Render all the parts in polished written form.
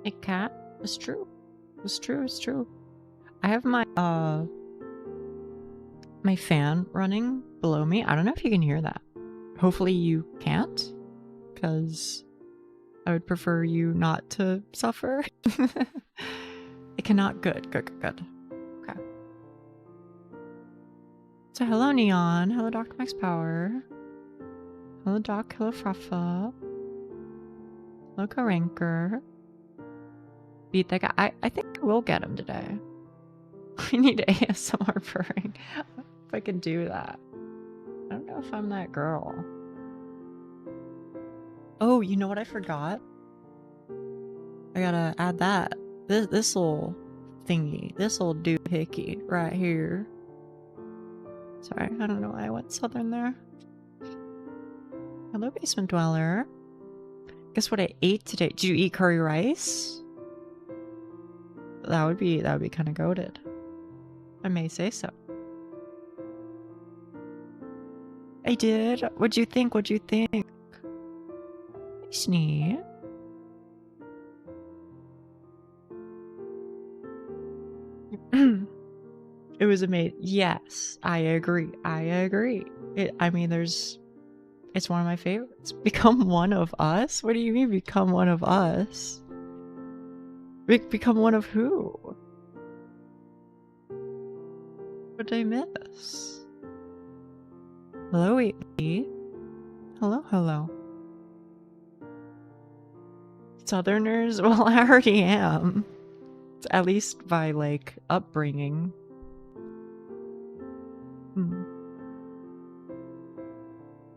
A cat? It's true. It's true, it's true. I have my my fan running below me. I don't know if you can hear that. Hopefully you can't, because I would prefer you not to suffer. It cannot. Good. Okay. So hello Neon. Hello Dr. Max Power. Hello Doc. Hello Fruffa. Hello Karanker. Beat that guy. I think I will get him today. We need ASMR purring. If I can do that. I don't know if I'm that girl. Oh, you know what I forgot? I gotta add that. This little thingy. This little doohickey right here. Sorry, I don't know why I went southern there. Hello, basement dweller. Guess what I ate today? Did you eat curry rice? That would be kind of goated. I may say so. I did. What'd you think? What'd you think? Sneak. It was amazing. Yes, I agree. I agree. I mean, it's one of my favorites. Become one of us? What do you mean become one of us? Become one of who? What did I miss? Hello, 8B. Hello, hello. Southerners? Well, I already am. At least by, like, upbringing.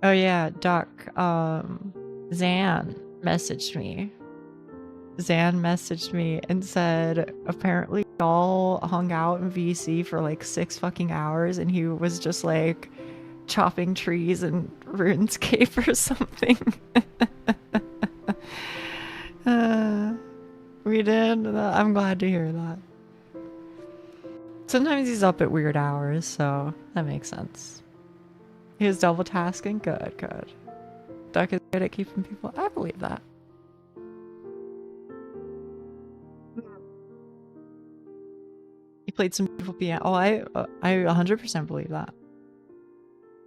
Oh yeah, Doc, Zan messaged me. Zan messaged me and said apparently y'all hung out in VC for like 6 fucking hours and he was just like chopping trees in RuneScape or something. We did. I'm glad to hear that. Sometimes he's up at weird hours, so that makes sense. He was double tasking? Good, good. Duck is good at keeping people. I believe that. He played some beautiful piano. Oh, I 100% believe that.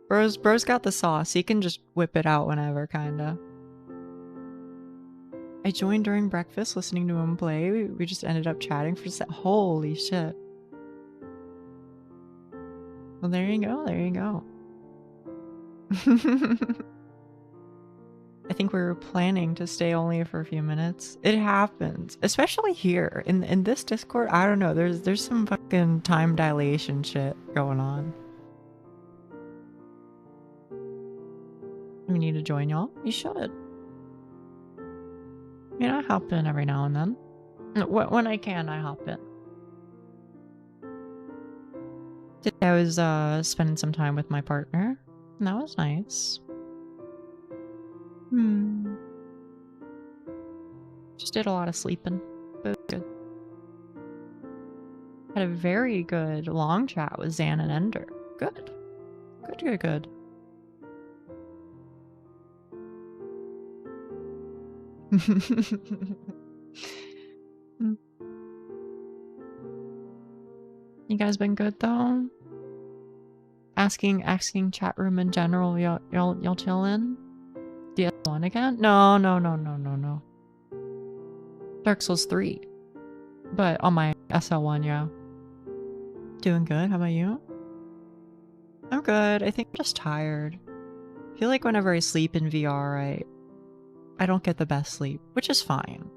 Bro's got the sauce. He can just whip it out whenever, kinda. I joined during breakfast listening to him play. We just ended up chatting for holy shit. Well, there you go, there you go. I think we were planning to stay only for a few minutes. It happens, especially here in this Discord. I don't know. There's some fucking time dilation shit going on. We need to join y'all. You should. You know, I hop in every now and then. When I can, I hop in. Today I was spending some time with my partner, and that was nice. Just did a lot of sleeping, but it was good. Had a very good long chat with Zan and Ender. Good. Good, good, good. You guys been good though? Asking chat room in general, y'all chillin'? DS1 again? No. Dark Souls 3. But on my SL1, yeah. Doing good, how about you? I'm good, I think I'm just tired. I feel like whenever I sleep in VR, I don't get the best sleep, which is fine.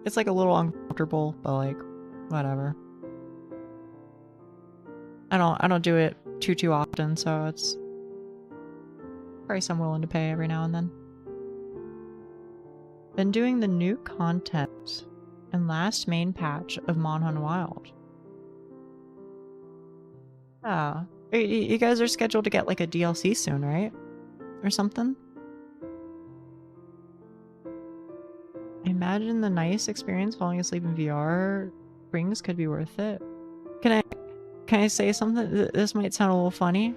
It's like a little uncomfortable, but like, whatever. I don't do it too often, so it's price I'm willing to pay every now and then. Been doing the new content and last main patch of Monhan Wild. Yeah. You guys are scheduled to get like a DLC soon, right? Or something? I imagine the nice experience falling asleep in VR brings could be worth it. Can I say something? This might sound a little funny.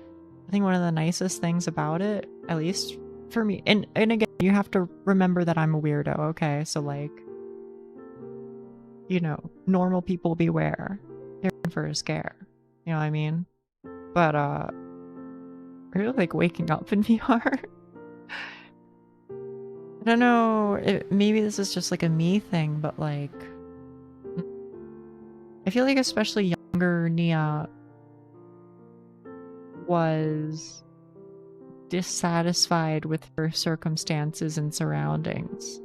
I think one of the nicest things about it, at least for me, and again, you have to remember that I'm a weirdo, okay? So like, you know, normal people beware. You're in for a scare. You know what I mean? But, are you, like, waking up in VR? I don't know, maybe this is just, like, a me thing, but, like... I feel like especially younger Nia was dissatisfied with her circumstances and surroundings.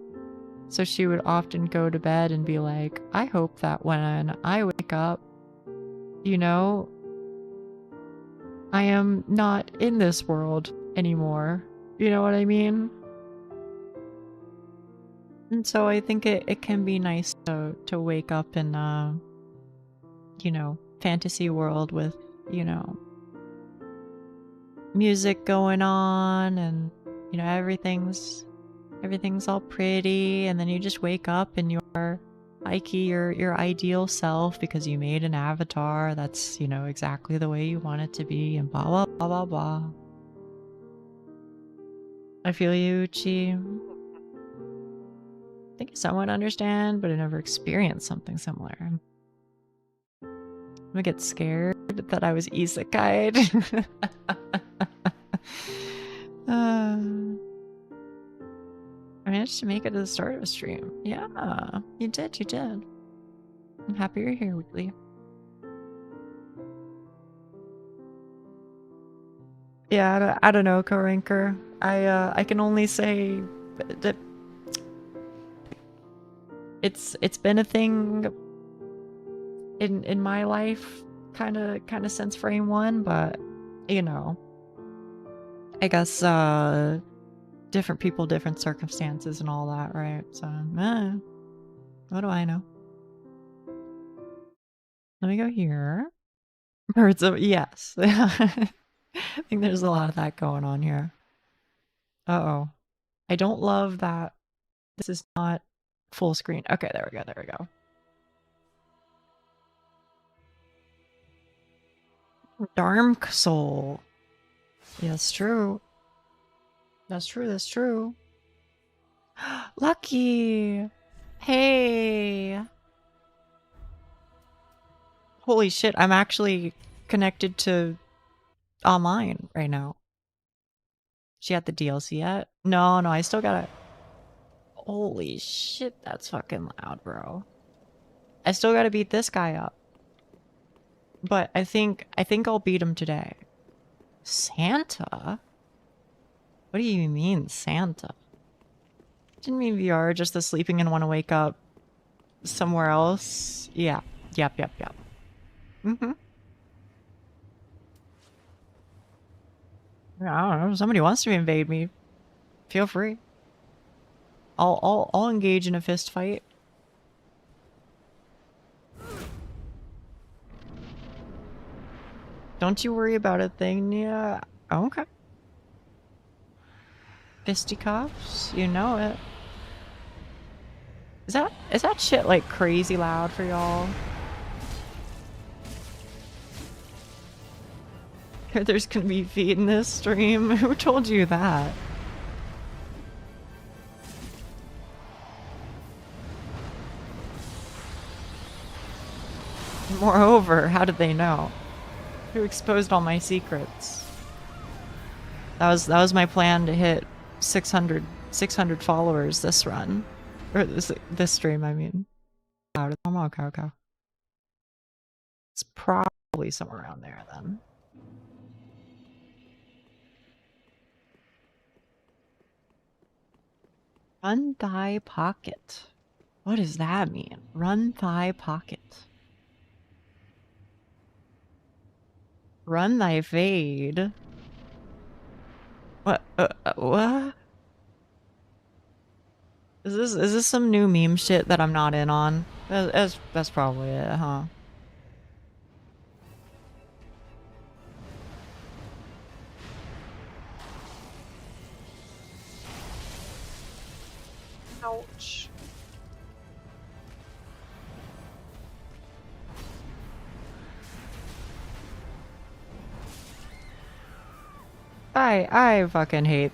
So she would often go to bed and be like, I hope that when I wake up, you know, I am not in this world anymore. You know what I mean? And so I think it can be nice to wake up in you know, fantasy world with, you know, music going on and, you know, everything's all pretty, and then you just wake up and you're Ike, your ideal self because you made an avatar that's, you know, exactly the way you want it to be, and blah blah blah blah blah. I feel you, Chi. I think I somewhat understand, but I never experienced something similar. I'm gonna get scared that I was isekai'd. I managed to make it to the start of a stream. Yeah, you did, you did. I'm happy you're here, Yuli. Yeah, I don't know, Co-Ranker. I can only say that it's been a thing in my life kind of since frame 1, but you know, I guess different people, different circumstances and all that, right? So what do I know? Let me go here. Birds of... yes. I think there's a lot of that going on here. Uh-oh. I don't love that this is not full screen. Okay, there we go, there we go. Dark soul. Yeah, that's true. That's true, that's true. Lucky! Hey! Holy shit, I'm actually connected to online right now. She had the DLC yet? No, I still gotta... Holy shit, that's fucking loud, bro. I still gotta beat this guy up. But I think I'll beat him today. Santa? What do you mean, Santa? Didn't mean VR, just the sleeping and want to wake up somewhere else. Yeah. Yep. Mm-hmm. I don't know. If somebody wants to invade me, feel free. I'll engage in a fist fight. Don't you worry about a thing, yeah. Okay. Fisticuffs, you know it. Is that shit like crazy loud for y'all? There's gonna be feet in this stream? Who told you that? Moreover, how did they know? Who exposed all my secrets? That was my plan to hit 600 followers this run. Or this stream, I mean. Okay. It's probably somewhere around there then. Run thigh pocket. What does that mean? Run thigh pocket. Run thy fade. What? What? Is this some new meme shit that I'm not in on? That's probably it, huh? Ouch. I fucking hate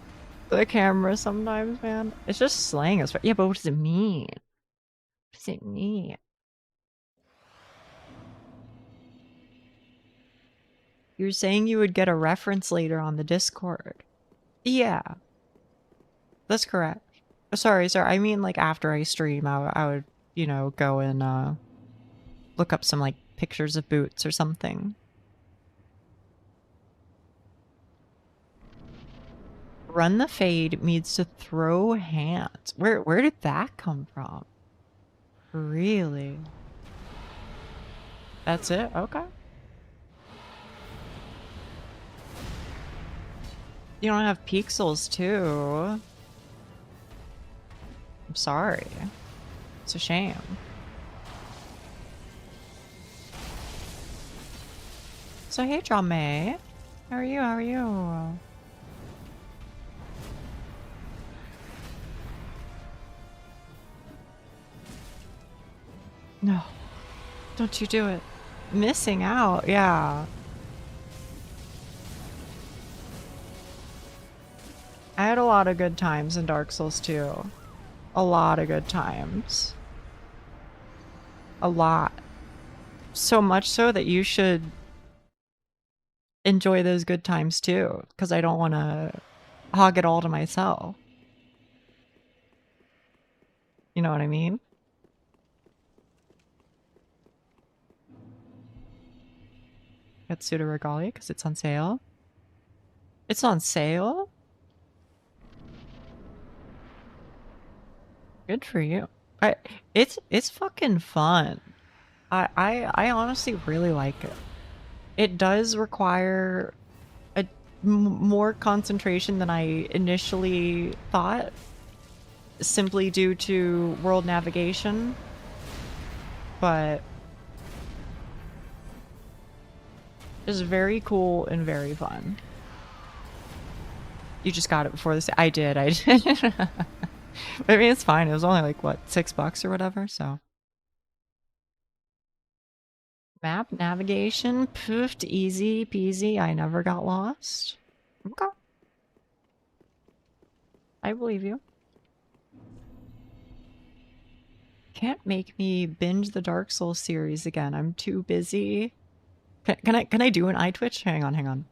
the camera sometimes, man. It's just slang us. Yeah, but what does it mean? What does it mean? You're saying you would get a reference later on the Discord. Yeah. That's correct. Oh, sorry. I mean, like, after I stream, I would, you know, go and, look up some, like, pictures of boots or something. Run the fade means to throw hands. Where did that come from? Really? That's it? Okay. You don't have pixels too. I'm sorry. It's a shame. So hey, John May. How are you? How are you? No. Don't you do it. Missing out, yeah. I had a lot of good times in Dark Souls 2. A lot of good times. A lot. So much so that you should enjoy those good times too, because I don't want to hog it all to myself. You know what I mean? Get Pseudo Regalia because it's on sale. It's on sale? Good for you. It's fucking fun. I honestly really like it. It does require a more concentration than I initially thought, simply due to world navigation, but it's very cool and very fun. You just got it before this. I did. I mean, it's fine. It was only like, what, $6 or whatever, so. Map navigation, poofed, easy peasy. I never got lost. Okay. I believe you. Can't make me binge the Dark Souls series again. I'm too busy. Can I do an eye twitch? Hang on.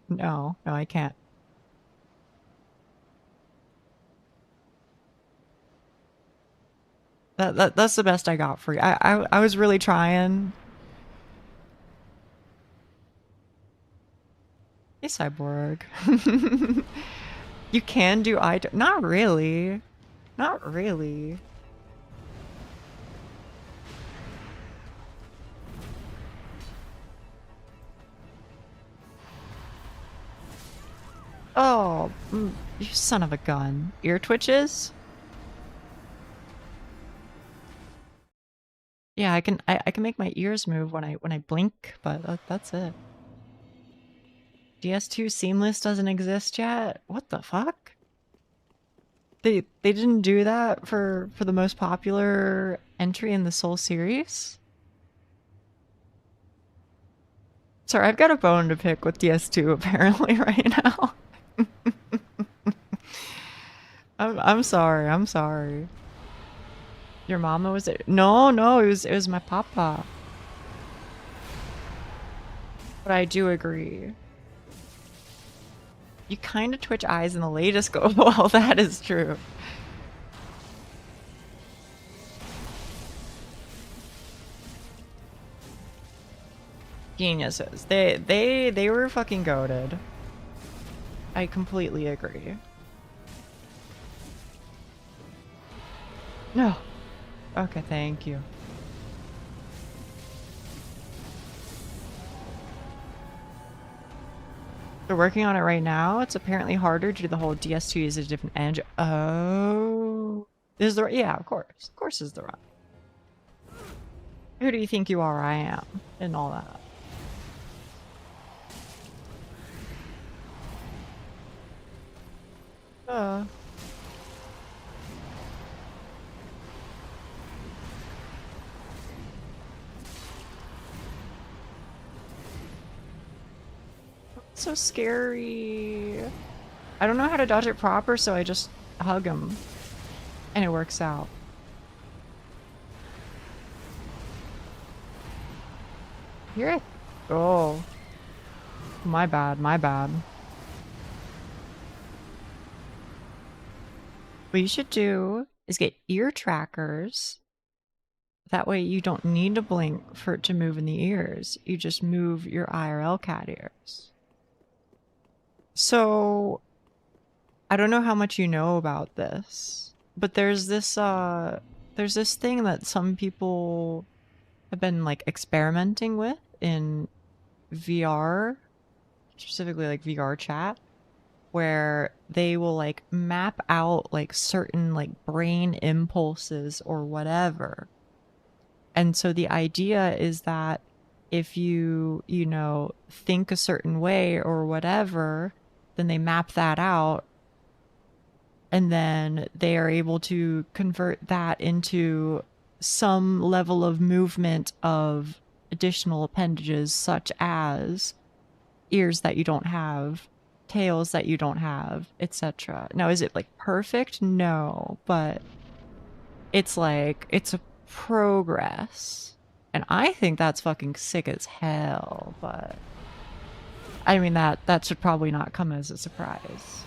No, I can't. That's the best I got for you. I was really trying. Hey, Cyborg. You can do not really. Not really. Oh, you son of a gun. Ear twitches? Yeah, I can make my ears move when I blink, but that's it. DS2 seamless doesn't exist yet? What the fuck? They didn't do that for the most popular entry in the Soul series? Sorry, I've got a bone to pick with DS2 apparently right now. I'm sorry. Your mama was it? No, it was my papa. But I do agree. You kind of twitch eyes in the latest go. Well, that is true. Geniuses. They were fucking goated. I completely agree. No. Okay, thank you. They're working on it right now. It's apparently harder due to the whole DS2 uses a different engine. Oh. This is the yeah, of course. Of course is the right. Who do you think you are? I am. And all that. So scary. I don't know how to dodge it proper, so I just hug him. And it works out. Here it. Oh. My bad, my bad. What you should do is get ear trackers. That way you don't need to blink for it to move in the ears. You just move your IRL cat ears. So, I don't know how much you know about this, but there's this thing that some people have been like experimenting with in VR, specifically like VR chat, where they will like map out like certain like brain impulses or whatever. And so the idea is that if you know, think a certain way or whatever, then they map that out, and then they are able to convert that into some level of movement of additional appendages, such as ears that you don't have, tails that you don't have, etc. Now, is it like perfect? No, but it's like, it's a progress. And I think that's fucking sick as hell, but I mean, that should probably not come as a surprise.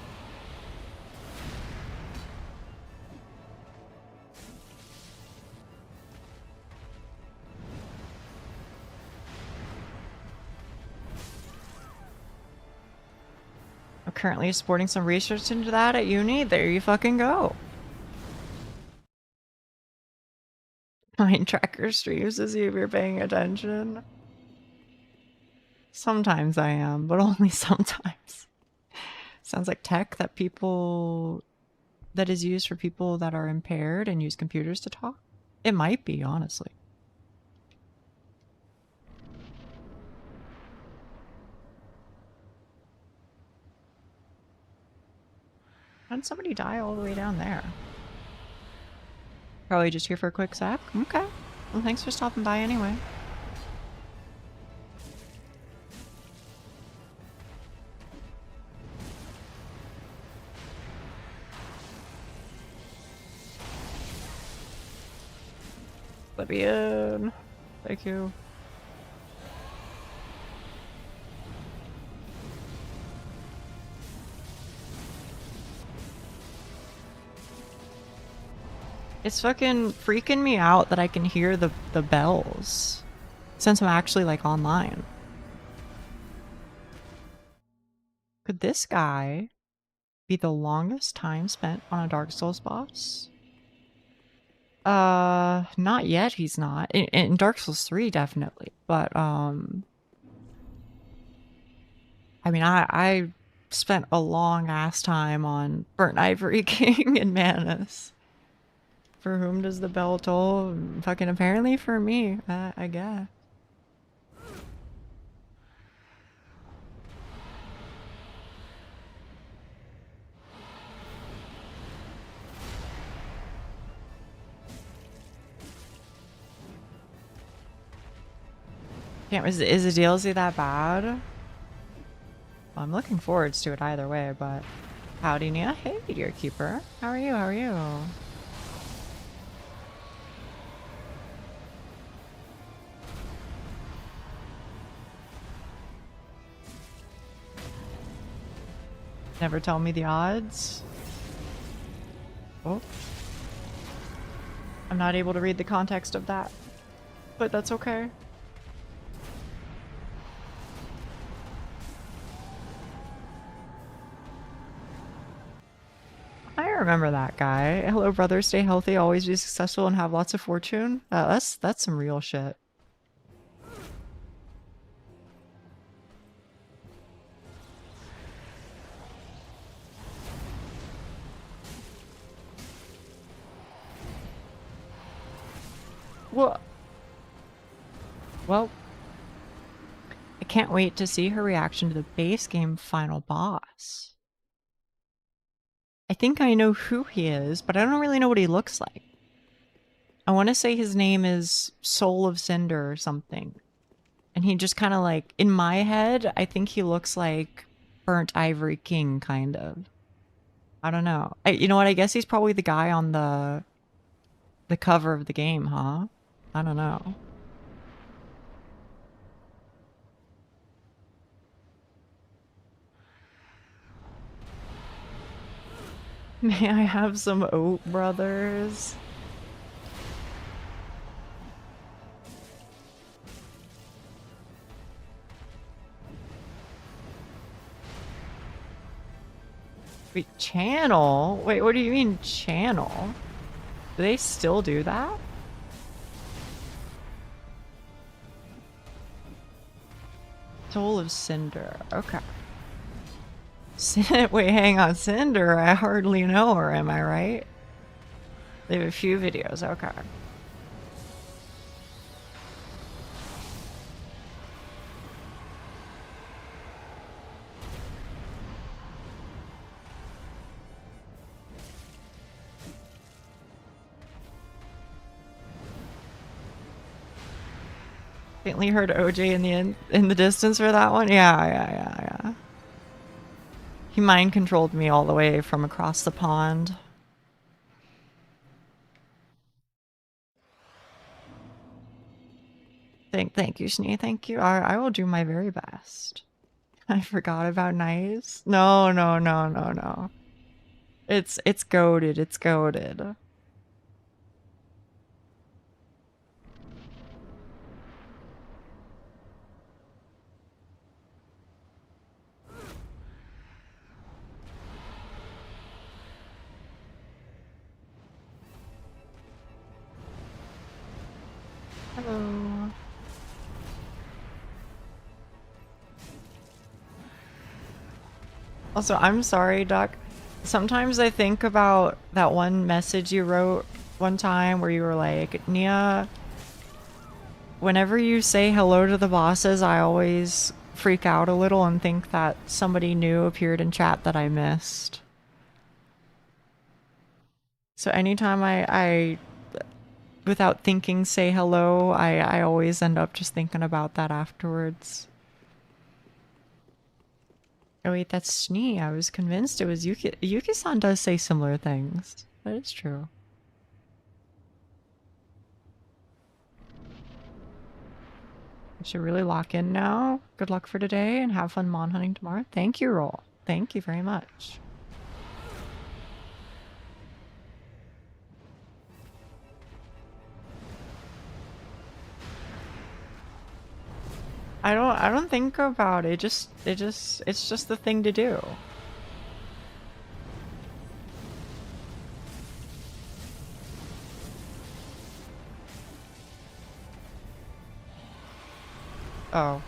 I'm currently supporting some research into that at uni. There you fucking go. Mind tracker streams to see if you're paying attention. Sometimes I am, but only sometimes. Sounds like tech that is used for people that are impaired and use computers to talk. It might be, honestly. How did somebody die all the way down there? Probably just here for a quick sec? Okay. Well, thanks for stopping by anyway. Oblivion. Thank you. It's fucking freaking me out that I can hear the bells since I'm actually like online. Could this guy be the longest time spent on a Dark Souls boss? Not yet, he's not. In Dark Souls 3, definitely. But, I mean, I spent a long-ass time on Burnt Ivory King and Manus. For whom does the bell toll? Fucking apparently for me, I guess. Damn, is the DLC that bad? Well, I'm looking forward to it either way, but... Howdy, Nia. Hey, Dear Keeper. How are you? How are you? Never tell me the odds. Oh. I'm not able to read the context of that, but that's okay. I remember that guy. Hello, brother. Stay healthy. Always be successful and have lots of fortune. That's some real shit. Well, I can't wait to see her reaction to the base game final boss. I think I know who he is, but I don't really know what he looks like. I want to say his name is Soul of Cinder or something. And he just kind of like, in my head, I think he looks like Burnt Ivory King, kind of. I don't know. You know what? I guess he's probably the guy on the cover of the game, huh? I don't know. May I have some oat, brothers? Wait, channel? Wait, what do you mean channel? Do they still do that? Soul of Cinder. Okay. Wait, hang on. Cinder? I hardly know her, am I right? They have a few videos. Okay. Faintly heard OJ in the distance for that one. Yeah. He mind controlled me all the way from across the pond. Thank you, Snee. Thank you. I will do my very best. I forgot about nice. No. It's goated. It's goated. Hello. Also, I'm sorry, Duck. Sometimes I think about that one message you wrote one time where you were like, Nia, whenever you say hello to the bosses, I always freak out a little and think that somebody new appeared in chat that I missed. So anytime I without thinking, say hello, I always end up just thinking about that afterwards. Oh wait, that's Snee. I was convinced it was Yuki. Yuki-san does say similar things. That is true. I should really lock in now. Good luck for today and have fun mon hunting tomorrow. Thank you, Roll. Thank you very much. I don't think about it. It's just the thing to do. Oh.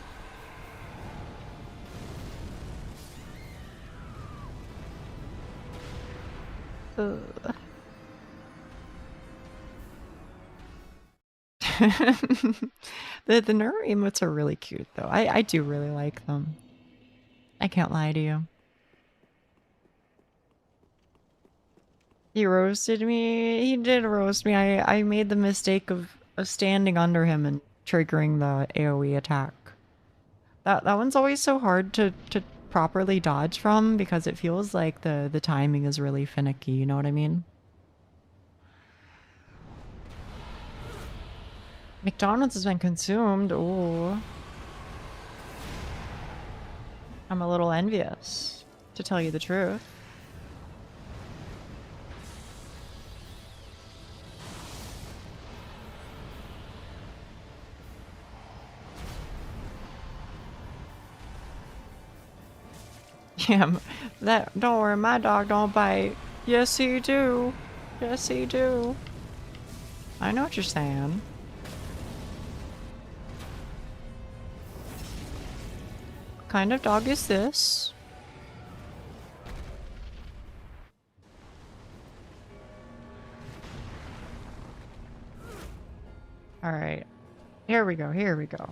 The Nuru emotes are really cute though. I do really like them. I can't lie to you. He roasted me. He did roast me. I made the mistake of standing under him and triggering the AoE attack. That one's always so hard to properly dodge from because it feels like the timing is really finicky, you know what I mean? McDonald's has been consumed. Ooh. I'm a little envious, to tell you the truth. Yeah, don't worry, my dog don't bite. Yes, he do. Yes, he do. I know what you're saying. What kind of dog is this? Alright. Here we go, here we go.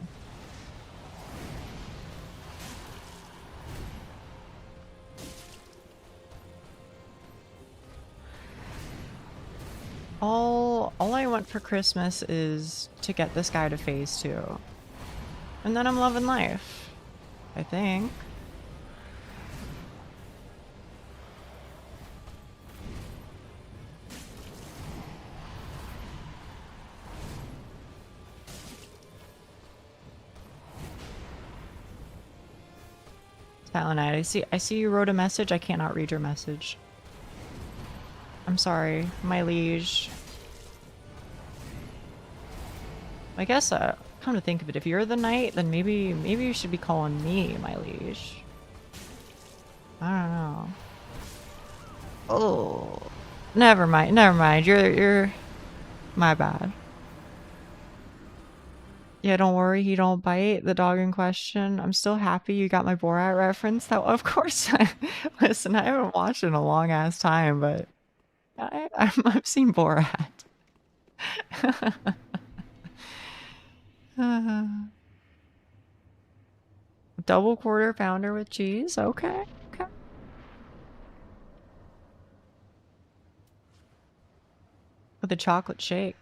All I want for Christmas is to get this guy to phase 2. And then I'm loving life. I think. Silent Night, I see you wrote a message. I cannot read your message. I'm sorry, my liege. I guess, come to think of it, if you're the knight, then maybe you should be calling me my liege. I don't know. Oh, never mind. You're my bad. Yeah, don't worry, he don't bite. The dog in question. I'm still happy you got my Borat reference. Though, of course. Listen, I haven't watched it in a long ass time, but I've seen Borat. Double quarter pounder with cheese. Okay. Okay. With a chocolate shake.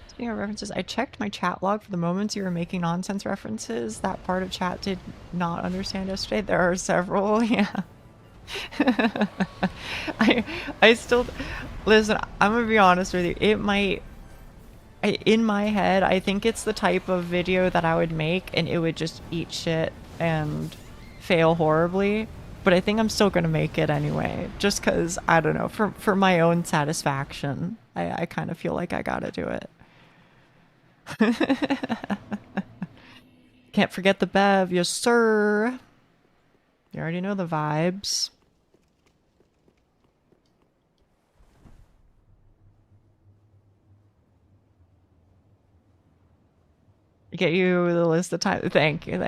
Speaking of references, I checked my chat log for the moments you were making nonsense references. That part of chat did not understand yesterday. There are several, yeah. I still listen. I'm gonna be honest with you. It might. In my head, I think it's the type of video that I would make, and it would just eat shit and fail horribly. But I think I'm still gonna make it anyway, just because I don't know, for my own satisfaction. I kind of feel like I gotta do it. Can't forget the bev, yes sir. You already know the vibes. Get you the list of time. Thank you.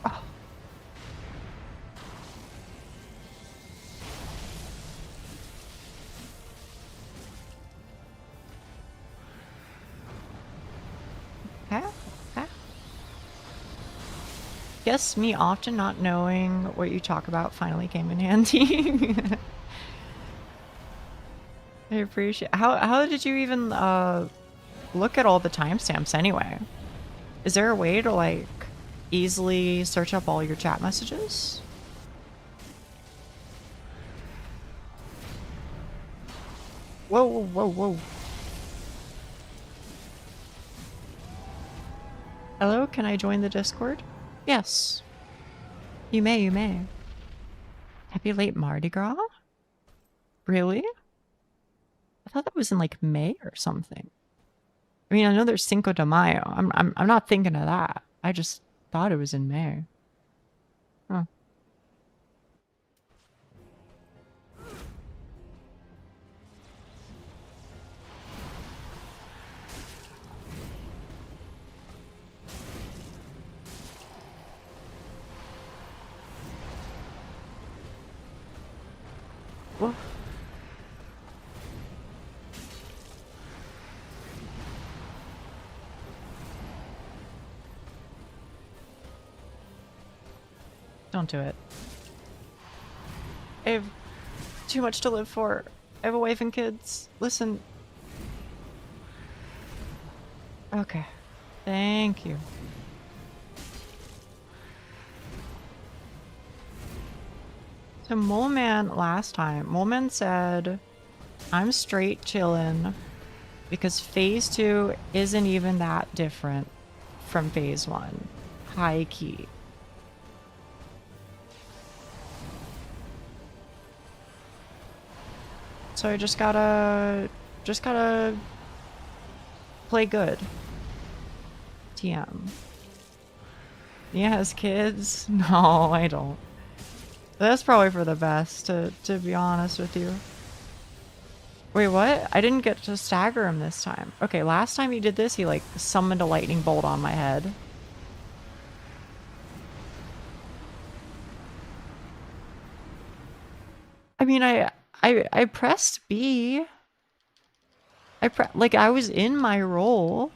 Oh. Okay. Guess me often not knowing what you talk about finally came in handy. I appreciate. How did you even look at all the timestamps anyway? Is there a way to like easily search up all your chat messages? Whoa. Hello, can I join the Discord? Yes. You may. Happy late Mardi Gras? Really? I thought that was in like May or something. I mean, I know there's Cinco de Mayo. I'm not thinking of that. I just thought it was in May. Huh. Whoa. Don't do it. I have too much to live for. I have a wife and kids. Listen. Okay. Thank you. So Moleman last time, Moleman said, I'm straight chillin' because phase 2 isn't even that different from phase 1. High key. So I just gotta play good. TM. Nia has kids? No, I don't. That's probably for the best, to be honest with you. Wait, what? I didn't get to stagger him this time. Okay, last time he did this, he like summoned a lightning bolt on my head. I mean, I pressed B. Like I was in my role.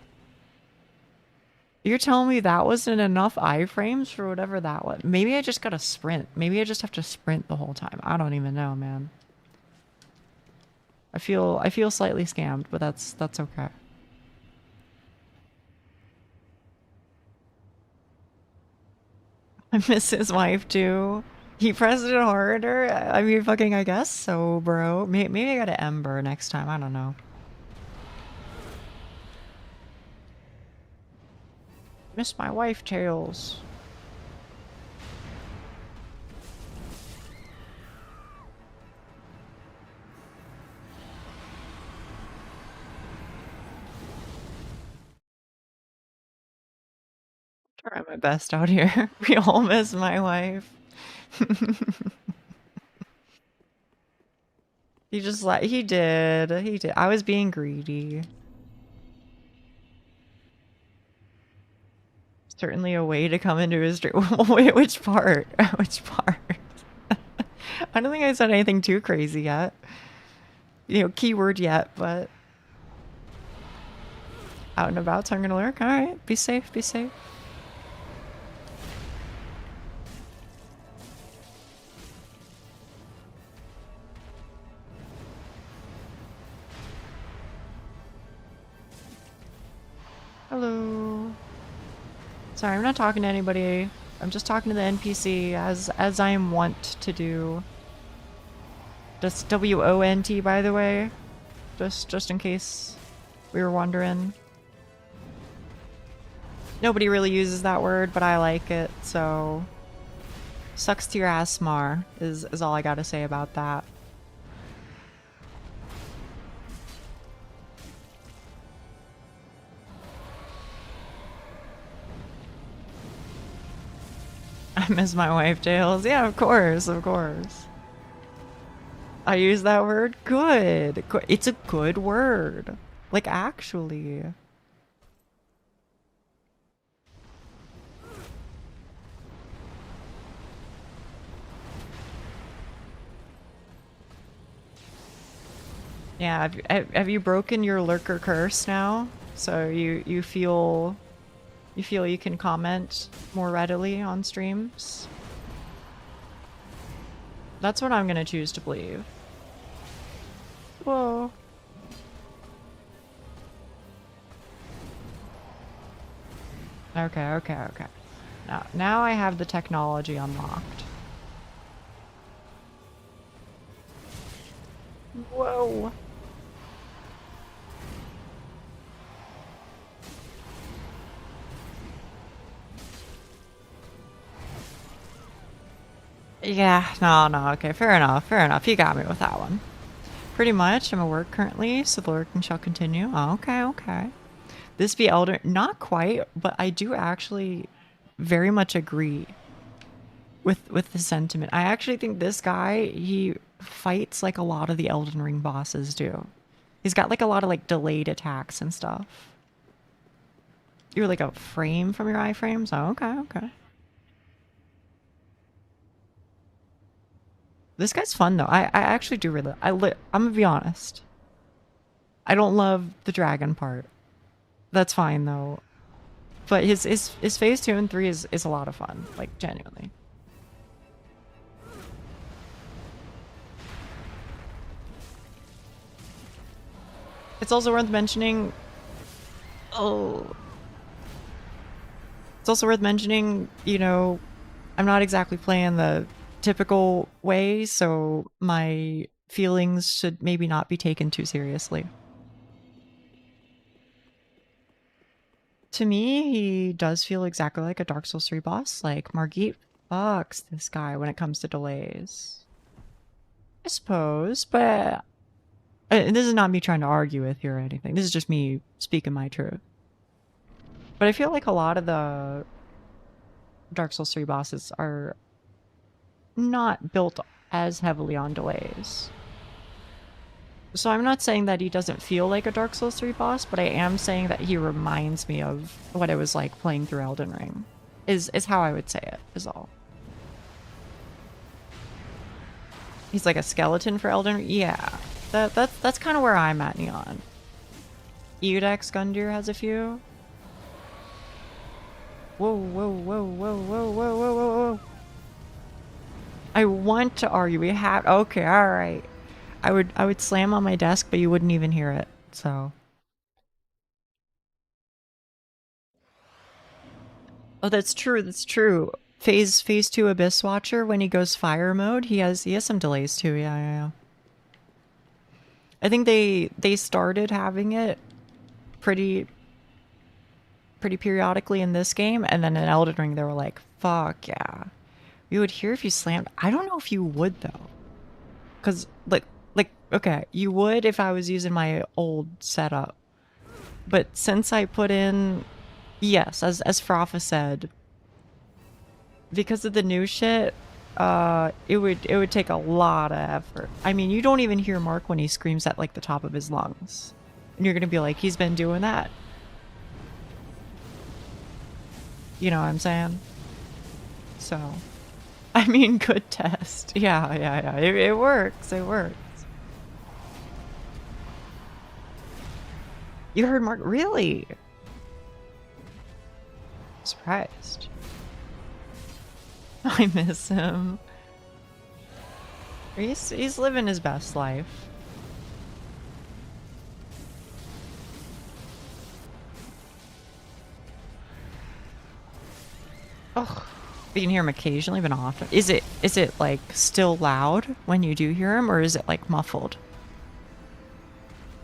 You're telling me that wasn't enough iframes for whatever that was? Maybe I just gotta sprint. Maybe I just have to sprint the whole time. I don't even know, man. I feel slightly scammed, but that's okay. I miss his wife too. He pressed it harder. I mean, fucking, I guess so, bro. Maybe I gotta Ember next time. I don't know. Miss my wife, Tails. Trying my best out here. We all miss my wife. He just like he did. I was being greedy. Certainly a way to come into his dream. Wait, which part? Which part? I don't think I said anything too crazy yet. You know, keyword yet, but out and about, so I'm gonna lurk. Alright, be safe, be safe. Hello. Sorry, I'm not talking to anybody. I'm just talking to the NPC as I am wont to do. That's W-O-N-T, by the way. Just in case we were wondering. Nobody really uses that word, but I like it, so sucks to your ass, Mar, is all I gotta say about that. I miss my wife, Tails. Yeah, of course, of course. I use that word? Good. It's a good word. Like, actually. Yeah, have you broken your lurker curse now? So you feel you can comment more readily on streams? That's what I'm gonna choose to believe. Whoa. Okay. Now I have the technology unlocked. Whoa. Yeah, no, okay, fair enough. You got me with that one. Pretty much, I'm at work currently, so the lurking shall continue. Oh, okay. This be Elder, not quite, but I do actually very much agree with the sentiment. I actually think this guy, he fights like a lot of the Elden Ring bosses do. He's got like a lot of like delayed attacks and stuff. You're like a frame from your iframes? Oh, okay. This guy's fun though. I actually do really. I'm gonna be honest. I don't love the dragon part. That's fine though. But his phase 2 and 3 is a lot of fun. Like genuinely. It's also worth mentioning. Oh. It's also worth mentioning, you know, I'm not exactly playing the typical way, so my feelings should maybe not be taken too seriously. To me, he does feel exactly like a Dark Souls 3 boss. Like, Margit fucks this guy when it comes to delays. I suppose, but this is not me trying to argue with you or anything. This is just me speaking my truth. But I feel like a lot of the Dark Souls 3 bosses are not built as heavily on delays. So I'm not saying that he doesn't feel like a Dark Souls 3 boss, but I am saying that he reminds me of what it was like playing through Elden Ring. Is how I would say it, is all. He's like a skeleton for Elden Ring? Yeah. That's kind of where I'm at, Neon. Eudex Gundyr has a few. Whoa. I want to argue. We have... Okay, alright. I would slam on my desk, but you wouldn't even hear it, so... Oh, that's true. phase 2 Abyss Watcher, when he goes fire mode, he has some delays too. Yeah. I think they started having it pretty periodically in this game, and then in Elden Ring they were like, fuck yeah, we would hear if you slammed. I don't know if you would though, because like okay, you would if I was using my old setup, but since I put in, yes, as Frafa said, because of the new shit, it would take a lot of effort. I mean, you don't even hear Mark when he screams at like the top of his lungs, and you're gonna be like, he's been doing that. You know what I'm saying? So, I mean, good test. Yeah. It works. It works. You heard Mark? Really? Surprised. I miss him. He's living his best life. Oh, you can hear him occasionally, but not often. Is it like still loud when you do hear him, or is it like muffled?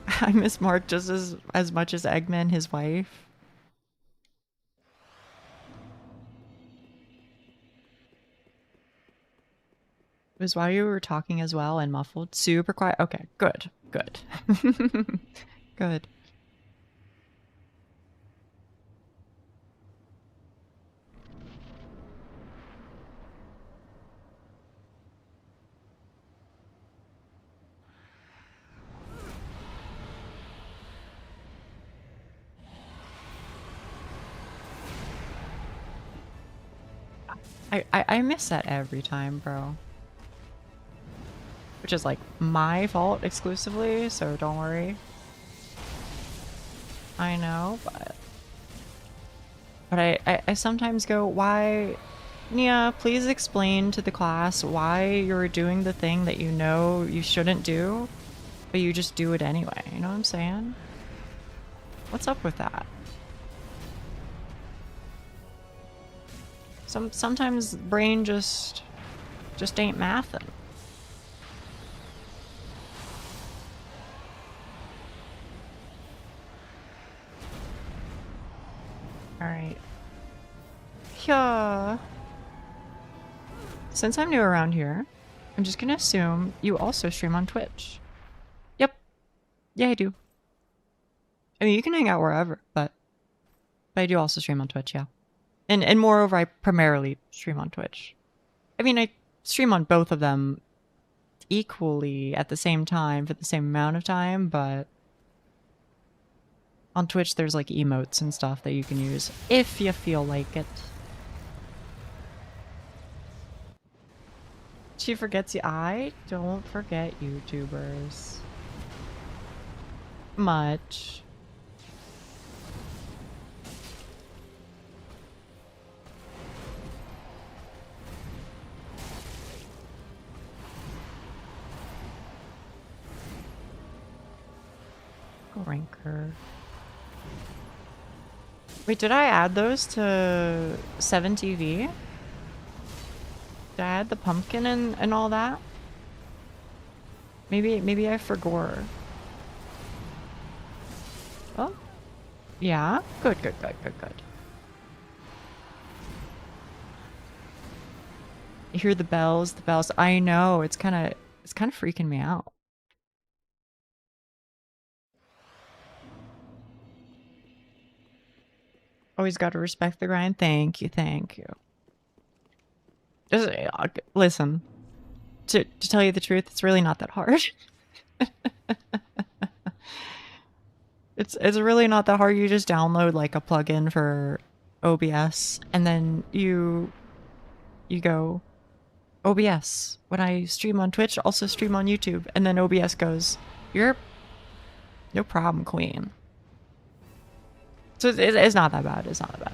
I miss Mark just as much as Eggman, his wife. It was while you were talking as well and muffled. Super quiet. Okay, good. Good. I miss that every time, bro. Which is like my fault exclusively, so don't worry. I know, but I sometimes go, why, Nia, please explain to the class why you're doing the thing that you know you shouldn't do, but you just do it anyway. You know what I'm saying? What's up with that? Sometimes the brain just ain't mathin'. Alright. Yeah. Since I'm new around here, I'm just gonna assume you also stream on Twitch. Yep. Yeah, I do. I mean, you can hang out wherever, but I do also stream on Twitch, yeah. And moreover, I primarily stream on Twitch. I mean, I stream on both of them equally at the same time for the same amount of time, but on Twitch there's like emotes and stuff that you can use if you feel like it. She forgets you. I don't forget YouTubers much. Ranker. Wait, did I add those to 7TV? Did I add the pumpkin and all that? Maybe I forgot. Oh, yeah. Good. You hear the bells. I know, it's kind of freaking me out. Always got to respect the grind. Thank you. Just, listen, to tell you the truth, it's really not that hard. It's really not that hard. You just download like a plugin for OBS, and then you go, OBS, when I stream on Twitch, also stream on YouTube, and then OBS goes, you're no problem, queen. So it's not that bad. It's not that bad.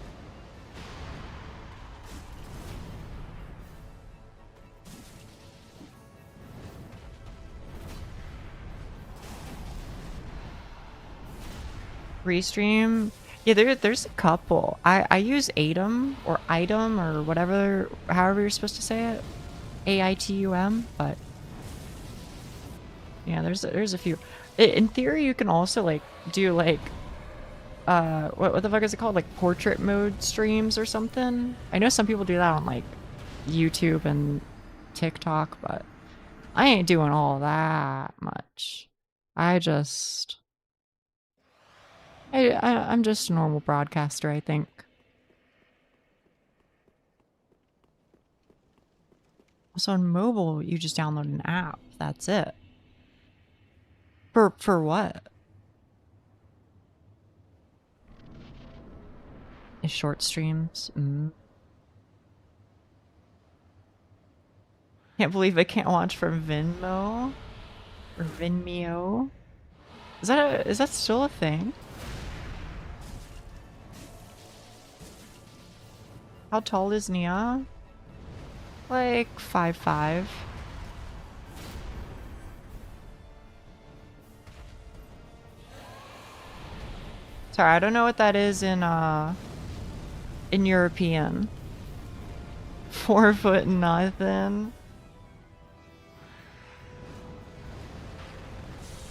Restream? Yeah, there's a couple. I use Atom or Item or whatever, however you're supposed to say it, AITUM. But yeah, there's a few. In theory, you can also like do like what the fuck is it called? Like portrait mode streams or something. I know some people do that on like YouTube and TikTok, but I ain't doing all that much. I'm just a normal broadcaster, I think. So on mobile, you just download an app. That's it. For what? Is short streams? Can't believe I can't watch from Venmo or Vimeo. Is that still a thing? How tall is Nia? Like 5'5". Sorry, I don't know what that is in European. 4 foot nothing.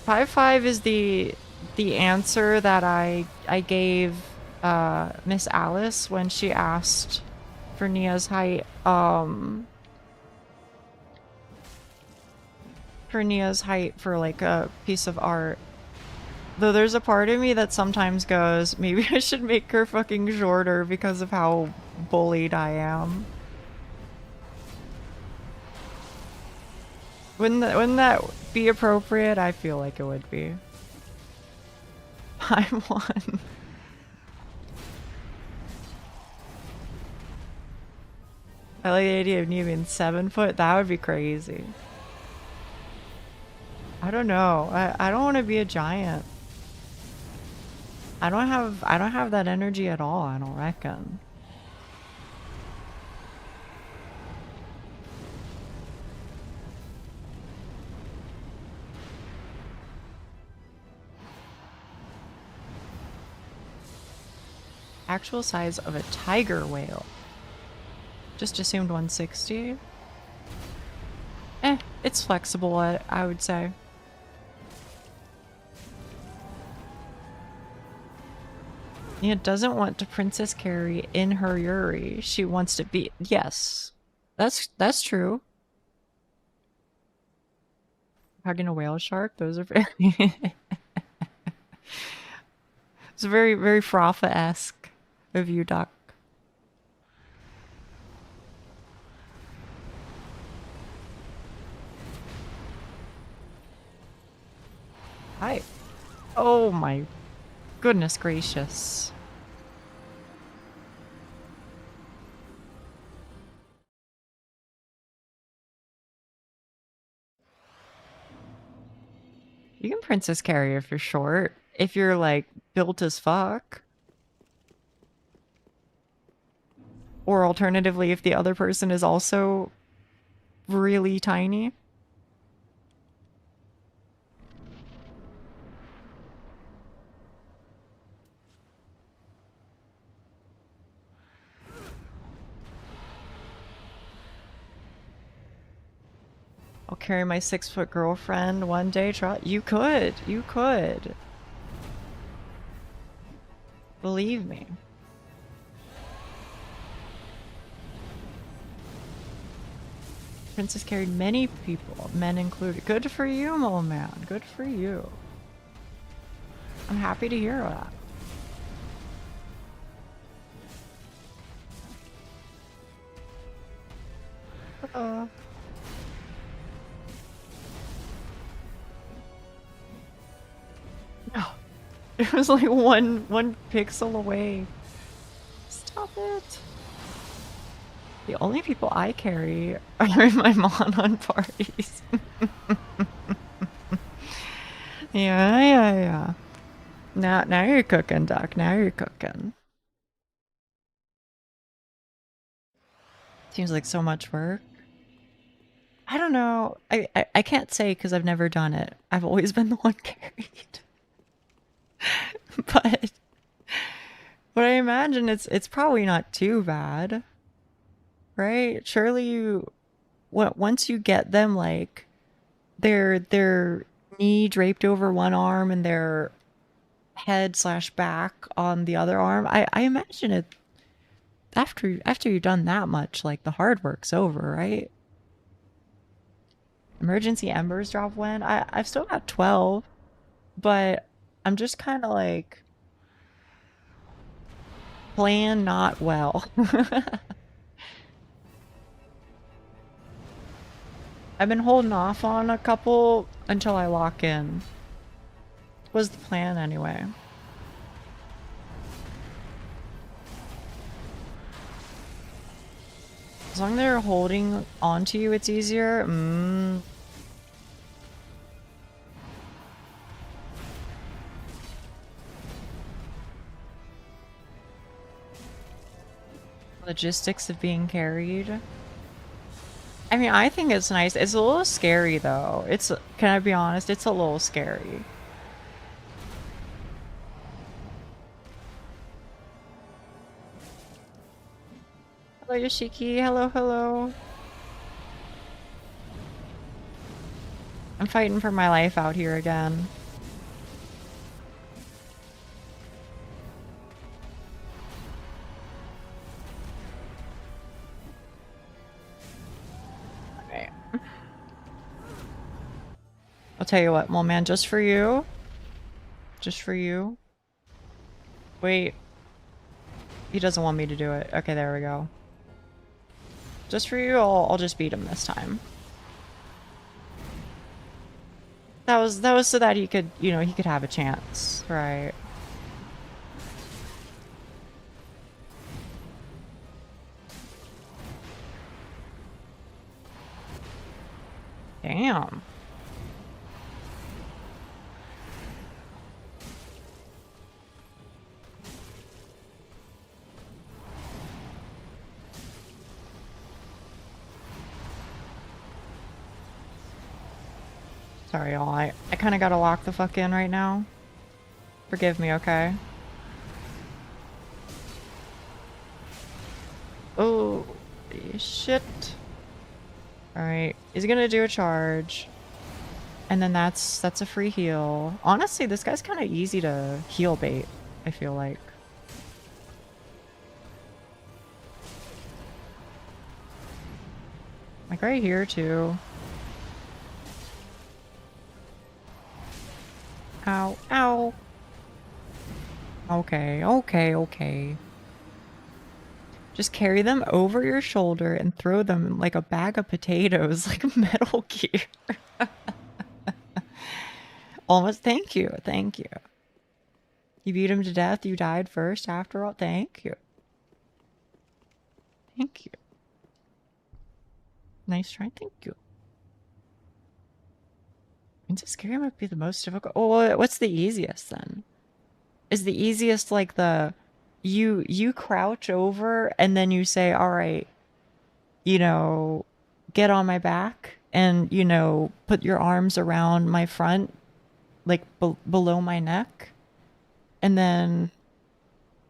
5'5" is the answer that I gave Miss Alice when she asked for Nia's height. For Nia's height for like a piece of art. Though there's a part of me that sometimes goes, maybe I should make her fucking shorter because of how bullied I am. Wouldn't that be appropriate? I feel like it would be. 5'1". I like the idea of Nia being 7 foot. That would be crazy. I don't know. I don't want to be a giant. I don't have that energy at all, I don't reckon. Actual size of a tiger whale. Just assumed 160. It's flexible, I would say. Nia doesn't want to princess carry in her Yuri. She wants to be. Yes, that's true. Hugging a whale shark. Those are very. It's very very Fraffa-esque of you, Doc. Hi. Oh my goodness gracious. You can princess carry if you're short. If you're like built as fuck. Or alternatively, if the other person is also really tiny. I'll carry my 6-foot girlfriend one day. You could. You could. Believe me. Princess carried many people, men included. Good for you, little man. Good for you. I'm happy to hear that. No. It was like one pixel away. Stop it. The only people I carry are my Monon parties. Yeah. Now you're cooking, Doc. Now you're cooking. Seems like so much work. I don't know. I can't say because I've never done it. I've always been the one carried. But But I imagine it's probably not too bad, right? Surely you, once you get them like their knee draped over one arm and their head slash back on the other arm, I imagine it after you've done that much, like the hard work's over, right? Emergency embers drop when? I've still got 12, but I'm just kind of like playing not well. I've been holding off on a couple until I lock in. Was the plan anyway. As long as they're holding onto you, it's easier. Logistics of being carried. I mean, I think it's nice. It's a little scary though. Can I be honest? It's a little scary. Hello, Yoshiki. Hello, hello. I'm fighting for my life out here again. Alright. I'll tell you what, Mole Man, just for you. Just for you. Wait. He doesn't want me to do it. Okay, there we go. Just for you, I'll just beat him this time. That was so that he could, you know, he could have a chance, right? Damn. Sorry, y'all. I kind of gotta lock the fuck in right now. Forgive me, okay? Oh, shit. Alright, he's gonna do a charge. And then that's a free heal. Honestly, this guy's kind of easy to heal bait, I feel like. Like right here, too. Ow, ow. Okay, okay, okay. Just carry them over your shoulder and throw them like a bag of potatoes, like Metal Gear. Almost, thank you, thank you. You beat him to death, you died first after all, thank you. Thank you. Nice try, thank you. Into scary might be the most difficult. Oh, what's the easiest then? Is the easiest like the you crouch over and then you say, all right, you know, get on my back and, you know, put your arms around my front, like below my neck, and then,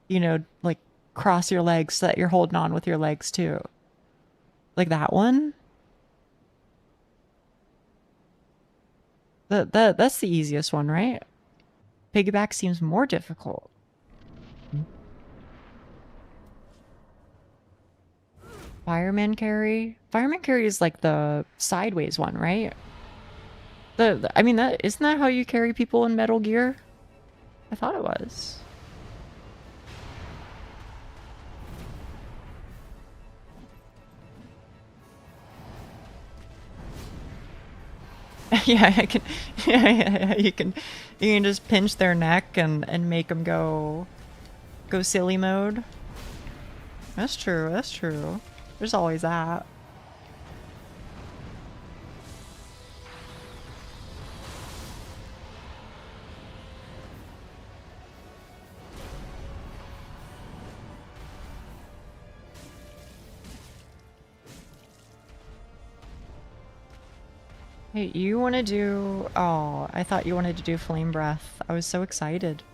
you know, like cross your legs so that you're holding on with your legs too. Like that one? That's the easiest one, right? Piggyback seems more difficult. Fireman carry? Fireman carry is like the sideways one, right? I mean, isn't that how you carry people in Metal Gear? I thought it was. Yeah, I can. Yeah, you can just pinch their neck and make them go silly mode. That's true. That's true. There's always that. Hey, you want to do... Oh, I thought you wanted to do Flame Breath. I was so excited.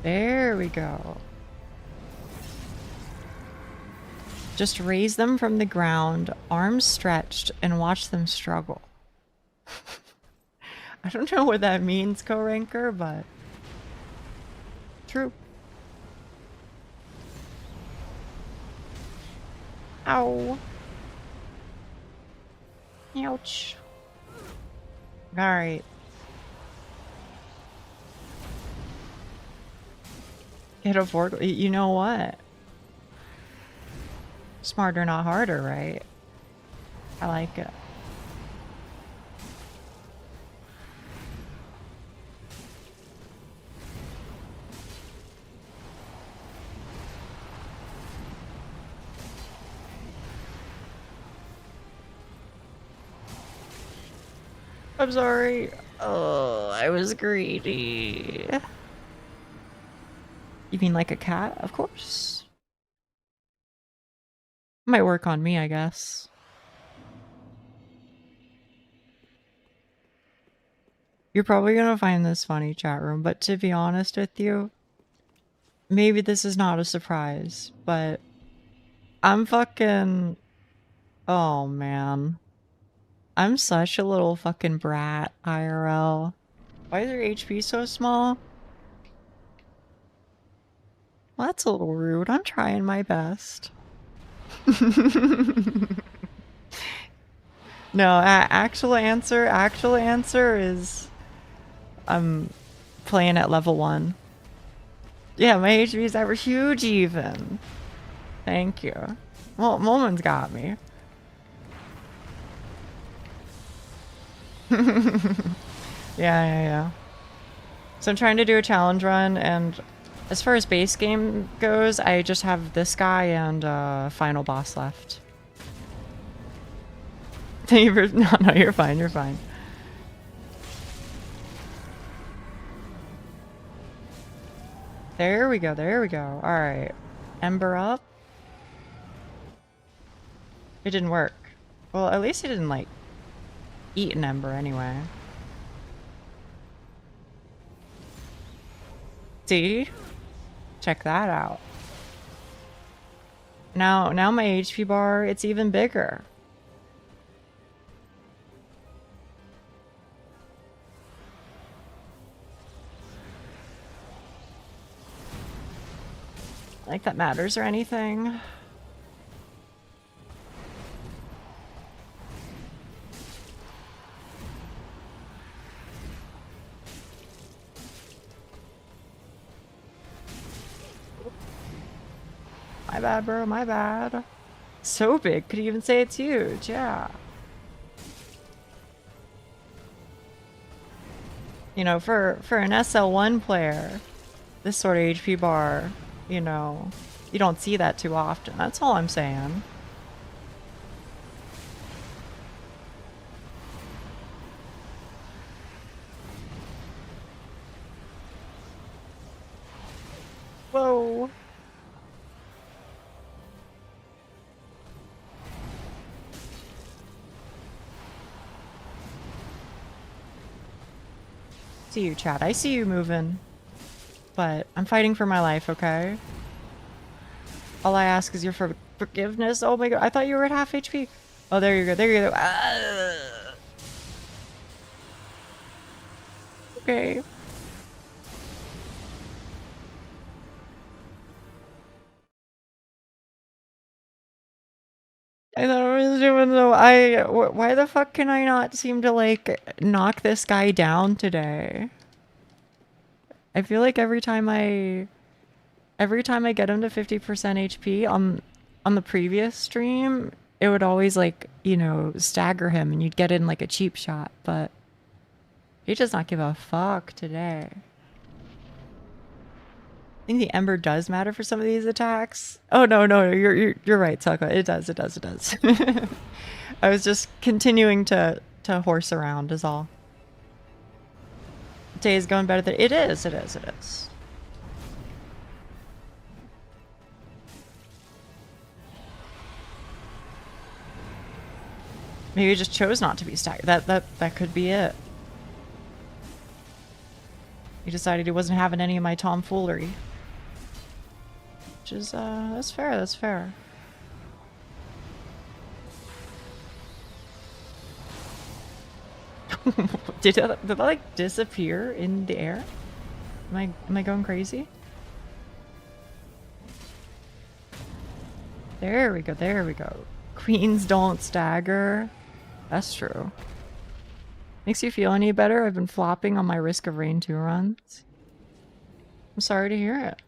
There we go. Just raise them from the ground, arms stretched, and watch them struggle. I don't know what that means, co-ranker, but true. Ow. Ouch. Alright. Get a board. You know what? Smarter, not harder, right? I like it. I'm sorry. Oh, I was greedy. You mean like a cat? Of course. Might work on me, I guess. You're probably gonna find this funny, chat room, but to be honest with you, maybe this is not a surprise, but I'm fucking... Oh, man. I'm such a little fucking brat, IRL. Why is your HP so small? Well, that's a little rude. I'm trying my best. No, actual answer is I'm playing at level 1. Yeah, my HP is ever huge even. Thank you. Well, Moment's got me. Yeah. So I'm trying to do a challenge run, and as far as base game goes, I just have this guy and final boss left. Thank you for... No, you're fine, you're fine. There we go, there we go. Alright. Ember up. It didn't work. Well, at least it didn't, like, eat an ember anyway. See? Check that out. Now my HP bar, it's even bigger. Like that matters or anything. My bad, bro, my bad. So big, could you even say it's huge? Yeah. You know, for an SL1 player, this sort of HP bar, you know, you don't see that too often. That's all I'm saying. Whoa. See you, chat. I see you moving. But I'm fighting for my life, okay? All I ask is your forgiveness. Oh my god, I thought you were at half HP. Oh, there you go, there you go. Okay. I thought I was doing though. Why the fuck can I not seem to, like, knock this guy down today? I feel like every time I get him to 50% HP on the previous stream, it would always, like, you know, stagger him and you'd get in like a cheap shot, but he does not give a fuck today. I think the ember does matter for some of these attacks. Oh no, you're right, Saka. It does. I was just continuing to horse around is all. Day is going better than it is. Maybe he just chose not to be staggered. That could be it. He decided he wasn't having any of my tomfoolery. Which is, that's fair, that's fair. Did I like disappear in the air? Am I going crazy? There we go, there we go. Queens don't stagger. That's true. Makes you feel any better? I've been flopping on my Risk of Rain 2 runs. I'm sorry to hear it.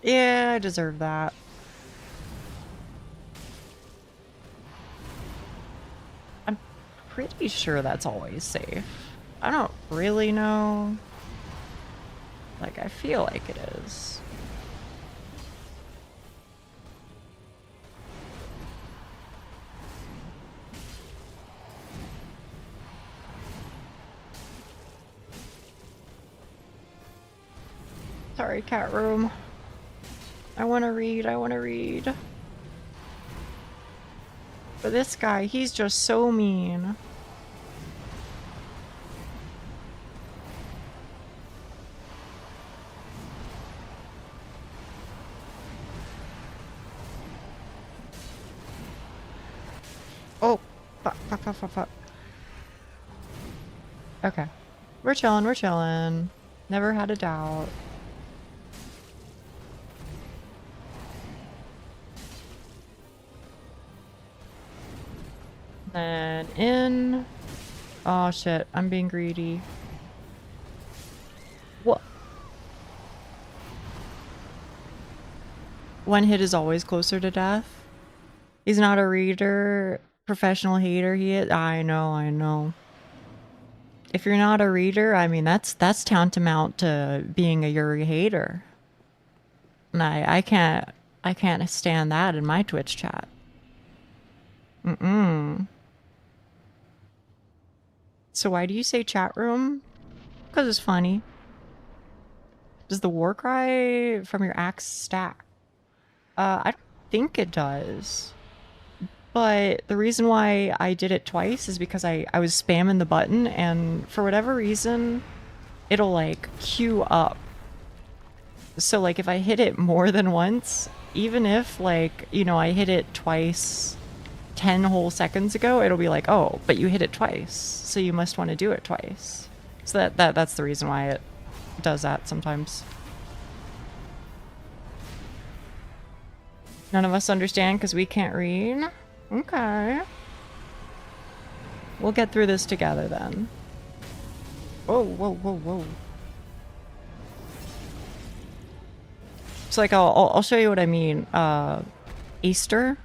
Yeah, I deserve that. I'm pretty sure that's always safe. I don't really know. Like, I feel like it is. Sorry, cat room. I wanna read, I wanna read. But this guy, he's just so mean. Oh, fuck. Okay. We're chilling, we're chilling. Never had a doubt. Then in. Oh shit, I'm being greedy. What? One hit is always closer to death. He's not a reader. Professional hater he is. I know. If you're not a reader, I mean that's tantamount to being a Yuri hater. And I can't stand that in my Twitch chat. So why do you say chat room? Because it's funny. Does the war cry from your axe stack? I don't think it does. But the reason why I did it twice is because I was spamming the button, and for whatever reason, it'll like queue up. So like if I hit it more than once, even if like, you know, I hit it twice 10 whole seconds ago, it'll be like, oh, but you hit it twice, so you must want to do it twice. So that's the reason why it does that sometimes. None of us understand because we can't read? Okay. We'll get through this together then. Whoa. So like I'll show you what I mean. Easter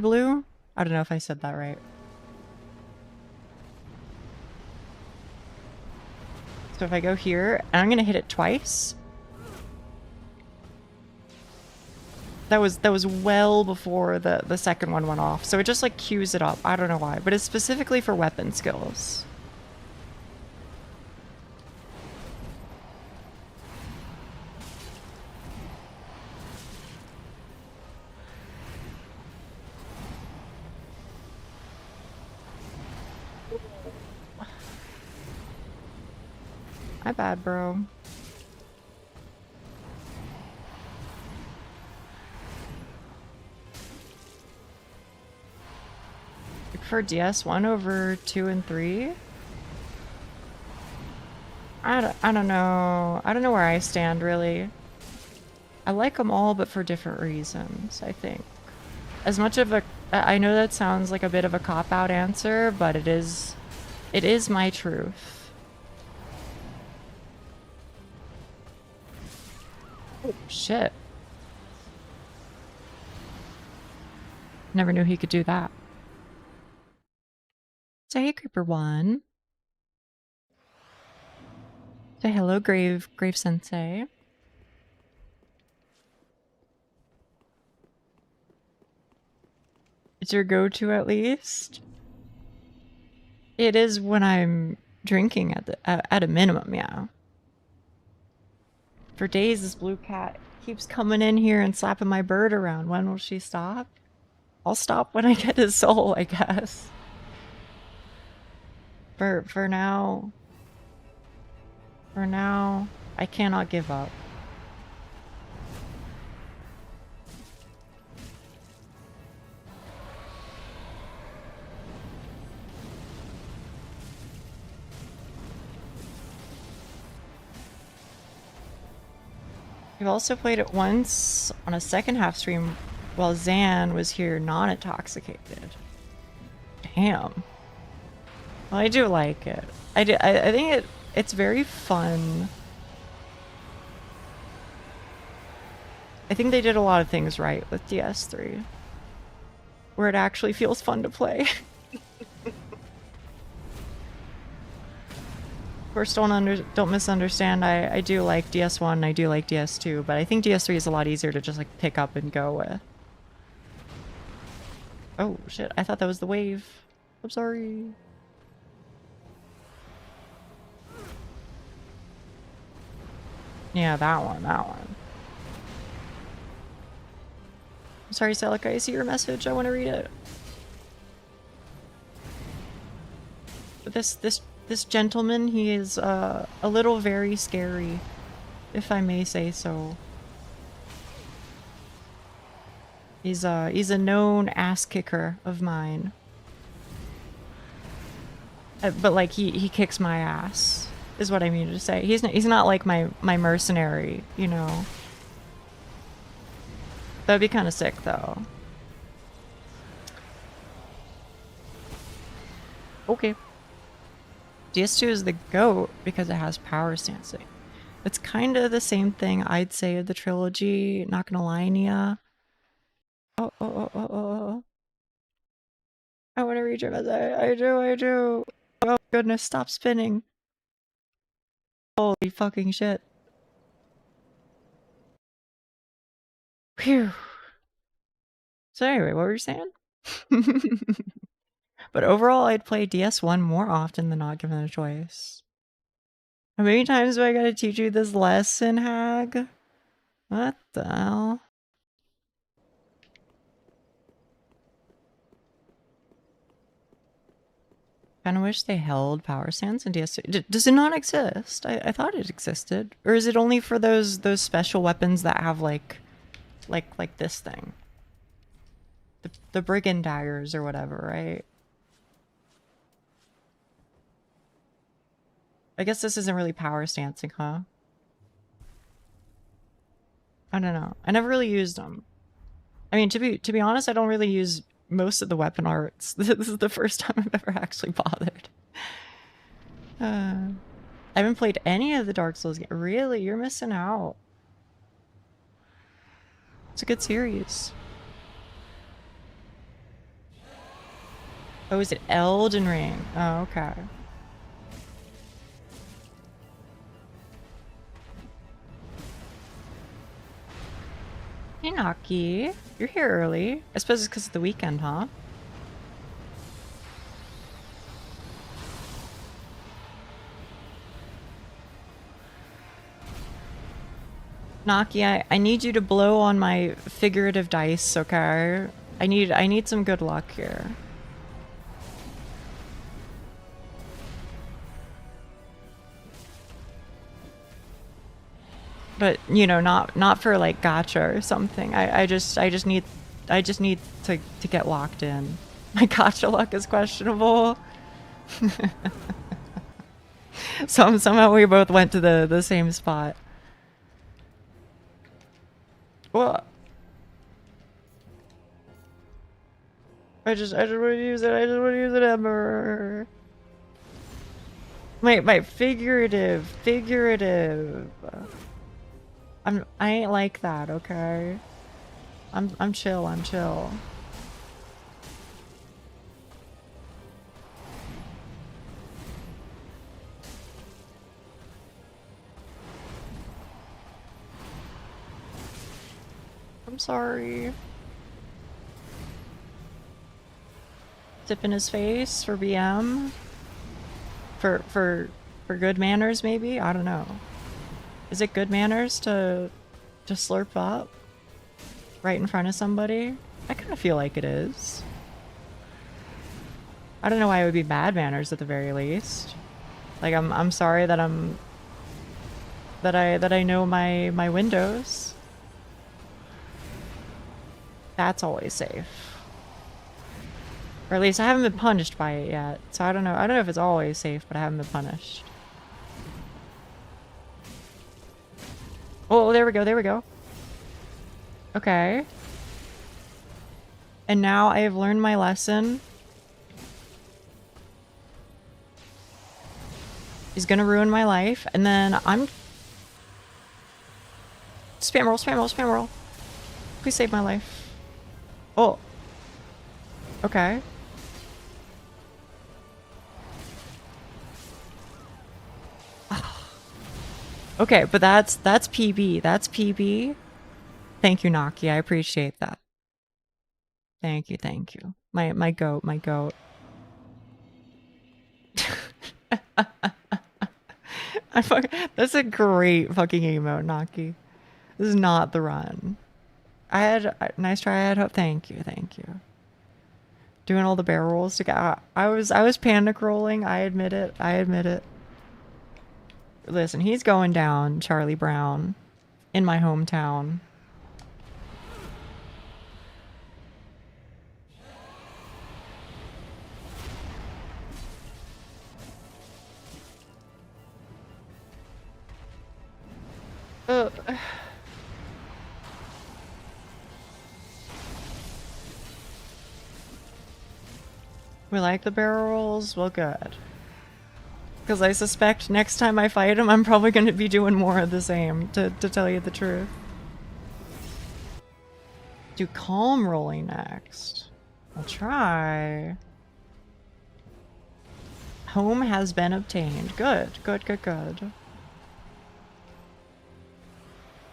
blue? I don't know if I said that right. So if I go here, and I'm gonna hit it twice. That was well before the second one went off. So it just like queues it up. I don't know why, but it's specifically for weapon skills. My bad, bro. For DS1 over 2 and 3? I don't know. I don't know where I stand, really. I like them all, but for different reasons, I think. As much of a... I know that sounds like a bit of a cop-out answer, but it is my truth. Oh, shit. Never knew he could do that. Say hey, Creeper 1. Say hello, Grave Sensei. It's your go-to at least? It is when I'm drinking at a minimum, yeah. For days, this blue cat keeps coming in here and slapping my bird around. When will she stop? I'll stop when I get his soul, I guess. For now, I cannot give up. We've also played it once on a second half stream while Zan was here non-intoxicated. Damn. Well, I do like it. I think it's very fun. I think they did a lot of things right with DS3. Where it actually feels fun to play. Of course, don't misunderstand. I do like DS1 and I do like DS2, but I think DS3 is a lot easier to just like pick up and go with. Oh shit, I thought that was the wave. I'm sorry. Yeah, that one. I'm sorry, Celica, I see your message. I want to read it. But this gentleman, he is a little very scary, if I may say so. He's a known ass kicker of mine. But like he kicks my ass, is what I mean to say. He's not like my mercenary, you know. That'd be kind of sick though. Okay. DS2 is the GOAT because it has power stancing. It's kind of the same thing I'd say of the trilogy, not gonna lie, Nia. Oh. I want to read your message. I do. Oh goodness, stop spinning. Holy fucking shit. Phew. So anyway, what were you saying? But overall, I'd play DS1 more often than not given a choice. How many times do I gotta teach you this lesson, Hag? What the hell? Kinda wish they held power stance in DS2. Does it not exist? I thought it existed. Or is it only for those special weapons that have like this thing? The brigand daggers or whatever, right? I guess this isn't really power stancing, huh? I don't know. I never really used them. I mean, to be honest, I don't really use most of the weapon arts. This is the first time I've ever actually bothered. I haven't played any of the Dark Souls games. Really? You're missing out. It's a good series. Oh, is it Elden Ring? Oh, okay. Hey, Naki. You're here early. I suppose it's because of the weekend, huh? Naki, I need you to blow on my figurative dice, okay? I need some good luck here. But you know, not for like gacha or something. I just need to get locked in. My gacha luck is questionable. Somehow we both went to the same spot. Well, I just want to use it. I just want to use it, Ember. My figurative. I ain't like that, okay? I'm chill. I'm sorry. Tip in his face for BM? For good manners, maybe? I don't know. Is it good manners to to slurp up right in front of somebody? I kind of feel like it is. I don't know why it would be bad manners at the very least. Like I'm sorry that I know my windows. That's always safe. Or at least I haven't been punished by it yet. So I don't know. I don't know if it's always safe, but I haven't been punished. Oh, there we go. There we go. Okay. And now I have learned my lesson. He's gonna ruin my life. And then I'm... Spam roll, spam roll, spam roll. Please save my life. Oh. Okay. Okay, but that's PB. That's PB. Thank you, Naki. I appreciate that. Thank you, thank you. My goat, my goat. That's a great fucking emote, Naki. This is not the run. I had nice try. I had hope. Thank you, thank you. Doing all the barrel rolls to get. I was panic rolling. I admit it. I admit it. Listen, he's going down, Charlie Brown, in my hometown. We like the barrel rolls? Well, good. Because I suspect next time I fight him, I'm probably going to be doing more of the same, to tell you the truth. Do calm rolling next. I'll try. Home has been obtained. Good, good, good, good.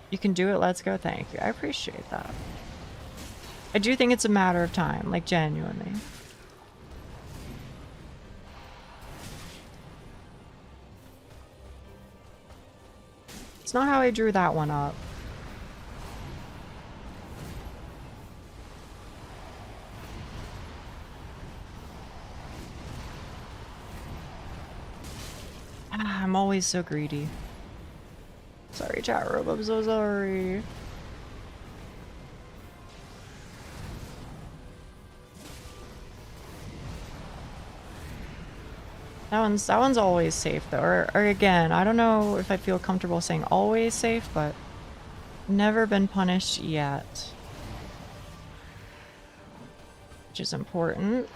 You can do it, let's go, thank you. I appreciate that. I do think it's a matter of time, like genuinely. It's not how I drew that one up. I'm always so greedy. Sorry, chat room, I'm so sorry. That one's always safe though. Or again, I don't know if I feel comfortable saying always safe, but never been punished yet. Which is important.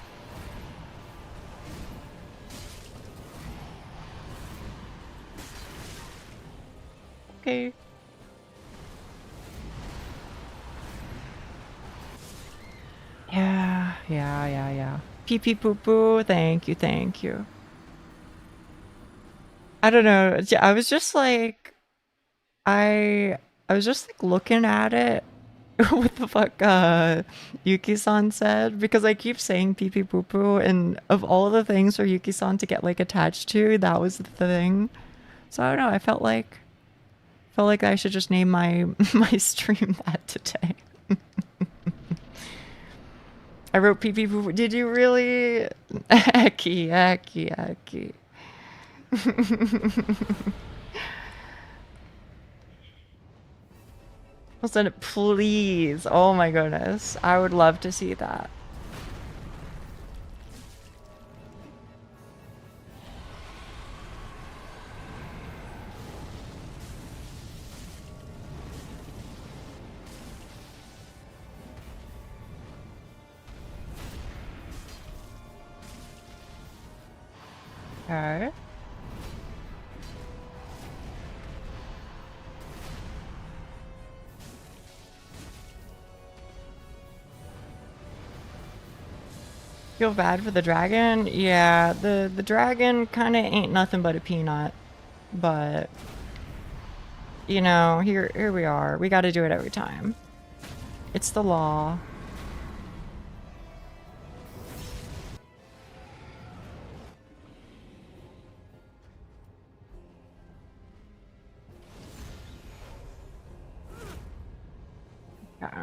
Okay. Yeah. Pee pee poo poo, thank you, thank you. I don't know. I was just like, I was just like looking at it. What the fuck Yuki-san said, because I keep saying pee pee poo poo, and of all the things for Yuki-san to get like attached to, that was the thing. So I don't know, I felt like I should just name my stream that today. I wrote pee pee poo poo. Did you really? Eki. I'll send it, please. Oh my goodness. I would love to see that. Okay. Feel bad for the dragon? Yeah, the dragon kind of ain't nothing but a peanut. But, you know, here we are. We got to do it every time. It's the law.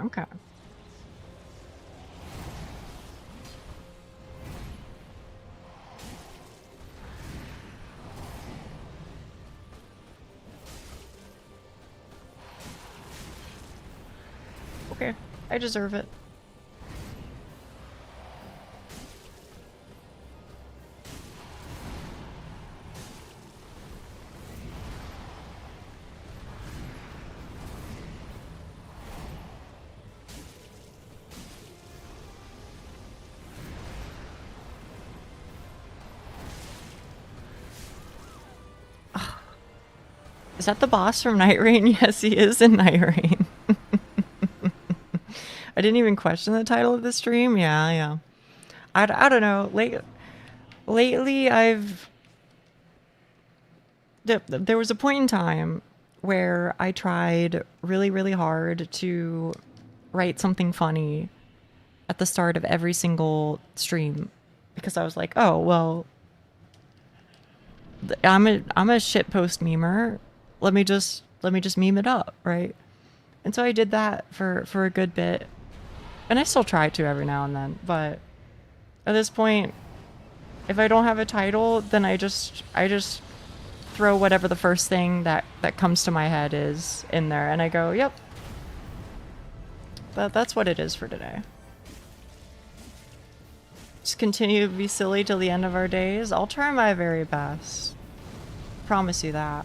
Okay. Okay, I deserve it. Is that the boss from Night Rain? Yes, he is in Night Rain. I didn't even question the title of the stream. Yeah. I don't know. Lately, there was a point in time where I tried really, really hard to write something funny at the start of every single stream because I was like, oh, well, I'm a shitpost memer. Let me just meme it up, right? And so I did that for a good bit. And I still try to every now and then, but at this point, if I don't have a title, then I just throw whatever the first thing that comes to my head is in there, and I go, yep. That's what it is for today. Just continue to be silly till the end of our days. I'll try my very best. Promise you that.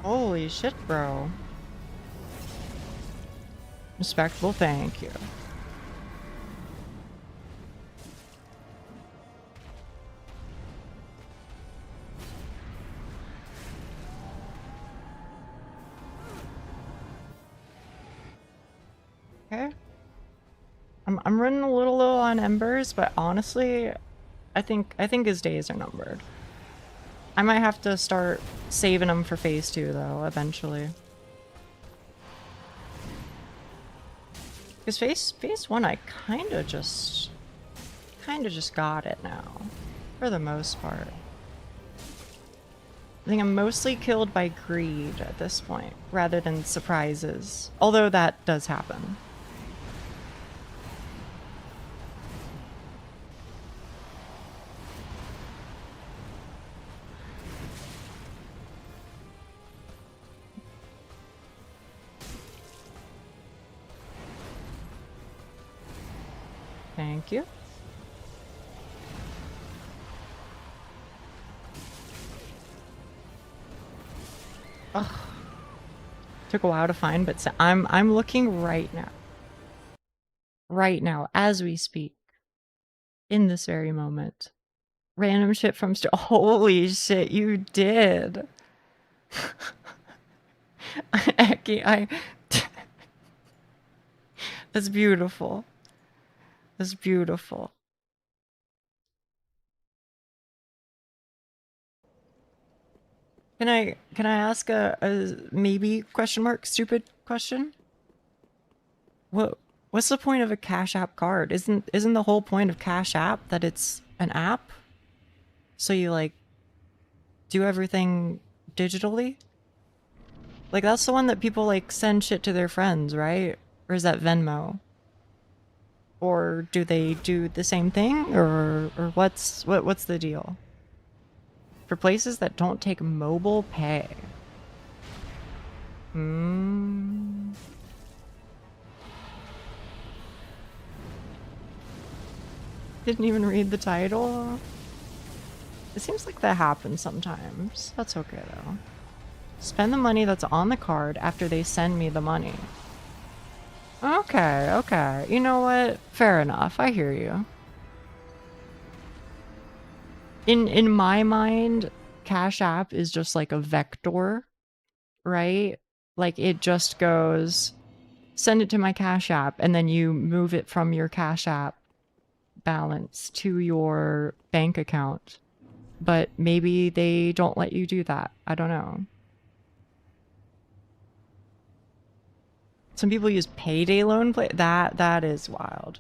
Holy shit, bro. Respectable, thank you. Okay. I'm running a little low on embers, but honestly, I think his days are numbered. I might have to start saving them for phase 2 though, eventually. Because phase 1 I kinda just got it now. For the most part. I think I'm mostly killed by greed at this point, rather than surprises. Although that does happen. Thank you. Ugh. Took a while to find, but I'm looking right now. Right now, as we speak. In this very moment. Random shit from holy shit, you did. That's beautiful. That's beautiful. Can I ask a maybe question mark stupid question? What's the point of a Cash App card? Isn't the whole point of Cash App that it's an app? So you like do everything digitally? Like that's the one that people like send shit to their friends, right? Or is that Venmo? Or do they do the same thing, or what's the deal? For places that don't take mobile pay. Didn't even read the title. It seems like that happens sometimes. That's okay though. Spend the money that's on the card after they send me the money. Okay. You know what? Fair enough. I hear you. In my mind, Cash App is just like a vector, right? Like it just goes, send it to my Cash App, and then you move it from your Cash App balance to your bank account. But maybe they don't let you do that. I don't know. Some people use payday loan play. That is wild.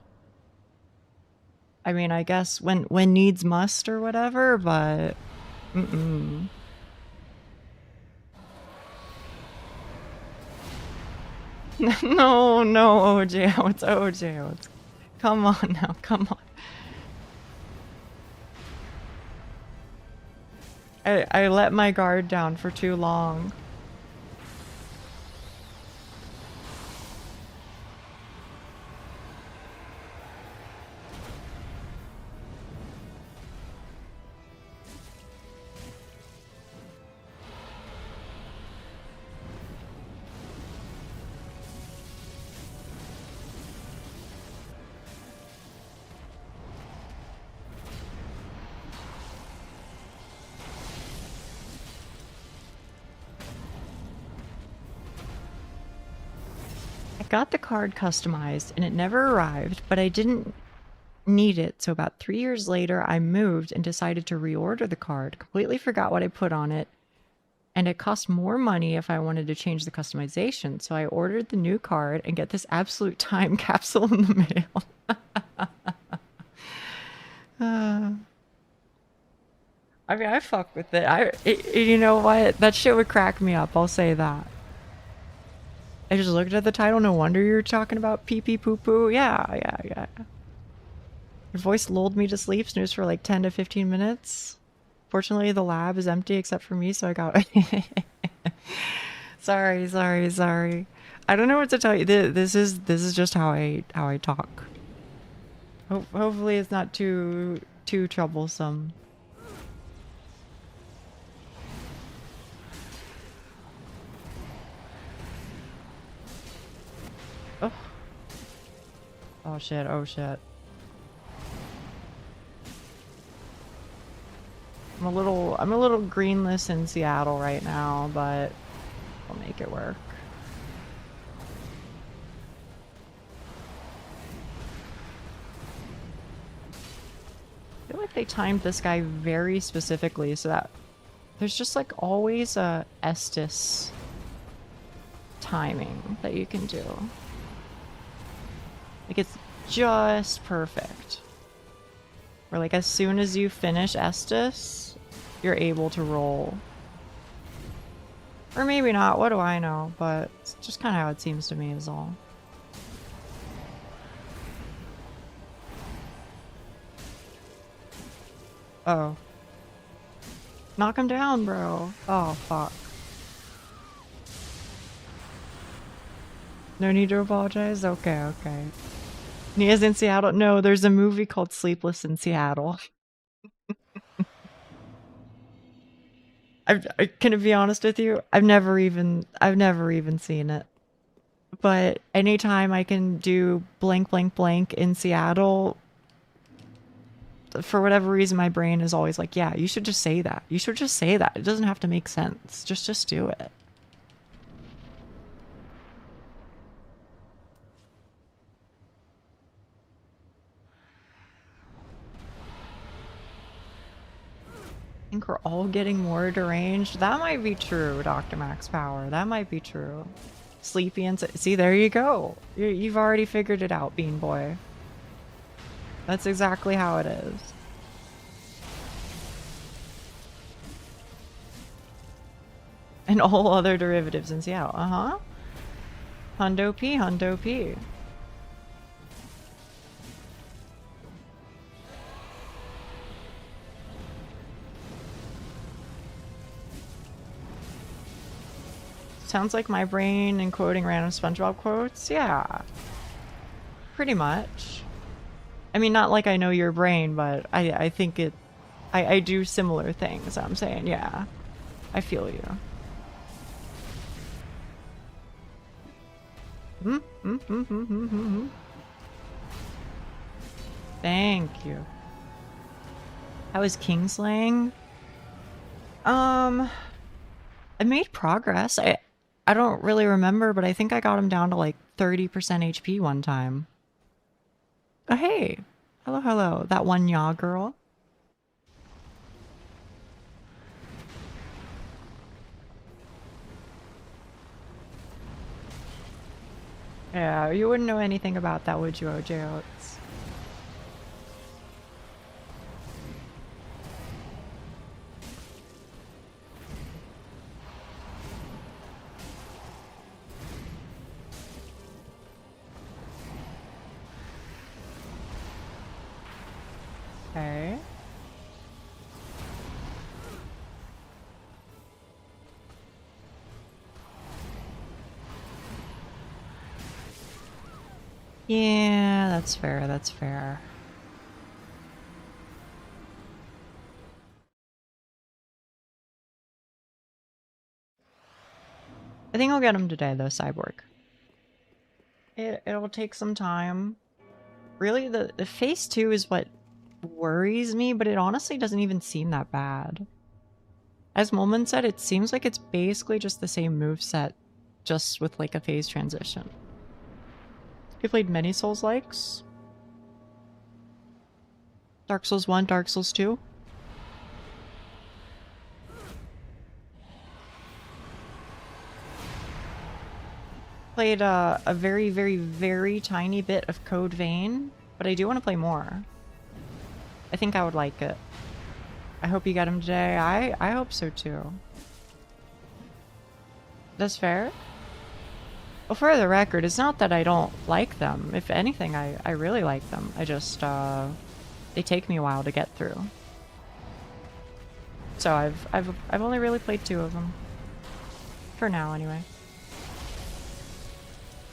I mean, I guess when needs must or whatever, but mm-mm. No, OJ Oats, OJ Oats. Come on now, come on. I let my guard down for too long. Got the card customized and it never arrived, but I didn't need it, so about 3 years later I moved and decided to reorder the card. Completely forgot what I put on it, and it cost more money if I wanted to change the customization, so I ordered the new card and get this absolute time capsule in the mail. I mean, I fuck with it. You know what? That shit would crack me up, I'll say that. I just looked at the title, no wonder you're talking about pee-pee poo-poo. Yeah. Your voice lulled me to sleep, snoozed for like 10 to 15 minutes. Fortunately, the lab is empty except for me, so I got... Sorry. I don't know what to tell you. This is just how I talk. Hopefully it's not too troublesome. Oh shit. I'm a little greenless in Seattle right now, but I'll make it work. I feel like they timed this guy very specifically so that there's just like always a Estes timing that you can do. Like it's just perfect. Where like as soon as you finish Estes, you're able to roll. Or maybe not, what do I know? But it's just kind of how it seems to me is all. Oh. Knock him down, bro. Oh, fuck. No need to apologize? Okay. Nia's in Seattle? No, there's a movie called Sleepless in Seattle. Can I be honest with you? I've never even seen it. But anytime I can do blank in Seattle, for whatever reason, my brain is always like, yeah, you should just say that. You should just say that. It doesn't have to make sense. Just do it. I think we're all getting more deranged. That might be true, Dr. Max Power. That might be true. Sleepy and... See, there you go. You've already figured it out, Bean Boy. That's exactly how it is. And all other derivatives in Seattle. Uh-huh. Hundo P. Sounds like my brain and quoting random SpongeBob quotes? Yeah. Pretty much. I mean, not like I know your brain, but I think it... I do similar things, I'm saying, yeah. I feel you. Thank you. How is Kingslaying? I made progress. I don't really remember, but I think I got him down to like 30% HP one time. Oh, hey. Hello. That one yaw girl. Yeah, you wouldn't know anything about that, would you, OJ Oats? Okay. Yeah, that's fair, that's fair. I think I'll get him today, though, Cyborg. It'll take some time. Really, the phase 2 is what worries me, but it honestly doesn't even seem that bad. As Molman said, it seems like it's basically just the same moveset, just with like a phase transition. You played many Souls-likes? Dark Souls 1, Dark Souls 2? Played a very, very, very tiny bit of Code Vein, but I do want to play more. I think I would like it. I hope you get him today. I hope so too. That's fair. Well, for the record, it's not that I don't like them. If anything, I really like them. I just, they take me a while to get through. So I've only really played 2 of them. For now, anyway.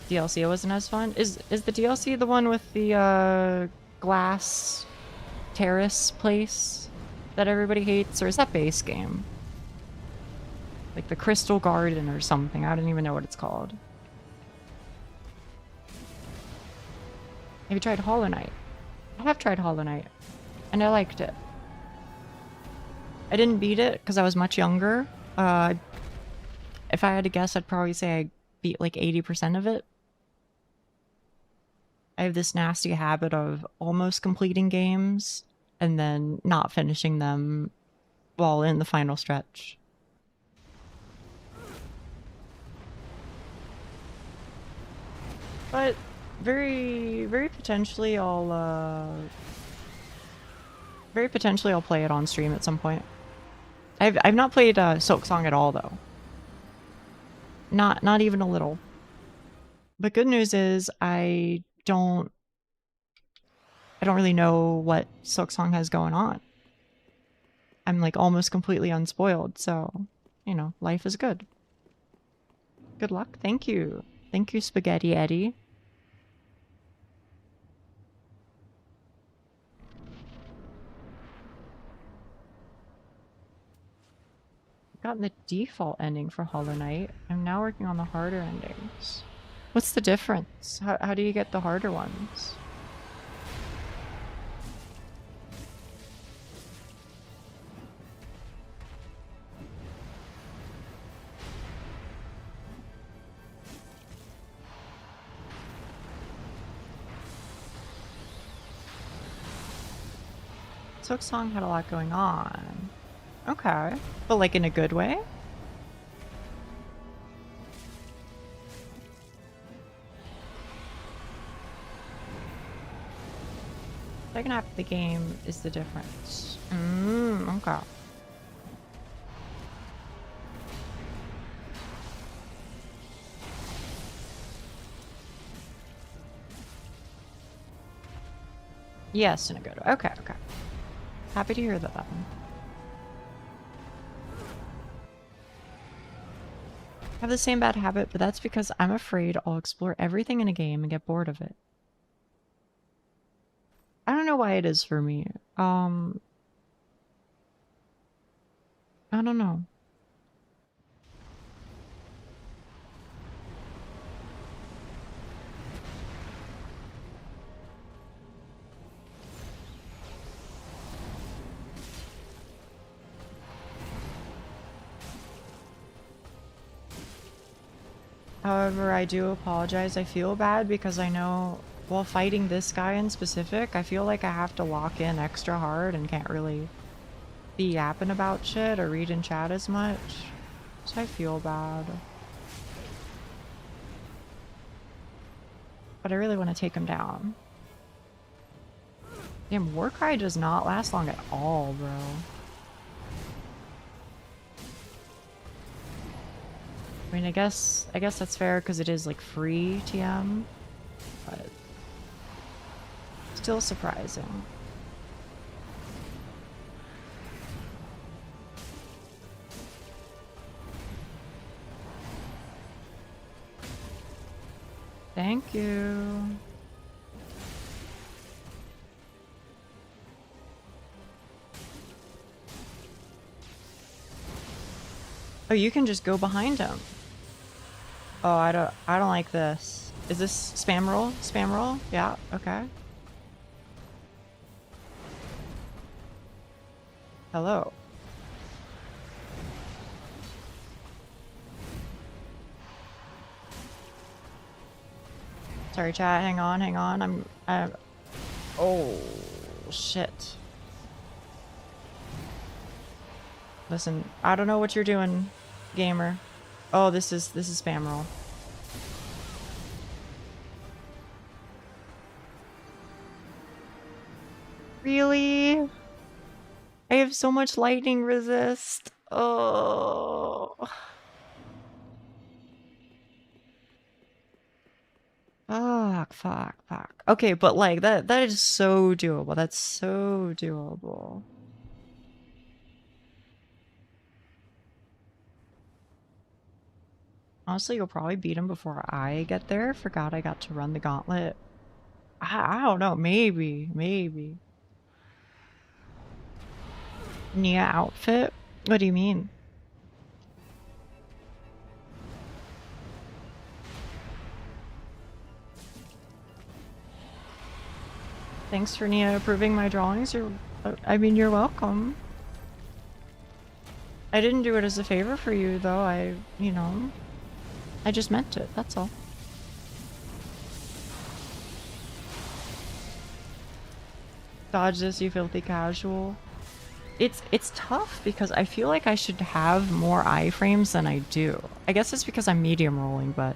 DLC wasn't as fun. Is the DLC the one with the glass terrace place that everybody hates, or is that base game? Like the Crystal Garden or something. I don't even know what it's called. Have you tried Hollow Knight? I have tried Hollow Knight, and I liked it. I didn't beat it because I was much younger. If I had to guess, I'd probably say I beat like 80% of it. I have this nasty habit of almost completing games and then not finishing them while in the final stretch. But very potentially I'll play it on stream at some point. I've not played Silksong at all though. Not even a little. But good news is I don't really know what Silksong has going on. I'm like almost completely unspoiled, so you know, life is good. Good luck. Thank you. Thank you, Spaghetti Eddie. I've gotten the default ending for Hollow Knight. I'm now working on the harder endings. What's the difference? How do you get the harder ones? Silksong had a lot going on. Okay. But like in a good way? Second half of the game is the difference. Okay. Yes, in a good way. Okay, okay. Happy to hear that. I have the same bad habit, but that's because I'm afraid I'll explore everything in a game and get bored of it. I don't know why it is for me. I don't know. However, I do apologize. I feel bad because I know while fighting this guy in specific, I feel like I have to lock in extra hard and can't really be yapping about shit or read in chat as much. So I feel bad. But I really want to take him down. Damn, Warcry does not last long at all, bro. I mean, I guess that's fair because it is like free TM, but still surprising. Thank you. Oh, you can just go behind him. Oh, I don't like this. Is this spam roll? Spam roll? Yeah, okay. Hello. Sorry, chat. Hang on. I'm. Oh, shit. Listen, I don't know what you're doing, gamer. Oh, this is spam roll. Really? I have so much lightning resist. Oh. Fuck. Okay, but like that is so doable. That's so doable. Honestly, you'll probably beat him before I get there. Forgot I got to run the gauntlet. I don't know. Maybe. Nia outfit? What do you mean? Thanks for Nia approving my drawings. I mean, you're welcome. I didn't do it as a favor for you, though. You know, I just meant it. That's all. Dodge this, you filthy casual. It's tough because I feel like I should have more iframes than I do. I guess it's because I'm medium rolling, but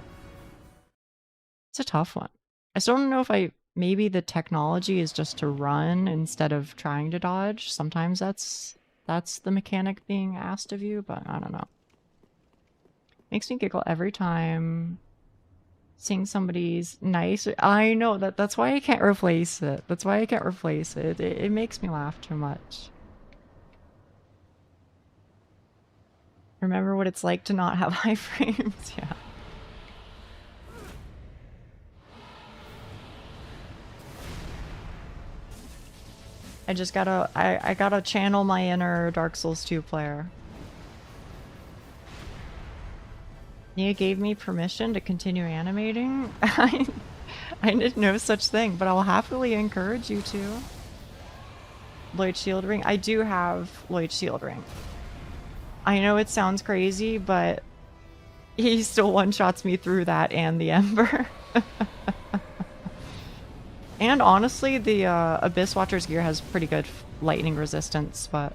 it's a tough one. I still don't know if maybe the technology is just to run instead of trying to dodge. Sometimes that's the mechanic being asked of you, but I don't know. Makes me giggle every time seeing somebody's nice. I know that's why I can't replace it. It makes me laugh too much. Remember what it's like to not have iframes? Yeah. I just gotta, I gotta channel my inner Dark Souls 2 player. Nia gave me permission to continue animating. I didn't know such thing, but I'll happily encourage you to. Lloyd Shield Ring? I do have Lloyd Shield Ring. I know it sounds crazy, but he still one-shots me through that and the Ember. And honestly, the Abyss Watcher's gear has pretty good lightning resistance, but...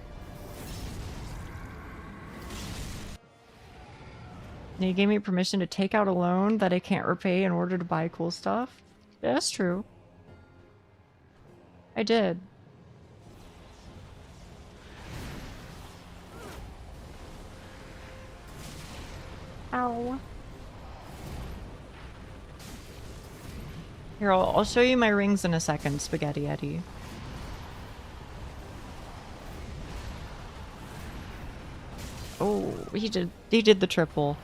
And he gave me permission to take out a loan that I can't repay in order to buy cool stuff. Yeah, that's true. I did. Ow. Here, I'll show you my rings in a second, Spaghetti Eddie. Oh, he did the triple.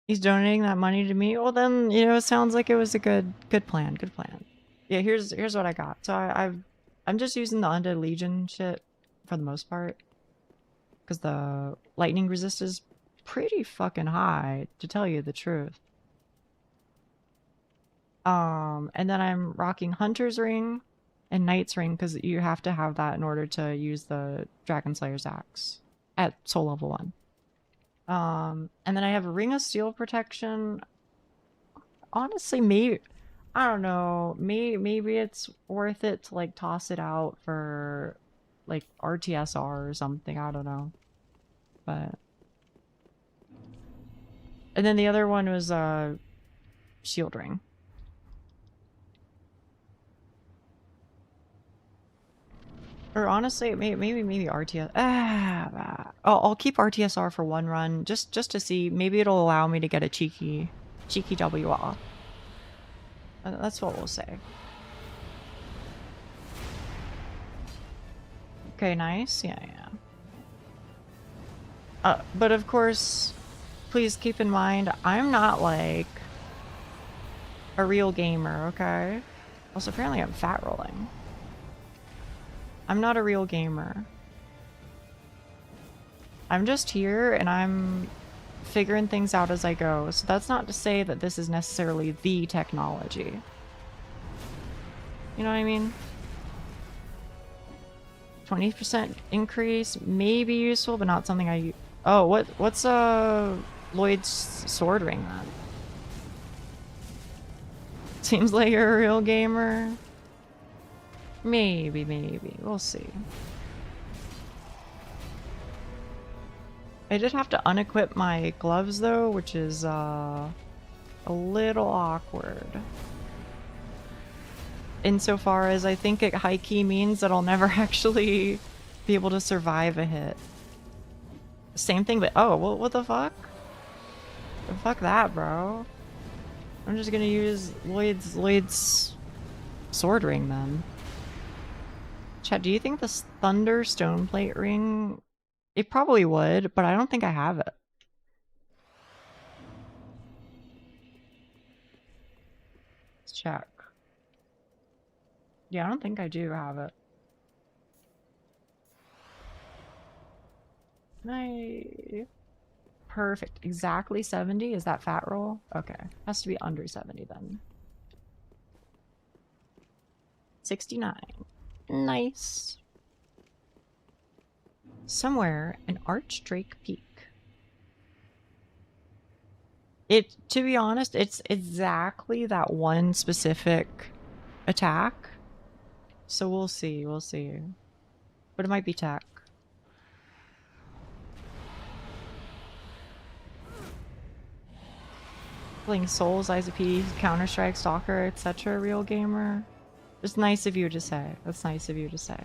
He's donating that money to me. Well, then, you know, it sounds like it was a good plan. Yeah, here's what I got. So I'm just using the Undead Legion shit for the most part. Because the lightning resist is pretty fucking high, to tell you the truth. And then I'm rocking Hunter's Ring and Knight's Ring, because you have to have that in order to use the Dragon Slayer's Axe at soul level 1. And then I have a Ring of Steel protection. Honestly, maybe, I don't know, maybe it's worth it to like toss it out for like RTSR or something, I don't know. But and then the other one was Shield Ring. Or honestly, maybe RTS. I'll keep RTSR for one run just to see. Maybe it'll allow me to get a cheeky W off. That's what we'll say. Okay, nice. Yeah. But of course, please keep in mind, I'm not like a real gamer, okay? Also, apparently I'm fat rolling. I'm not a real gamer. I'm just here and I'm figuring things out as I go. So that's not to say that this is necessarily the technology. You know what I mean? 20% increase may be useful, but not something I... Oh, what's Lloyd's sword ring then? Seems like you're a real gamer. Maybe. We'll see. I did have to unequip my gloves though, which is a little awkward. Insofar as I think it high-key means that I'll never actually be able to survive a hit. Same thing, but oh, what the fuck? Fuck that, bro. I'm just gonna use Lloyd's sword ring then. Chat, do you think this Thunder Stone Plate ring... It probably would, but I don't think I have it. Let's check. Yeah, I don't think I do have it. Perfect. Exactly 70? Is that fat roll? Okay. Has to be under 70 then. 69. Nice. Somewhere an Archdrake Peak. To be honest, it's exactly that one specific attack. So we'll see. But it might be tech. Playing Souls, IZP, Counter-Strike, Stalker, etc. Real gamer. It's nice of you to say. That's nice of you to say.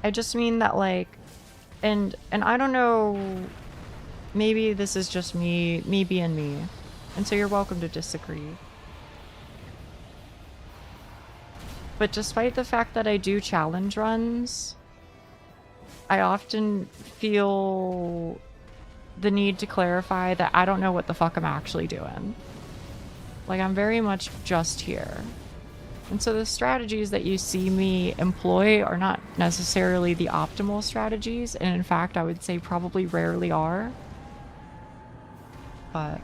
I just mean that, like, and I don't know, maybe this is just me being me, and so you're welcome to disagree. But despite the fact that I do challenge runs, I often feel the need to clarify that I don't know what the fuck I'm actually doing. Like, I'm very much just here. And so the strategies that you see me employ are not necessarily the optimal strategies, and in fact, I would say probably rarely are. But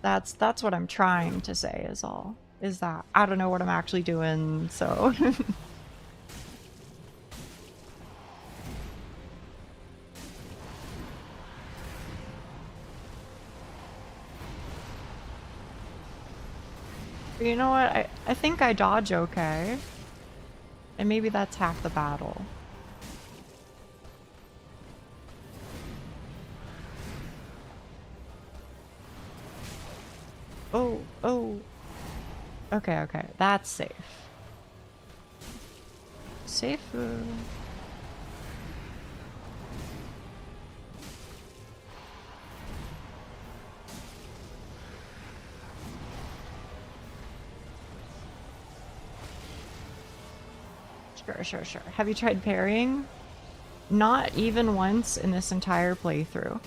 that's what I'm trying to say is all. Is that I don't know what I'm actually doing, so... You know what? I think I dodge okay. And maybe that's half the battle. Oh. Okay. That's safe. Safe. Sure. Have you tried parrying? Not even once in this entire playthrough.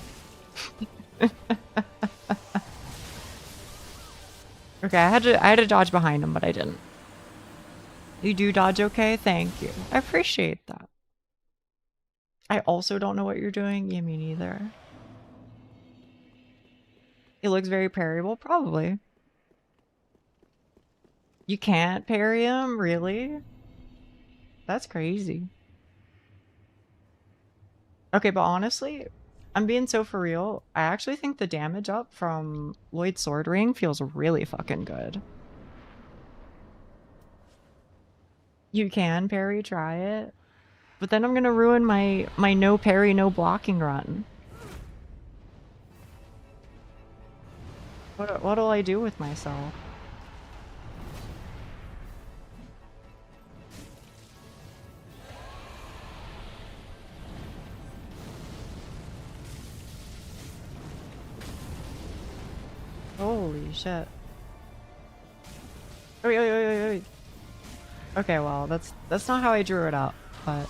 Okay, I had to dodge behind him, but I didn't. You do dodge okay? Thank you. I appreciate that. I also don't know what you're doing. Yeah, me neither. It looks very parryable? Probably. You can't parry him? Really? That's crazy. Okay, but honestly, I'm being so for real. I actually think the damage up from Lloyd's Sword Ring feels really fucking good. You can parry, try it. But then I'm gonna ruin my no parry, no blocking run. What'll I do with myself? Holy shit. Wait. Okay, well, that's not how I drew it up, but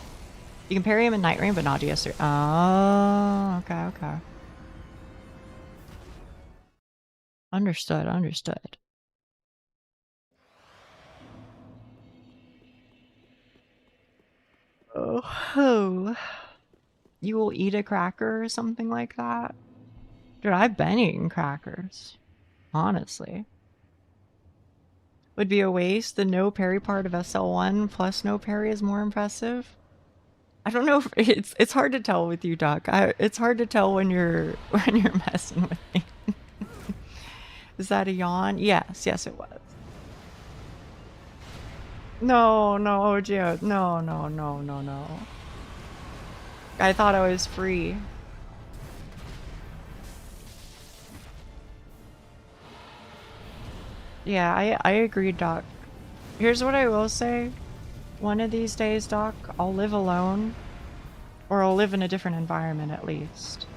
You can parry him in Night Rain, but not DS3. Oh, okay, okay. Understood, understood. Oh, you will eat a cracker or something like that? Dude, I've been eating crackers. Honestly. Would be a waste. The no parry part of SL1 plus no parry is more impressive. I don't know if it's hard to tell with you, Doc. It's hard to tell when you're messing with me. Is that a yawn? Yes, yes it was. No, no, Gio. No, no, no, no, no. I thought I was free. Yeah, I agree, Doc. Here's what I will say. One of these days, Doc, I'll live alone. Or I'll live in a different environment, at least.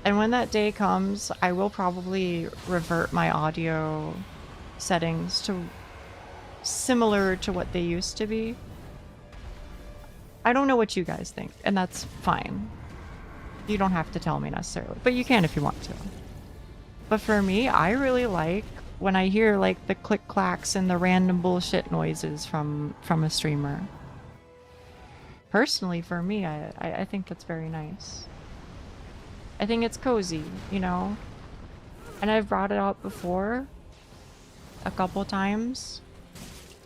And when that day comes, I will probably revert my audio settings to similar to what they used to be. I don't know what you guys think, and that's fine. You don't have to tell me necessarily, but you can if you want to. But for me, I really like when I hear like the click clacks and the random bullshit noises from a streamer. Personally, for me, I think it's very nice. I think it's cozy, you know? And I've brought it up before a couple times.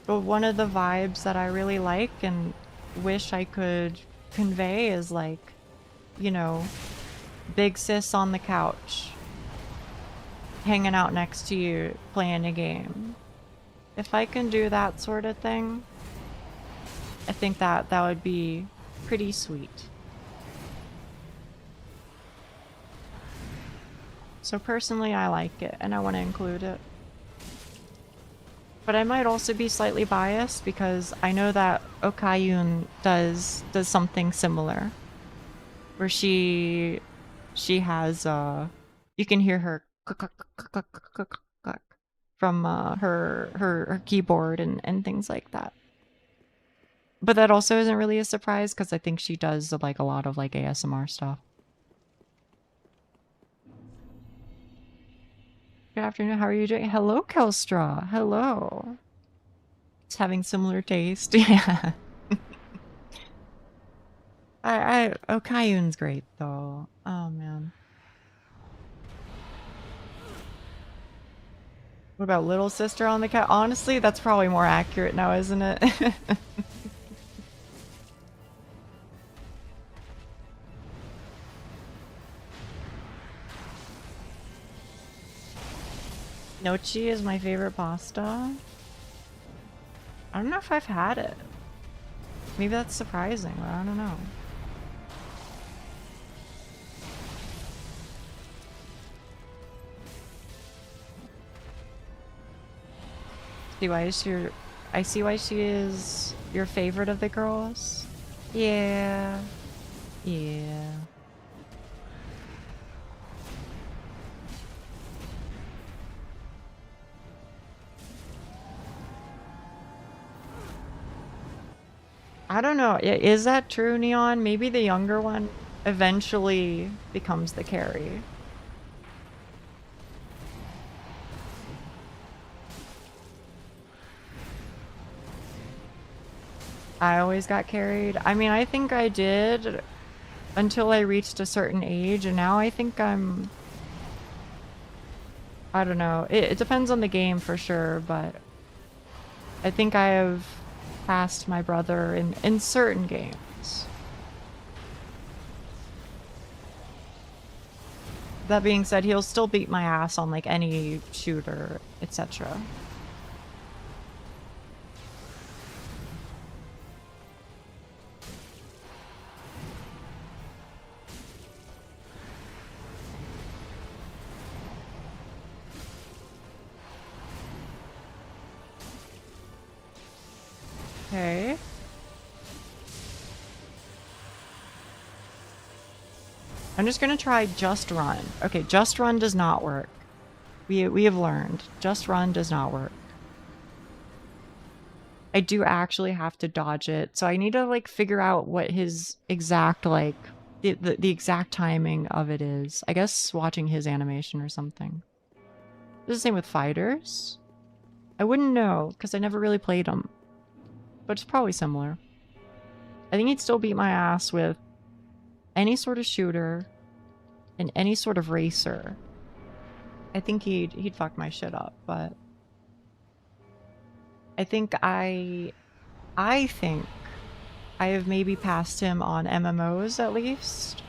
But one of the vibes that I really like and wish I could convey is like, you know, big sis on the couch, hanging out next to you, playing a game. If I can do that sort of thing, I think that would be pretty sweet. So personally, I like it, and I want to include it. But I might also be slightly biased because I know that Okayun does something similar, where she has you can hear her from her keyboard and things like that. But that also isn't really a surprise because I think she does like a lot of like ASMR stuff. Good afternoon, how are you doing? Hello, Kelstra. Hello. It's having similar taste. Yeah. Okayun's great though. Oh man. What about little sister on the couch? Honestly, that's probably more accurate now, isn't it? Nochi is my favorite pasta. I don't know if I've had it. Maybe that's surprising, but I don't know. I see why she is your favorite of the girls. Yeah. Yeah. I don't know. Is that true, Neon? Maybe the younger one eventually becomes the carry. I always got carried. I mean, I think I did until I reached a certain age, and now I think I'm... I don't know. It depends on the game for sure, but I think I have passed my brother in certain games. That being said, he'll still beat my ass on like any shooter, etc. Okay. I'm just gonna try Just Run. Okay, Just Run does not work. We have learned. Just Run does not work. I do actually have to dodge it. So I need to like figure out what his exact like the exact timing of it is. I guess watching his animation or something. It's the same with fighters. I wouldn't know because I never really played them. But it's probably similar. I think he'd still beat my ass with any sort of shooter and any sort of racer. I think he'd fuck my shit up, but I think I think I have maybe passed him on MMOs at least.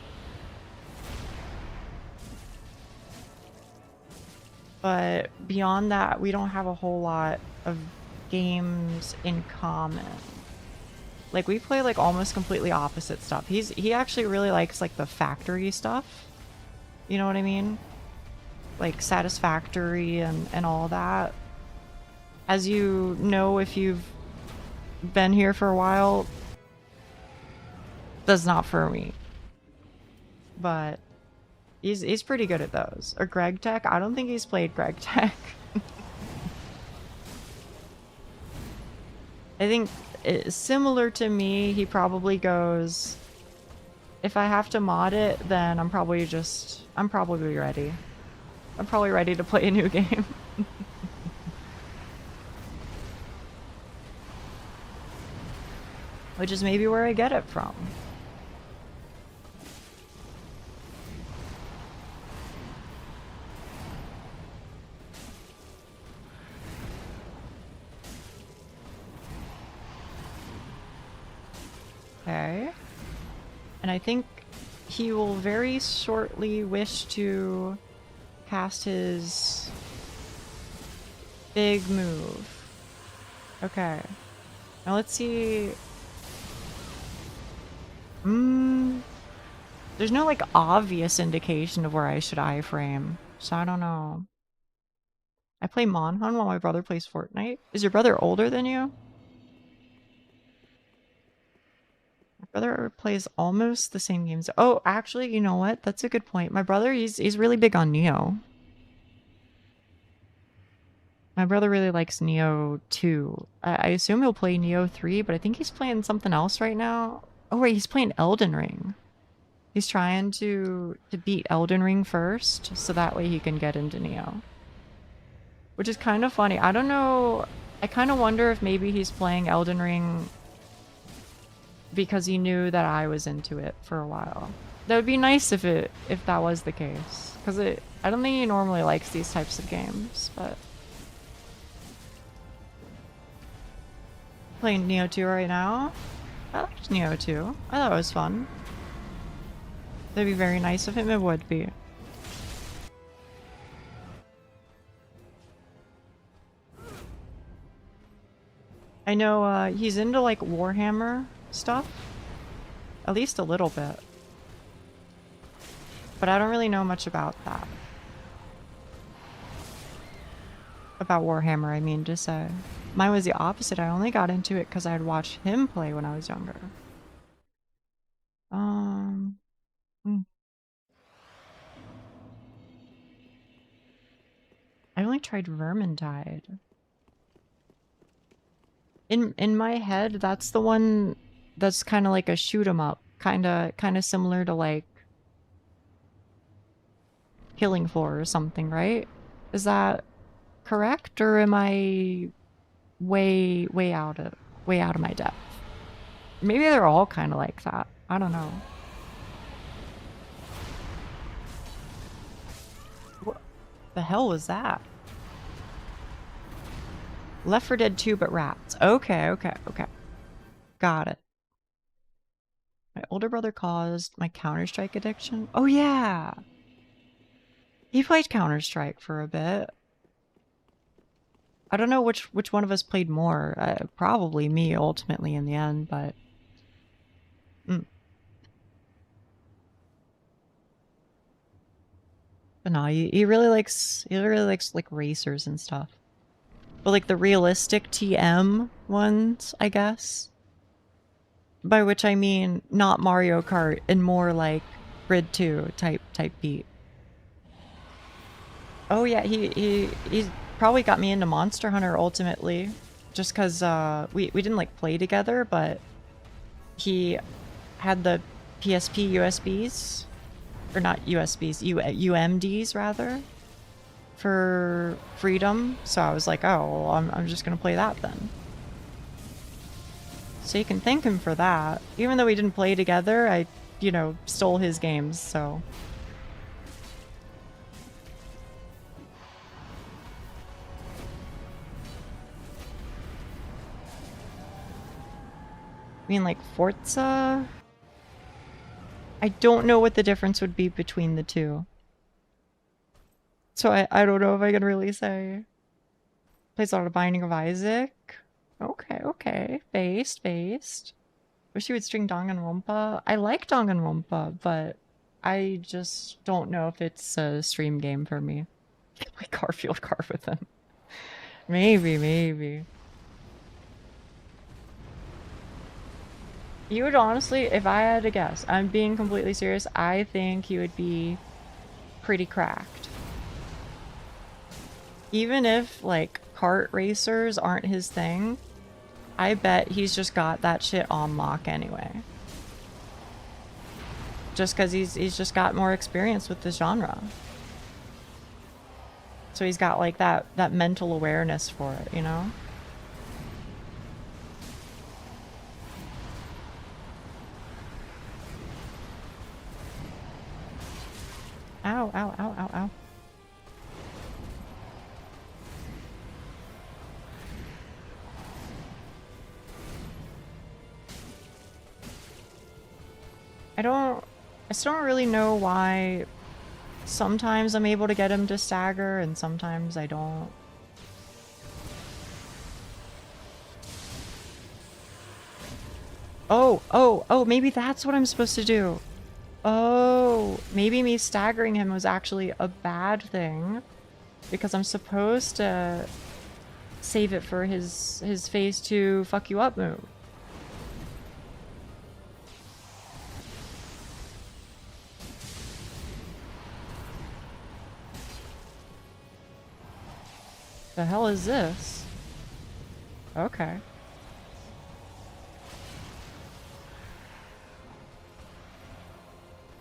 But beyond that, we don't have a whole lot of games in common. Like we play like almost completely opposite stuff. He actually really likes like the factory stuff. You know what I mean? Like Satisfactory and all that. As you know, if you've been here for a while, that's not for me. But he's pretty good at those. Or Greg Tech? I don't think he's played Greg Tech. I think similar to me, he probably goes, if I have to mod it, then I'm probably ready. I'm probably ready to play a new game. Which is maybe where I get it from. Okay. And I think he will very shortly wish to cast his big move. Okay. Now let's see. There's no like obvious indication of where I should iframe, so I don't know. I play Monhun while my brother plays Fortnite. Is your brother older than you? My brother plays almost the same games. Oh, actually, you know what? That's a good point. My brother, he's really big on Neo. My brother really likes Neo 2. I assume he'll play Neo 3, but I think he's playing something else right now. Oh wait, he's playing Elden Ring. He's trying to beat Elden Ring first, so that way he can get into Neo. Which is kind of funny. I don't know. I kind of wonder if maybe he's playing Elden Ring because he knew that I was into it for a while. That would be nice if that was the case. Because I don't think he normally likes these types of games, but... Playing Neo 2 right now? I liked Neo 2. I thought it was fun. That'd be very nice of him, it would be. I know he's into like Warhammer stuff. At least a little bit. But I don't really know much about that. About Warhammer, I mean to say. Mine was the opposite. I only got into it because I'd watched him play when I was younger. I only tried Vermintide. In my head, that's the one that's kind of like a shoot 'em up, kind of similar to like Killing Floor or something, right? Is that correct, or am I way out of my depth? Maybe they're all kind of like that. I don't know. What the hell was that? Left 4 Dead 2, but rats. Okay. Got it. My older brother caused my Counter-Strike addiction. Oh yeah! He played Counter-Strike for a bit. I don't know which one of us played more. Probably me, ultimately, in the end, but... But no, he really likes like racers and stuff. But like the realistic TM ones, I guess. By which I mean not Mario Kart and more like Grid 2 type beat. Oh yeah, he's probably got me into Monster Hunter ultimately. just because we didn't like play together, but he had the PSP USBs, or not USBs, UMDs rather, for Freedom. So I was like, oh, well, I'm just gonna play that then. So you can thank him for that. Even though we didn't play together, I, you know, stole his games, so. I mean, like, Forza? I don't know what the difference would be between the two. So I don't know if I can really say. Plays a lot of Binding of Isaac. Okay, okay. Based. Wish you would string Danganronpa. I like Danganronpa, but I just don't know if it's a stream game for me. Play Garfield Car with them. Maybe. You would honestly, if I had to guess, I'm being completely serious, I think he would be pretty cracked. Even if, like, kart racers aren't his thing, I bet he's just got that shit on lock anyway. Just because he's just got more experience with the genre. So he's got, like, that mental awareness for it, you know? Ow, ow, ow, ow, ow. I still don't really know why sometimes I'm able to get him to stagger and sometimes I don't. Oh, maybe that's what I'm supposed to do. Oh, maybe me staggering him was actually a bad thing because I'm supposed to save it for his phase 2 fuck you up move. The hell is this? Okay.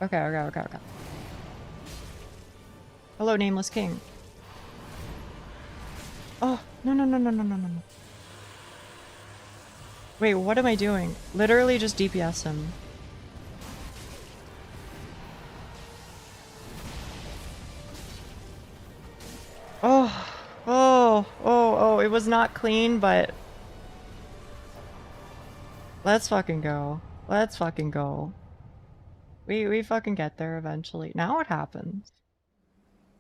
Okay. Hello, Nameless King. Oh, no. Wait, what am I doing? Literally just DPS him. Oh, it was not clean, but... Let's fucking go. Let's fucking go. We fucking get there eventually. Now what happens?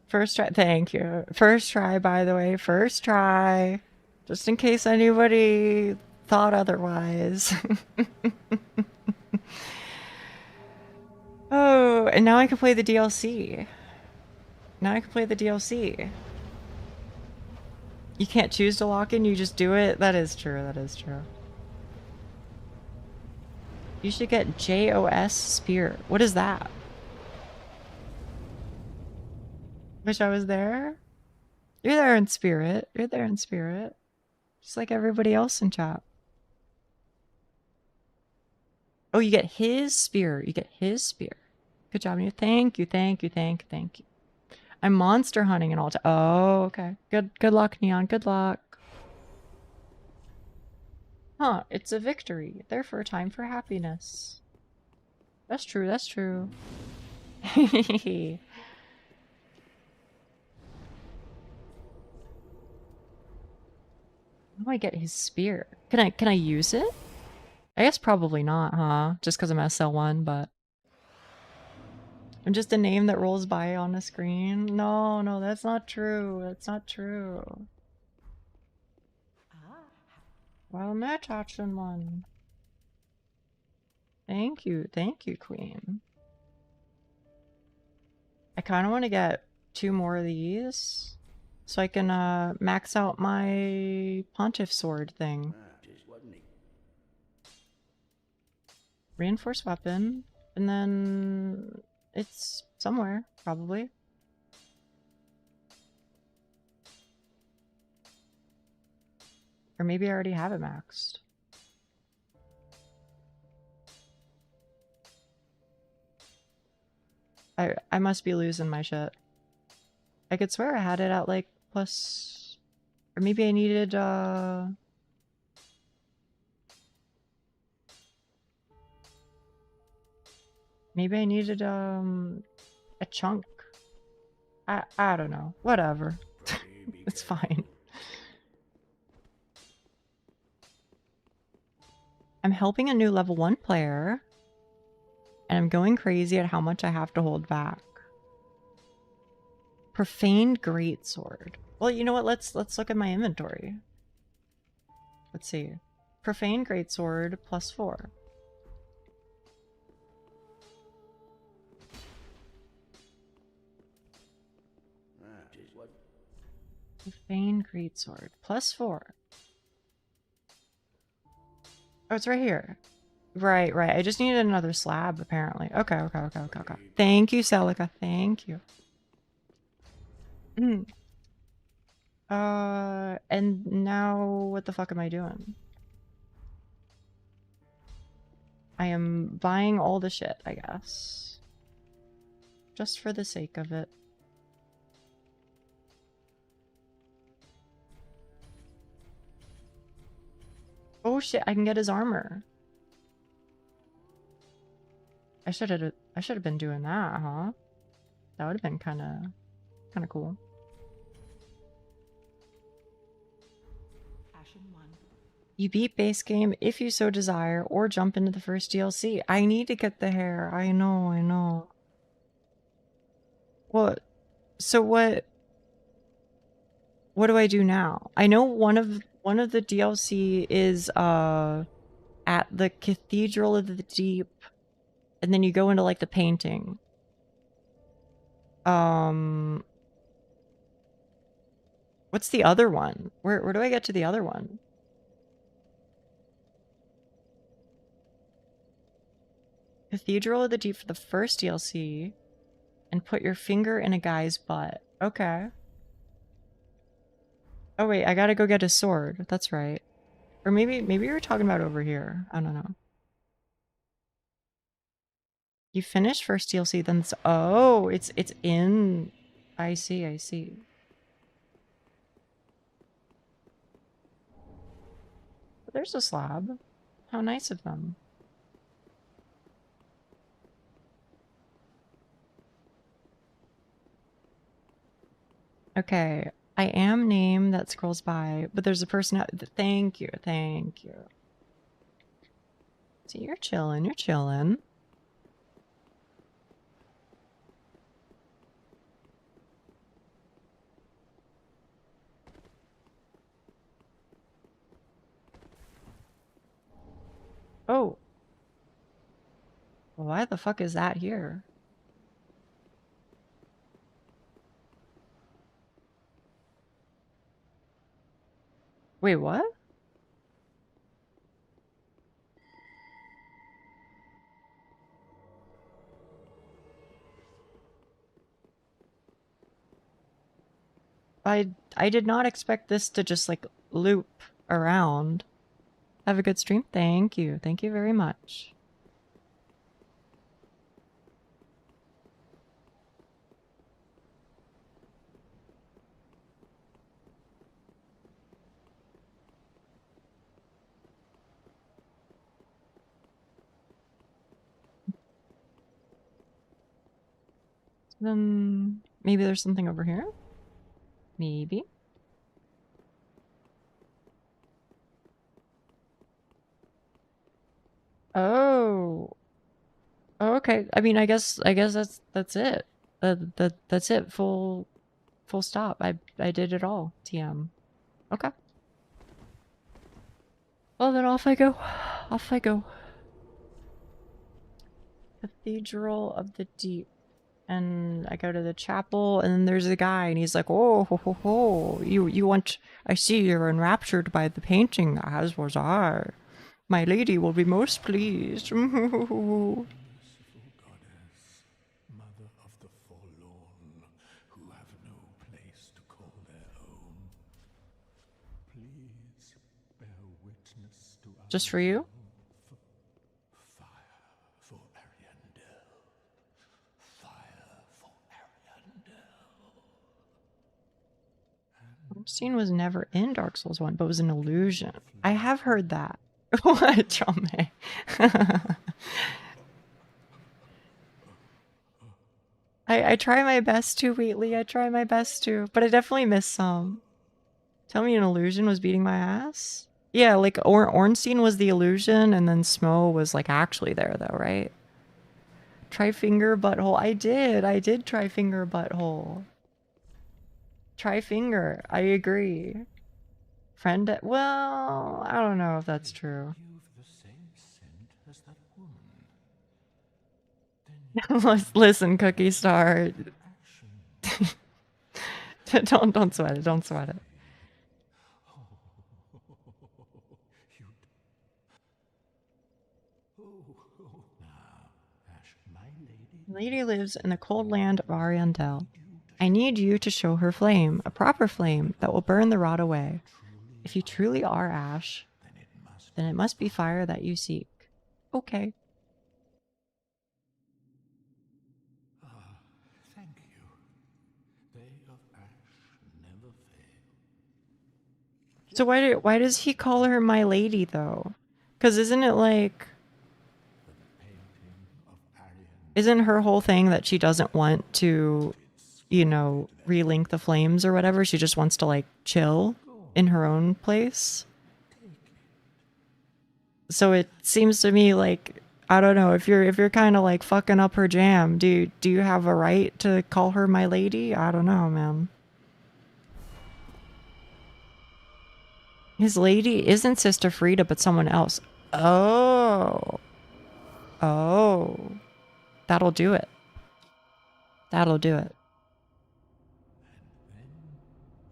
First try. Thank you. First try, by the way. First try. Just in case anybody thought otherwise. Oh, and now I can play the DLC. You can't choose to lock in, you just do it? That is true. You should get JOS Spear. What is that? Wish I was there? You're there in spirit. Just like everybody else in chat. Oh, you get his spear. Good job. Thank you. I'm monster hunting and all. Oh, okay. Good luck, Neon. Good luck. Huh, it's a victory. Therefore, time for happiness. That's true. How do I get his spear? Can I use it? I guess probably not, huh? Just because I'm SL1, but... I'm just a name that rolls by on a screen. No, that's not true. Well, I'm not touching one. Thank you, queen. I kind of want to get 2 more of these so I can max out my pontiff sword thing. Reinforced weapon, and then it's somewhere, probably. Or maybe I already have it maxed. I must be losing my shit. I could swear I had it at like plus... Or maybe I needed, maybe I needed, a chunk. I don't know. Whatever. It's fine. I'm helping a new level 1 player. And I'm going crazy at how much I have to hold back. Profaned Greatsword. Well, you know what? Let's look at my inventory. Let's see. Profaned Greatsword +4. Profaned Greatsword +4. Oh, it's right here. Right. I just needed another slab, apparently. Okay. Thank you, Celica. Thank you. And now what the fuck am I doing? I am buying all the shit, I guess. Just for the sake of it. Oh shit, I can get his armor. I should have been doing that, huh? That would have been kind of cool. You beat base game if you so desire, or jump into the first DLC. I need to get the hair. I know. What? So what do I do now? I know one of the DLC is at the Cathedral of the Deep, and then you go into like the painting. What's the other one? Where do I get to the other one? Cathedral of the Deep for the first DLC, and put your finger in a guy's butt. Okay. Oh wait, I gotta go get a sword. That's right. Or maybe you were talking about over here. I don't know. You finished first DLC, then it's... Oh, it's in... I see. There's a slab. How nice of them. Okay, I am name that scrolls by, but there's a person out... Thank you. See, you're chilling. Oh. Why the fuck is that here? Wait, what? I did not expect this to just like loop around. Have a good stream. Thank you very much. Then maybe there's something over here? Maybe. Oh. Okay. I mean, I guess that's it. That's it. Full stop. I did it all. TM. Okay. Well, then off I go. Cathedral of the Deep. And I go to the chapel, and then there's a guy, and he's like, "Oh, ho. You want... I see you're enraptured by the painting, as was I. My lady will be most pleased." Merciful goddess, mother of the forlorn, who have no place to call their own, please Just for you? Fire for Ariandel. Fire for Ariandel. Ornstein was never in Dark Souls 1, but was an illusion. I have heard that. What, Chome? I try my best to, Wheatley. I try my best to, but I definitely miss some. Tell me an illusion was beating my ass? Yeah, like Ornstein was the illusion, and then Smo was like actually there though, right? Try finger butthole. I did try finger butthole. Try finger. I agree. Friend, well, I don't know if that's true. You've the same scent as that woman. Listen, Cookie Star. don't sweat it. Don't sweat it. Lady lives in the cold land of Ariandel. I need you to show her flame, a proper flame that will burn the rot away. If you truly are Ash, then it must be fire that you seek. Okay. Thank you. They of Ash never fail. So why does he call her my lady though? Because isn't it like, isn't her whole thing that she doesn't want to, you know, relink the flames or whatever? She just wants to like chill in her own place. So it seems to me like, I don't know, if you're kind of like fucking up her jam, do you have a right to call her my lady? I don't know, man. His lady isn't Sister Frida, but someone else. Oh. Oh. That'll do it. That'll do it.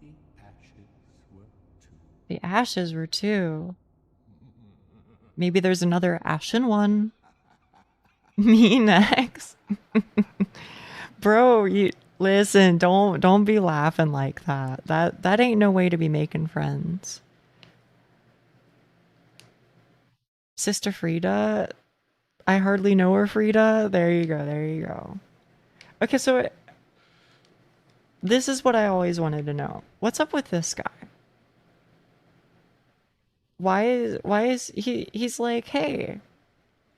And then the ashes were too. The ashes were too. Maybe there's another ashen one. Me next. Bro, you listen, don't be laughing like that. That ain't no way to be making friends. Sister Frida, I hardly know her, Frida. There you go. There you go. Okay, so this is what I always wanted to know. What's up with this guy? Why is he's like, hey,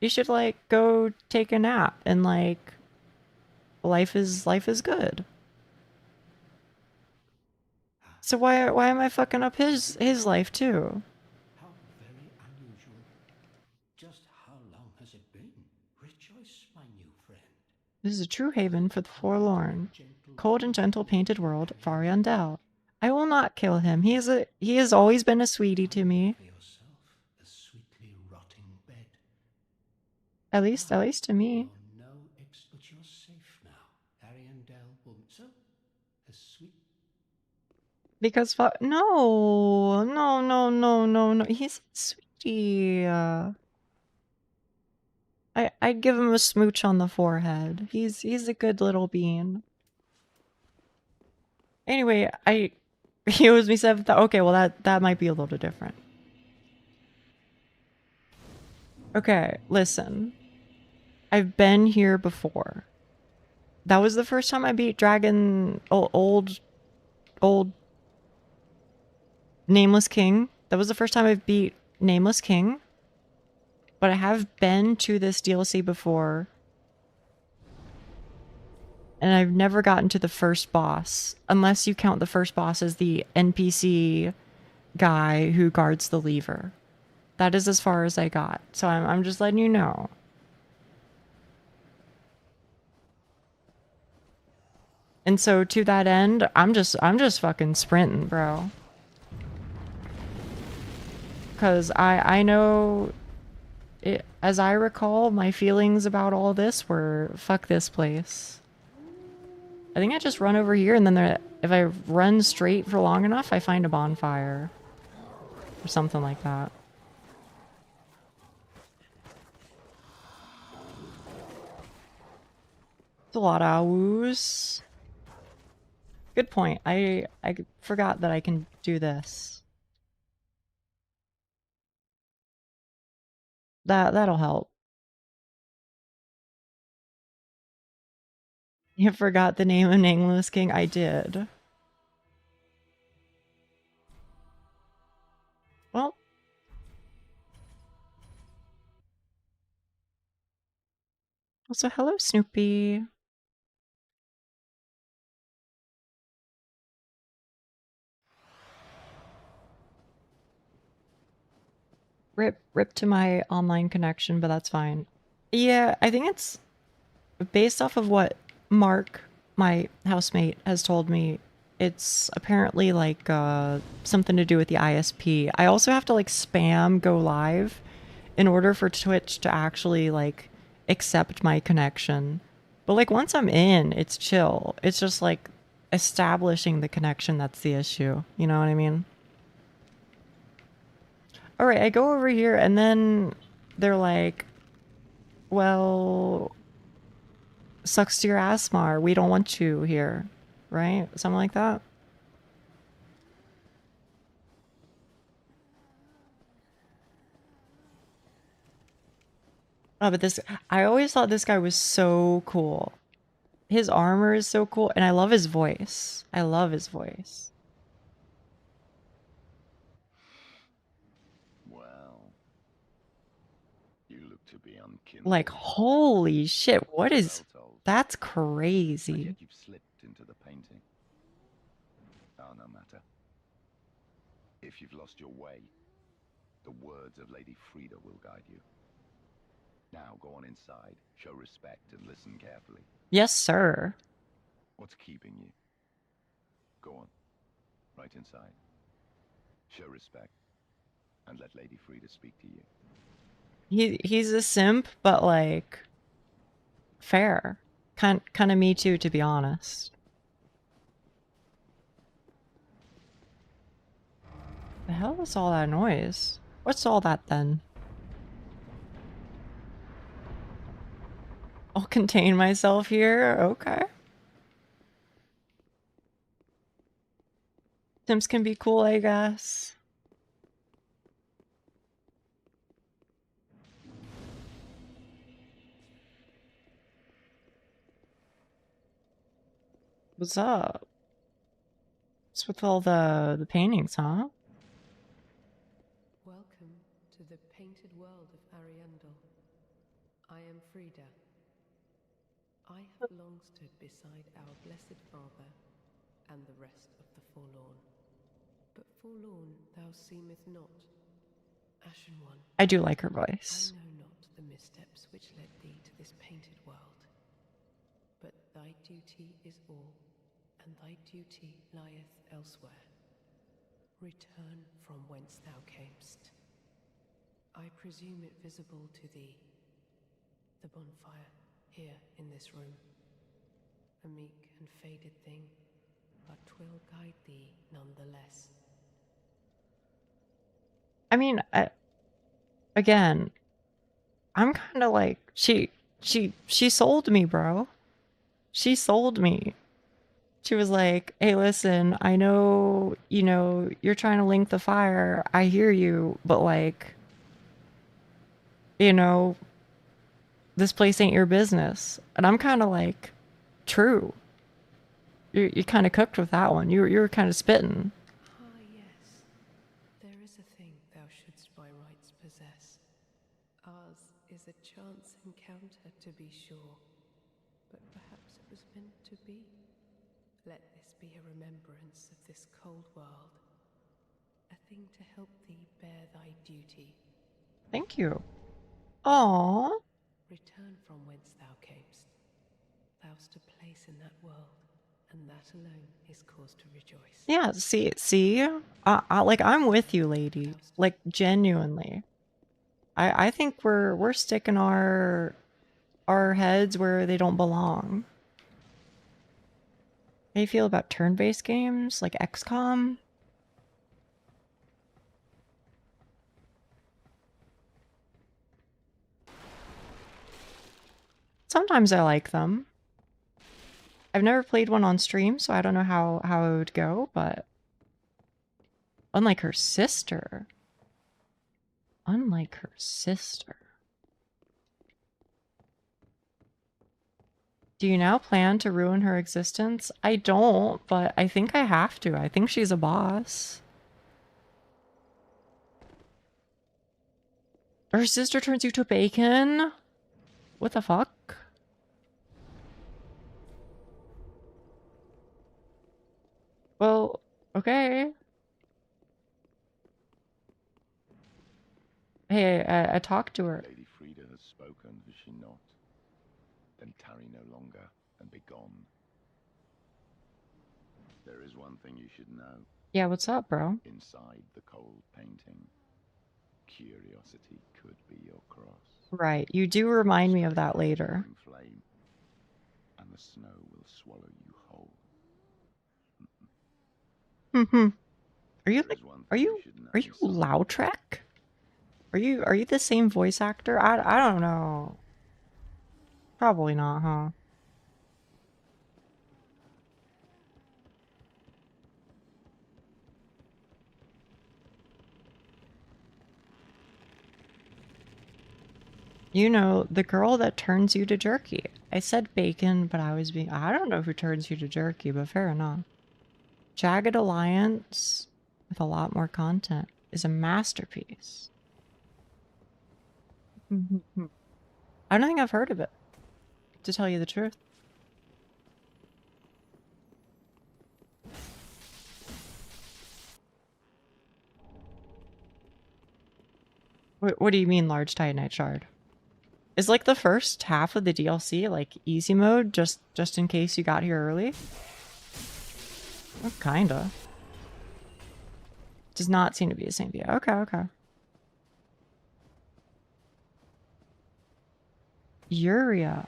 you should like go take a nap and like life is good. So why am I fucking up his life too? How very unusual. Just how long has it been? Rejoice, my new friend. This is a true haven for the forlorn. Cold and gentle painted world of Ariandel. I will not kill him. He has always been a sweetie to me. For yourself, a sweetly rotting bed. At least to me. You're but you're safe now. Ariandel will so a sweet. Because no. He's a sweetie. I'd give him a smooch on the forehead. He's a good little bean. Anyway, he owes me 7,000. Okay, well that might be a little different. Okay, listen. I've been here before. That was the first time I beat Dragon old Nameless King. That was the first time I beat Nameless King. But I have been to this DLC before. And I've never gotten to the first boss. Unless you count the first boss as the NPC guy who guards the lever. That is as far as I got. So I'm just letting you know. And so to that end, I'm just fucking sprinting, bro. Cause I know it, as I recall, my feelings about all this were fuck this place. I think I just run over here and then if I run straight for long enough, I find a bonfire. Or something like that. It's a lot of woos. Good point. I forgot that I can do this. That'll help. You forgot the name of Nameless King? I did. Well. Also, hello, Snoopy. Rip to my online connection, but that's fine. Yeah, I think it's based off of what Mark, my housemate, has told me. It's apparently like something to do with the ISP. I also have to like spam go live in order for Twitch to actually like accept my connection. But like once I'm in, it's chill. It's just like establishing the connection that's the issue. You know what I mean? All right, I go over here and then they're like, well, sucks to your ass, Mar. We don't want you here. Right? Something like that. Oh, but this, I always thought this guy was so cool. His armor is so cool, and I love his voice. I love his voice. Well, you look to be unkindled. Like, holy shit, what is... That's And crazy. yet you've slipped into the painting. Oh, no matter. If you've lost your way, the words of Lady Frida will guide you. Now go on inside, show respect, and listen carefully. Yes, sir. What's keeping you? Go on, right inside. Show respect, and let Lady Frida speak to you. He's a simp, but like... fair. Kind of me too, to be honest. The hell is all that noise? What's all that then? I'll contain myself here? Okay. Simps can be cool, I guess. What's up? What's with all the paintings, huh? Welcome to the painted world of Ariandel. I am Frida. I have long stood beside our blessed Father and the rest of the forlorn. But forlorn thou seemeth not, Ashen One. I do like her voice. I know not the missteps which led thee to this painted world, but thy duty is all, and thy duty lieth elsewhere. Return from whence thou camest. I presume it visible to thee, the bonfire here in this room. A meek and faded thing, but 'twill guide thee nonetheless. I mean, again, I'm kind of like, she sold me, bro. She sold me. She was like, hey, listen, I know, you know, you're trying to link the fire. I hear you, but like, you know, this place ain't your business. And I'm kind of like, true. You kind of cooked with that one. You were kind of spitting. Ah, yes. There is a thing thou shouldst by rights possess. Ours is a chance encounter, to be sure, but perhaps it was meant to be. Let this be a remembrance of this cold world, a thing to help thee bear thy duty. Thank you. Aww. Return from whence thou camest. Thou'st a place in that world, and that alone is cause to rejoice. Yeah, see? Like, I'm with you, lady. Like, genuinely. I think we're sticking our heads where they don't belong. How do you feel about turn-based games like XCOM? Sometimes I like them. I've never played one on stream, so I don't know how it would go, but unlike her sister. Unlike her sister. Do you now plan to ruin her existence? I don't, but I think I have to. I think she's a boss. Her sister turns you to bacon? What the fuck? Well, okay. Hey, I talked to her. Lady Frida has spoken, has she not? Then tarry no longer and be gone. There is one thing you should know. Yeah, what's up, bro? Inside the cold painting, curiosity could be your cross. Right, you do remind me of that later. Flame, and the snow will swallow you whole. Are you like, are you Lautrec? Are you the same voice actor? I don't know. Probably not, huh? You know, the girl that turns you to jerky. I said bacon, but I don't know who turns you to jerky, but fair enough. Jagged Alliance, with a lot more content, is a masterpiece. I don't think I've heard of it, to tell you the truth. What do you mean, large titanite shard? Is like the first half of the DLC like easy mode, just in case you got here early? Well, kinda. Does not seem to be the same view. Okay, okay. Yuria.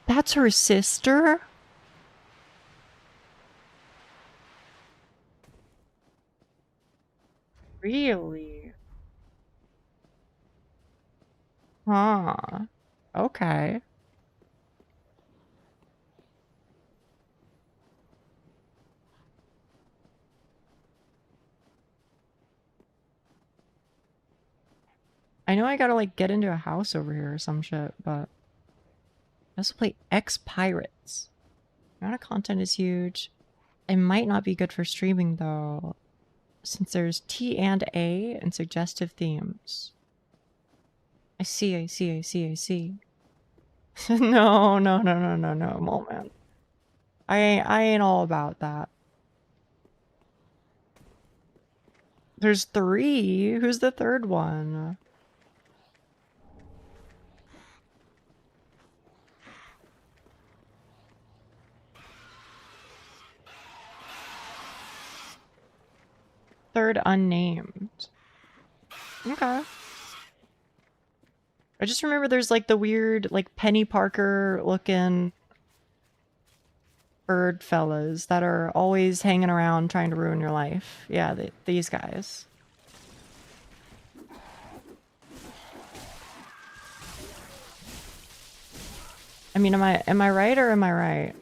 That's her sister? Really? Huh. Okay. I know I gotta like get into a house over here or some shit, but I also play X-Pirates. The amount of content is huge. It might not be good for streaming though, since there's T and A and suggestive themes. I see. No, moment. I ain't all about that. There's 3. Who's the third one? Third unnamed. Okay. I just remember there's like the weird, like Penny Parker looking bird fellas that are always hanging around trying to ruin your life. Yeah, these guys. I mean, am I right or am I right?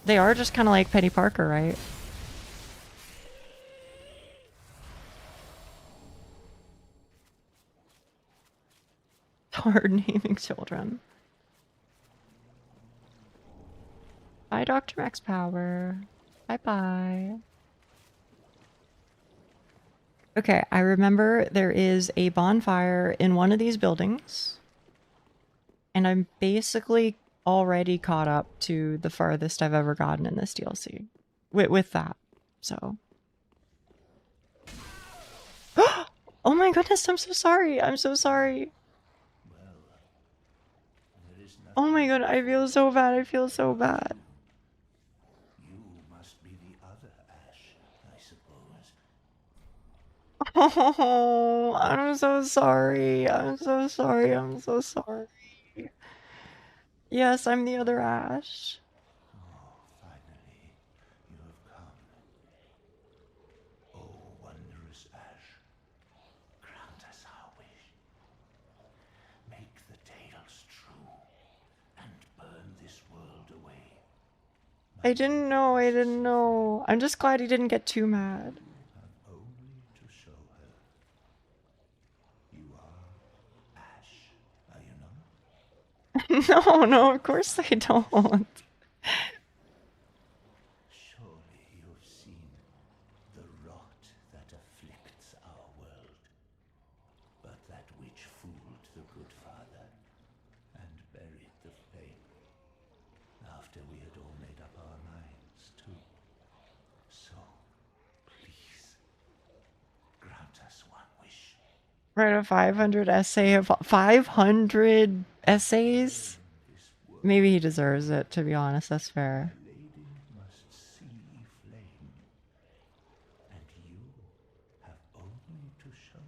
They are just kind of like Penny Parker, right? Hard naming children. Bye, Dr. Max Power. Bye-bye. Okay, I remember there is a bonfire in one of these buildings. And I'm basically already caught up to the farthest I've ever gotten in this DLC. With that, so. Oh my goodness, I'm so sorry. I'm so sorry. Oh my god, I feel so bad. I feel so bad. You must be the other Ash, I suppose. Oh, I'm so sorry. I'm so sorry. I'm so sorry. Yes, I'm the other Ash. Oh, finally, you have come. Oh, wondrous Ash, grant us our wish. Make the tales true, and burn this world away. I didn't know. I didn't know. I'm just glad he didn't get too mad. Have only to show her. You are Ash, are you not? No, no, of course they don't. Surely you've seen the rot that afflicts our world, but that which fooled the good father and buried the flame after we had all made up our minds too. So, please, grant us one wish. Write a 500 essay of 500 essays? Maybe he deserves it, to be honest. That's fair. The lady must see flame, and you have only to show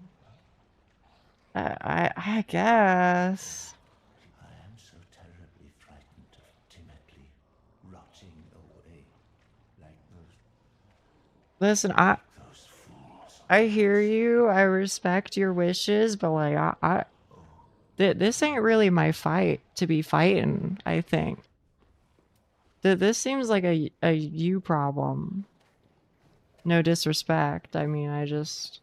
her. I guess. I am so terribly frightened of timidly rotting away like Listen, those fools. I hear you. I respect your wishes, but like this ain't really my fight to be fighting, I think. This seems like a you problem. No disrespect. I mean, I just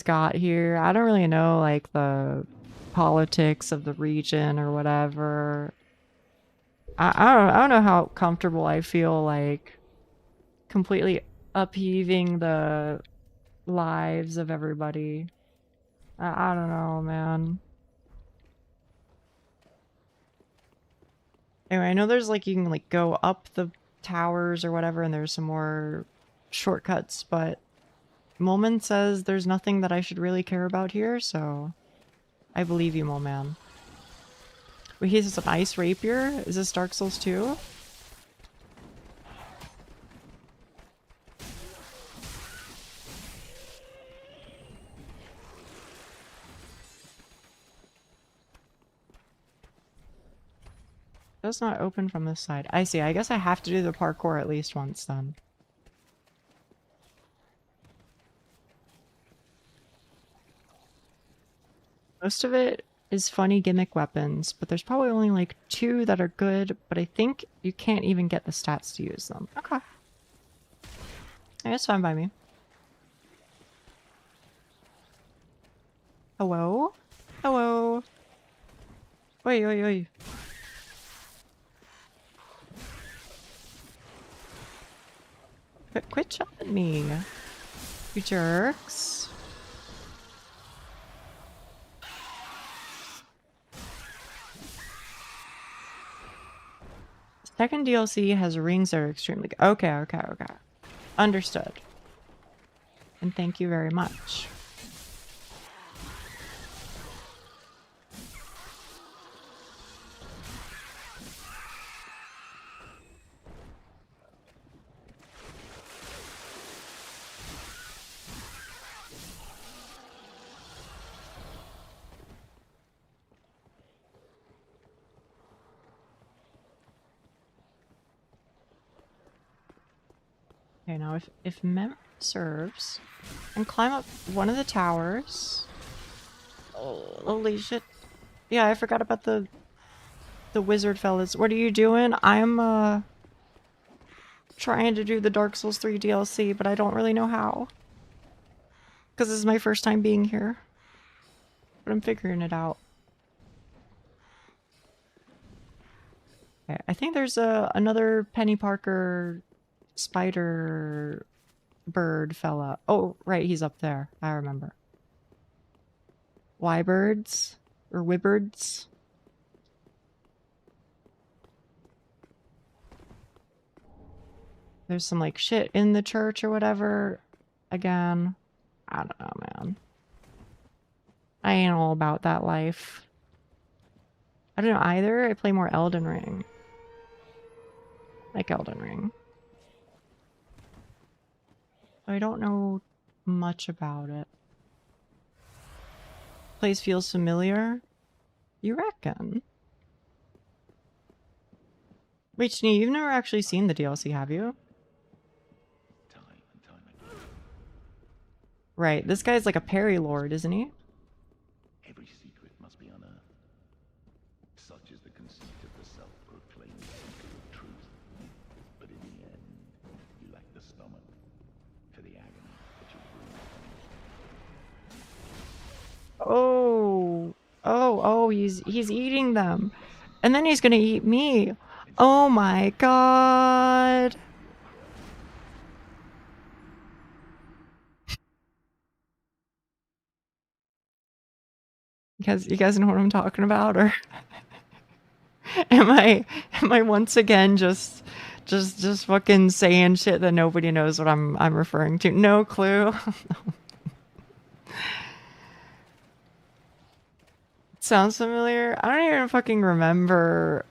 got here. I don't really know like the politics of the region or whatever. I don't know how comfortable I feel like completely upheaving the lives of everybody. I don't know, man. Anyway, I know there's like you can like go up the towers or whatever, and there's some more shortcuts, but Molman says there's nothing that I should really care about here, so I believe you, Molman. Wait, he has an ice rapier? Is this Dark Souls 2? Does not open from this side. I see. I guess I have to do the parkour at least once then. Most of it is funny gimmick weapons, but there's probably only like 2 that are good, but I think you can't even get the stats to use them. Okay. It's fine by me. Hello? Hello? Oi, oi, oi. Quit shouting me, you jerks. Second DLC has rings that are extremely good. Okay, okay, okay. Understood. And thank you very much. Okay, now if memory serves, and climb up one of the towers. Oh, holy shit. Yeah, I forgot about the wizard fellas. What are you doing? I'm trying to do the Dark Souls 3 DLC, but I don't really know how. Because this is my first time being here. But I'm figuring it out. Okay, I think there's another Penny Parker spider bird fella. Oh, right, he's up there. I remember. Wybirds? Or Wibirds? There's some like shit in the church or whatever. Again, I don't know, man. I ain't all about that life. I don't know either. I play more Elden Ring. Like Elden Ring. I don't know much about it. Place feels familiar? You reckon? Wait, Shnee, you've never actually seen the DLC, have you? Time and time again. Right, this guy's like a parry lord, isn't he? Every secret must be unearthed. Such is the conceit of the self-proclaimed seeker of truth. But in the end, you lack the stomach for the agony that you bring. Oh, he's eating them. And then he's gonna eat me. Oh my god. You guys know what I'm talking about, or am I once again just fucking saying shit that nobody knows what I'm referring to? No clue. Sounds familiar? I don't even fucking remember.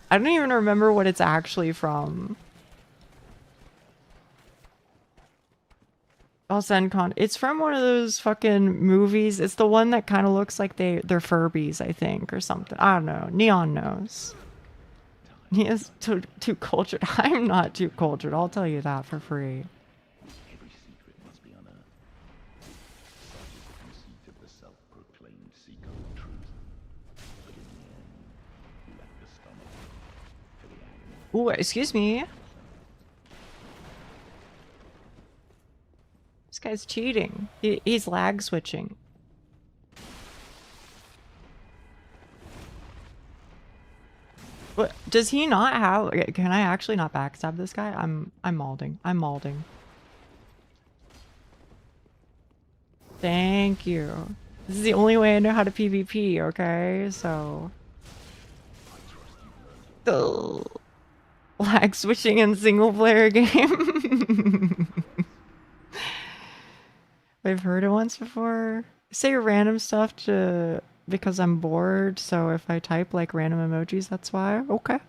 I don't even remember what it's actually from. I'll send it's from one of those fucking movies. It's the one that kind of looks like they're Furbies, I think, or something. I don't know. Neon knows. He is too cultured. I'm not too cultured. I'll tell you that for free. Every secret must be unearthed. Such is the conceit of the self-proclaimed seeker of truth. But in the end, you left the stomach for the agony. Ooh, excuse me. This guy's cheating. He's lag switching. What does he not have? Can I actually not backstab this guy? I'm malding. I'm malding. Thank you. This is the only way I know how to PvP, okay? So lag switching in single player game. I've heard it once before. I say random stuff because I'm bored, so if I type like random emojis, that's why. Okay.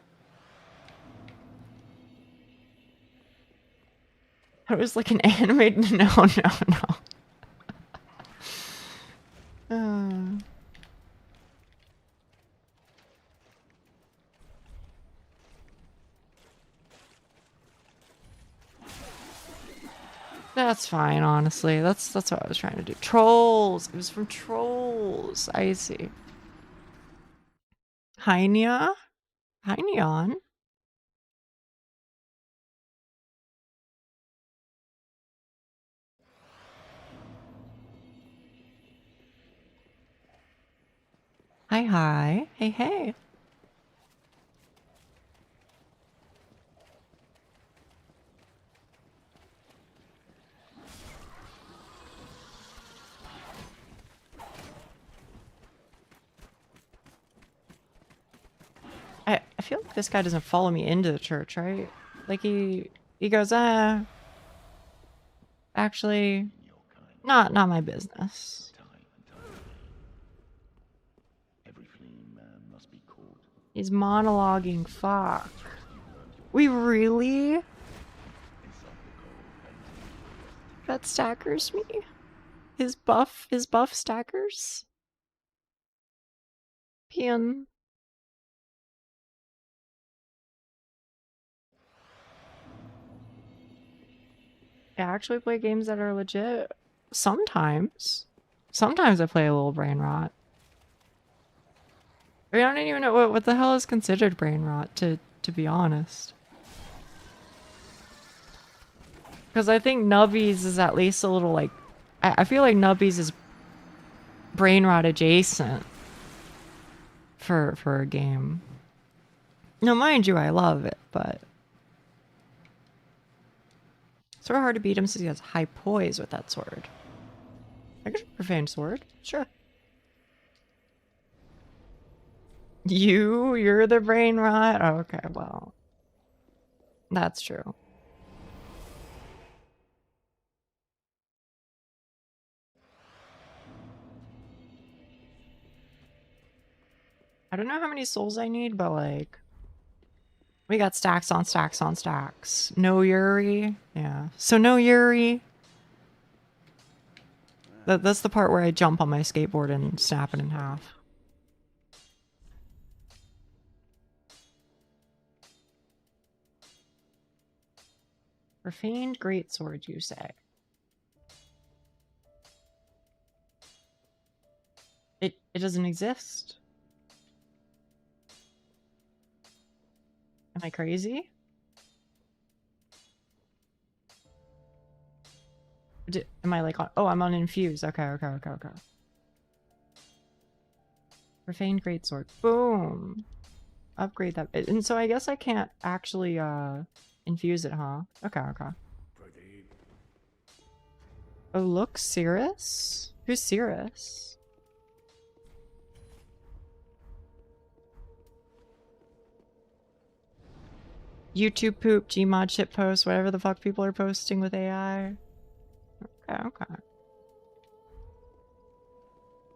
It was like an animated. No. That's fine, honestly. That's what I was trying to do. Trolls. It was from Trolls. I see. Hi, Nia. Hi, Neon. Hi. Hey. I feel like this guy doesn't follow me into the church, right? Like he goes, actually, not my business. Every fleeing man must be caught. He's monologuing. Fuck. We really? That stackers me. His buff stackers. PM. I actually play games that are legit. Sometimes I play a little brain rot. I don't even know what the hell is considered brain rot, to be honest. Because I think Nubby's is at least a little like... I feel like Nubby's is brain rot adjacent for a game. Now, mind you, I love it, but... It's sort of hard to beat him since he has high poise with that sword. I could profane sword, sure. You're the brain rot? Oh, okay, well. That's true. I don't know how many souls I need, but like... We got stacks on stacks on stacks. No Yuri. Yeah. So no Yuri. That's the part where I jump on my skateboard and snap it in half. Profaned greatsword, you say? It doesn't exist. Am I crazy? Am I like on... Oh, I'm on infuse. Okay. Profane greatsword. Boom. Upgrade that. And so I guess I can't actually infuse it, huh? Okay, okay. Oh, look, Cirrus? Who's Cirrus? YouTube poop, Gmod shitpost, whatever the fuck people are posting with AI. Okay, okay.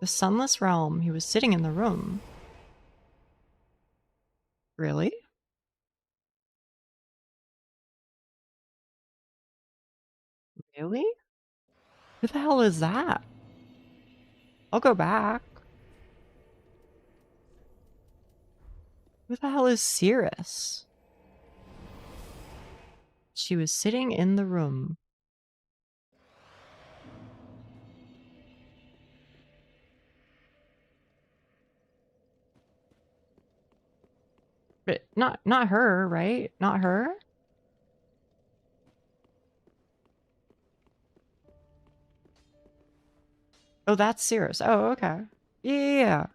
The Sunless Realm. He was sitting in the room. Really? Really? Who the hell is that? I'll go back. Who the hell is Cirrus? She was sitting in the room. But not her, right? Not her? Oh, that's Cirrus. Oh, okay. Yeah.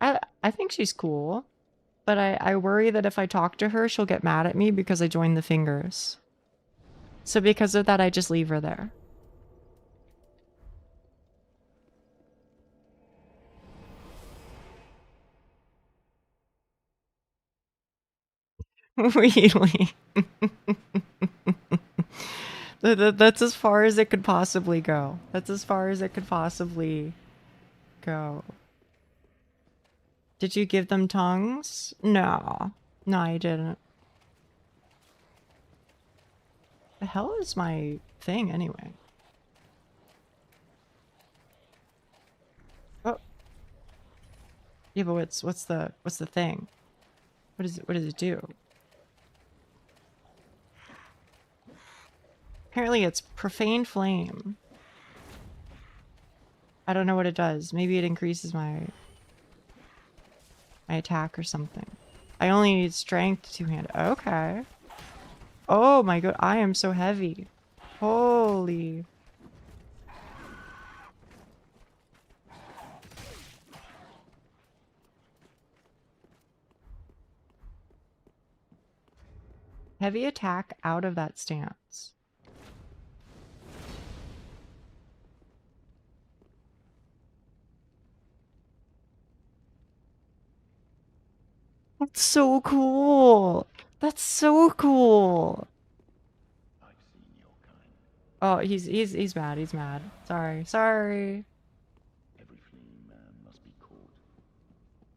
I think she's cool. But I worry that if I talk to her, she'll get mad at me because I joined the fingers. So because of that, I just leave her there. Really? That's as far as it could possibly go. That's as far as it could possibly go. Did you give them tongues? No. No, I didn't. The hell is my thing anyway? Oh. Yeah, but what's the thing? What does it do? Apparently it's profane flame. I don't know what it does. Maybe it increases my attack or something. I only need strength two-handed. Okay. Oh my god, I am so heavy. Holy. Heavy attack out of that stance. That's so cool. That's so cool. I've seen your kind. Oh, he's mad. He's mad. Sorry. Sorry. Every fleeing man must be caught.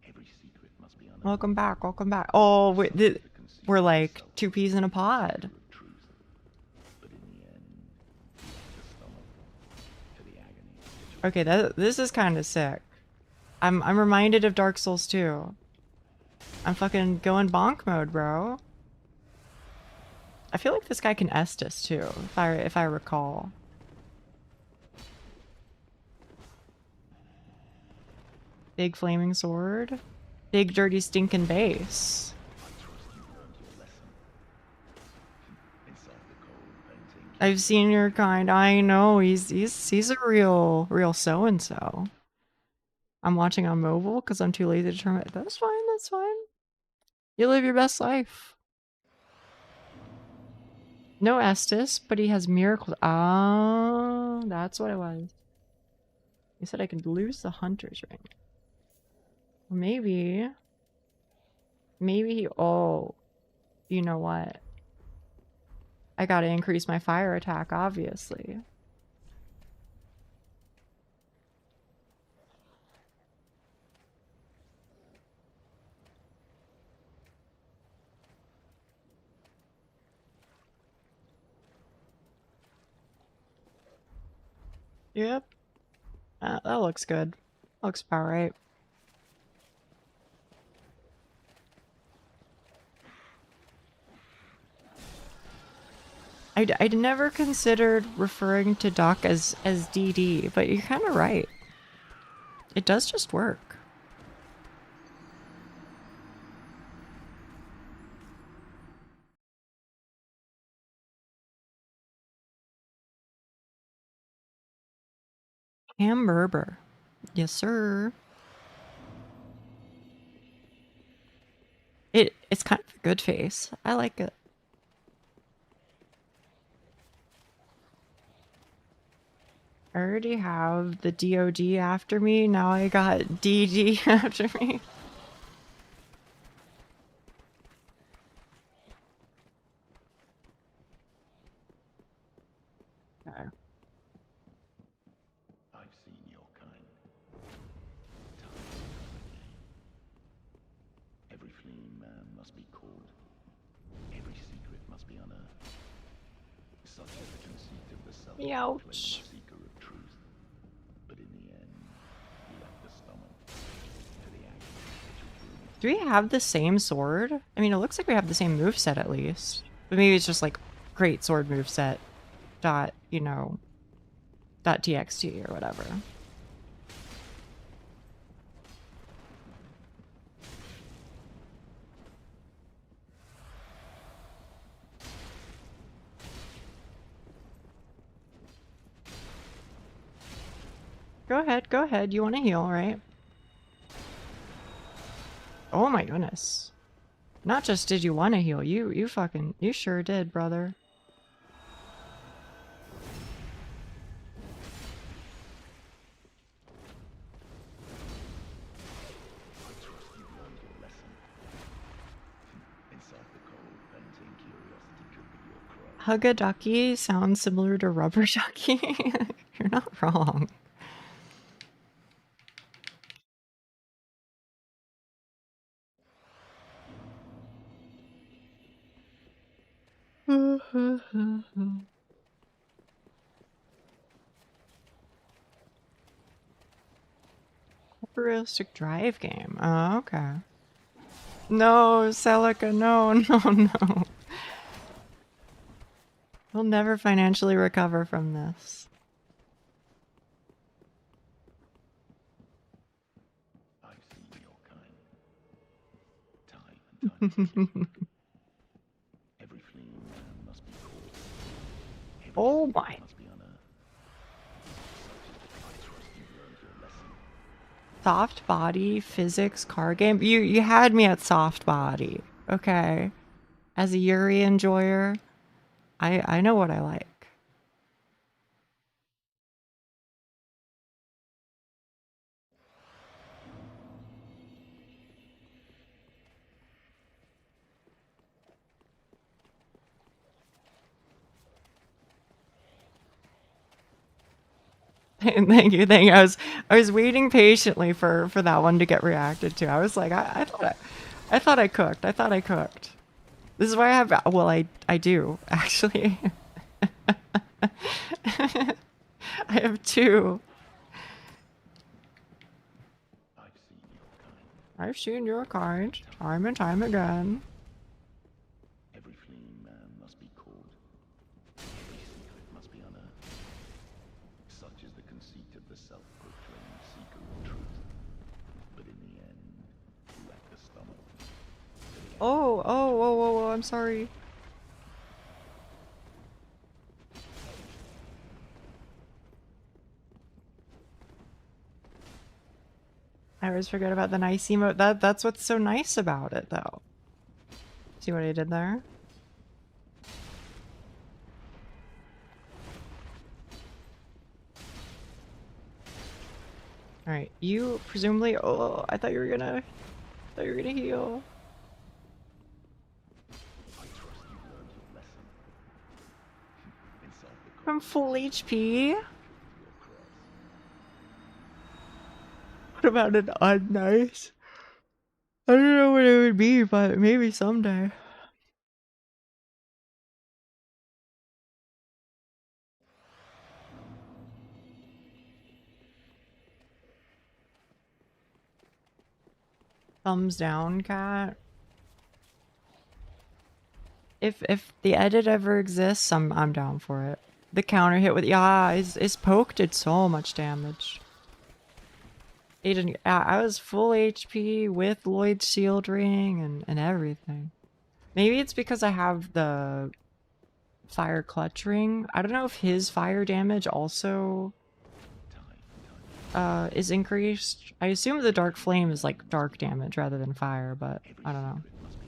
Every secret must be unearthed. Welcome back. Welcome back. Oh, wait, Some that conceal we're like themselves two peas in a pod. of truth. But in the end, the stomach to the agony. Okay, this is kind of sick. I'm reminded of Dark Souls 2. I'm fucking going bonk mode, bro. I feel like this guy can Estus too, if I recall. Big flaming sword. Big dirty stinking base. I trust you learned your lesson. Inside the cold painting. I've seen your kind. I know he's a real so-and-so. I'm watching on mobile because I'm too lazy to turn it. That's fine, that's fine. You live your best life. No Estus, but he has miracles. Oh, that's what it was. He said I could lose the hunter's ring. Maybe he, oh, you know what? I gotta increase my fire attack, obviously. Yep. That looks good. Looks about right. I'd never considered referring to Doc as DD, but you're kind of right. It does just work. Hamburger. Yes, sir. It's kind of a good face. I like it. I already have the DOD after me. Now I got DD after me. Okay. I've seen your kind. Every fleeing man must be caught. Every secret must be unearthed. Such is the conceit of the self-proclaimed Ouch. seeker of truth. But in the end, he left the stomach to the act which will bring it. Do we have the same sword? I mean, it looks like we have the same moveset at least. But maybe it's just like great sword moveset dot, you know, dot txt or whatever. Go ahead. You want to heal, right? Oh my goodness. Not just did you want to heal, you sure did, brother. I trust you've learned your lesson. Inside the cold, painting curiosity could be your cry. Hugga-ducky sounds similar to rubber ducky. You're not wrong. Realistic drive game. Oh, okay. No, Celica, no. We'll never financially recover from this. I've seen your kind. Time and time again. Every fleeing man must be caught. Every Oh secret my. must be unearthed. I trust you've learned your lesson. Soft body physics car game. You had me at soft body. Okay. As a Yuri enjoyer, I know what I like. Thank you. I was waiting patiently for that one to get reacted to. I was like, I thought I cooked. This is why I have, well, I do actually. I have two. I've seen your kind. I've seen your kind time and time again. Every fleeing man must be caught. Every secret must be unearthed. Such is the conceit of the self-proclaimed seeker of truth. But in the end, you lack the stomach. Oh, I'm sorry. I always forget about the nice emote. That's what's so nice about it, though. See what I did there? All right, you presumably. Oh, I thought you were gonna heal. I trust you've learned your lesson. Inside the I'm full HP. your cross. What about an unnice? I don't know what it would be, but maybe someday. Thumbs down, cat. If the edit ever exists, I'm down for it. The counter hit with is poke did so much damage. Aiden, I was full HP with Lloyd's shield ring and everything. Maybe it's because I have the fire clutch ring. I don't know if his fire damage also is increased. I assume the dark flame is like dark damage rather than fire, but I don't know. It must be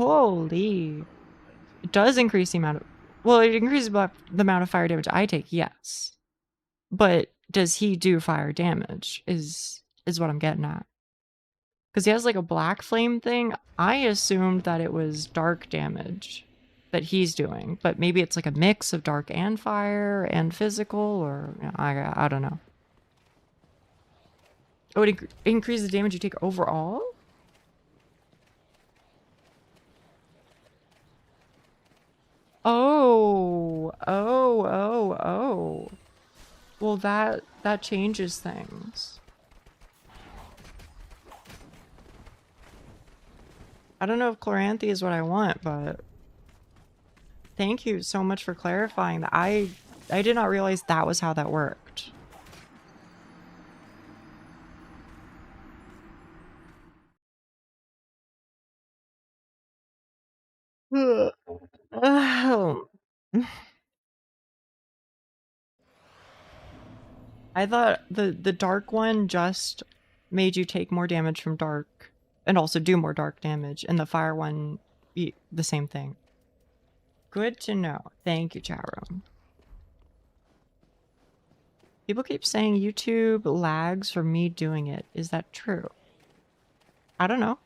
Holy. It does increase the amount of... Well, it increases the amount of fire damage I take, yes. But does he do fire damage is what I'm getting at. Because he has like a black flame thing. I assumed that it was dark damage that he's doing. But maybe it's like a mix of dark and fire and physical, or you know, I don't know. Oh, it increases the damage you take overall? Oh. Well, that changes things. I don't know if Chloranthy is what I want, but thank you so much for clarifying that. I did not realize that was how that worked. I thought the dark one just made you take more damage from dark and also do more dark damage, and the fire one, the same thing. Good to know. Thank you, chat room. People keep saying YouTube lags for me doing it. Is that true? I don't know.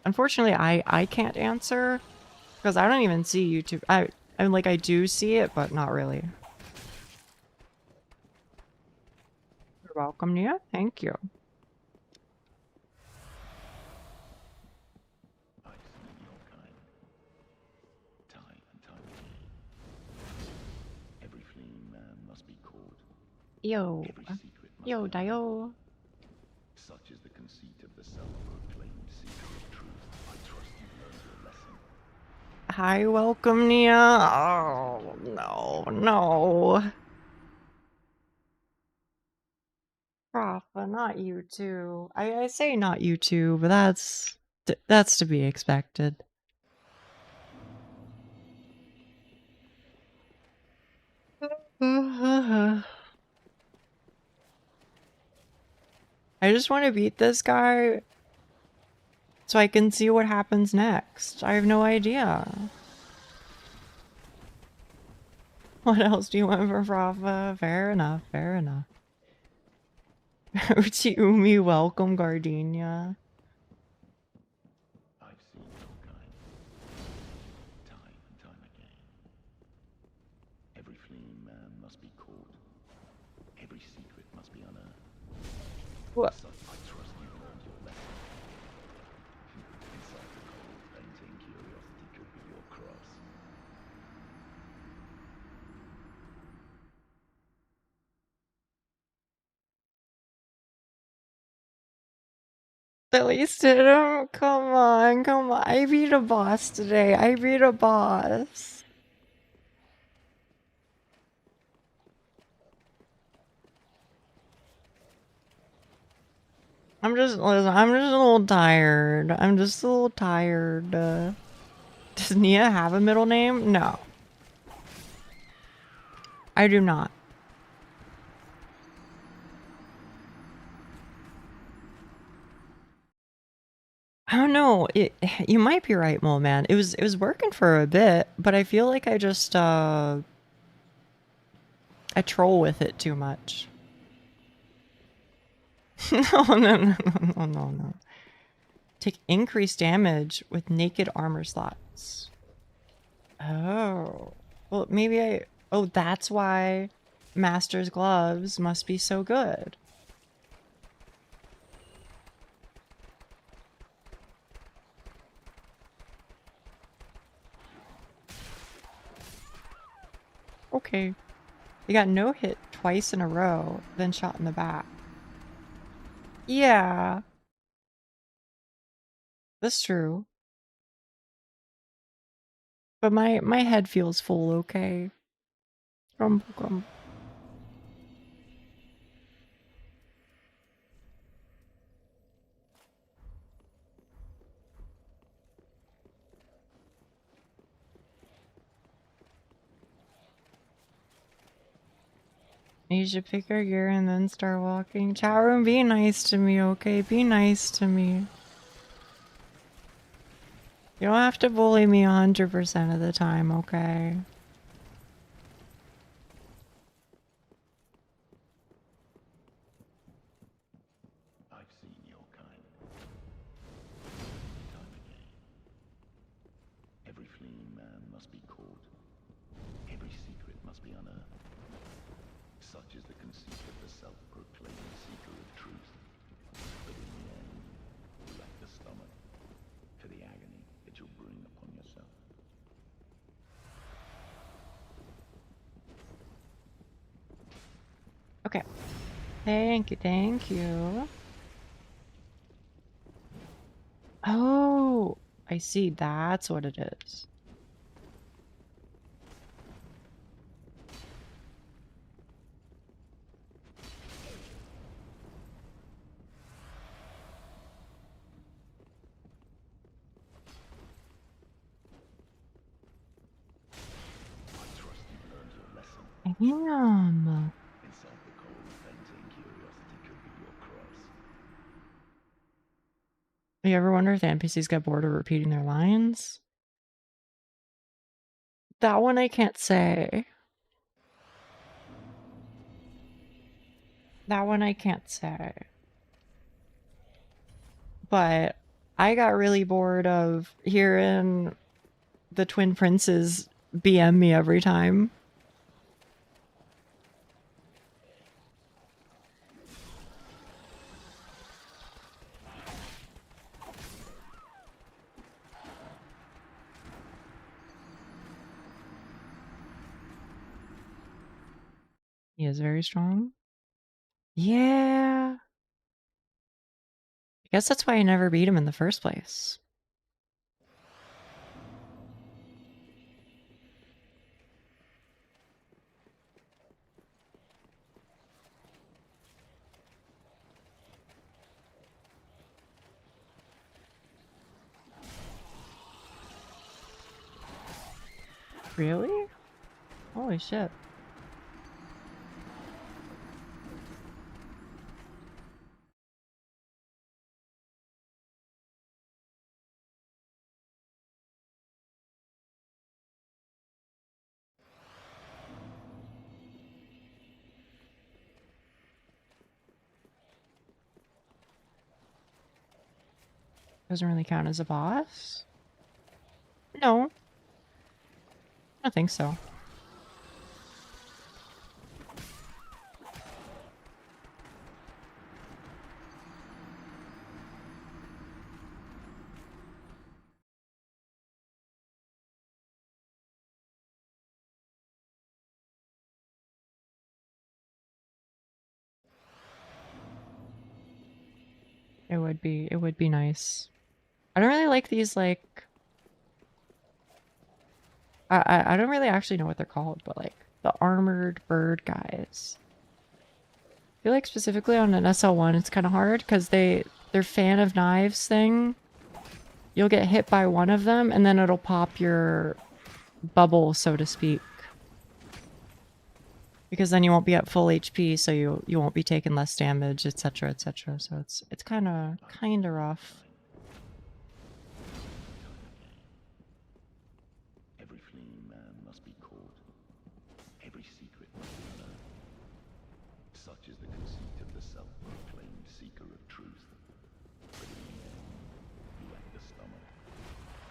Unfortunately, I can't answer because I don't even see YouTube. I'm like, I do see it, but not really. You're welcome, Nia. Thank you. I've seen your kind, time and time again. Every fleeing man must be caught. Yo. Every secret must Yo, be Dio. Such is the conceit of the self-proclaimed seeker of truth. I trust you learned your lesson. Hi, welcome, Nia. Oh, no. Rafa, not you too. I say not you too, but that's to be expected. I just want to beat this guy so I can see what happens next. I have no idea. What else do you want from Rafa? Fair enough. Uchi Umi, welcome, Gardenia. I've seen your kind, time and time again. Every fleeing man must be caught. Every secret must be unearthed. What? Such I trust you learned your lesson. Inside the cold, painting curiosity could be your cross. At least hit him? Come on. I beat a boss today. I beat a boss. Listen, I'm just a little tired. Does Nia have a middle name? No. I do not. I don't know. You might be right, Mole Man. It was working for a bit, but I feel like I just I troll with it too much. No. Take increased damage with naked armor slots. Oh. Well, maybe oh, that's why Master's gloves must be so good. Okay. You got no hit twice in a row, then shot in the back. Yeah. That's true. But my head feels full, okay? Grumble. You should pick your gear and then start walking. Chat room, be nice to me, okay? Be nice to me. You don't have to bully me 100% of the time, okay? I've seen your kind. Time again. Every fleeing man must be caught. Every secret must be unearthed. Such is the conceit of the self-proclaimed seeker of truth. But in the end, you lack the stomach for the agony that you'll bring upon yourself. Okay. Thank you, thank you. Oh, I see. That's what it is. I trust you've learned your lesson. Damn. Inside the cold, venting curiosity could be your cross. You ever wonder if the NPCs get bored of repeating their lines? That one I can't say. That one I can't say. But I got really bored of hearing the twin princes BM me every time. He is very strong. Yeah. I guess that's why I never beat him in the first place. Really? Holy shit. Doesn't really count as a boss? No. I don't think so. It would be nice. I don't really like these, like... I don't really actually know what they're called, but like, the armored bird guys. I feel like specifically on an SL1 it's kind of hard, because their fan of knives thing, you'll get hit by one of them, and then it'll pop your bubble, so to speak. Because then you won't be at full HP, so you won't be taking less damage, etc., etc. So it's kind of rough. Every fleeing man must be caught. Every secret must be unearthed. Such is the conceit of the self-proclaimed seeker of truth. But in the end, you lack the stomach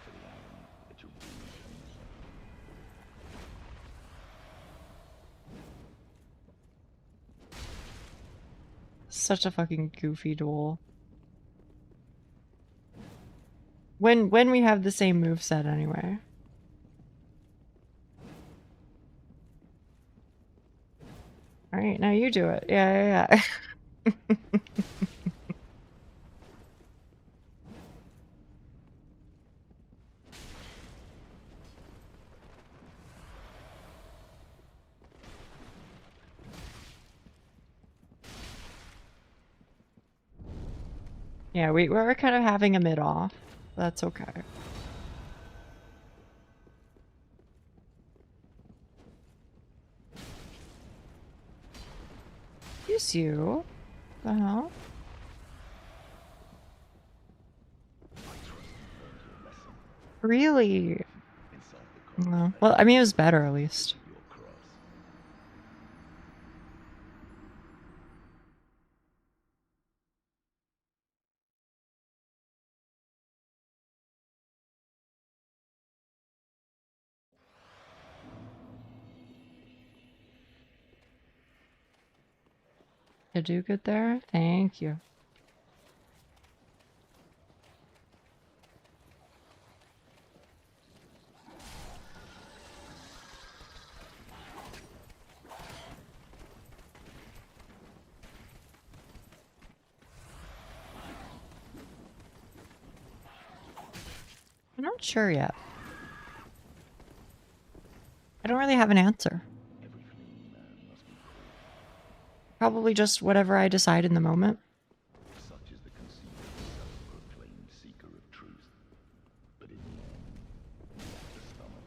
for the agony that you'll bring upon yourself. Such a fucking goofy duel. When we have the same moveset anyway. Alright, now you do it. Yeah. Yeah, we're kind of having a mid-off. That's okay. Use you. The hell? Really? Inside the No. Well, I mean, it was better at least. your cross. Did you do good there? Thank you. I'm not sure yet. I don't really have an answer. Every fleeing man must be caught. Probably just whatever I decide in the moment. Such is the conceit of the self-proclaimed seeker of truth. But in the end, the stomach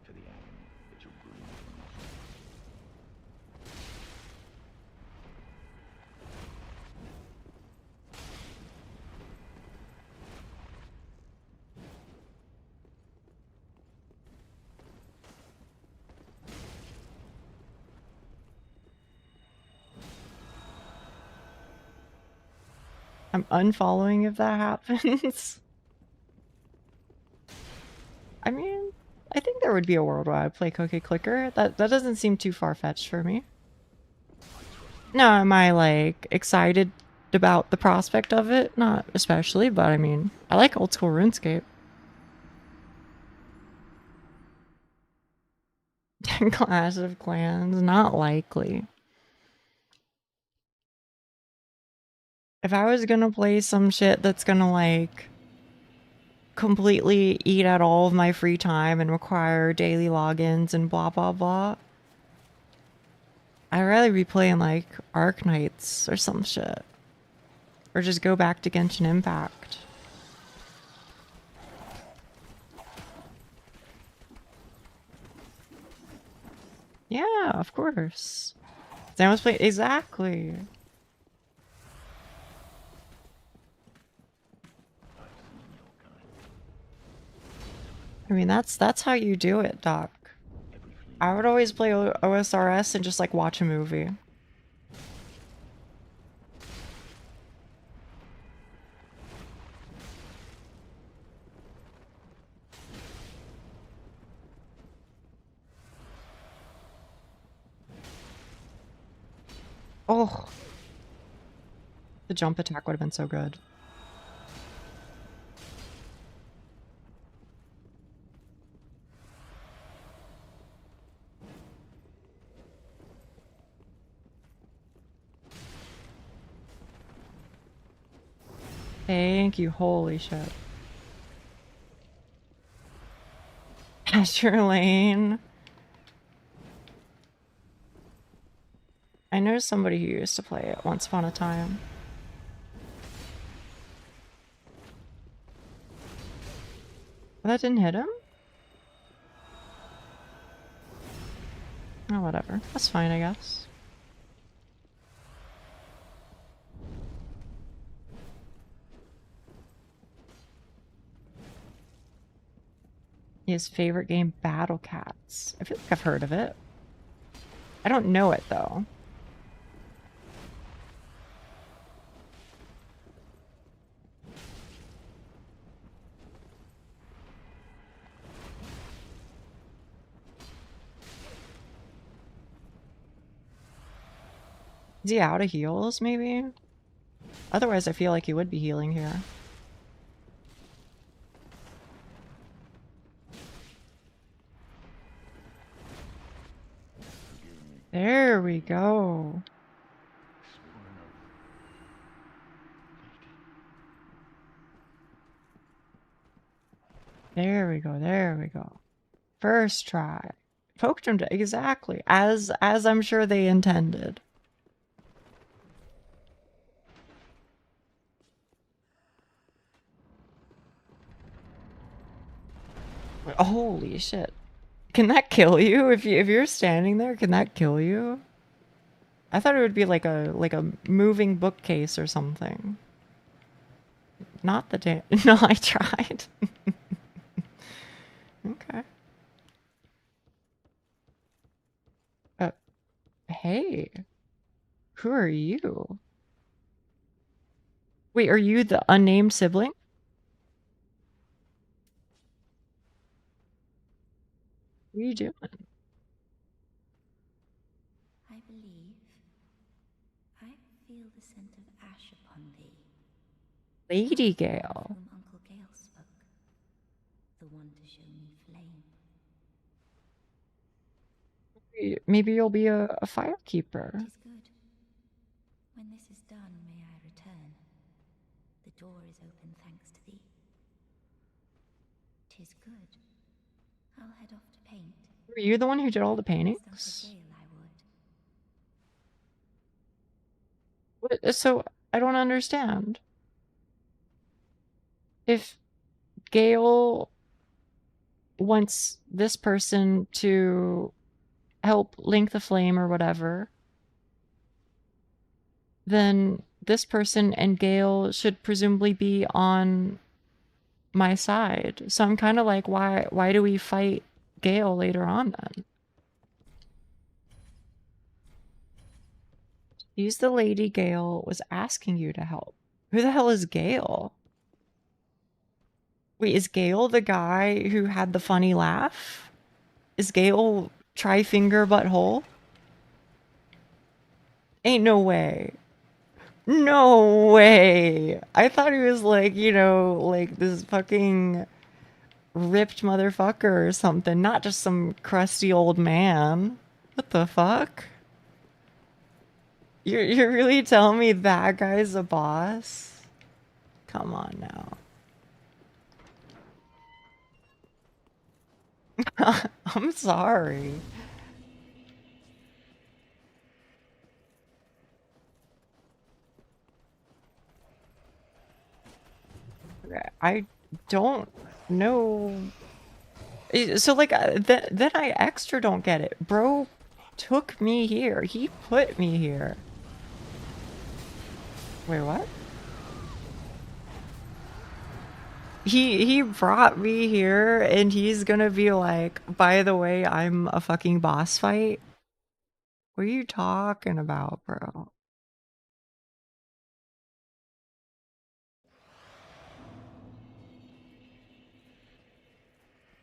for the agony that you'll bring from nothing. I'm unfollowing if that happens. I mean, I think there would be a world where I'd play Cookie Clicker. That doesn't seem too far-fetched for me. No, am I, like, excited about the prospect of it? Not especially, but I mean, I like old school RuneScape. Clash of Clans, not likely. If I was gonna play some shit that's gonna, like, completely eat at all of my free time and require daily logins and blah blah blah, I'd rather be playing, like, Arc Knights or some shit. Or just go back to Genshin Impact. Yeah, of course. Samus play exactly. I mean, that's how you do it, Doc. I would always play OSRS and just, like, watch a movie. Oh. The jump attack would have been so good. Thank you, holy shit. Azure Lane. I know somebody who used to play it once upon a time. That didn't hit him? Oh, whatever. That's fine, I guess. His favorite game, Battle Cats. I feel like I've heard of it. I don't know it, though. Is he out of heals, maybe? Otherwise, I feel like he would be healing here. There we go. There we go, there we go. First try. Poked him to exactly as I'm sure they intended. Holy shit. Can that kill you? If you're standing there, can that kill you? I thought it would be like a moving bookcase or something. Not the No, I tried. Okay. Hey. Who are you? Wait, are you the unnamed sibling? What are you doing? I believe I feel the scent of ash upon thee. Lady Gale. Whom Uncle Gale spoke. The one to show me flame. Maybe you'll be a firekeeper. 'Tis good. When this is done, may I return. The door is open thanks to thee. 'Tis good. I'll head off to paint. Were you the one who did all the paintings? Uncle Gale I would. So, I don't understand. If Gale wants this person to help link the flame or whatever, then this person and Gale should presumably be on my side. So I'm kind of like, why do we fight Gale later on then? She's the lady Gale was asking you to help. Who the hell is Gale? Wait, is Gale the guy who had the funny laugh? Is Gale Tri-Finger Butthole? Ain't no way. No way. I thought he was like, you know, like this fucking ripped motherfucker or something, not just some crusty old man. What the fuck? You're really telling me that guy's a boss? Come on now. I'm sorry. I don't know. So like then I extra don't get it. Bro took me here. He put me here. Wait, what? He brought me here and he's gonna be like, by the way, I'm a fucking boss fight? What are you talking about, bro?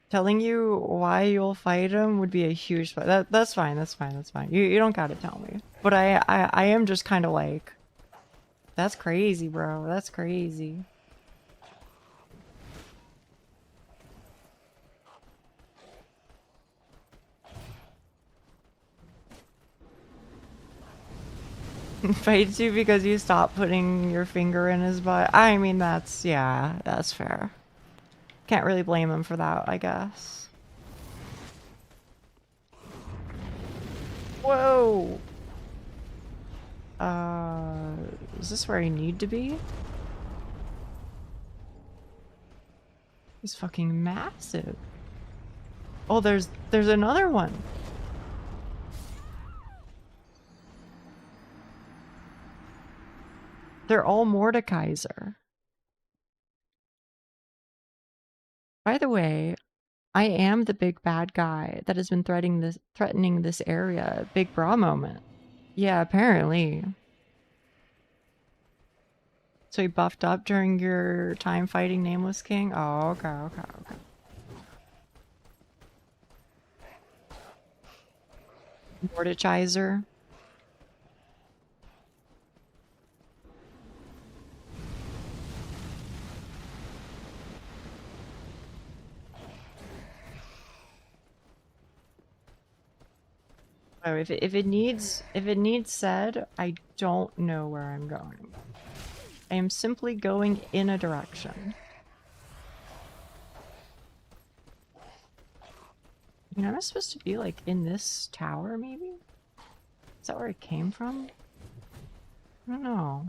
Telling you why you'll fight him would be a huge that's fine, that's fine, that's fine. You don't gotta tell me. But I am just kind of like, that's crazy, bro. That's crazy. Fights you because you stopped putting your finger in his butt. I mean, that's, yeah, that's fair. Can't really blame him for that, I guess. Whoa! Is this where I need to be? He's fucking massive. Oh, there's another one. They're all Mordekaiser. By the way, I am the big bad guy that has been threatening this area. Big bra moment. Yeah, apparently. So you buffed up during your time fighting Nameless King? Oh, okay. Mordekaiser. Oh, if it needs said, I don't know where I'm going. I am simply going in a direction. You know, am I supposed to be like in this tower maybe? Is that where it came from? I don't know.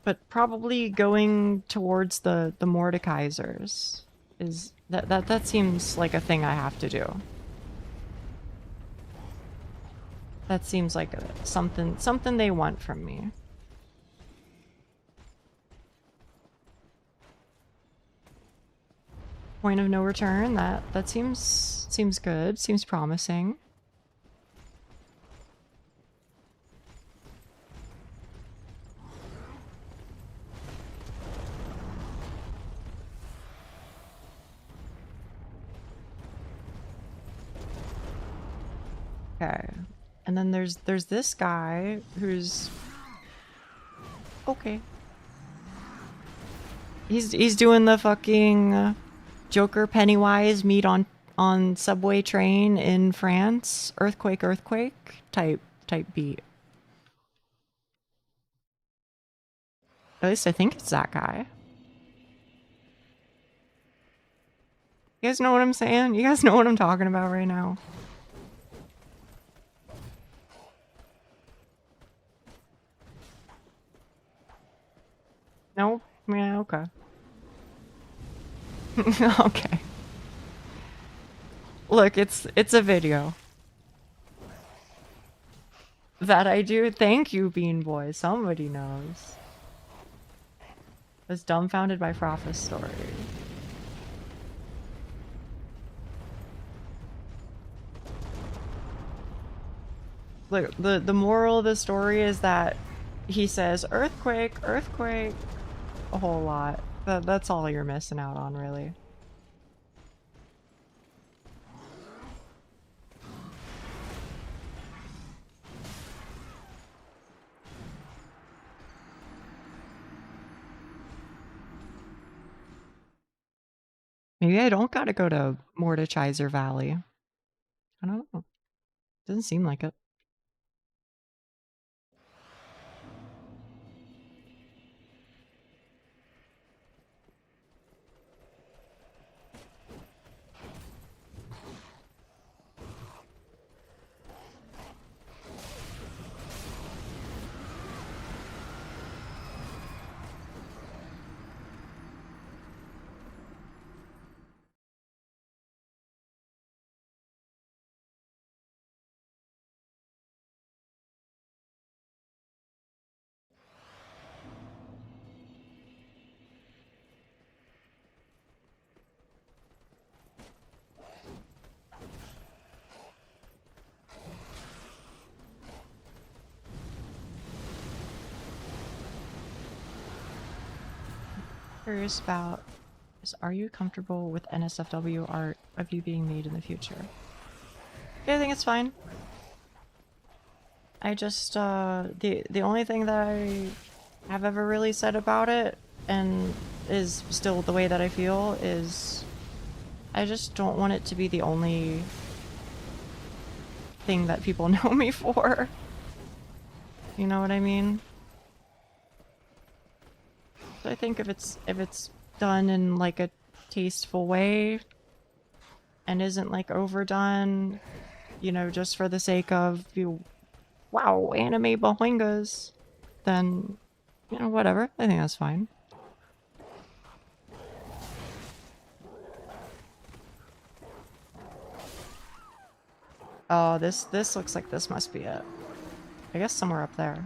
But probably going towards the Mordekaisers is that seems like a thing I have to do. That seems like something they want from me. point of no return. That seems good. Seems promising. Okay. And then there's this guy who's okay. He's doing the fucking Joker Pennywise meet on subway train in France, earthquake type beat. At least I think it's that guy. You guys know what I'm saying? You guys know what I'm talking about right now. No? Yeah, okay. Okay. Look, it's a video. That I do. Thank you, Bean Boy. Somebody knows. I was dumbfounded by Fraffa's story. Look, the moral of the story is that he says earthquake a whole lot. That's all you're missing out on, really. Maybe I don't gotta go to Mordechaiser Valley. I don't know. Doesn't seem like it. Curious about is, are you comfortable with NSFW art of you being made in the future? Yeah, I think it's fine. I just the only thing that I have ever really said about it, and is still the way that I feel, is I just don't want it to be the only thing that people know me for. You know what I mean? I think if it's done in like a tasteful way and isn't like overdone, you know, just for the sake of wow, anime boingas, then you know, whatever. I think that's fine. Oh, this looks like this must be it. I guess somewhere up there.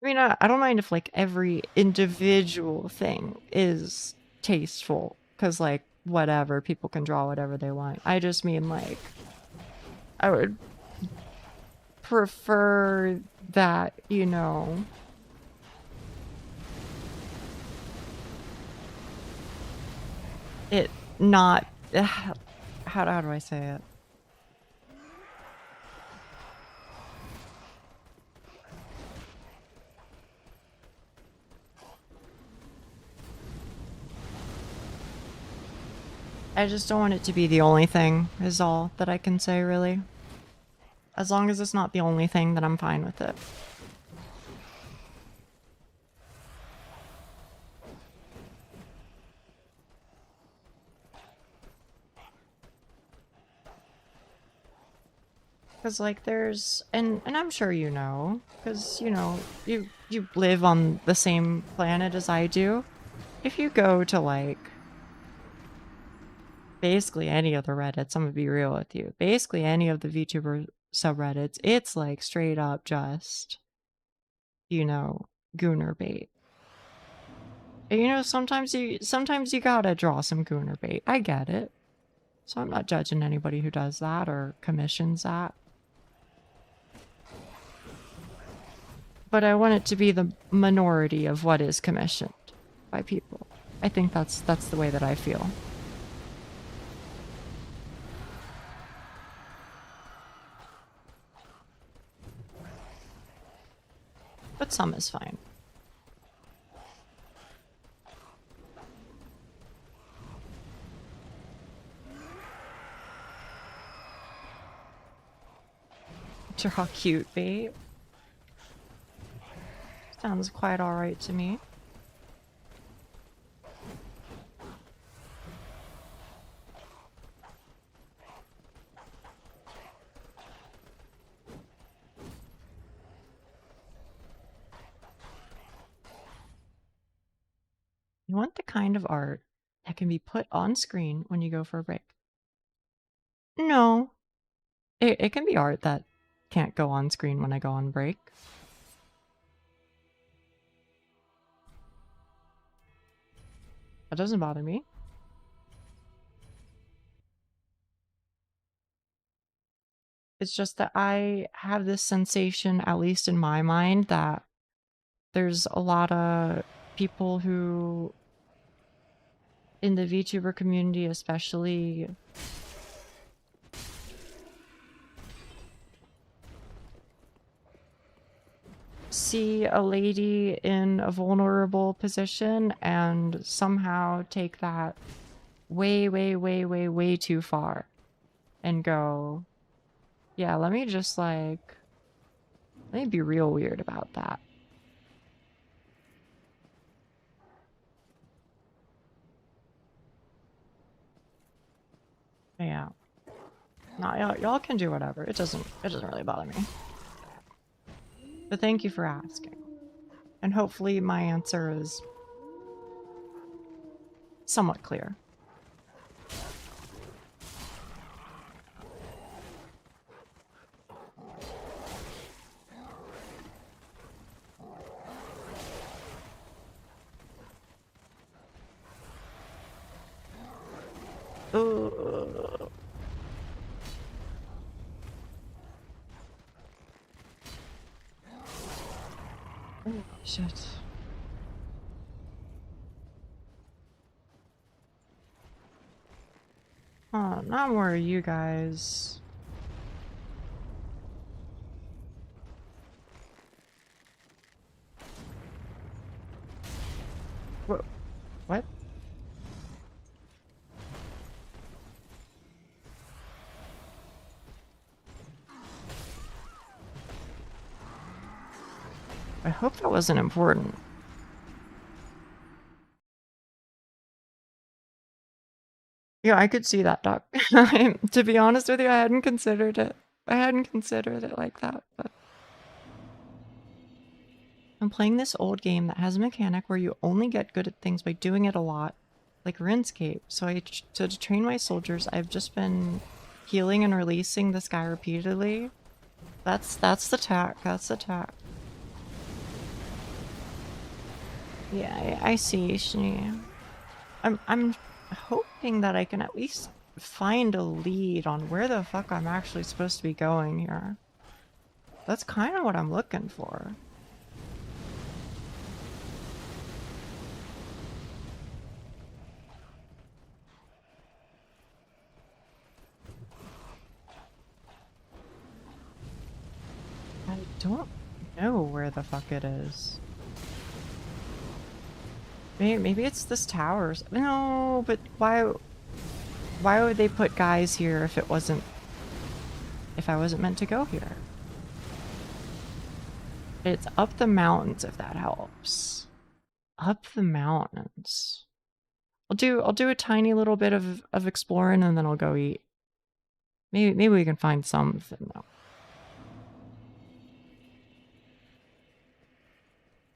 I mean, I don't mind if like every individual thing is tasteful, because like whatever, people can draw whatever they want. I just mean like I would prefer that, you know, it not how do I say it? I just don't want it to be the only thing, is all that I can say, really. As long as it's not the only thing, then I'm fine with it. Because, like, there's... And I'm sure you know, because, you know, you live on the same planet as I do. If you go to, like... basically any of the Reddits, I'm gonna be real with you. Basically any of the VTuber subreddits, it's like straight up just, you know, gooner bait. And, you know, sometimes you gotta draw some gooner bait. I get it. So I'm not judging anybody who does that or commissions that. But I want it to be the minority of what is commissioned by people. I think that's the way that I feel. But some is fine. Draw cute bait. Sounds quite alright to me. You want the kind of art that can be put on screen when you go for a break. No. It can be art that can't go on screen when I go on break. That doesn't bother me. It's just that I have this sensation, at least in my mind, that there's a lot of people who, in the VTuber community especially, see a lady in a vulnerable position and somehow take that way too far and go, yeah, let me just like, let me be real weird about that. Yeah. No, y'all can do whatever. It doesn't really bother me. But thank you for asking. And hopefully my answer is somewhat clear. Oh shit. Oh, not more you guys. What? I hope that wasn't important. Yeah, I could see that, Doc. To be honest with you, I hadn't considered it. I hadn't considered it like that, but... I'm playing this old game that has a mechanic where you only get good at things by doing it a lot, like RuneScape. So to train my soldiers, I've just been healing and releasing this guy repeatedly. That's the tack. That's the tack. Yeah, I see, Shani. I'm hoping that I can at least find a lead on where the fuck I'm actually supposed to be going here. That's kind of what I'm looking for. I don't know where the fuck it is. Maybe it's this tower. No, but why would they put guys here if I wasn't meant to go here? It's up the mountains, if that helps. Up the mountains. I'll do a tiny little bit of exploring and then I'll go eat. Maybe we can find something though.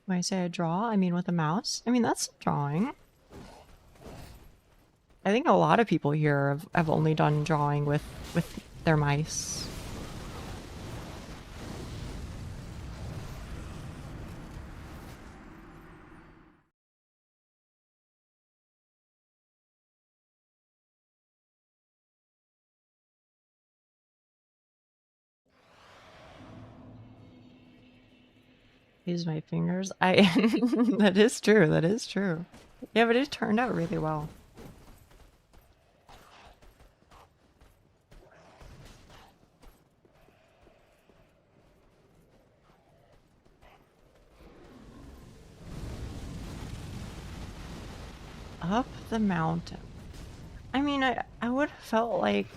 When I say I draw, I mean with a mouse. I mean, that's drawing. I think a lot of people here have only done drawing with their mice. Use my fingers. I that is true. That is true. Yeah, but it turned out really well. Up the mountain. I mean, I would have felt like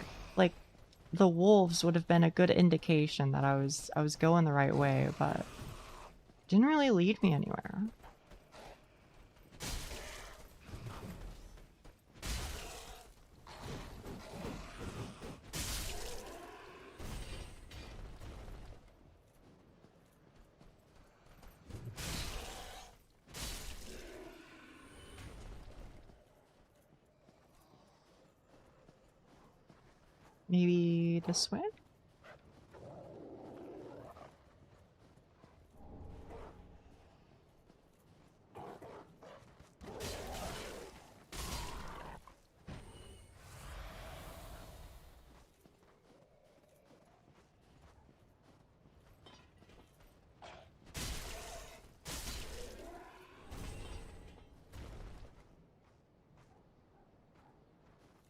the wolves would have been a good indication that I was going the right way, but didn't really lead me anywhere. Maybe this way?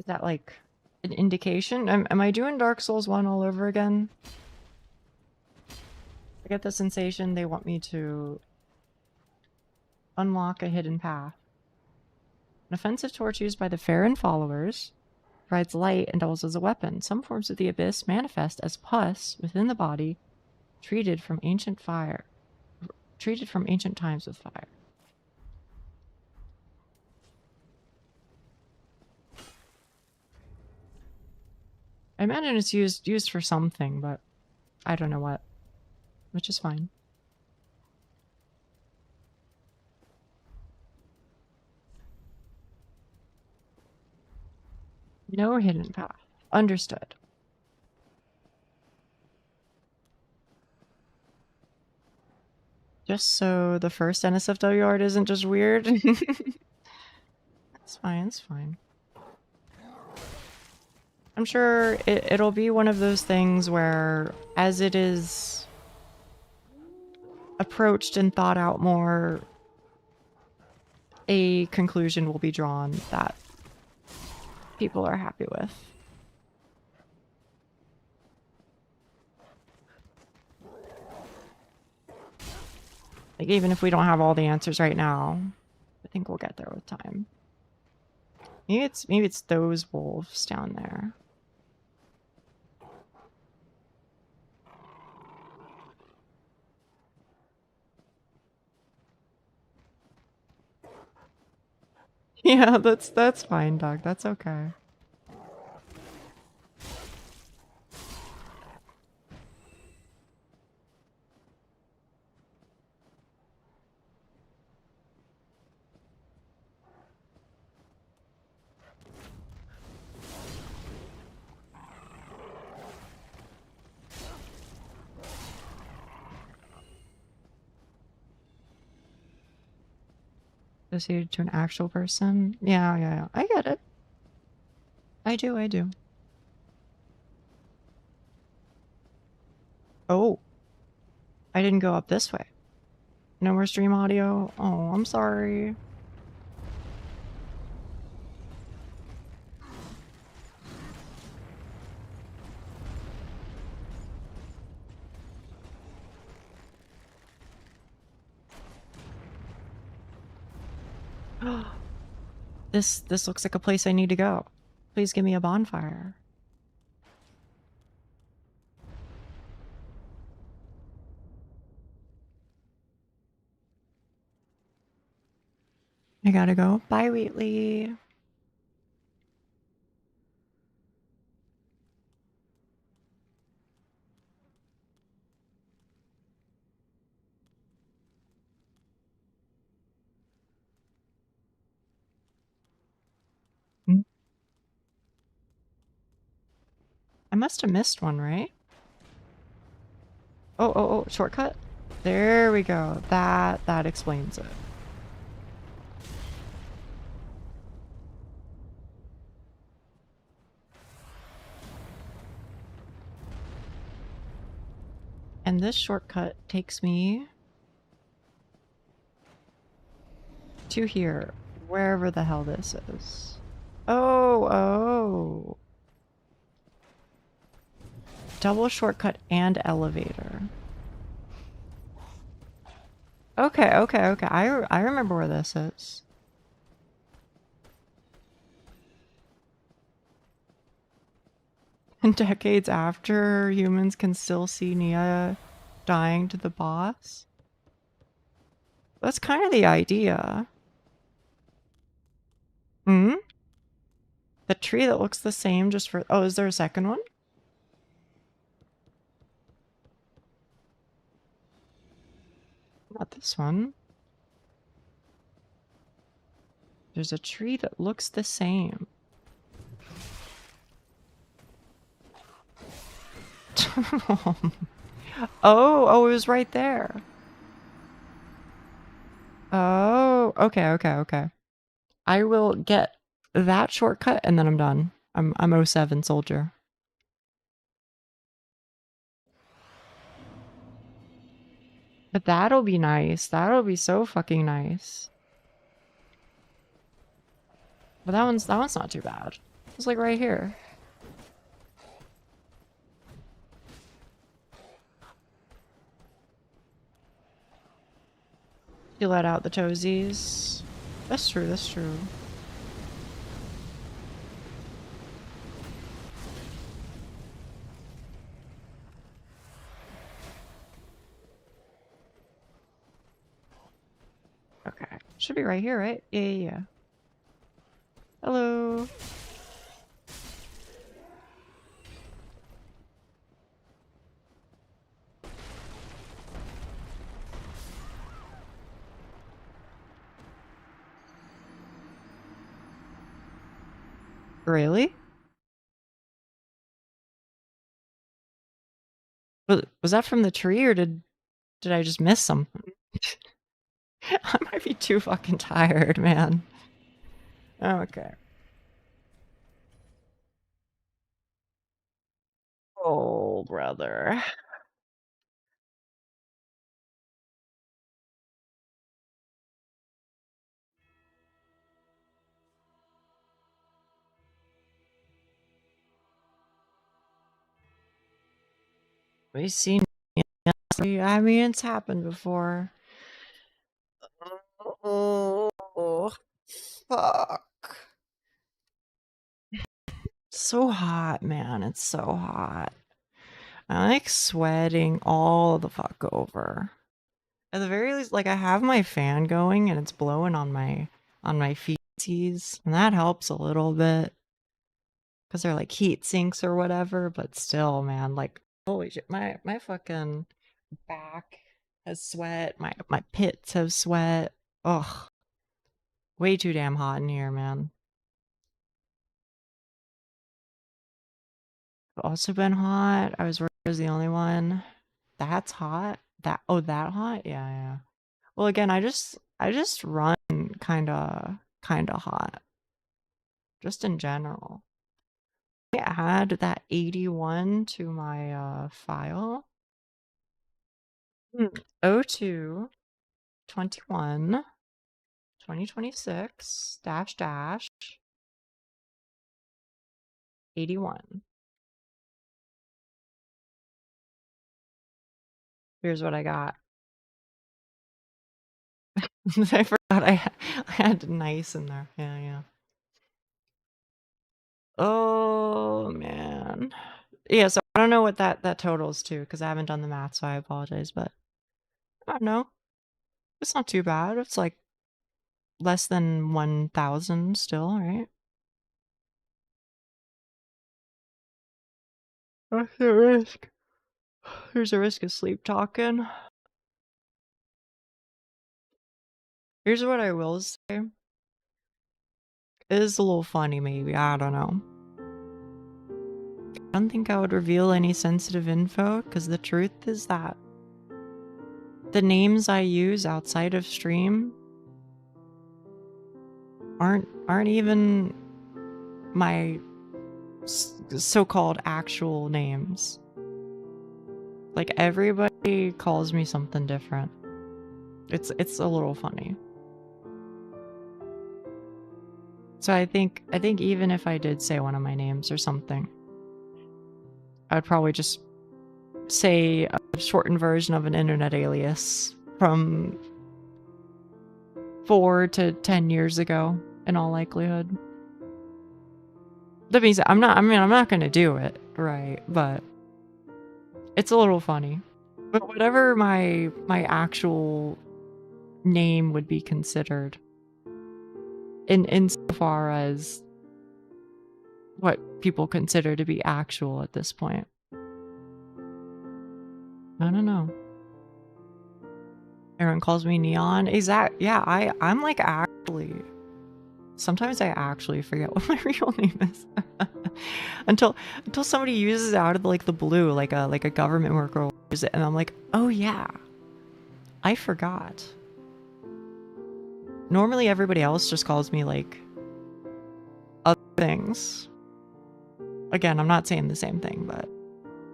Is that like an indication? Am I doing Dark Souls 1 all over again? I get the sensation they want me to unlock a hidden path. An offensive torch used by the Farron followers provides light and doubles as a weapon. Some forms of the abyss manifest as pus within the body, treated from ancient times with fire. I imagine it's used for something, but I don't know what, which is fine. No hidden path. Understood. Just so the first NSFW art isn't just weird. That's fine, it's fine. I'm sure it'll be one of those things where, as it is approached and thought out more, a conclusion will be drawn that people are happy with. Like, even if we don't have all the answers right now, I think we'll get there with time. Maybe it's those wolves down there. Yeah, that's fine, Doug. That's okay. Associated to an actual person? Yeah. I get it. I do. Oh. I didn't go up this way. No more stream audio? Oh, I'm sorry. This looks like a place I need to go. Please give me a bonfire. I gotta go. Bye, Wheatley. I must have missed one, right? Oh, shortcut? There we go. That explains it. And this shortcut takes me To here. Wherever the hell this is. Oh. Double shortcut and elevator. Okay. I remember where this is. And decades after, humans can still see Nia dying to the boss. That's kind of the idea. Hmm? The tree that looks the same just for... Oh, is there a second one? Not this one. There's a tree that looks the same. Oh, it was right there. Oh, okay. I will get that shortcut and then I'm done. I'm 07 soldier. But that'll be nice. That'll be so fucking nice. But that one's not too bad. It's like right here. You let out the toesies. That's true. Okay. Should be right here, right? Yeah. Hello. Really? Was that from the tree or did I just miss something? I might be too fucking tired, man. Okay. Oh, brother. We've seen... I mean, it's happened before. Oh, fuck. So hot, man. It's so hot. I'm like sweating all the fuck over. At the very least, like I have my fan going and it's blowing on my feeties, and that helps a little bit because they're like heat sinks or whatever. But still, man, like holy shit, my fucking back has sweat. My pits have sweat. Ugh, way too damn hot in here, man. I've also been hot. I was the only one. That's hot. That hot? Yeah. Well, again, I just run kinda hot. Just in general. I add that 81 to my file. 02 21 2026 dash 81. Here's what I got. I forgot I had nice in there. Yeah. Oh man. Yeah, so I don't know what that totals to because I haven't done the math, so I apologize, but I don't know. It's not too bad. It's like less than 1,000 still, right? What's the risk? There's a risk of sleep talking. Here's what I will say. It is a little funny, maybe. I don't know. I don't think I would reveal any sensitive info, because the truth is that the names I use outside of stream aren't even my so-called actual names. Like, everybody calls me something different. It's a little funny. So I think even if I did say one of my names or something, I'd probably just say a shortened version of an internet alias from 4 to 10 years ago, in all likelihood. That means I'm not gonna do it, right? But it's a little funny. But whatever my actual name would be considered, insofar as what people consider to be actual at this point. I don't know. Aaron calls me Neon. Yeah, I'm like actually. Sometimes I actually forget what my real name is. until somebody uses it out of like the blue, like a government worker will use it, and I'm like, oh yeah, I forgot. Normally everybody else just calls me like other things. Again, I'm not saying the same thing, but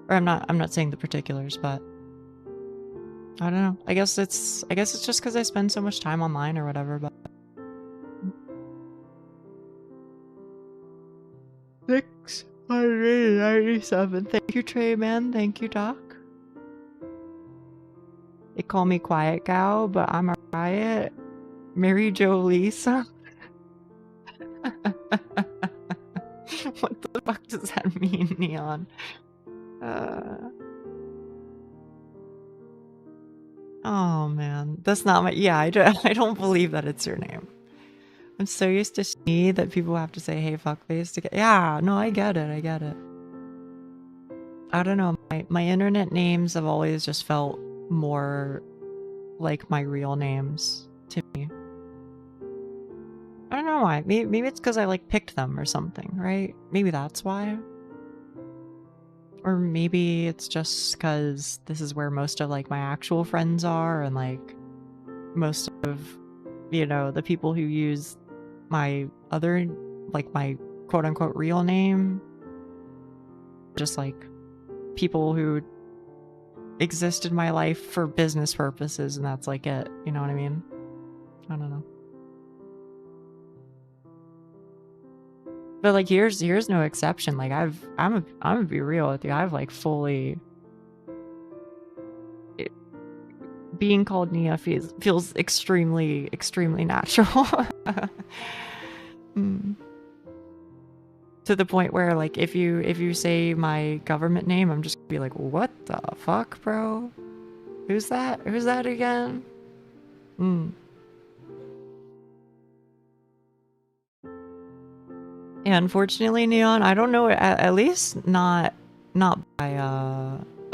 or I'm not saying the particulars, but I don't know. I guess it's just because I spend so much time online or whatever, but 697. Thank you, Trey, man. Thank you, Doc. They call me Quiet Gal, but I'm a riot. Mary Jo Lisa. What the fuck does that mean, Neon? Oh man, that's not my. Yeah, I don't believe that it's your name. I'm so used to see that people have to say, "Hey, fuckface," to get. Yeah, no, I get it. I get it. I don't know. My internet names have always just felt more like my real names to me. I don't know why. Maybe it's because I like picked them or something, right? Maybe that's why. Or maybe it's just because this is where most of like my actual friends are, and like most of, you know, the people who use my other, like my quote unquote real name, just like people who exist in my life for business purposes, and that's like it. You know what I mean? I don't know. But like here's no exception. Like I'm gonna be real with you. I've like fully being called Nia feels extremely natural. To the point where like if you say my government name, I'm just gonna be like, what the fuck, bro? Who's that? Who's that again? Yeah, unfortunately, Neon, I don't know, at least not by,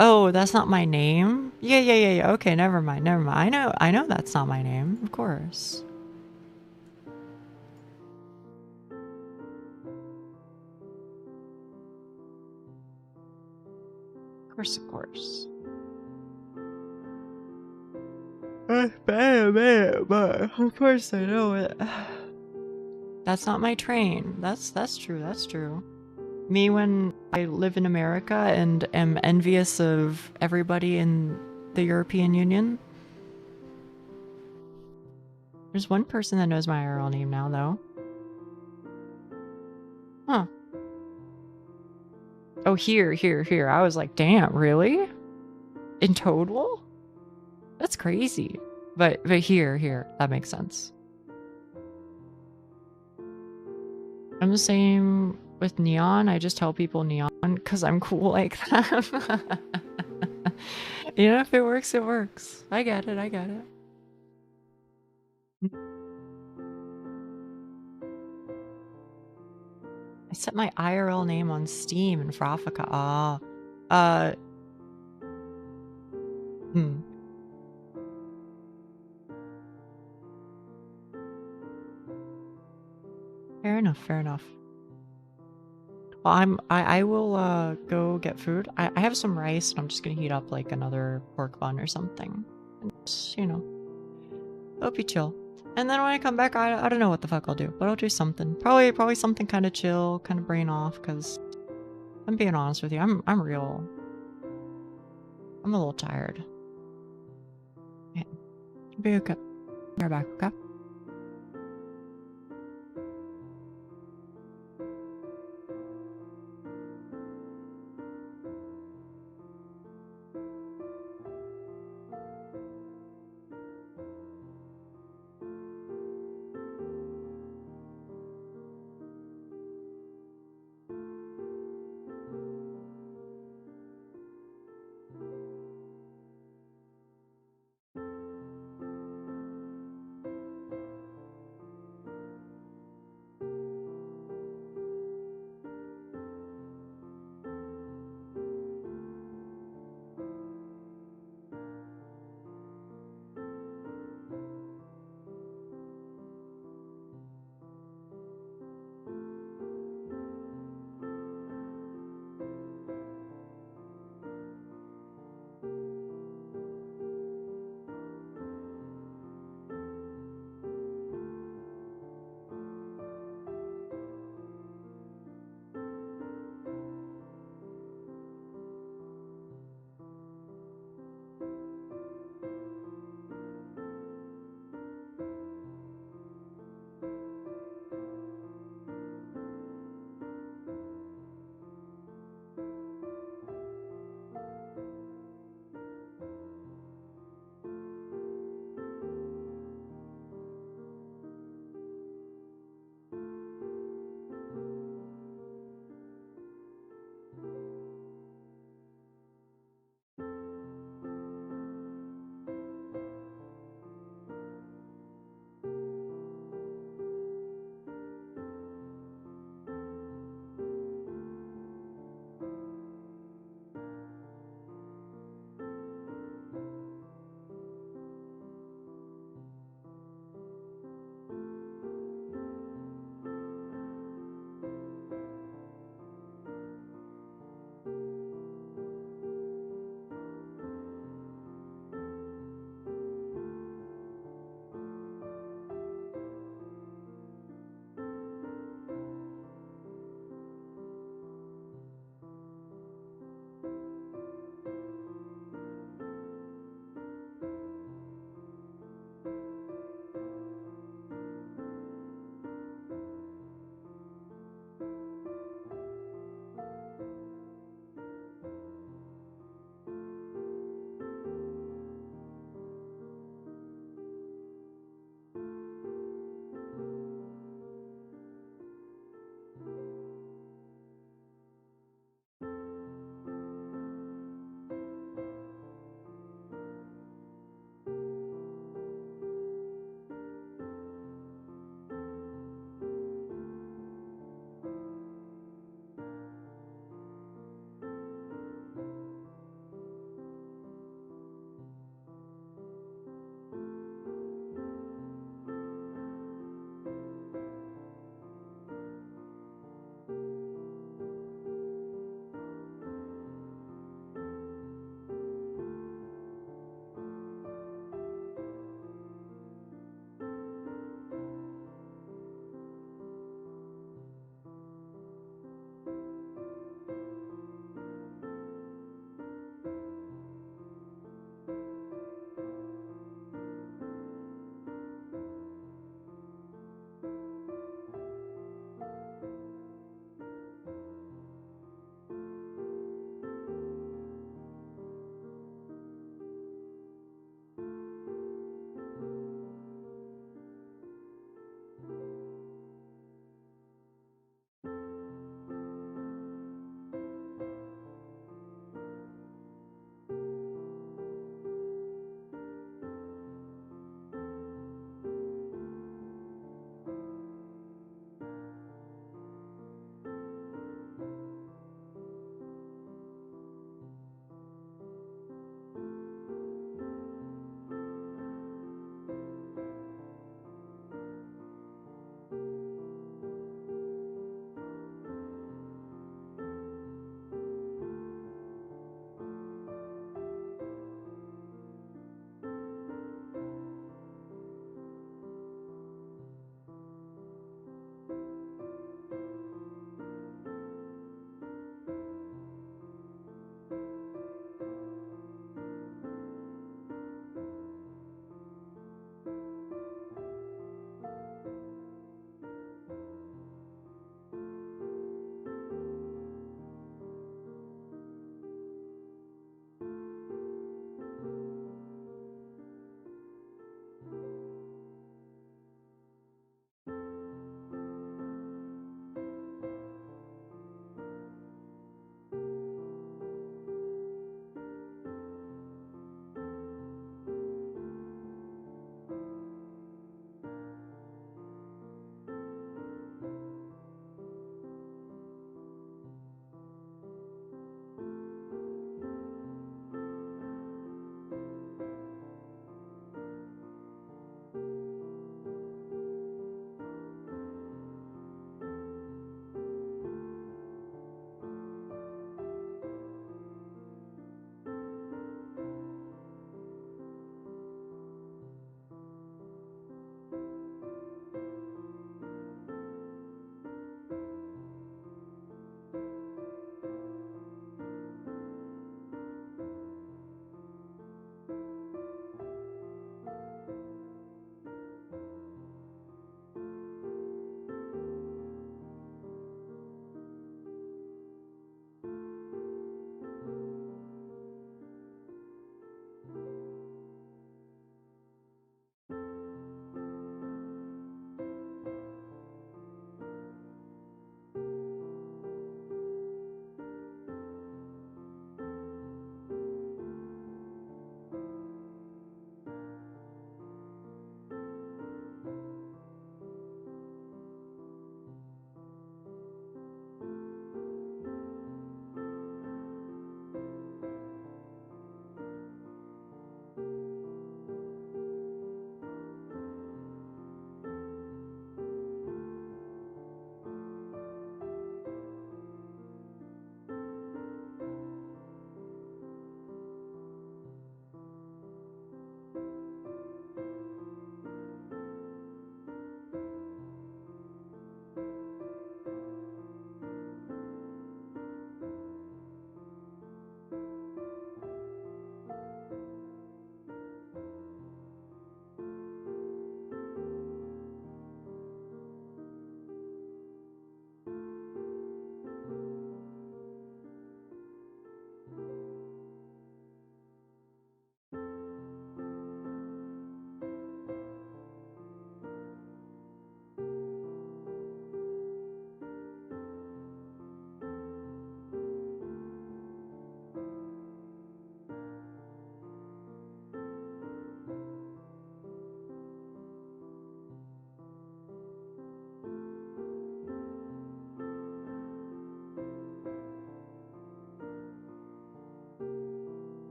oh, that's not my name? Yeah, okay, never mind. I know that's not my name, of course. Of course. But of course I know it. That's not my train. That's true. Me when I live in America and am envious of everybody in the European Union. There's one person that knows my IRL name now, though. Huh. Oh, here. I was like, damn, really? In total? That's crazy. But here, that makes sense. I'm the same with Neon. I just tell people Neon because I'm cool like that. You know, if it works, it works. I get it. I set my IRL name on Steam and Frafika. Fair enough. Well, I will go get food. I have some rice, and I'm just gonna heat up like another pork bun or something. And just, you know, hope you chill. And then when I come back, I don't know what the fuck I'll do, but I'll do something. Probably something kind of chill, kind of brain off. Cause I'm being honest with you, I'm a little tired. Yeah, be okay. We're back, okay?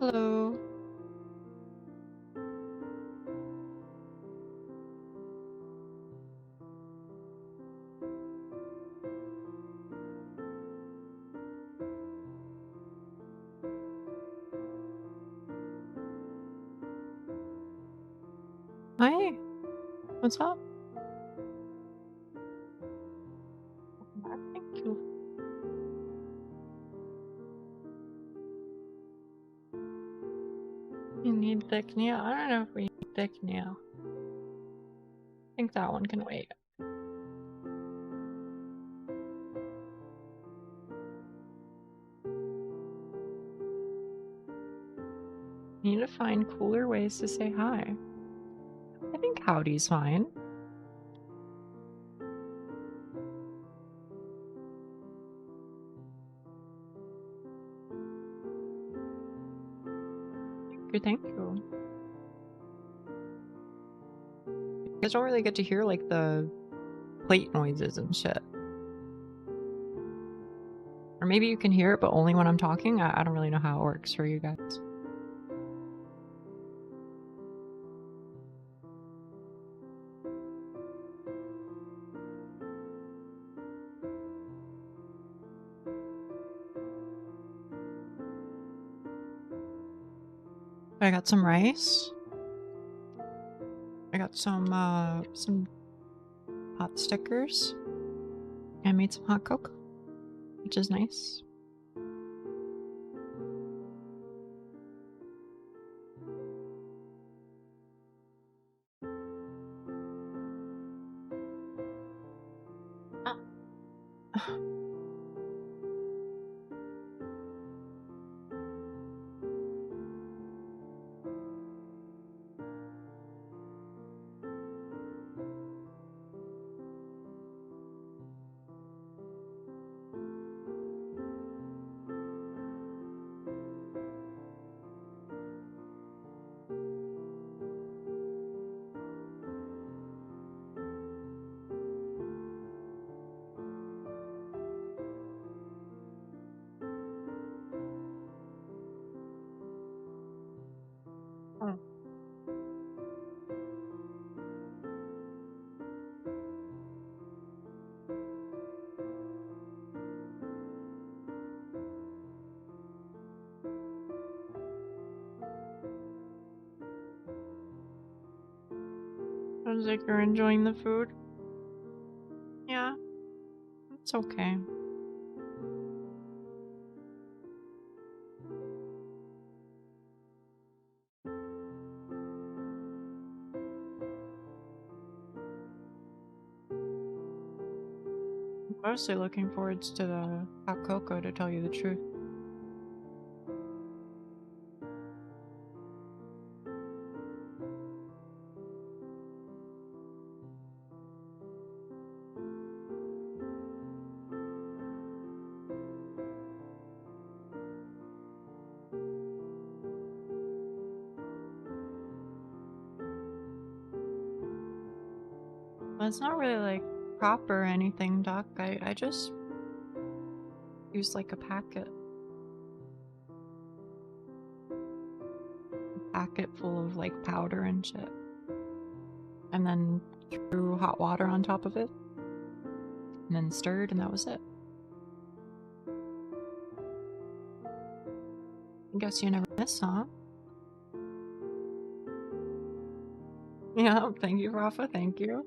Hello. Hi. What's up? Thank you. You need thick nail? I don't know if we need thick nail. I think that one can wait. Need to find cooler ways to say hi. I think howdy's fine. Thank you. You guys don't really get to hear like the plate noises and shit. Or maybe you can hear it, but only when I'm talking. I don't really know how it works for you guys. I got some rice. I got some pot stickers. I made some hot cocoa, which is nice. Oh. Sounds like you're enjoying the food. Yeah, it's okay. I'm mostly looking forward to the hot cocoa, to tell you the truth. Well, it's not really like proper or anything, Doc. I just use like a packet. A packet full of like powder and shit. And then threw hot water on top of it. And then stirred, and that was it. I guess you never miss, huh? Yeah, thank you, Rafa, thank you.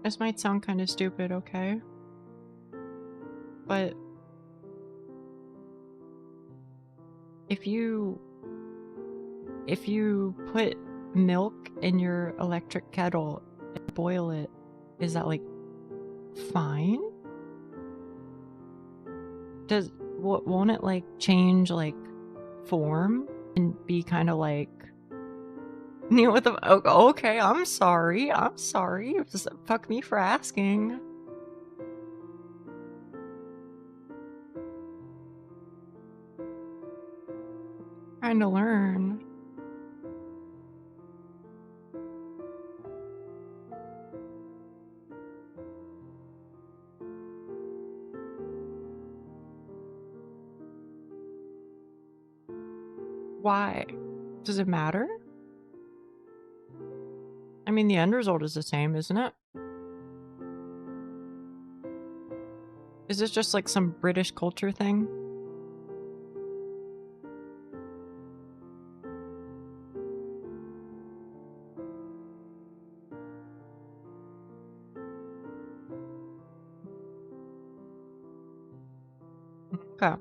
This might sound kind of stupid, okay? But if you put milk in your electric kettle and boil it, is that like fine? Won't it like change like form and be kind of like, you know, what the okay, I'm sorry. Just fuck me for asking. Trying to learn. Why? Does it matter? I mean, the end result is the same, isn't it? Is this just like some British culture thing? Okay.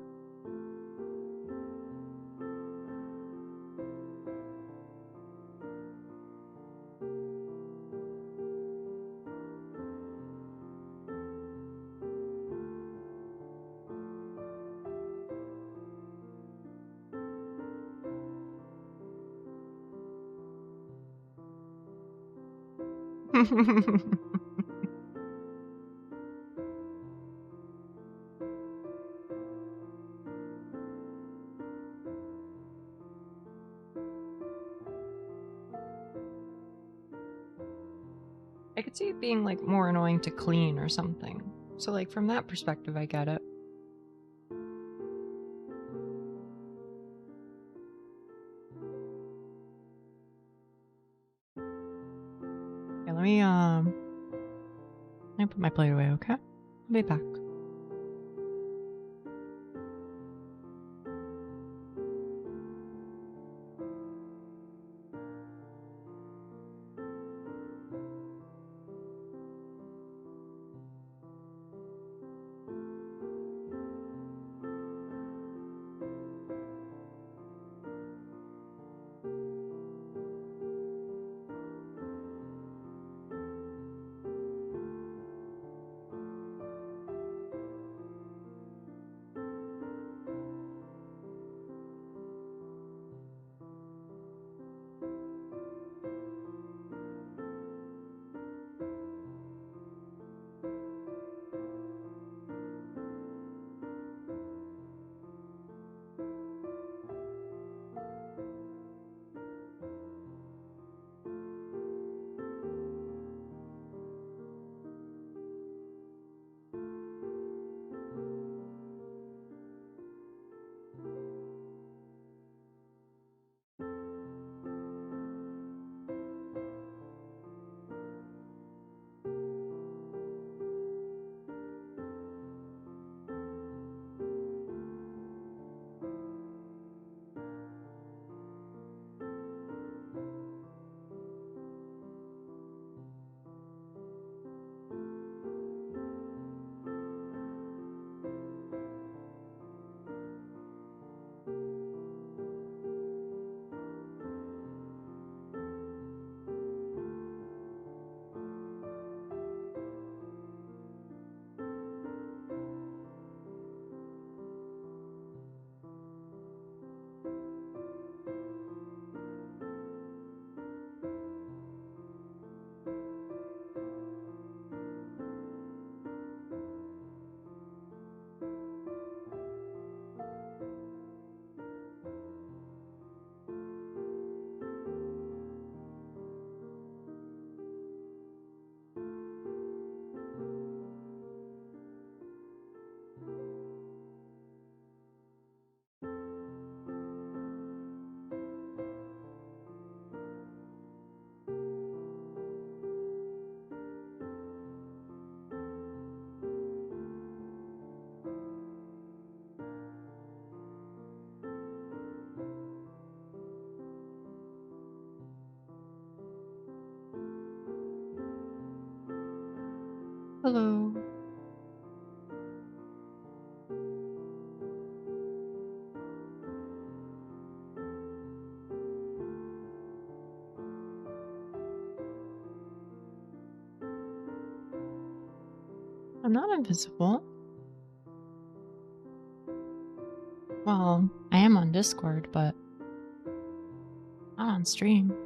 I could see it being like more annoying to clean or something. So like from that perspective, I get it. Okay, let me put my plate away, okay? I'll be back. Hello. I'm not invisible. Well, I am on Discord, but not on stream.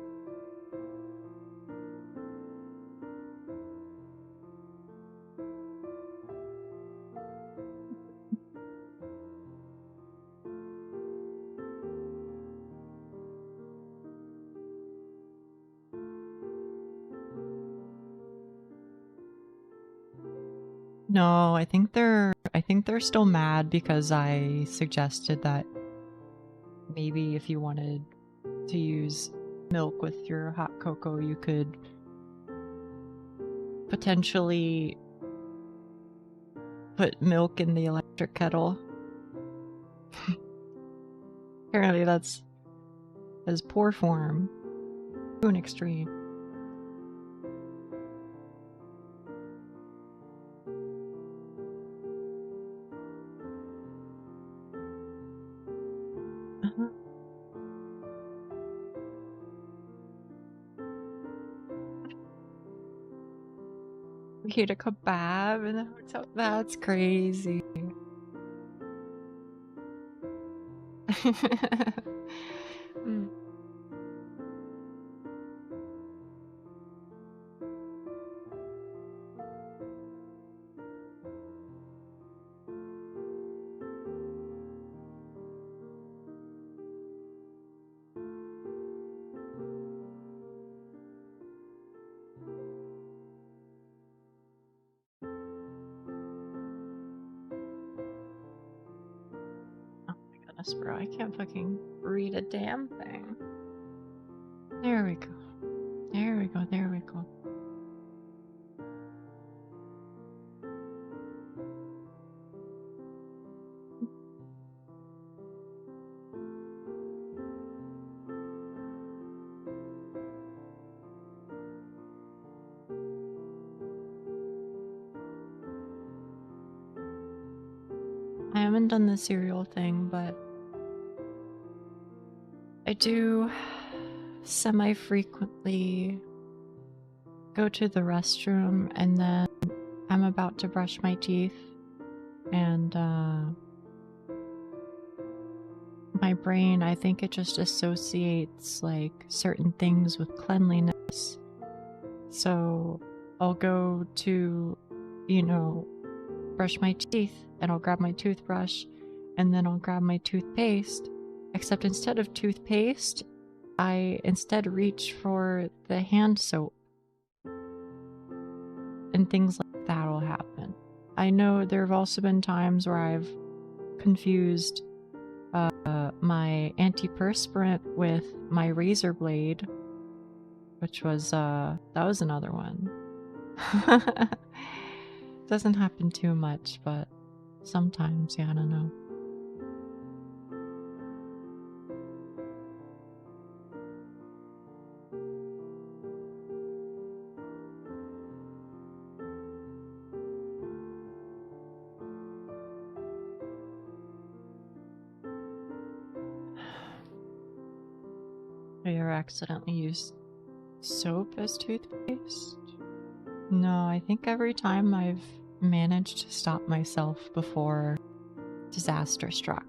No, I think they're still mad because I suggested that maybe if you wanted to use milk with your hot cocoa, you could potentially put milk in the electric kettle. Apparently that's poor form to an extreme. We ate a kebab in the hotel. That's crazy. Mm. Oh my goodness, bro. I can't fucking read a damn thing. There we go. There we go. There we go. I haven't done the cereal thing, but I do semi-frequently go to the restroom and then I'm about to brush my teeth and my brain, I think it just associates like certain things with cleanliness. So I'll go to, you know, brush my teeth and I'll grab my toothbrush and then I'll grab my toothpaste. Except instead of toothpaste, I instead reach for the hand soap. And things like that will happen. I know there have also been times where I've confused my antiperspirant with my razor blade, which was that was another one. Doesn't happen too much, but sometimes, yeah, I don't know. Have you ever accidentally used soap as toothpaste? No, I think every time I've managed to stop myself before disaster struck.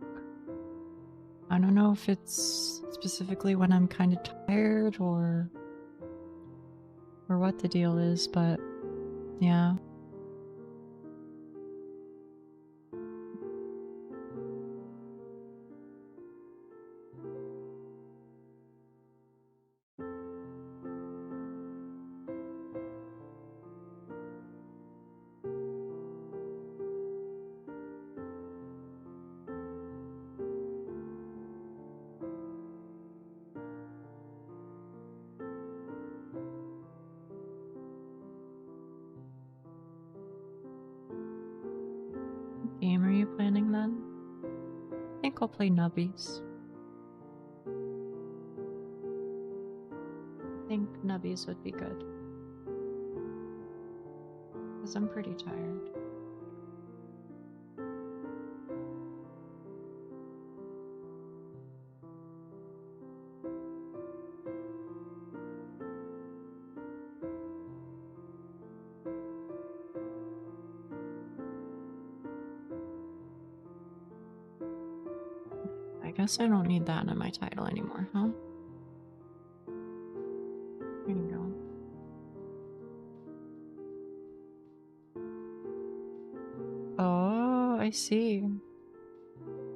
I don't know if it's specifically when I'm kind of tired or what the deal is, but yeah. What game are you planning then? I think I'll play Nubbies. I think Nubbies would be good. Because I'm pretty tired. I guess I don't need that in my title anymore, huh? There you go. Oh, I see.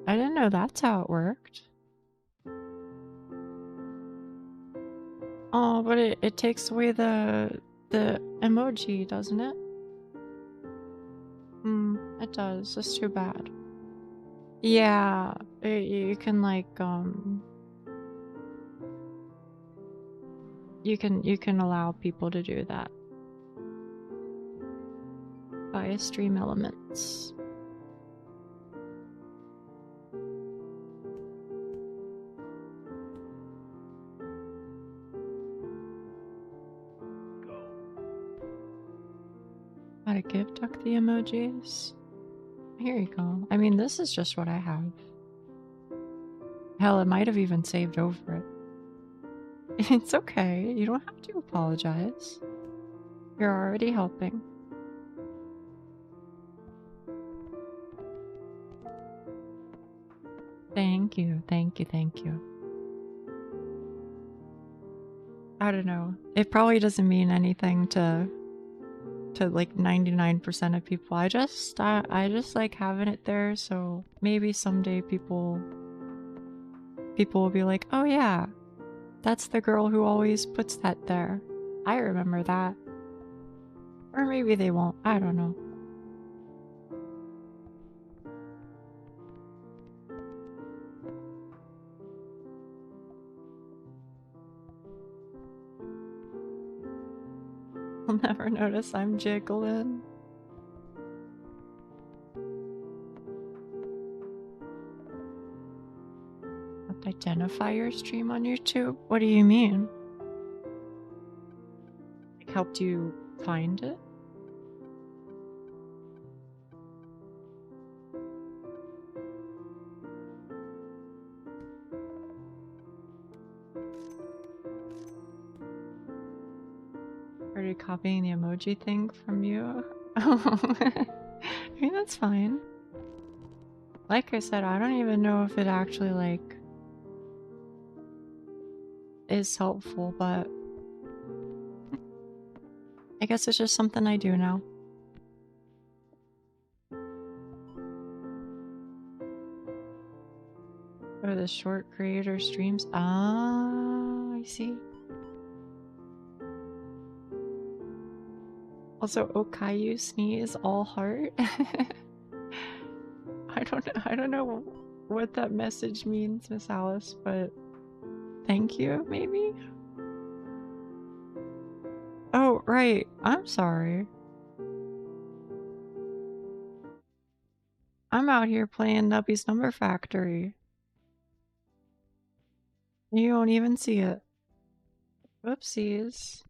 I didn't know that's how it worked. Oh, but it takes away the emoji, doesn't it? does. That's too bad. Yeah, you can like you can allow people to do that via stream elements. How to give Duck the emojis? Here you go. I mean, this is just what I have. Hell, it might have even saved over it. It's okay. You don't have to apologize. You're already helping. Thank you, thank you, thank you. I don't know. It probably doesn't mean anything to like 99% of people. I just like having it there, so maybe someday people will be like, oh yeah, that's the girl who always puts that there. I remember that. Or maybe they won't. I don't know. I'll never notice I'm jiggling. Identify your stream on YouTube? What do you mean? Like, helped you find it? Are you copying the emoji thing from you? I mean, that's fine. Like I said, I don't even know if it actually, like, is helpful, but I guess it's just something I do now. Or the short creator streams. Ah, I see. Also, Okayu sneeze all heart. I don't know what that message means, Miss Alice, but thank you, maybe? Oh, right. I'm sorry. I'm out here playing Nubby's Number Factory. You don't even see it. Whoopsies.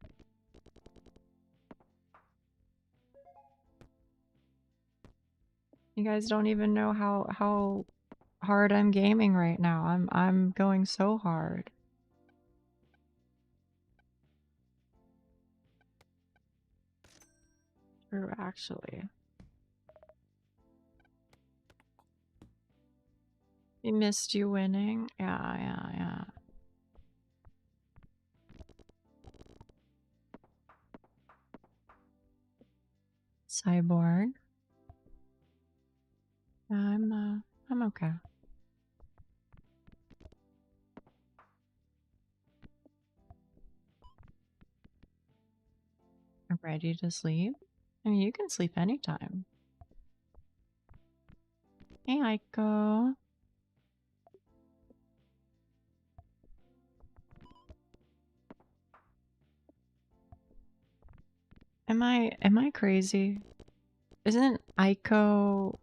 You guys don't even know how hard I'm gaming right now. I'm going so hard. True, actually. We missed you winning. Yeah. Cyborg. I'm okay. I'm ready to sleep. I mean, you can sleep anytime. Hey, Aiko. Am I crazy? Isn't Aiko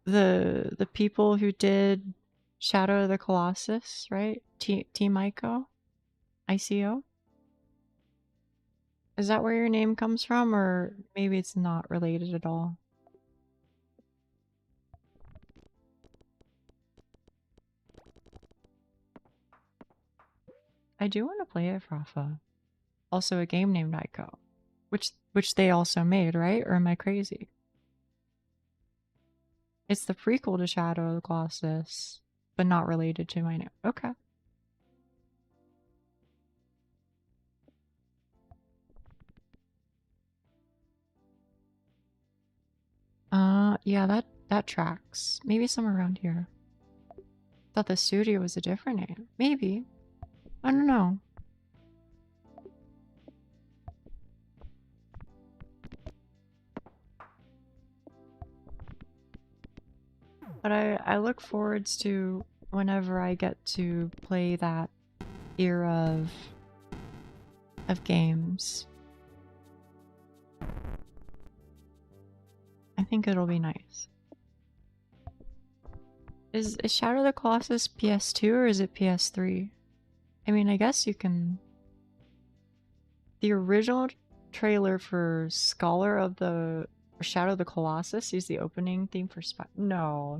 the people who did Shadow of the Colossus, right? Team Aiko? ICO? Is that where your name comes from, or maybe it's not related at all? I do want to play it, Rafa. Also a game named Aiko. Which they also made, right? Or am I crazy? It's the prequel to Shadow of the Colossus, but not related to my name. Okay. Yeah, that tracks. Maybe somewhere around here. Thought the studio was a different name. Maybe. I don't know. But I look forwards to whenever I get to play that era of games. I think it'll be nice. Is Shadow of the Colossus PS2 or is it PS3? I mean, I guess you can... The original trailer for Scholar of the... Shadow of the Colossus used the opening theme for No.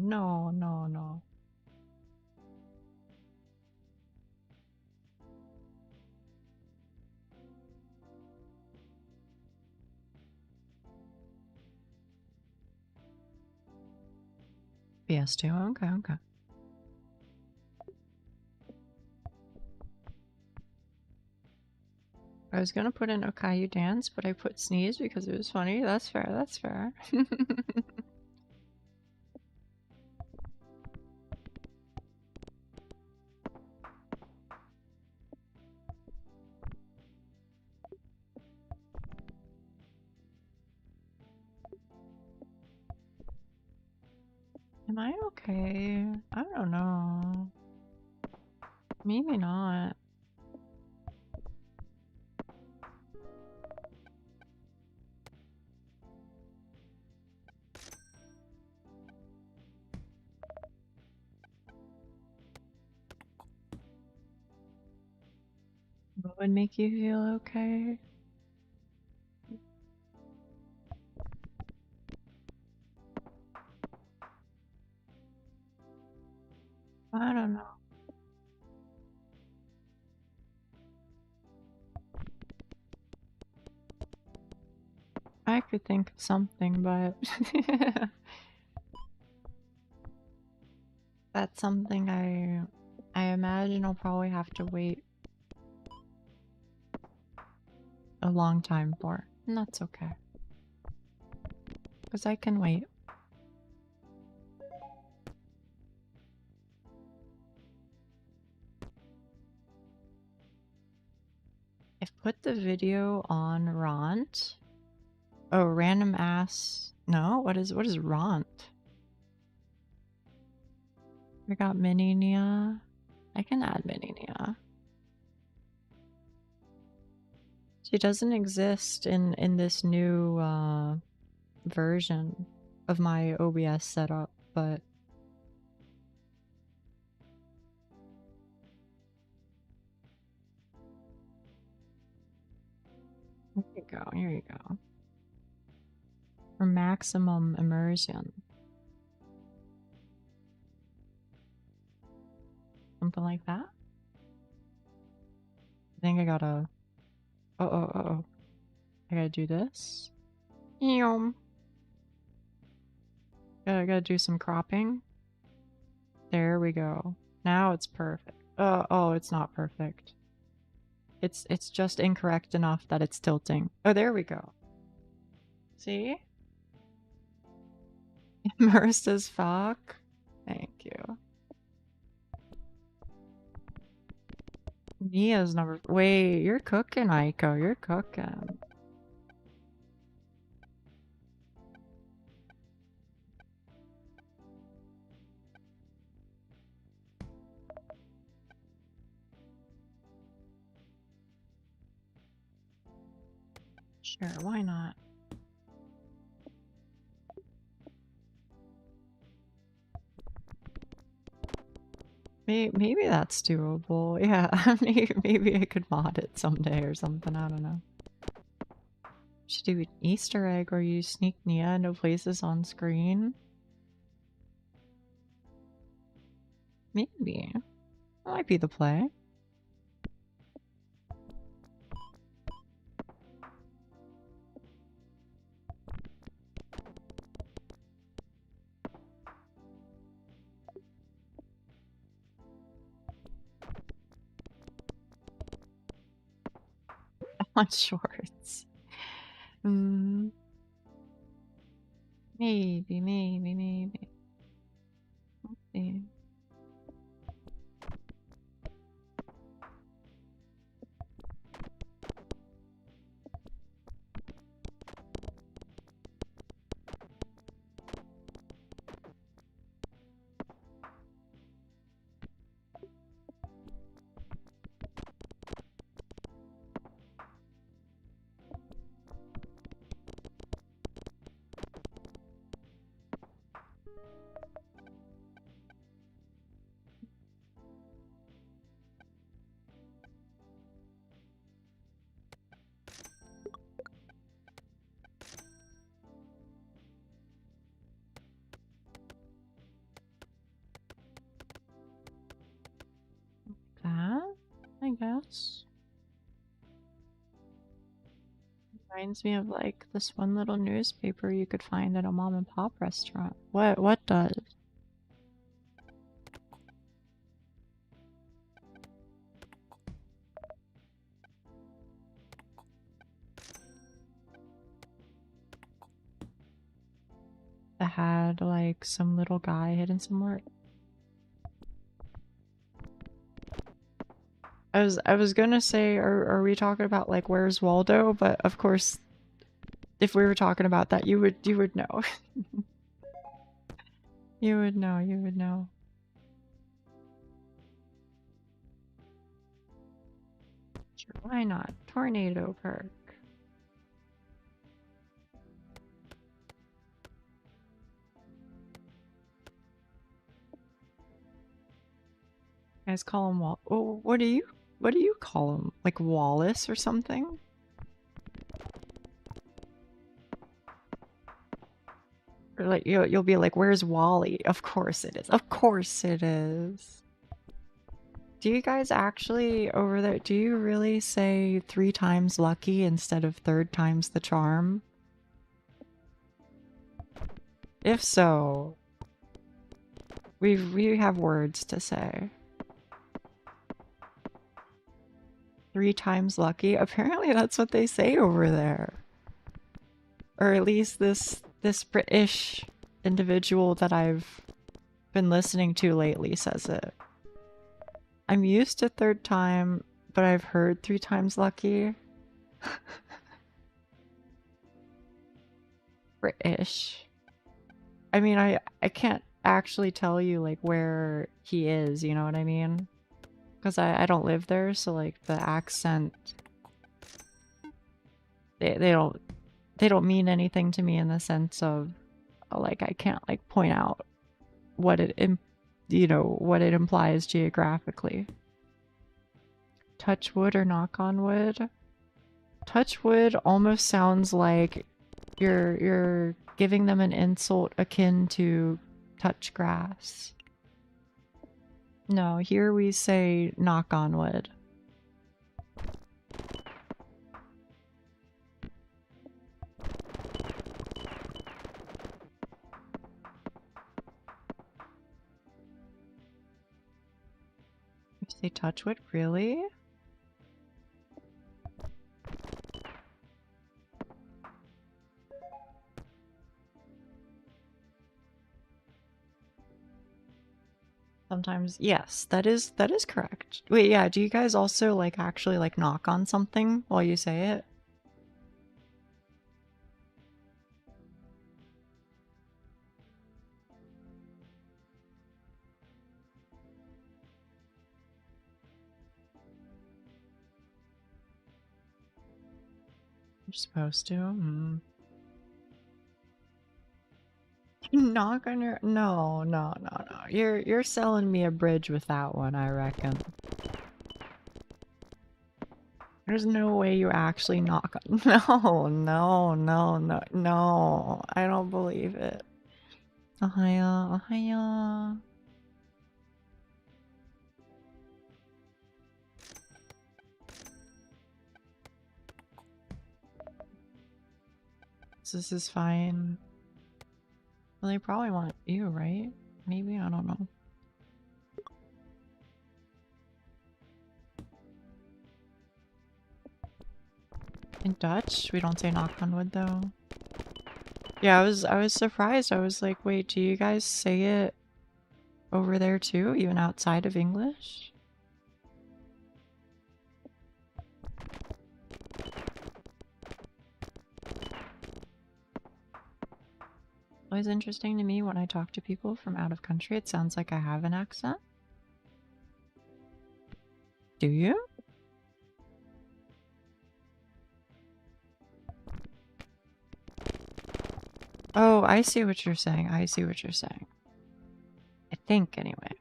PS2, okay. I was gonna put in Okayu Dance, but I put Sneeze because it was funny. That's fair, that's fair. Am I okay? I don't know. Maybe not. What would make you feel okay? I don't know. I could think of something, but that's something I imagine I'll probably have to wait a long time for, and that's okay. Because I can wait. I've put the video on Rant. Oh, random ass. No, what is Rant? We got Mini Nia. I can add Mini Nia. She doesn't exist in this new version of my OBS setup, but here you go. For maximum immersion. Something like that? I think I gotta... Oh. I gotta do this. Gotta do some cropping. There we go. Now it's perfect. Oh, it's not perfect. It's just incorrect enough that it's tilting. Oh, there we go. See? Immersed as fuck. Thank you. Nia's number... Wait, you're cooking, Aiko. You're cooking. Sure, why not? Maybe that's doable. Yeah, maybe I could mod it someday or something. I don't know. Should do an Easter egg or you sneak Nia into places on screen. Maybe. That might be the play. On shorts. Maybe. Let's see. house. Reminds me of like this one little newspaper you could find at a mom and pop restaurant. What does? That had like some little guy hidden somewhere. I was gonna say, are we talking about like Where's Waldo? But of course, if we were talking about that, you would know. You would know. You would know. Sure, why not? Tornado perk. You guys call him Oh, what do you call him? Like Wallace or something? Or like you'll be like, where's Wally? Of course it is. Of course it is. Do you guys actually over there, do you really say 3 times lucky instead of 3rd times the charm? If so, we have words to say. 3 times lucky? Apparently that's what they say over there. Or at least this British individual that I've been listening to lately says it. I'm used to 3rd time, but I've heard 3 times lucky. British. I mean, I can't actually tell you like where he is, you know what I mean? Because I don't live there, so like the accent, they don't mean anything to me in the sense of like I can't like point out what it what it implies geographically. Touch wood or knock on wood? Touch wood almost sounds like you're giving them an insult akin to touch grass. No, here we say knock on wood. You say touch wood? Really? Sometimes, yes, that is correct. Wait, yeah, do you guys also like actually like knock on something while you say it? You're supposed to? Mm. Knock on your— no. You're selling me a bridge with that one, I reckon. There's no way you actually knock on— no. I don't believe it. Ohio. So this is fine. Well, they probably want you, right? Maybe? I don't know. In Dutch? We don't say knock on wood, though. Yeah, I was surprised. I was like, wait, do you guys say it over there too, even outside of English? Always interesting to me when I talk to people from out of country, it sounds like I have an accent. Do you? Oh, I see what you're saying. I see what you're saying. I think, anyway.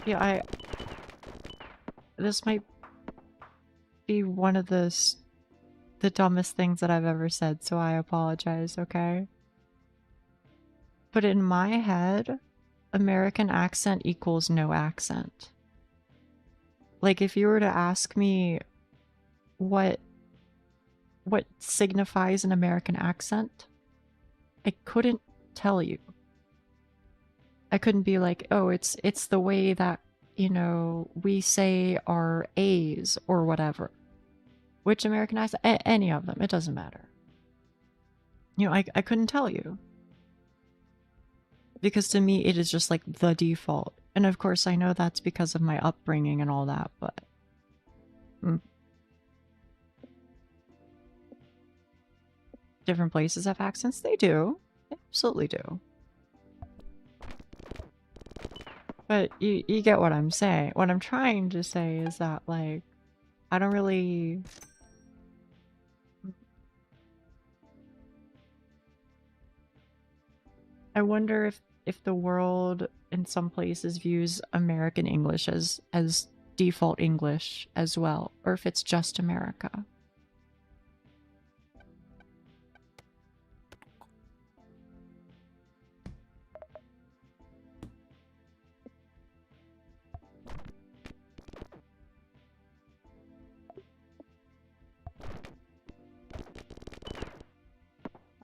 Yeah, this might be one of the dumbest things that I've ever said, so I apologize, okay? But in my head, American accent equals no accent. Like, if you were to ask me what signifies an American accent, I couldn't tell you. I couldn't be like, oh, it's the way that, you know, we say our A's or whatever. Which American accent? Any of them. It doesn't matter. You know, I couldn't tell you. Because to me, it is just like the default. And of course, I know that's because of my upbringing and all that, but... Different places have accents? They do. They absolutely do. But you get what I'm saying. What I'm trying to say is that, like, I don't really... I wonder if the world in some places views American English as default English as well, or if it's just America.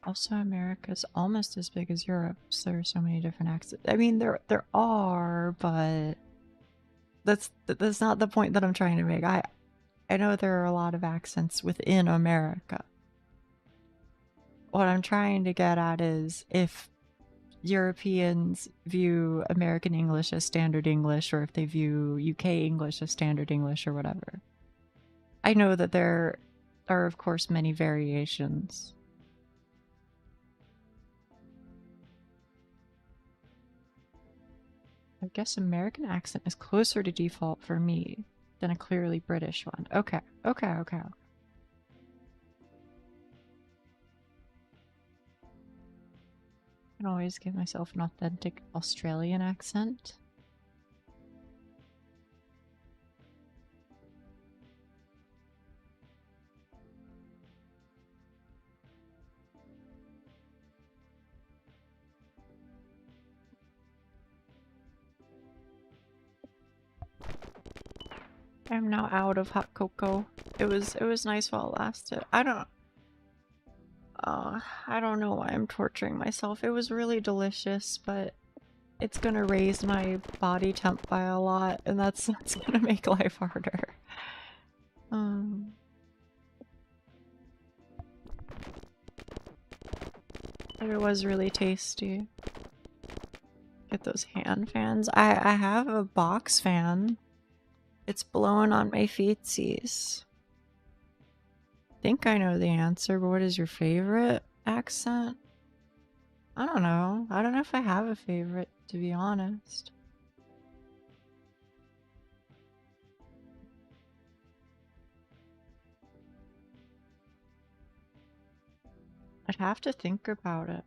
Also, America's almost as big as Europe, so there are so many different accents. I mean, there are, but that's not the point that I'm trying to make. I know there are a lot of accents within America. What I'm trying to get at is if Europeans view American English as standard English, or if they view UK English as standard English or whatever. I know that there are, of course, many variations. I guess American accent is closer to default for me than a clearly British one. Okay. I can always give myself an authentic Australian accent. I'm now out of hot cocoa. It was nice while it lasted. I don't know why I'm torturing myself. It was really delicious, but it's gonna raise my body temp by a lot, and that's gonna make life harder. But it was really tasty. Get those hand fans. I have a box fan. It's blowing on my feetsies. I think I know the answer, but what is your favorite accent? I don't know. I don't know if I have a favorite, to be honest. I'd have to think about it.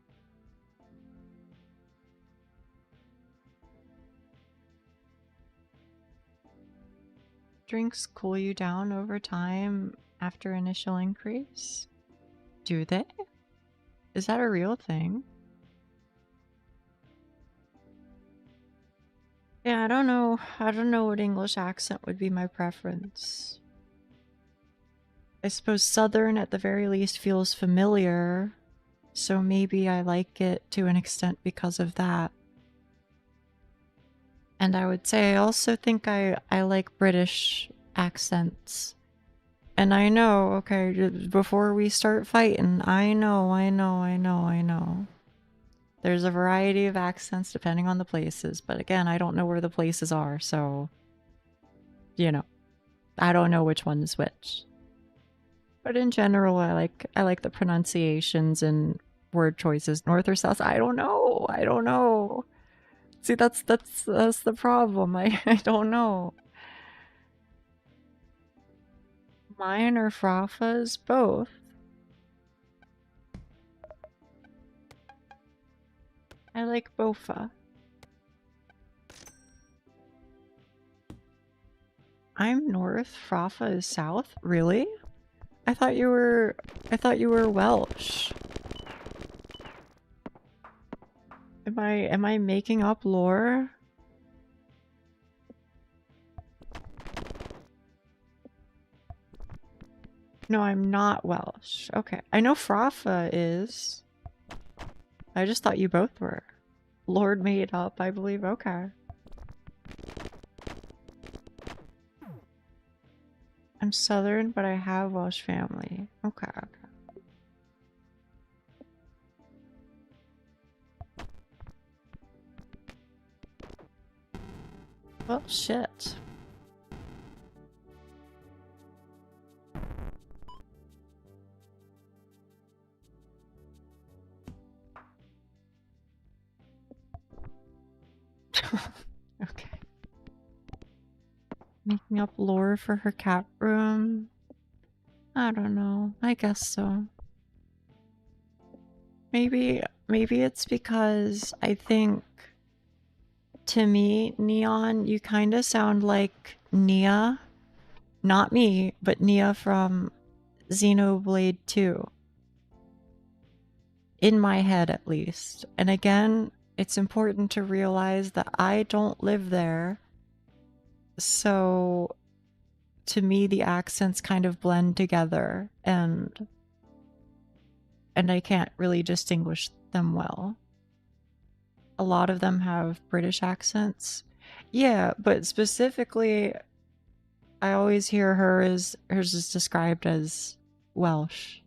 Drinks cool you down over time after initial increase? Do they? Is that a real thing? Yeah, I don't know. I don't know what English accent would be my preference. I suppose Southern at the very least feels familiar, so maybe I like it to an extent because of that. And I would say I also think I like British accents. And I know, okay, before we start fighting, I know. There's a variety of accents depending on the places, but again, I don't know where the places are, so, you know, I don't know which one is which. But in general, I like the pronunciations and word choices, north or south. I don't know. See, that's the problem. I don't know. Mine or Frafa's? Both. I like Bofa. I'm north, Frafa is south? Really? I thought you were Welsh. Am I making up lore? No, I'm not Welsh. Okay. I know Frafa is. I just thought you both were. Lord made up, I believe. Okay. I'm Southern, but I have Welsh family. Okay, okay. Well, shit. Okay. Making up lore for her cat room? I don't know. I guess so. Maybe it's because I think, to me, Neon, you kind of sound like Nia. Not me, but Nia from Xenoblade 2. In my head, at least. And again, it's important to realize that I don't live there. So, to me, the accents kind of blend together, and I can't really distinguish them well. A lot of them have British accents. Yeah, but specifically, I always hear hers is described as Welsh.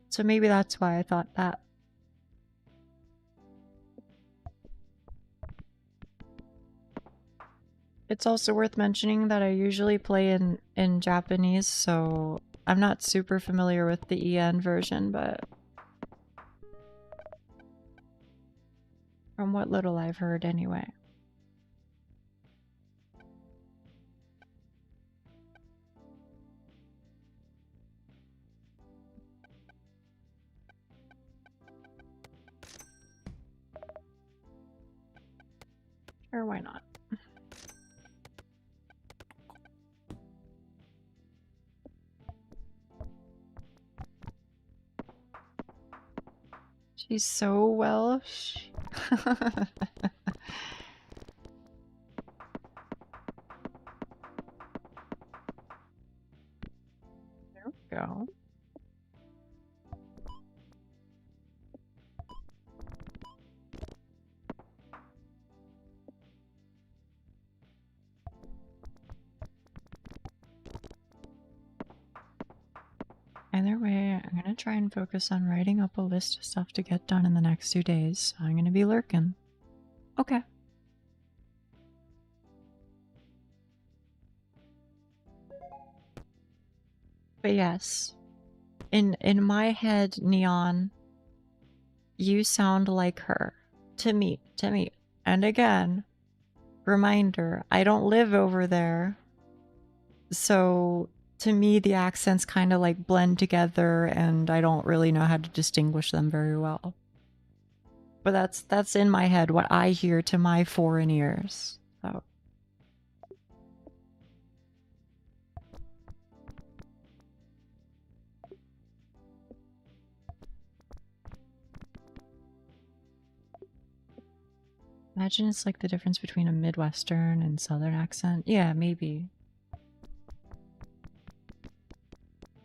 So maybe that's why I thought that. It's also worth mentioning that I usually play in Japanese, so I'm not super familiar with the EN version, but from what little I've heard anyway. Or why not? She's so Welsh. There we go. Either way, I'm gonna try and focus on writing up a list of stuff to get done in the next 2 days. I'm gonna be lurking. Okay. But yes, in my head, Neon, you sound like her. To me. And again, reminder, I don't live over there. So to me, the accents kind of like blend together, and I don't really know how to distinguish them very well. But that's in my head, what I hear to my foreign ears. So. Imagine it's like the difference between a Midwestern and Southern accent. Yeah, maybe.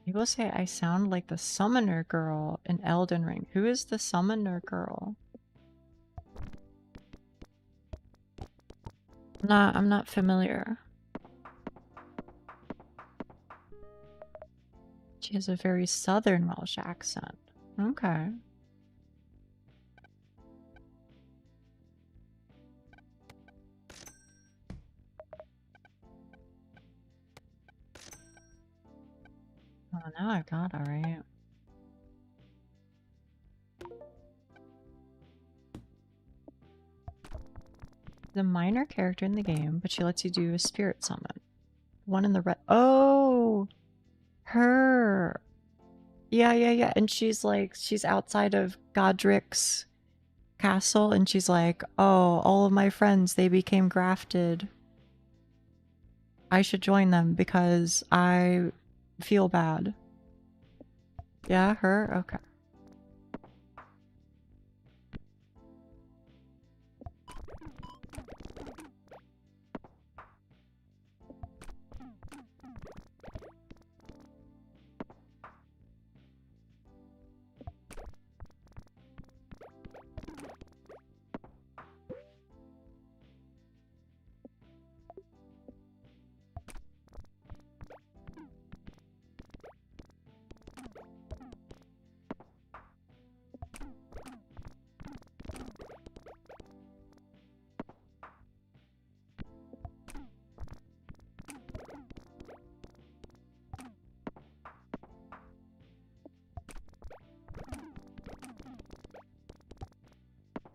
People say I sound like the Summoner Girl in Elden Ring. Who is the Summoner Girl? I'm not familiar. She has a very Southern Welsh accent. Okay. Oh, now I got it right. The minor character in the game, but she lets you do a spirit summon. One in the red. Oh, her. Yeah. And she's like, she's outside of Godric's castle, and she's like, oh, all of my friends, they became grafted. I should join them because I feel bad. Yeah, her? Okay.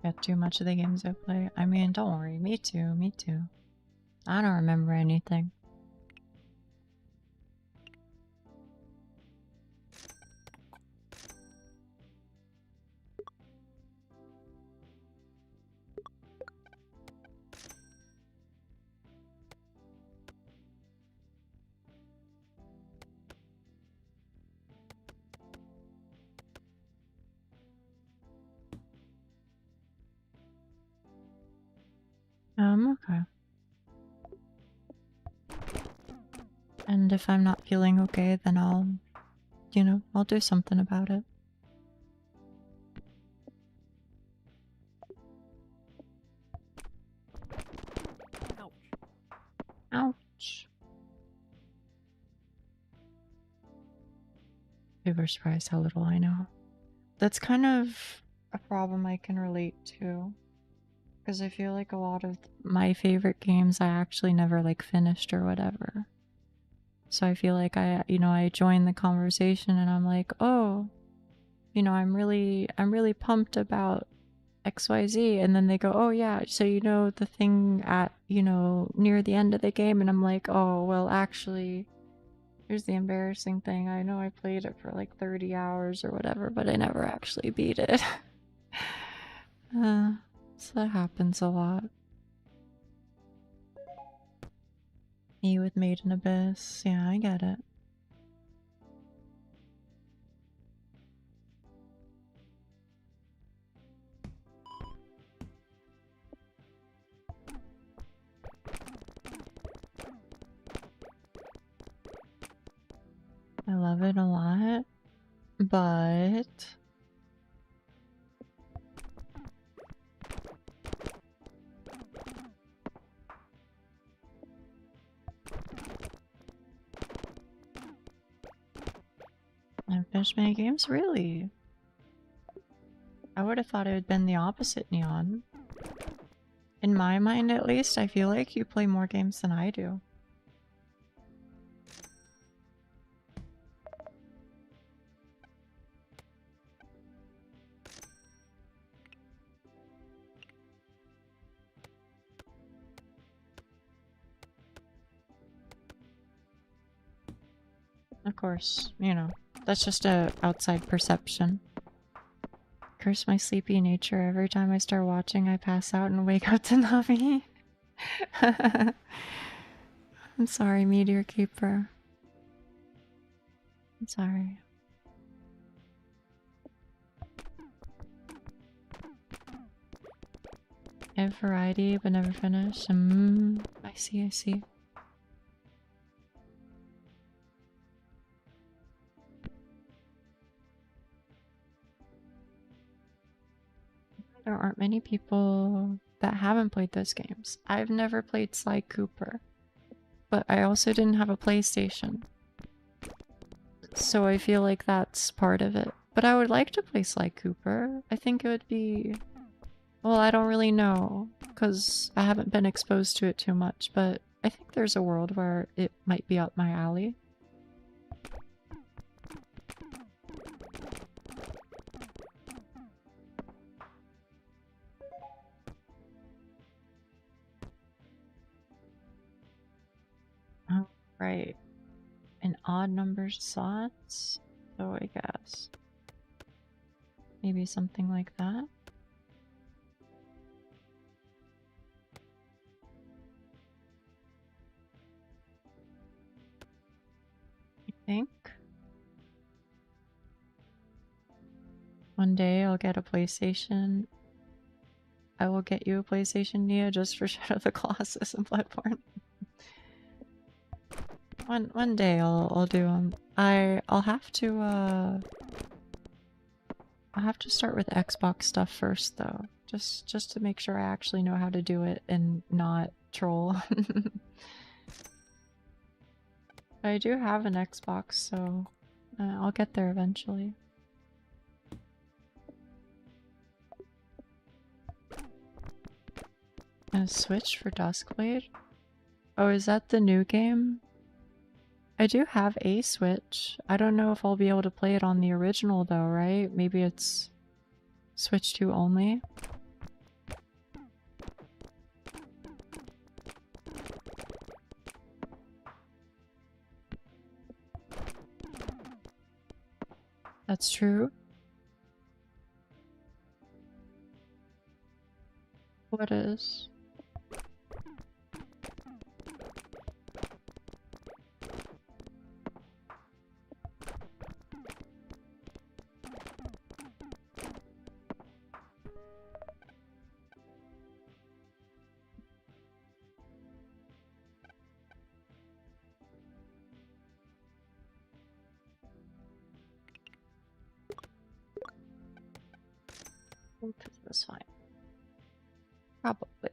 Forget too much of the games I play. I mean, don't worry. Me too, me too. I don't remember anything. Okay. And if I'm not feeling okay, then I'll, you know, I'll do something about it. Ouch. Ouch. People are surprised how little I know. That's kind of a problem I can relate to. Because I feel like a lot of my favorite games I actually never like finished or whatever. So I feel like I join the conversation and I'm like, oh, you know, I'm really pumped about XYZ, and then they go, oh yeah, so you know the thing at, you know, near the end of the game, and I'm like, oh well, actually, here's the embarrassing thing. I know I played it for like 30 hours or whatever, but I never actually beat it. So that happens a lot. Me with Maiden Abyss, yeah, I get it. I love it a lot, but I haven't finished many games, really. I would have thought it would have been the opposite, Neon. In my mind, at least, I feel like you play more games than I do. Of course, you know, that's just a outside perception. Curse my sleepy nature. Every time I start watching, I pass out and wake up to Nubby. I'm sorry, Meteor Keeper. I'm sorry. I have variety, but never finish. I see, I see. There aren't many people that haven't played those games. I've never played Sly Cooper, but I also didn't have a PlayStation. So I feel like that's part of it. But I would like to play Sly Cooper. I think it would be... Well, I don't really know, because I haven't been exposed to it too much, but I think there's a world where it might be up my alley. Oh, right. And odd number slots? So I guess. Maybe something like that? I think. One day I'll get a PlayStation. I will get you a PlayStation, Nia, just for Shadow of the Colossus and Bloodborne. One day I'll do them. I'll have to start with Xbox stuff first though. Just to make sure I actually know how to do it and not troll. I do have an Xbox, so I'll get there eventually. And a Switch for Duskblade? Oh, is that the new game? I do have a Switch. I don't know if I'll be able to play it on the original though, right? Maybe it's Switch 2 only? That's true. What is? That's fine. Probably.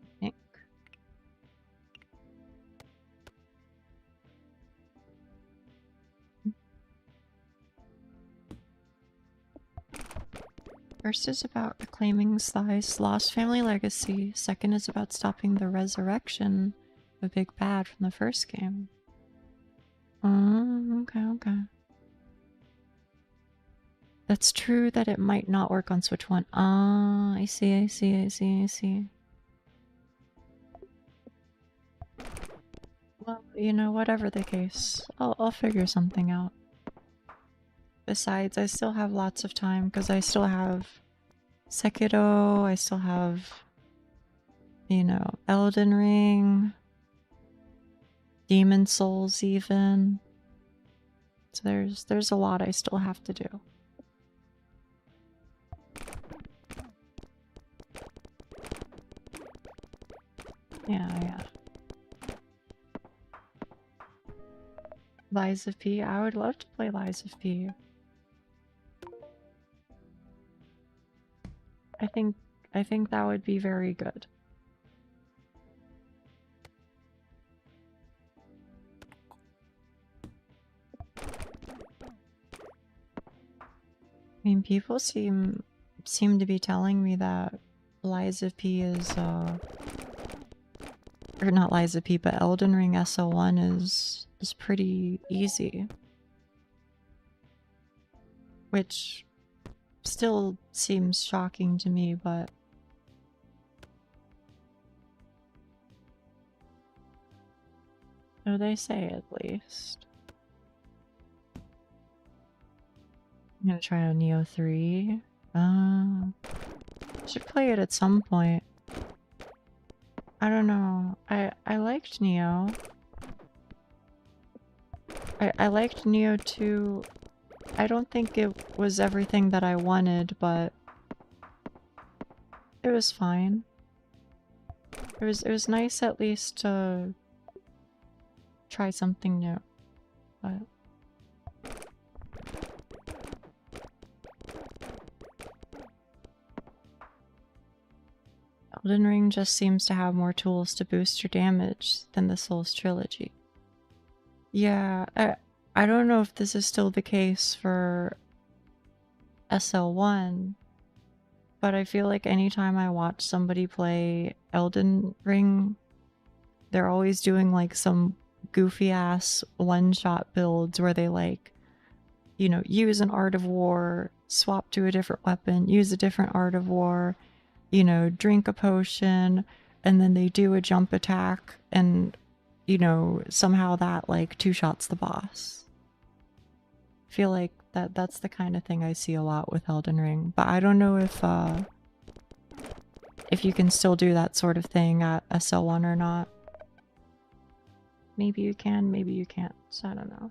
I think. First is about reclaiming Sly's lost family legacy. Second is about stopping the resurrection of Big Bad from the first game. Okay. That's true that it might not work on Switch 1. Ah, I see. Well, you know, whatever the case, I'll figure something out. Besides, I still have lots of time because I still have Sekiro, I still have, you know, Elden Ring, Demon Souls even. So there's a lot I still have to do. Yeah. Lies of P. I would love to play Lies of P. I think that would be very good. I mean, people seem to be telling me that Lies of P is or not Lies of P, but Elden Ring SL1 is pretty easy. Which still seems shocking to me, but so they say at least. I'm gonna try out Neo 3. Should play it at some point. I don't know. I liked Neo. I liked Neo 2. I don't think it was everything that I wanted, but it was fine. It was nice at least to try something new. But Elden Ring just seems to have more tools to boost your damage than the Souls trilogy. Yeah, I don't know if this is still the case for SL1, but I feel like anytime I watch somebody play Elden Ring, they're always doing like some goofy ass one-shot builds where they like, you know, use an Art of War, swap to a different weapon, use a different Art of War, you know, drink a potion, and then they do a jump attack, and, you know, somehow that like two-shots the boss. I feel like that's the kind of thing I see a lot with Elden Ring, but I don't know if you can still do that sort of thing at SL1 or not. Maybe you can, maybe you can't, so I don't know.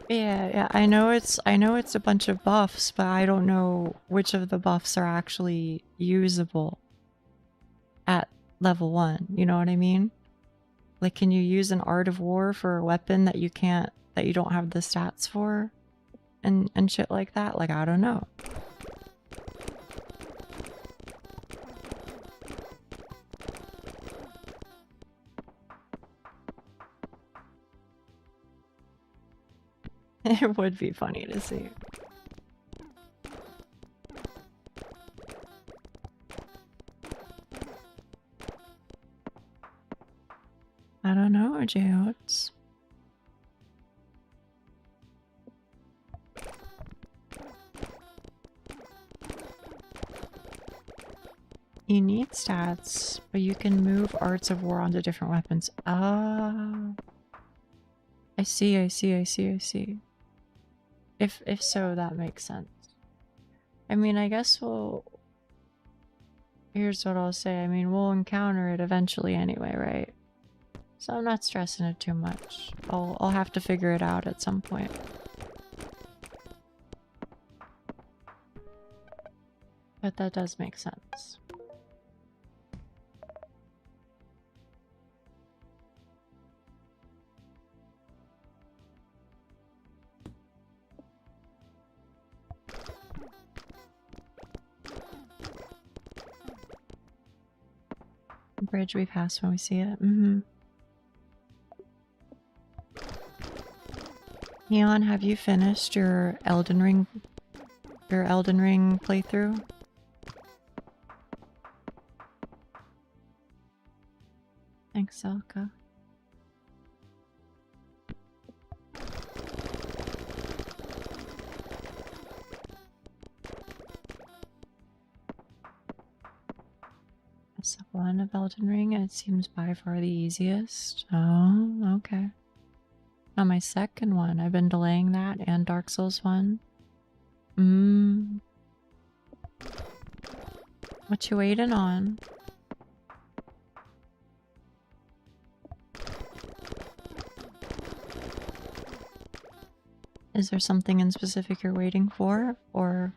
Yeah, I know it's a bunch of buffs, but I don't know which of the buffs are actually usable at level 1, you know what I mean? Like, can you use an Art of War for a weapon that you don't have the stats for? And shit like that? Like, I don't know. It would be funny to see. I don't know, Jutes. You need stats, but you can move Arts of War onto different weapons. Ah. I see. If so, that makes sense. I mean, I guess we'll... Here's what I'll say. I mean, we'll encounter it eventually anyway, right? So I'm not stressing it too much. I'll have to figure it out at some point. But that does make sense. Bridge we pass when we see it. Neon, have you finished your Elden Ring playthrough? Thanks, Elka. SL1 of Elden Ring, and it seems by far the easiest. Oh, okay. Now my second one, I've been delaying that, and Dark Souls 1. What you waiting on? Is there something in specific you're waiting for, or...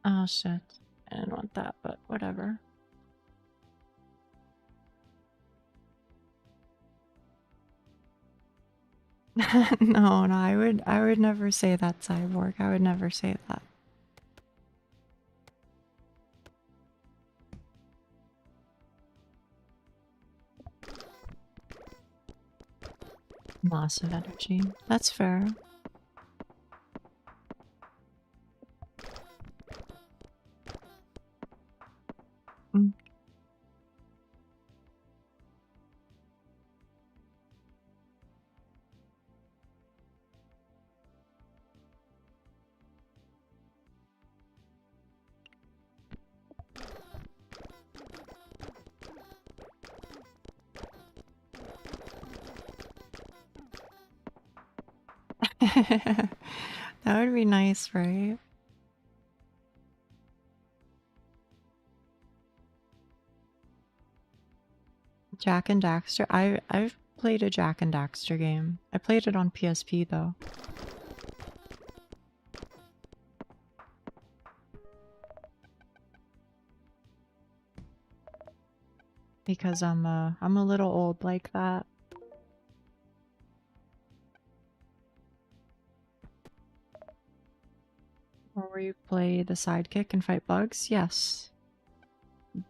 Oh shit, I didn't want that, but whatever. No, I would never say that, Cyborg. I would never say that. Loss of energy. That's fair. That would be nice, right? Jack and Daxter. I've played a Jack and Daxter game. I played it on PSP though. Because I'm a little old like that. Or where you play the sidekick and fight bugs? Yes.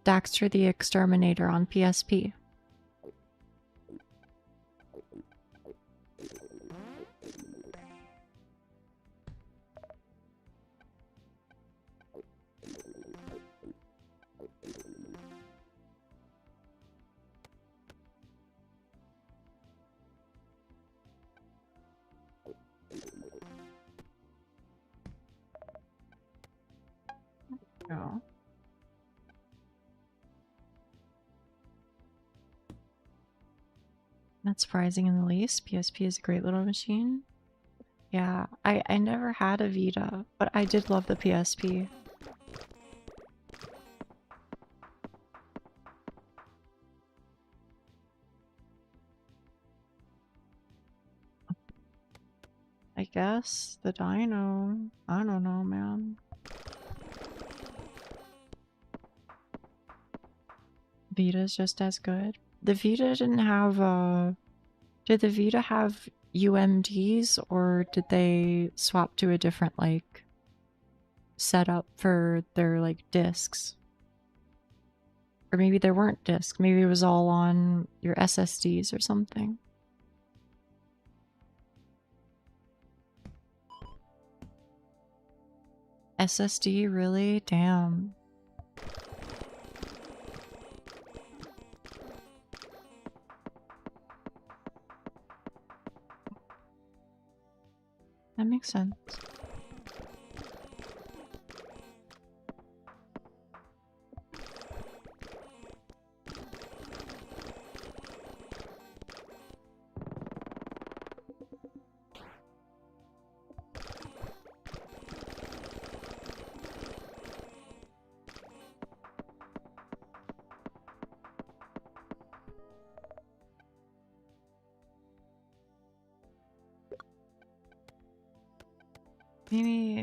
Daxter the Exterminator on PSP. Oh. Not surprising in the least. PSP is a great little machine. Yeah, I never had a Vita, but I did love the PSP. I guess the dino. I don't know, man. Vita's just as good. The Vita didn't have did the Vita have UMDs, or did they swap to a different like setup for their like discs? Or maybe there weren't discs, maybe it was all on your SSDs or something. SSD, really? Damn. That makes sense.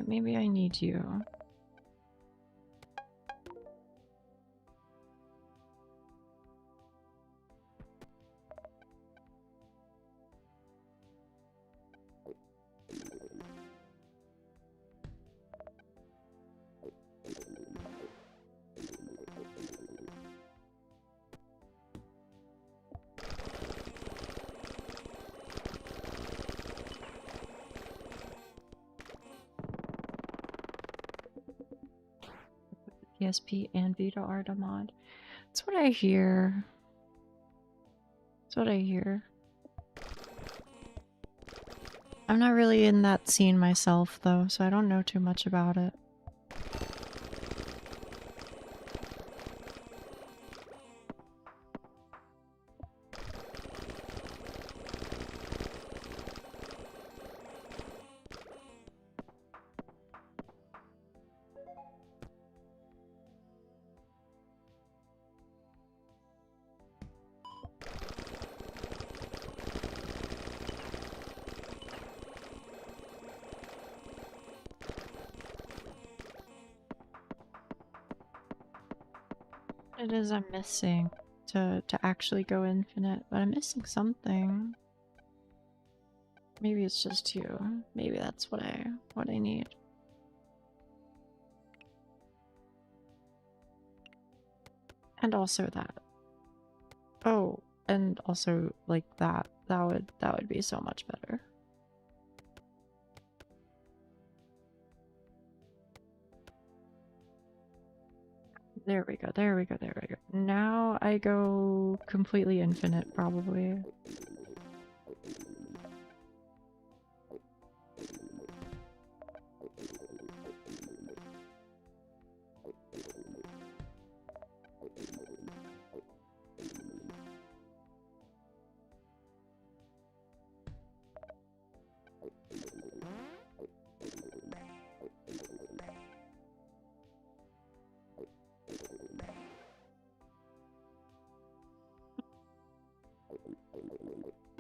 Maybe I need you. PSP and Vita Arta mod. That's what I hear. That's what I hear. I'm not really in that scene myself though, so I don't know too much about it. It is I'm missing to actually go infinite, but I'm missing something. Maybe it's just you. Maybe that's what I need. And also that. Oh, and also like that. That would be so much better. There we go, there we go, there we go. Now I go completely infinite, probably.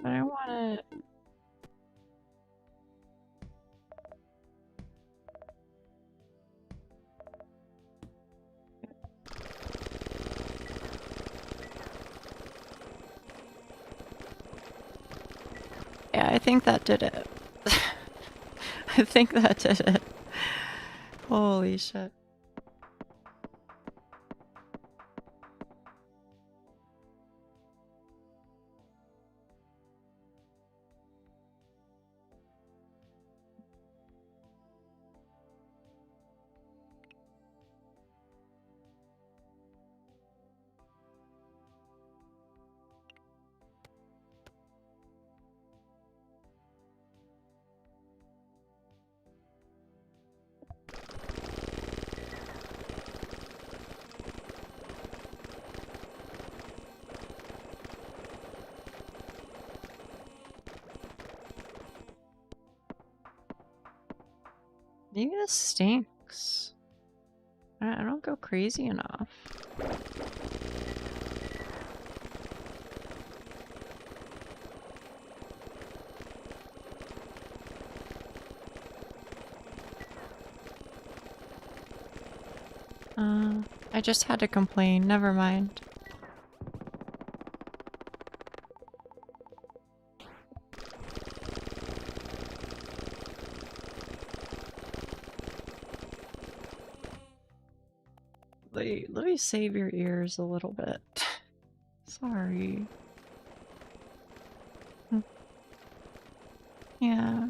But I want to... Yeah, I think that did it. I think that did it. Holy shit. Maybe this stinks. I don't go crazy enough. I just had to complain. Never mind. Let me save your ears a little bit. Sorry. Yeah.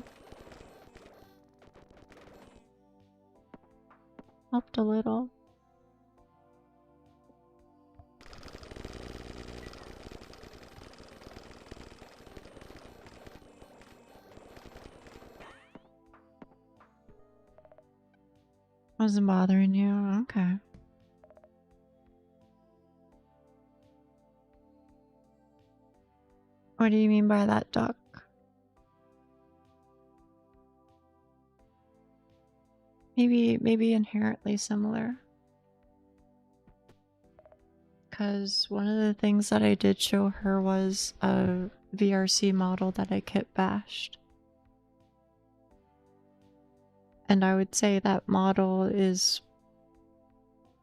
Helped a little. Wasn't bothering you? Okay. What do you mean by that, Duck? Maybe inherently similar. Because one of the things that I did show her was a VRC model that I kit bashed. And I would say that model is,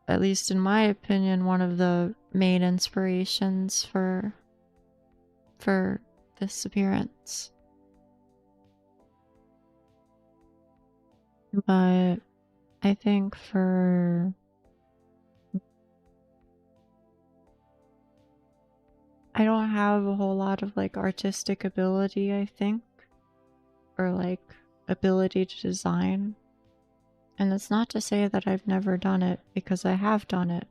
at least in my opinion, one of the main inspirations for this appearance. But I think I don't have a whole lot of like artistic ability, I think, or like ability to design. And it's not to say that I've never done it, because I have done it.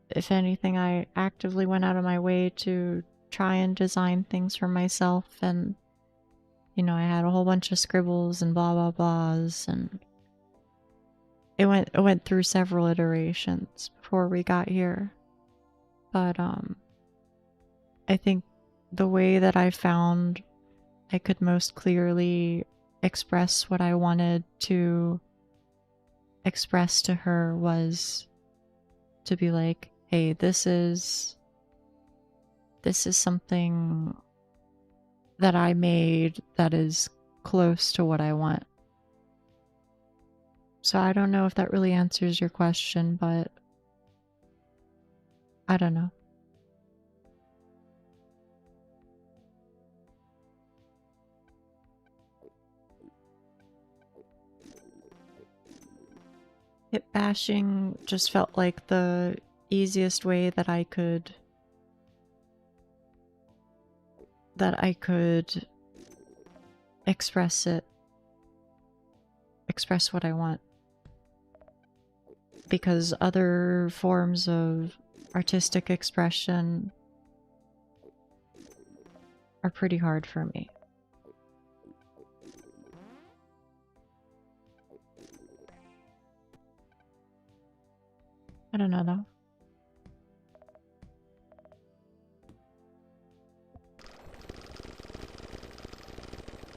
If anything, I actively went out of my way to try and design things for myself, and you know, I had a whole bunch of scribbles and blah blah blahs, and it went through several iterations before we got here. But I think the way that I found I could most clearly express what I wanted to express to her was to be like, hey, this is something that I made that is close to what I want. So I don't know if that really answers your question, but I don't know. Hit bashing just felt like the easiest way that I could express what I want. Because other forms of artistic expression are pretty hard for me. I don't know though.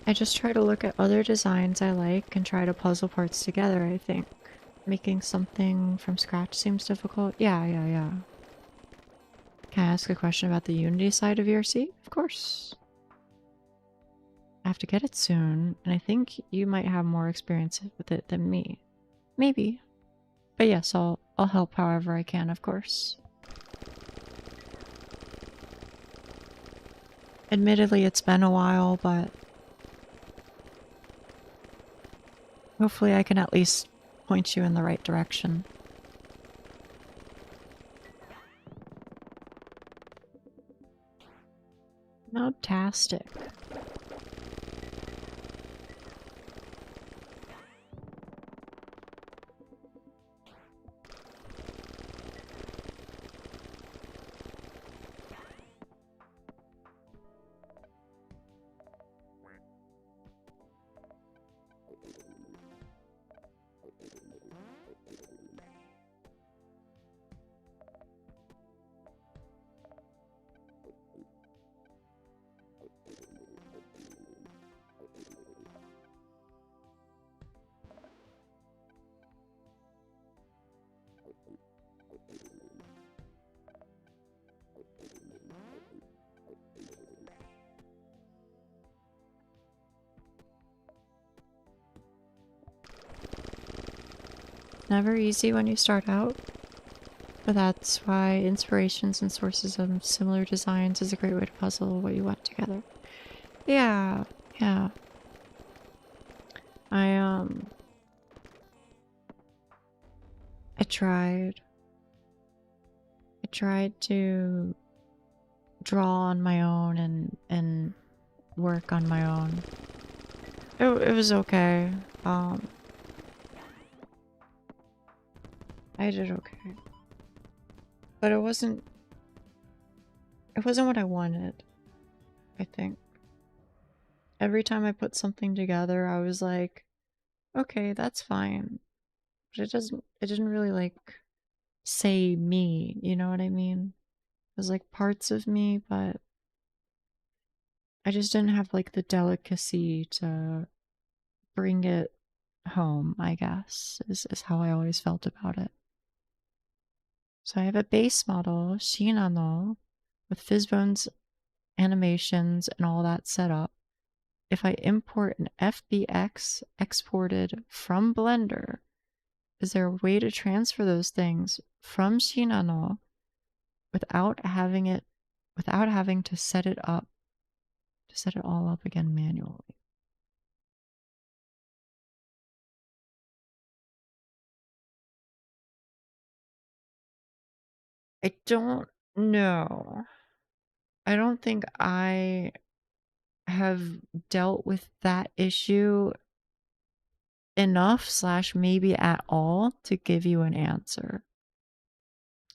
I just try to look at other designs I like and try to puzzle parts together, I think. Making something from scratch seems difficult. Yeah. Can I ask a question about the Unity side of VRC? Of course. I have to get it soon, and I think you might have more experience with it than me. Maybe. But yes, I'll help however I can, of course. Admittedly, it's been a while, but hopefully I can at least point you in the right direction. Fantastic. Never easy when you start out, but that's why inspirations and sources of similar designs is a great way to puzzle what you want together. Yeah. I tried to draw on my own and work on my own. It was okay. I did okay. But it wasn't what I wanted, I think. Every time I put something together, I was like, okay, that's fine. But it didn't really like say me, you know what I mean? It was like parts of me, but I just didn't have like the delicacy to bring it home, I guess, is how I always felt about it. So I have a base model, Shinano, with Fizzbone's animations and all that set up. If I import an FBX exported from Blender, is there a way to transfer those things from Shinano without having to set it all up again manually? I don't know. I don't think I have dealt with that issue enough / maybe at all to give you an answer.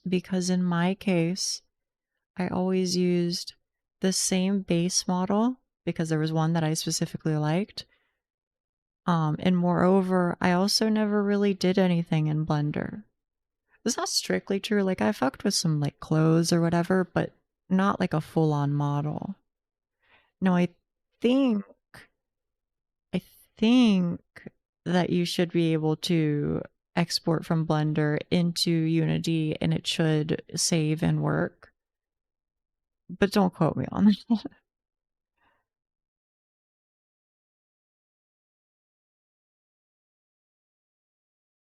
Because in my case, I always used the same base model because there was one that I specifically liked. And moreover, I also never really did anything in Blender. It's not strictly true. Like, I fucked with some like clothes or whatever, but not like a full-on model. No, I think that you should be able to export from Blender into Unity and it should save and work. But don't quote me on that.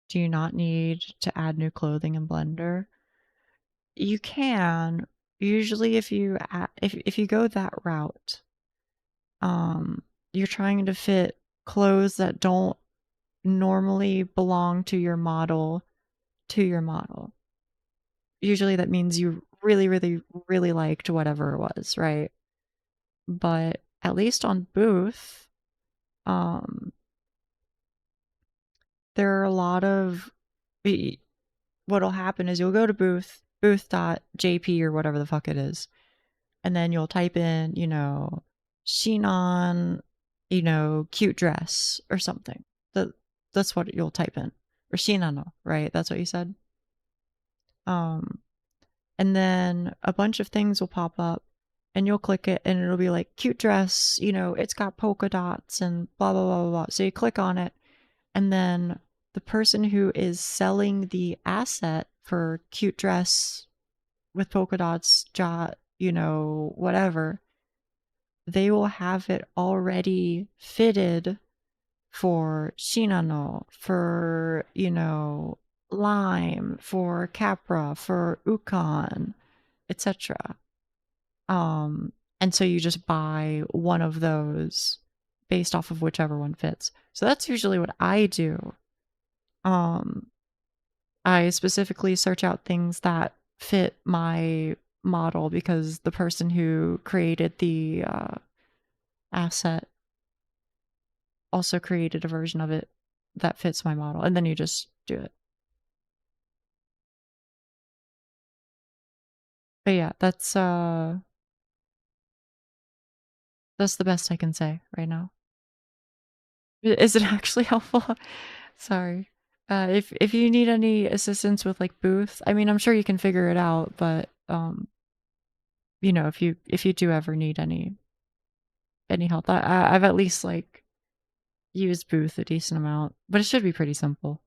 Do you not need to add new clothing in Blender? You can. Usually if you if you go that route, you're trying to fit clothes that don't normally belong to your model to your model. Usually that means you really, really, really liked whatever it was, right? But at least on Booth, there are a lot of... What'll happen is you'll go to booth.jp or whatever the fuck it is, and then you'll type in, you know, Shinon, you know, cute dress or something. That's what you'll type in. Or Shinano, right? That's what you said? And then a bunch of things will pop up and you'll click it and it'll be like, cute dress, you know, it's got polka dots and blah, blah, blah, blah, blah. So you click on it and then the person who is selling the asset for cute dress with polka dots, you know, whatever, they will have it already fitted for Shinano, for, you know, Lime, for Capra, for Ukon, etc. And so you just buy one of those based off of whichever one fits. So that's usually what I do. I specifically search out things that fit my model because the person who created the asset also created a version of it that fits my model, and then you just do it. But yeah, that's the best I can say right now. Is it actually helpful? Sorry. If you need any assistance with like Booth, I mean, I'm sure you can figure it out, but you know, if you do ever need any help, I've at least like used Booth a decent amount, but it should be pretty simple.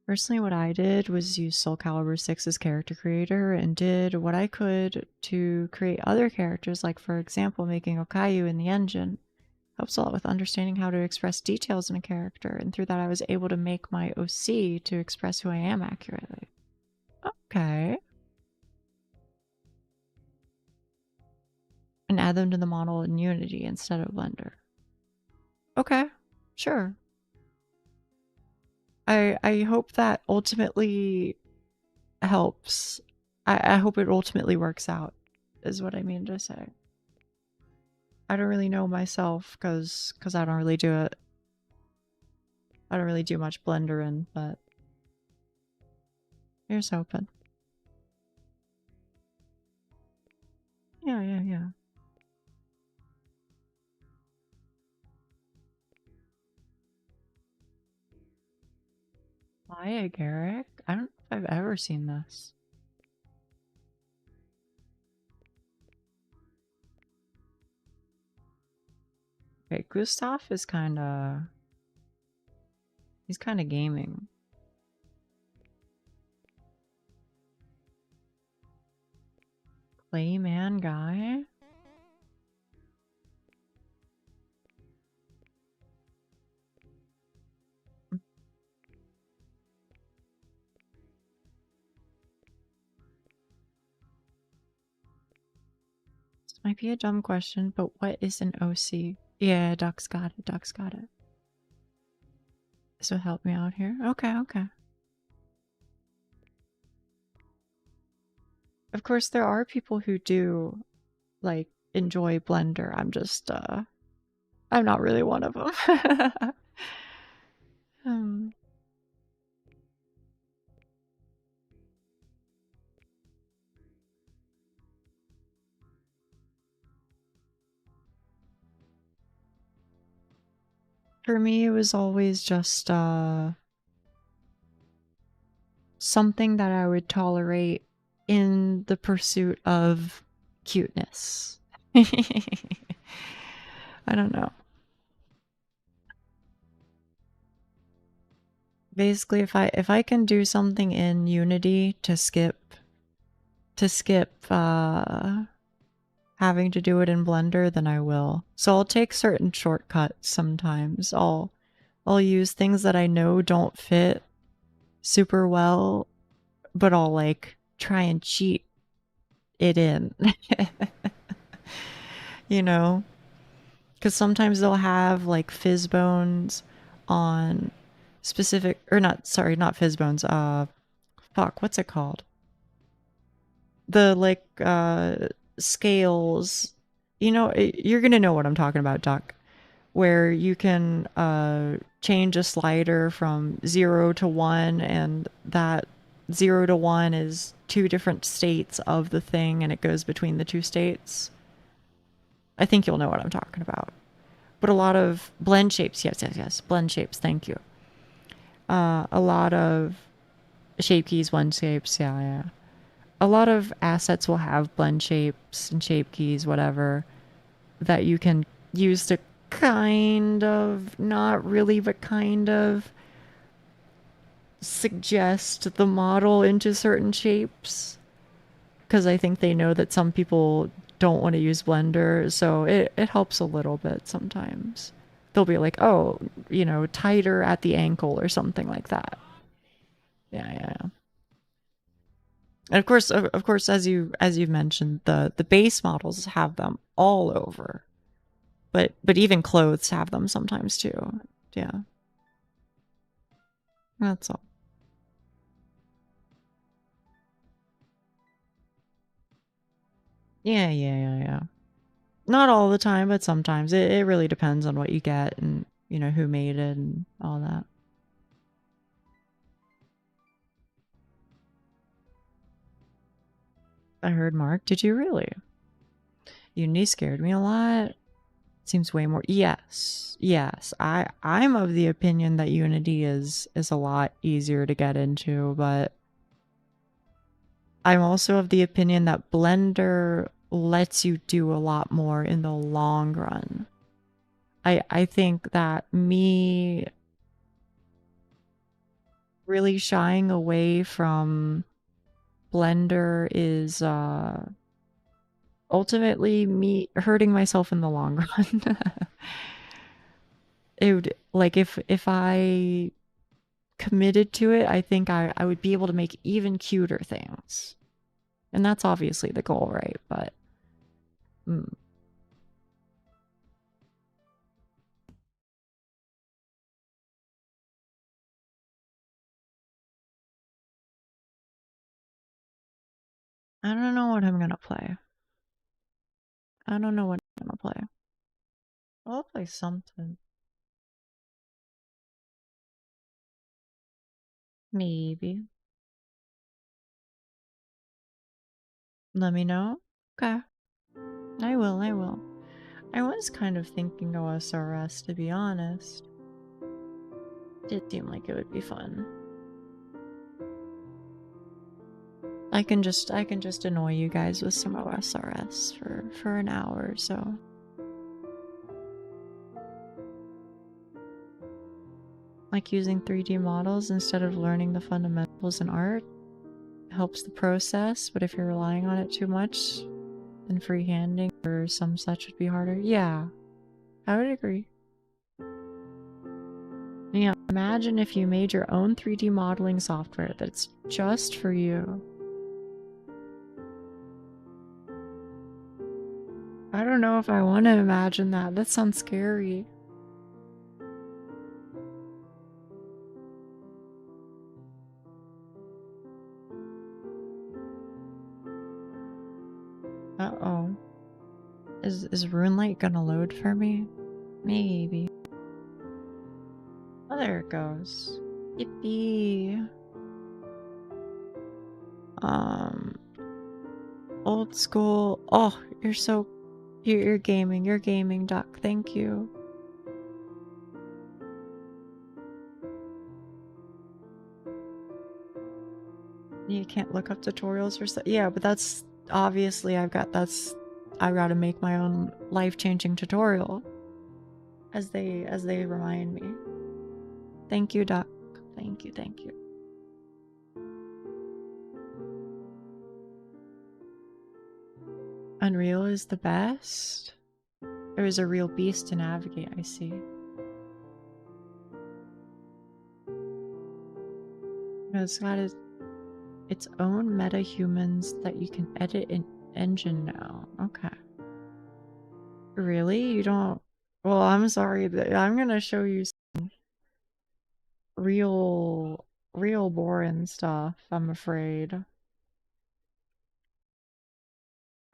Personally, what I did was use Soul Calibur 6 as character creator and did what I could to create other characters, like for example, making Okayu in the engine. Helps a lot with understanding how to express details in a character, and through that I was able to make my OC to express who I am accurately. Okay. And add them to the model in Unity instead of Blender. Okay, sure. I hope that ultimately helps. I hope it ultimately works out, is what I mean to say. I don't really know myself because I don't really do it. I don't really do much blendering, but here's hoping. Yeah. Hiya, Garrick. I don't know if I've ever seen this. Okay, Gustav is kinda... He's kinda gaming. Playman guy? This might be a dumb question, but what is an OC? Yeah, Duck's got it. Duck's got it. This will help me out here. Okay. Of course, there are people who do, like, enjoy Blender. I'm just, I'm not really one of them. For me, it was always just, something that I would tolerate in the pursuit of cuteness. I don't know. Basically, if I can do something in Unity to skip having to do it in Blender, then I will. So I'll take certain shortcuts sometimes. I'll use things that I know don't fit super well, but I'll like try and cheat it in. You know? Because sometimes they'll have like fizz bones on specific, or not fizz bones, fuck, what's it called? The like scales, you know, you're gonna know what I'm talking about, Duck, where you can change a slider from 0 to 1, and that 0 to 1 is two different states of the thing, and it goes between the two states. I think you'll know what I'm talking about. But a lot of blend shapes, yes, blend shapes, thank you. A lot of shape keys, blend shapes, yeah. A lot of assets will have blend shapes and shape keys, whatever, that you can use to kind of, not really, but kind of suggest the model into certain shapes. Because I think they know that some people don't want to use Blender, so it helps a little bit sometimes. They'll be like, oh, you know, tighter at the ankle or something like that. Yeah. And of course, as you've mentioned, the base models have them all over, but even clothes have them sometimes too. Yeah, that's all. Yeah. Not all the time, but sometimes it really depends on what you get and you know who made it and all that. I heard Mark. Did you really? Unity scared me a lot. Seems way more. Yes. I'm of the opinion that Unity is a lot easier to get into, but I'm also of the opinion that Blender lets you do a lot more in the long run. I think that me really shying away from Blender is ultimately me hurting myself in the long run. It would, like, if I committed to it, I think I would be able to make even cuter things. And that's obviously the goal, right? But I don't know what I'm gonna play. I don't know what I'm gonna play. I'll play something. Maybe. Let me know. Okay. I will, I will. I was kind of thinking OSRS, to be honest. It seemed like it would be fun. I can just annoy you guys with some OSRS for an hour or so. Like using 3D models instead of learning the fundamentals in art helps the process, but if you're relying on it too much, then freehanding or some such would be harder. Yeah, I would agree. Yeah, imagine if you made your own 3D modeling software that's just for you. I don't know if I want to imagine that. That sounds scary. Uh-oh. Is RuneLight gonna load for me? Maybe. Oh, there it goes. Yippee. Old school. Oh, you're gaming, Duck. Thank you. You can't look up tutorials for stuff. Yeah, but that's obviously I've got to make my own life-changing tutorial as they remind me. Thank you, Duck. Thank you. Unreal is the best? There is a real beast to navigate, I see. No, it's got its own meta-humans that you can edit in engine now. Okay. Really? You don't... Well, I'm sorry. I'm gonna show you some real boring stuff, I'm afraid.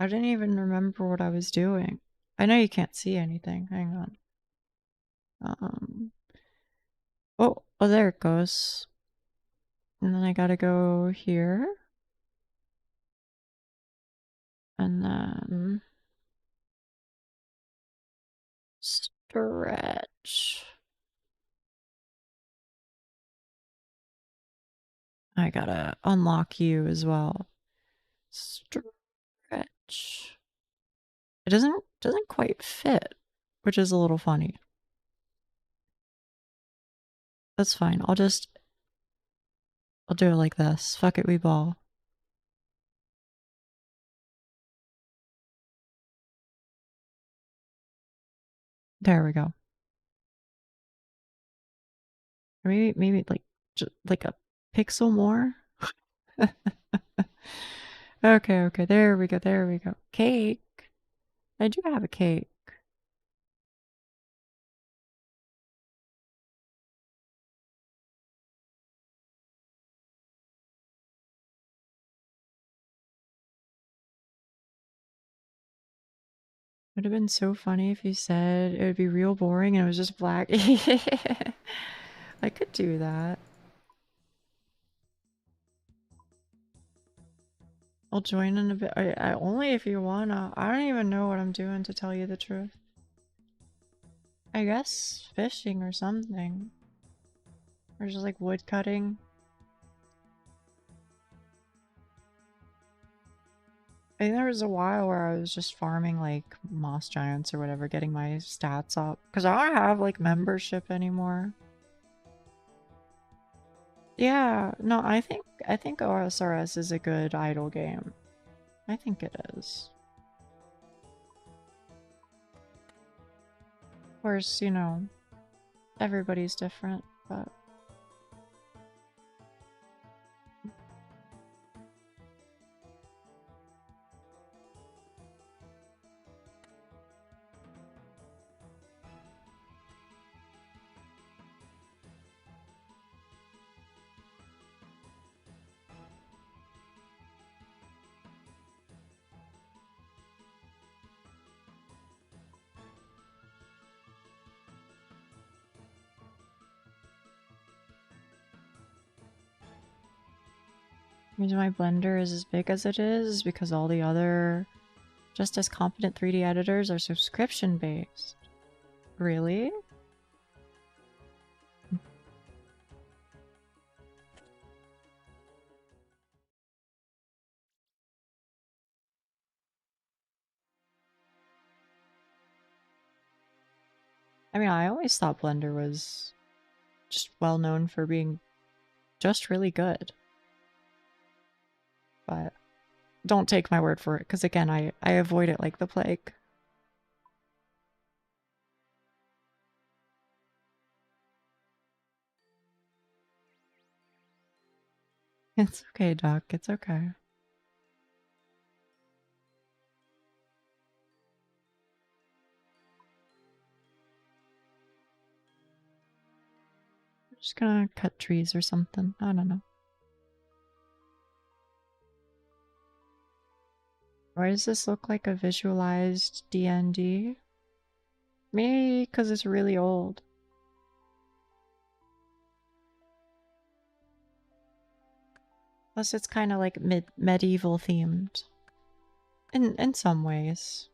I didn't even remember what I was doing. I know you can't see anything. Hang on. Oh, there it goes. And then I gotta go here. And then... stretch. I gotta unlock you as well. Stretch. It doesn't quite fit, which is a little funny. That's fine. I'll do it like this. Fuck it, we ball. There we go. Or maybe like a pixel more. Okay, there we go. Cake. I do have a cake. Would have been so funny if you said it would be real boring and it was just black. I could do that. I'll join in a bit. I only if you wanna. I don't even know what I'm doing, to tell you the truth. I guess fishing or something. Or just like wood cutting. I think there was a while where I was just farming like moss giants or whatever, getting my stats up. Because I don't have like membership anymore. Yeah, no, I think OSRS is a good idle game. I think it is. Of course, you know, everybody's different, but... The reason my blender is as big as it is because all the other just as competent 3D editors are subscription based. Really? I mean, I always thought Blender was just well known for being just really good. But don't take my word for it, because again, I avoid it like the plague. It's okay, Doc. It's okay. I'm just gonna cut trees or something. I don't know. Why does this look like a visualized D&D? Maybe because it's really old. Plus it's kind of like medieval themed. In some ways.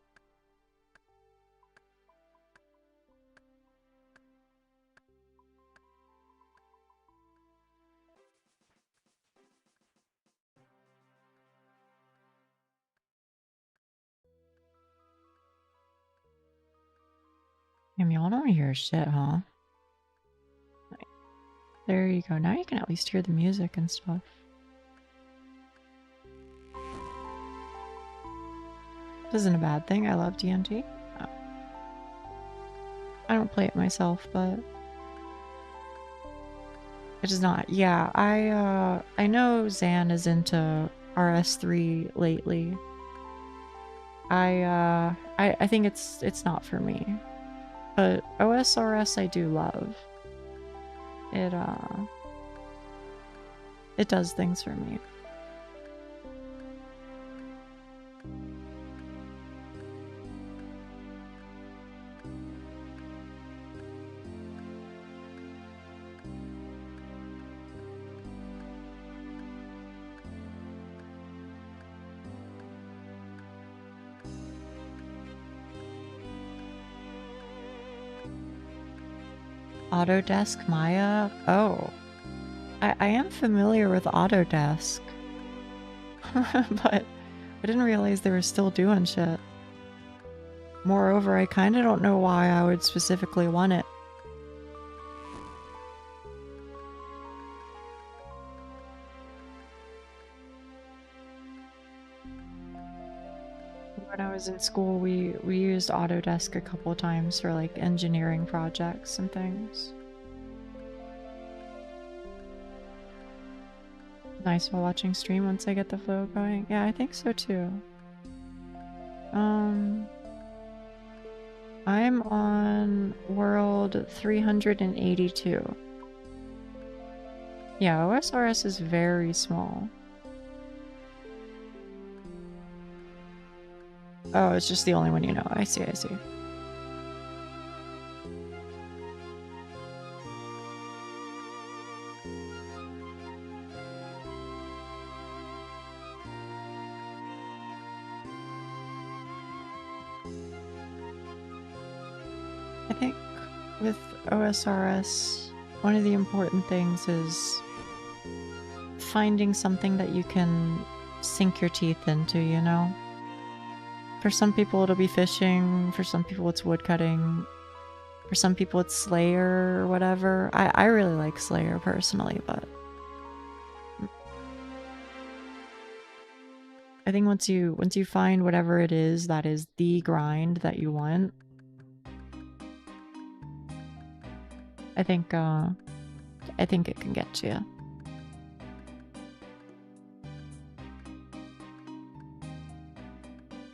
I mean, y'all don't hear shit, huh? There you go. Now you can at least hear the music and stuff. This isn't a bad thing. I love D&D. Oh. I don't play it myself, but it is not. Yeah, I know Zan is into RS3 lately. I think it's not for me. But OSRS I do love. It does things for me. Autodesk Maya? Oh. I am familiar with Autodesk. But I didn't realize they were still doing shit. Moreover, I kinda don't know why I would specifically want it. When I was in school, we used Autodesk a couple times for like engineering projects and things. Nice while watching stream once I get the flow going. Yeah, I think so too. I'm on world 382. Yeah, OSRS is very small. Oh, it's just the only one you know. I see, I see. I think with OSRS, one of the important things is finding something that you can sink your teeth into, you know? For some people it'll be fishing, for some people it's woodcutting, for some people it's Slayer or whatever. I really like Slayer personally, but I think once you find whatever it is that is the grind that you want, I think it can get to you.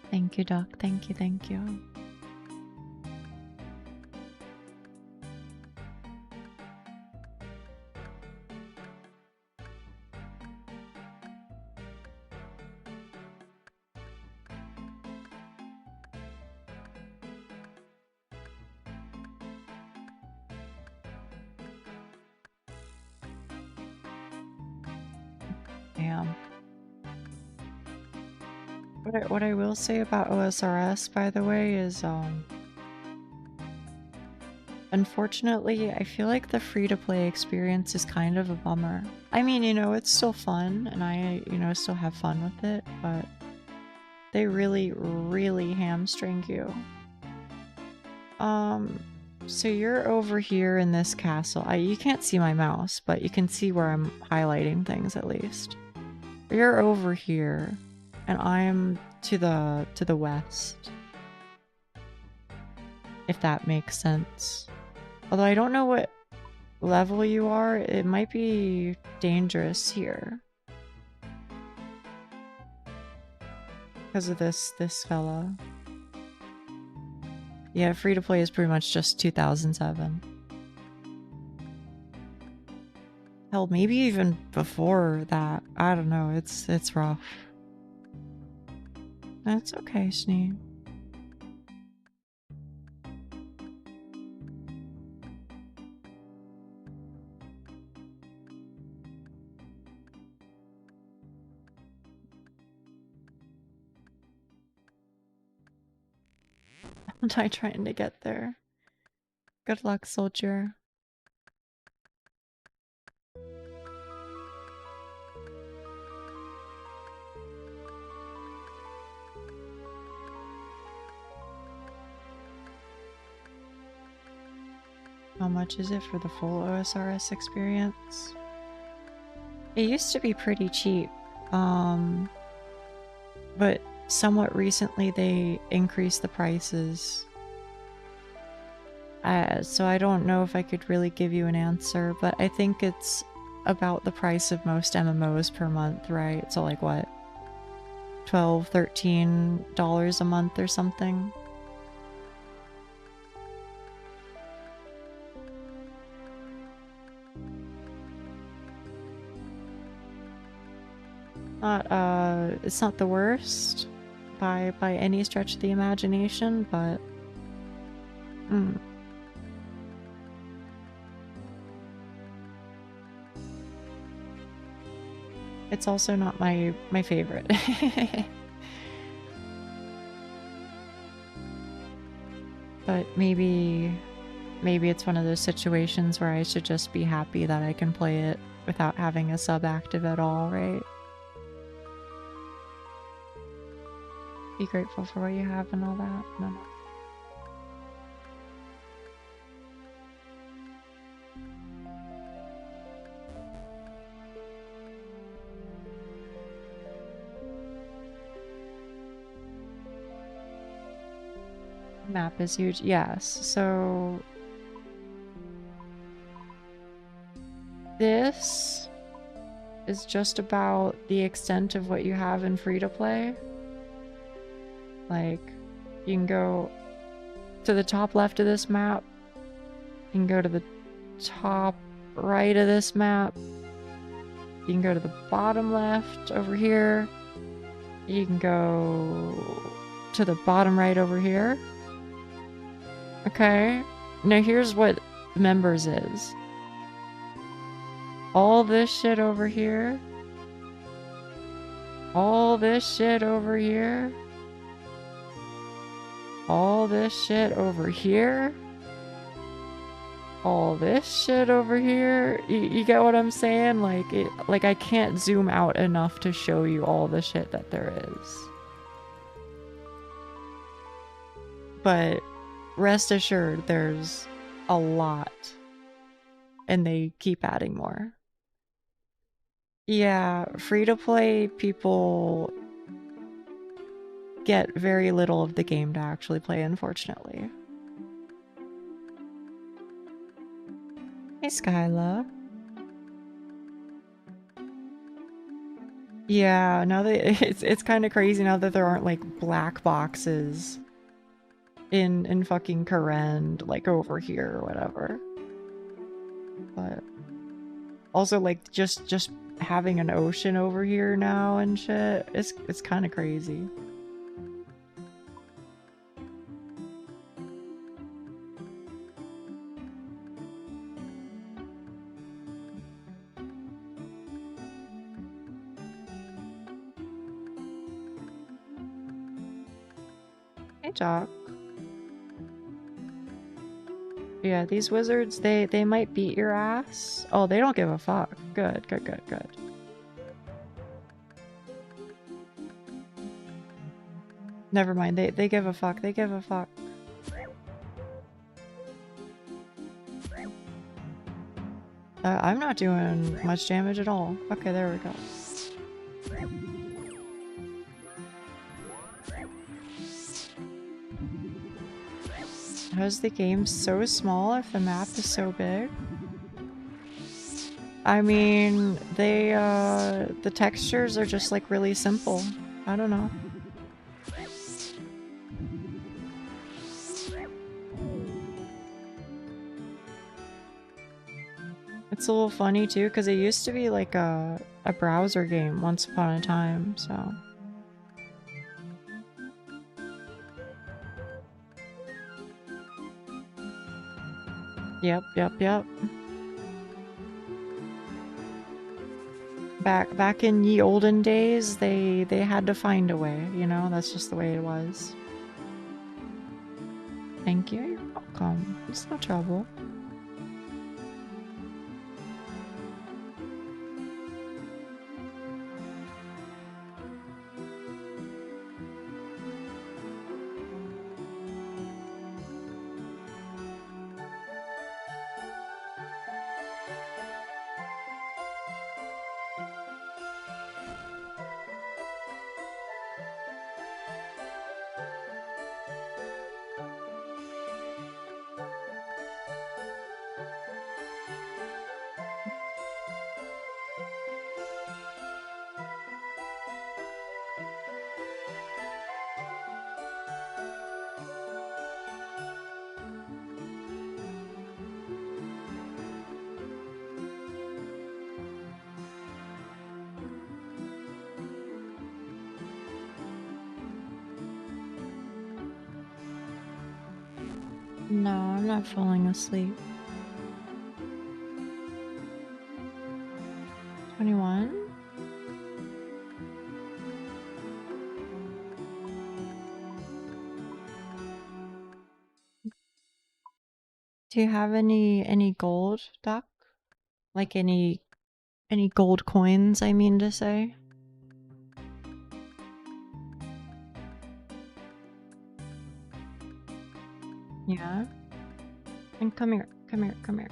Thank you, Doc. Thank you, thank you. Damn. What I will say about OSRS, by the way, is unfortunately, I feel like the free-to-play experience is kind of a bummer. I mean, you know, it's still fun, and I, you know, still have fun with it, but they really, really hamstring you. So you're over here in this castle. You can't see my mouse, but you can see where I'm highlighting things at least. You're over here, and I'm to the west. If that makes sense. Although I don't know what level you are, it might be dangerous here. Because of this fella. Yeah, free to play is pretty much just 2007. Hell, maybe even before that. I don't know, it's rough. That's okay, Snee. I'm trying to get there. Good luck, soldier. How much is it for the full OSRS experience? It used to be pretty cheap, but somewhat recently they increased the prices. So I don't know if I could really give you an answer, but I think it's about the price of most MMOs per month, right? So like what? $12, $13 a month or something? It's not the worst by any stretch of the imagination, but it's also not my favorite. But maybe it's one of those situations where I should just be happy that I can play it without having a sub active at all, right? Be grateful for what you have and all that. No. Map is huge. Yes. So this is just about the extent of what you have in free to play. Like, you can go to the top left of this map. You can go to the top right of this map. You can go to the bottom left over here. You can go to the bottom right over here. Okay. Now here's what members is. All this shit over here. All this shit over here. All this shit over here. All this shit over here. You get what I'm saying? Like I can't zoom out enough to show you all the shit that there is. But rest assured, there's a lot. And they keep adding more. Yeah, free-to-play people get very little of the game to actually play, unfortunately. Hey, Skyla. Yeah, now that it's kind of crazy now that there aren't like black boxes in fucking Karen, like over here or whatever. But also like just having an ocean over here now and shit, it's kind of crazy. Hey, Doc. Yeah, these wizards, they might beat your ass. Oh, they don't give a fuck. Good, good, good, good. Never mind, they give a fuck. They give a fuck. I'm not doing much damage at all. Okay, there we go. How is the game so small if the map is so big? I mean, the textures are just like really simple. I don't know. It's a little funny too, because it used to be like a browser game once upon a time, so. Yep, yep, yep. Back in ye olden days, they had to find a way, you know? That's just the way it was. Thank you, you're welcome. It's no trouble. No, I'm not falling asleep. 21? Do you have any gold, Doc? Like any gold coins, I mean to say? Yeah? And come here, come here, come here.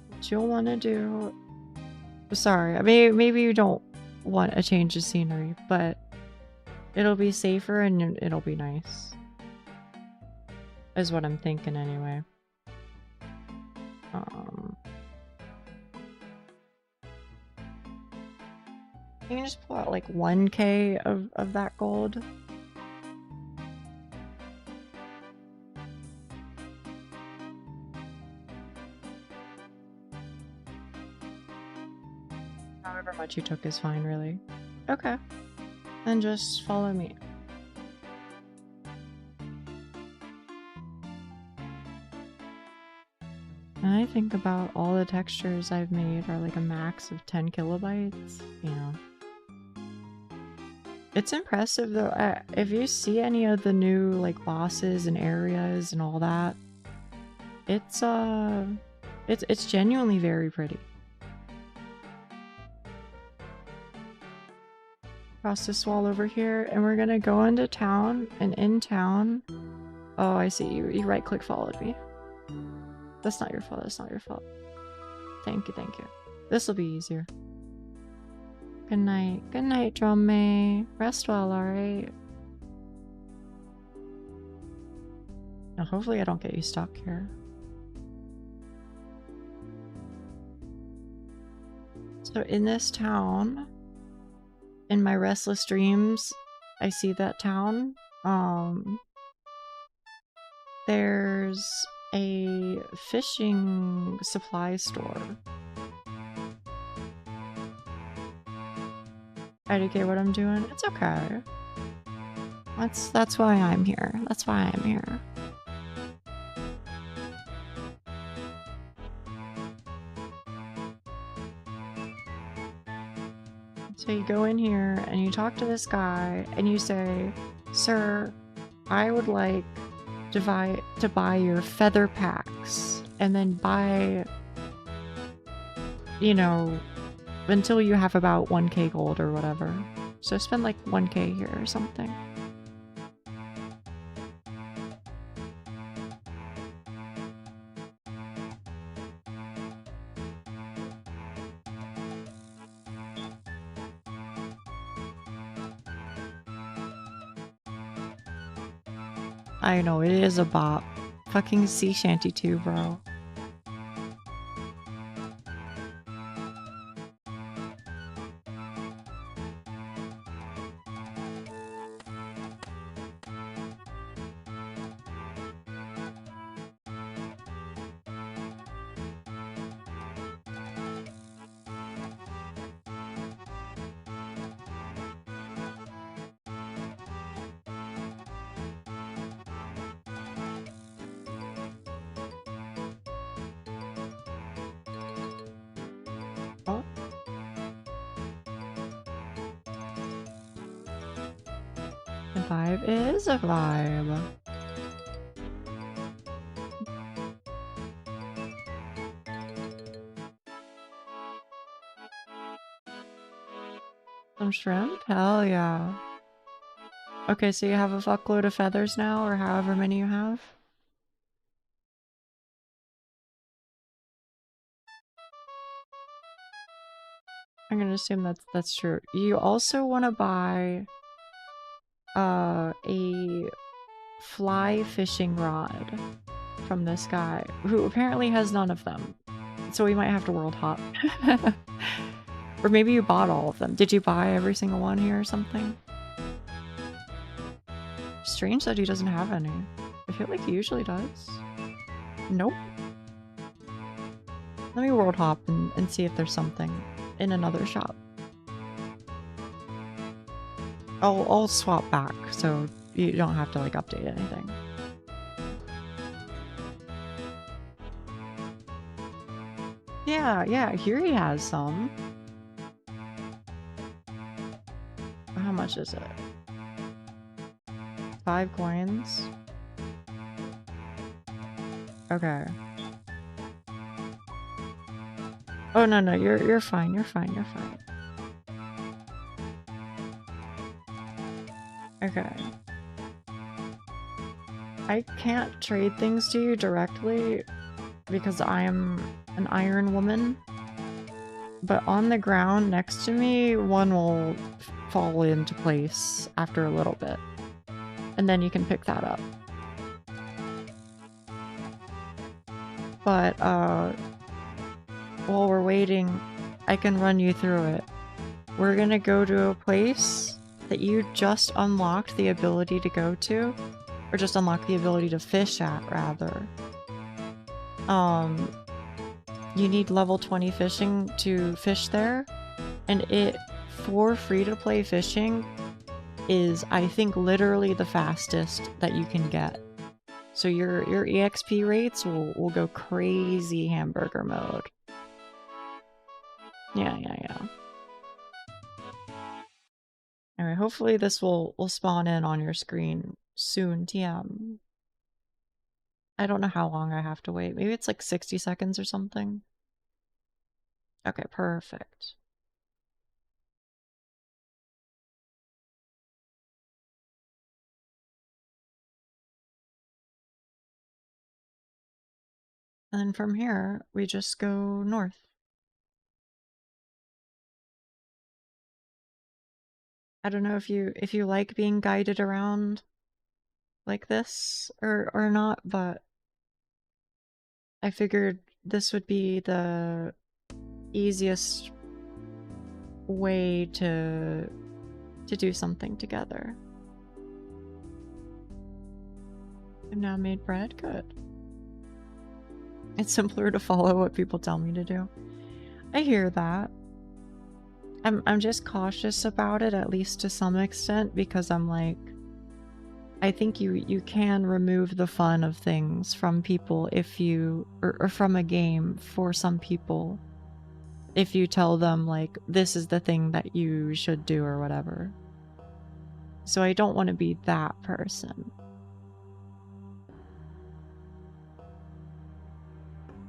What you'll want to do... Sorry, maybe you don't want a change of scenery, but it'll be safer and it'll be nice. Is what I'm thinking anyway. You can just pull out like 1k of that gold. However much you took is fine, really. Okay. Then just follow me. And I think about all the textures I've made are like a max of 10 kilobytes, you know. It's impressive though. If you see any of the new like bosses and areas and all that, it's genuinely very pretty. Cross this wall over here, and we're gonna go into town, and in town... Oh, I see. You right-click followed me. That's not your fault, that's not your fault. Thank you, thank you. This'll be easier. Good night. Good night, Drumme. Rest well, alright? Now, hopefully I don't get you stuck here. So in this town... In my restless dreams, I see that town. There's a fishing supply store. I don't get what I'm doing. It's okay. That's why I'm here. That's why I'm here. So you go in here and you talk to this guy and you say, "Sir, I would like to buy your feather packs and then buy, you know, until you have about 1k gold or whatever. So spend like 1k here or something." I know, it is a bop. Fucking sea shanty too, bro. Oh. The vibe is a vibe. Some shrimp? Hell yeah. Okay, so you have a fuckload of feathers now, or however many you have? I'm gonna assume that's true. You also want to buy a fly fishing rod from this guy, who apparently has none of them. So we might have to world hop. Or maybe you bought all of them. Did you buy every single one here or something? Strange that he doesn't have any. I feel like he usually does. Nope. Let me world hop and see if there's something in another shop. I'll swap back so you don't have to like update anything. Yeah, here he has some. How much is it? 5 coins. Okay. Oh no, you're fine, you're fine. Okay. I can't trade things to you directly because I am an iron woman. But on the ground next to me, one will fall into place after a little bit. And then you can pick that up. But, while we're waiting, I can run you through it. We're gonna go to a place that you just unlocked the ability to go to. Or just unlocked the ability to fish at, rather. You need level 20 fishing to fish there. And it, for free-to-play fishing, is, I think, literally the fastest that you can get. So your EXP rates will go crazy hamburger mode. Yeah. Alright, hopefully this will spawn in on your screen soon, TM. I don't know how long I have to wait. Maybe it's like 60 seconds or something. Okay, perfect. And then from here, we just go north. I don't know if you like being guided around like this or not, but I figured this would be the easiest way to do something together. I've now made bread. Good. It's simpler to follow what people tell me to do. I hear that. I'm just cautious about it, at least to some extent, because I'm like, I think you can remove the fun of things from people if you, or from a game for some people, if you tell them, like, this is the thing that you should do or whatever. So I don't want to be that person.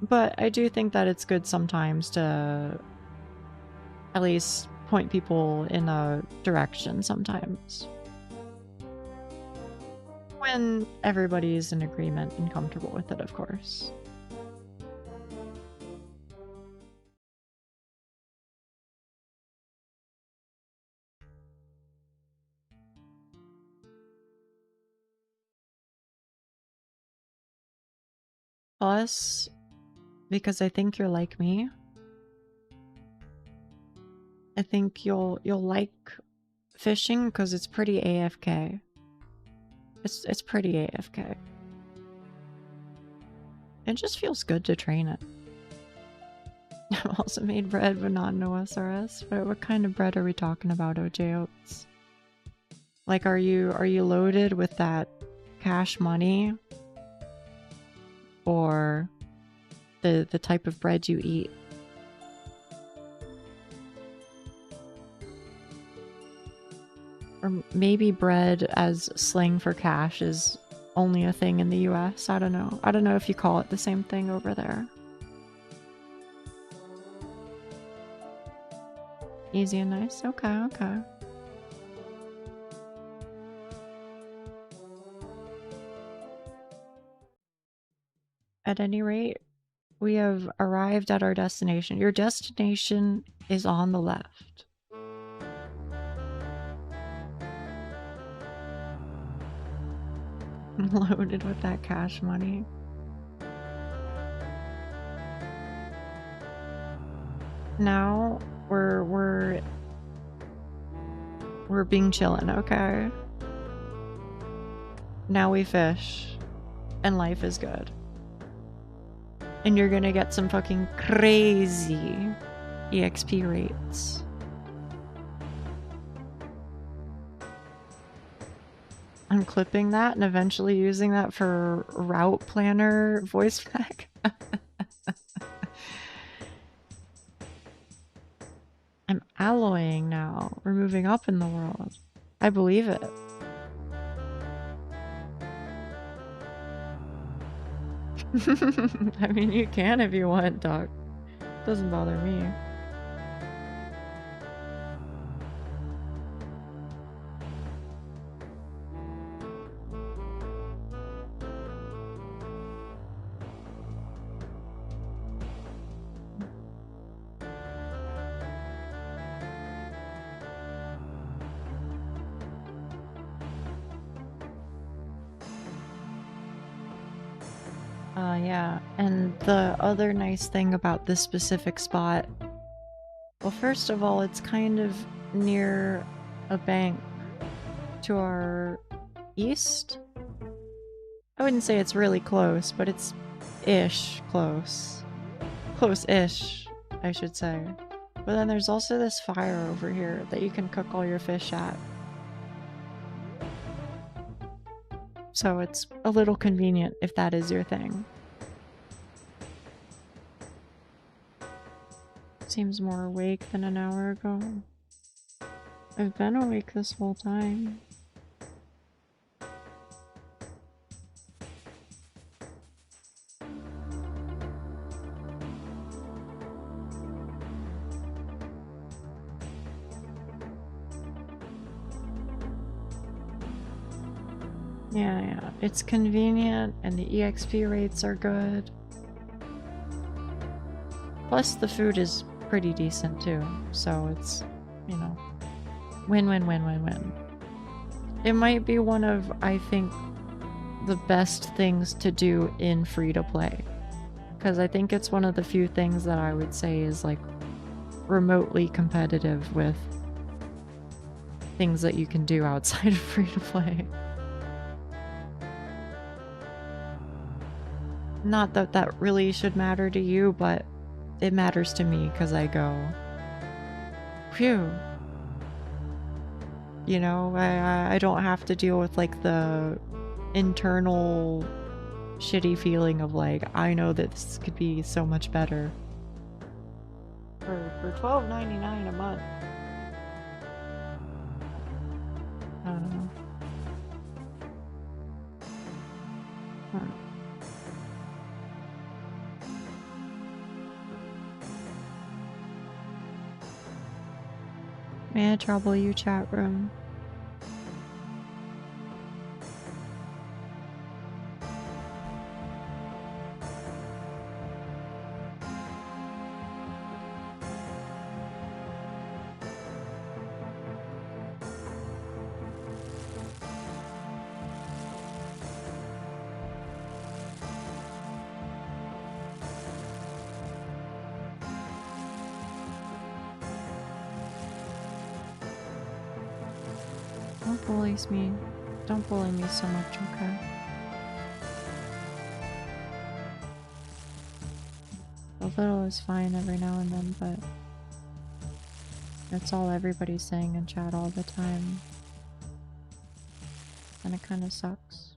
But I do think that it's good sometimes to at least point people in a direction sometimes. When everybody's in agreement and comfortable with it, of course. Plus, because I think you're like me, I think you'll like fishing because it's pretty AFK. It's pretty AFK. It just feels good to train it. I've also made bread, but not in OSRS. What kind of bread are we talking about, OJ Oats? Like, are you loaded with that cash money? Or the type of bread you eat? Or maybe bread as slang for cash is only a thing in the US. I don't know. I don't know if you call it the same thing over there. Easy and nice? Okay, okay. At any rate, we have arrived at our destination. Your destination is on the left. Loaded with that cash money. Now we're being chillin', okay? Now we fish, and life is good. And you're gonna get some fucking crazy EXP rates. I'm clipping that and eventually using that for route planner voice pack. I'm alloying now. We're moving up in the world. I believe it. I mean, you can if you want, Doc. Doesn't bother me. Yeah, and the other nice thing about this specific spot, well, first of all, it's kind of near a bank to our east. I wouldn't say it's really close, but it's ish close. Close-ish, I should say. But then there's also this fire over here that you can cook all your fish at. So it's a little convenient if that is your thing. Seems more awake than an hour ago. I've been awake this whole time. Yeah, it's convenient and the EXP rates are good. Plus the food is pretty decent too, so it's, you know, win-win-win-win-win. It might be one of, I think, the best things to do in free-to-play. Because I think it's one of the few things that I would say is, like, remotely competitive with things that you can do outside of free-to-play. Not that that really should matter to you, but it matters to me because I go, phew. You know, I don't have to deal with like the internal shitty feeling of like, I know that this could be so much better. For $12.99 a month. I don't know. May I trouble you, chat room? Don't bully me. Don't bully me so much, okay? A little is fine every now and then, but that's all everybody's saying in chat all the time. And it kinda sucks.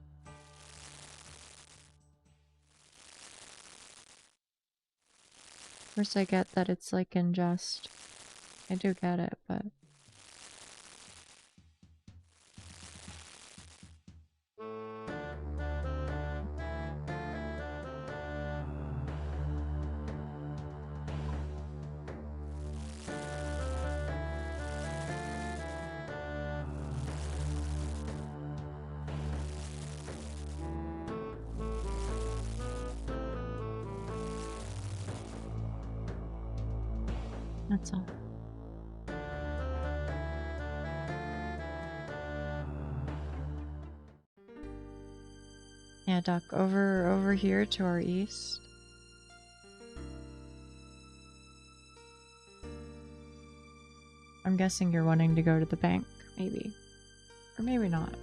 Of course I get that it's like in jest. I do get it, but... That's all. Yeah, Duck, over here to our east. I'm guessing you're wanting to go to the bank, maybe. Or maybe not.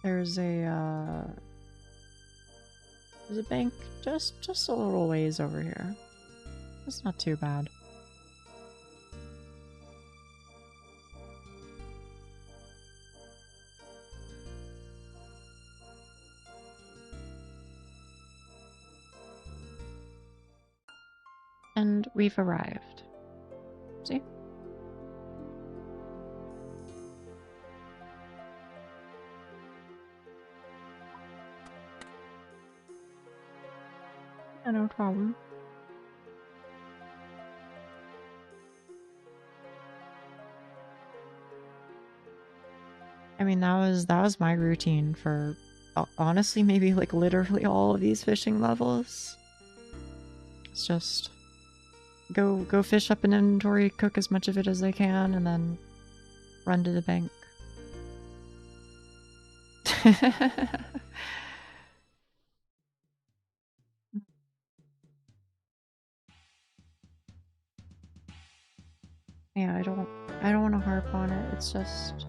There's a bank just a little ways over here. It's not too bad. And we've arrived. See? Yeah, no problem. I mean, that was my routine for honestly maybe like literally all of these fishing levels. It's just go fish up an inventory, cook as much of it as I can, and then run to the bank. Yeah, I don't want to harp on it. It's just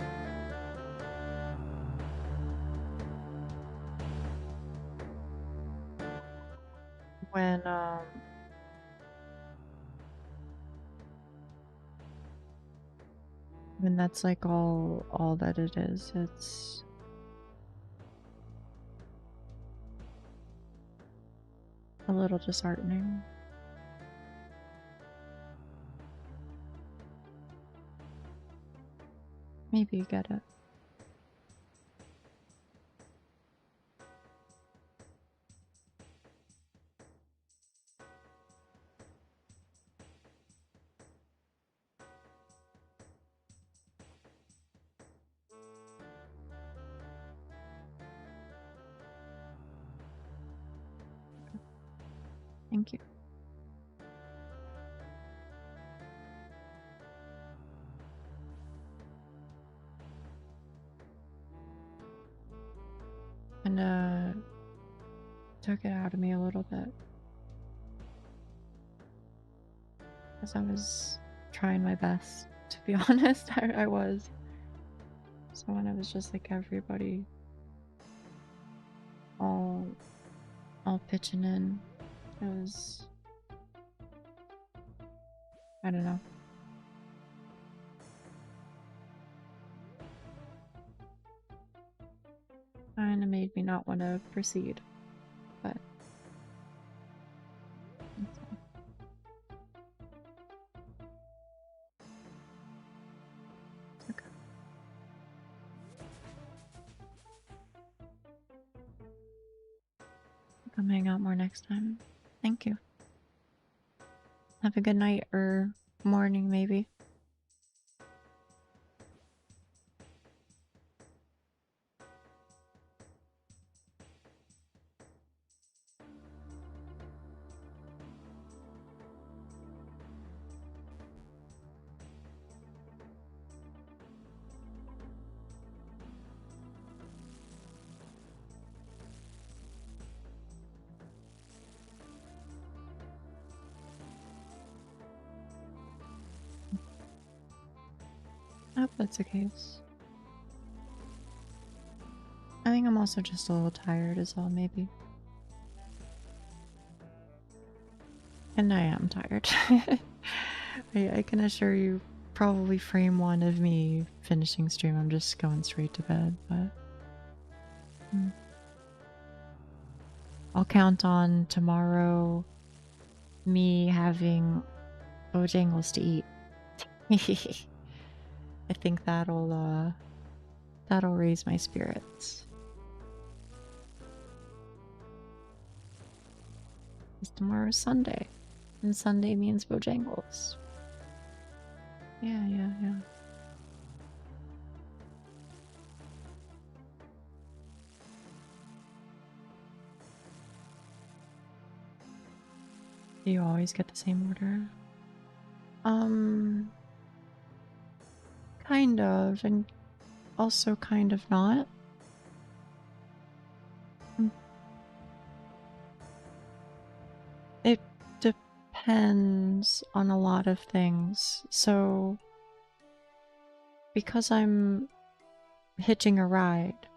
when that's like all that it is, it's a little disheartening. Maybe you get it. Thank you. And took it out of me a little bit. Because I was trying my best, to be honest. I was. So when I was just like everybody all pitching in, it was, I don't know. Kinda made me not want to proceed. but it's okay. Come hang out more next time. Thank you. Have a good night or morning, maybe. I hope that's the case. I think I'm also just a little tired as well, maybe. And I am tired. I can assure you, probably frame one of me finishing stream, I'm just going straight to bed, but... I'll count on tomorrow me having Bojangles to eat. I think that'll raise my spirits. 'Cause tomorrow's Sunday, and Sunday means Bojangles. Yeah. Do you always get the same order? Kind of, and also kind of not. It depends on a lot of things. So, because I'm hitching a ride,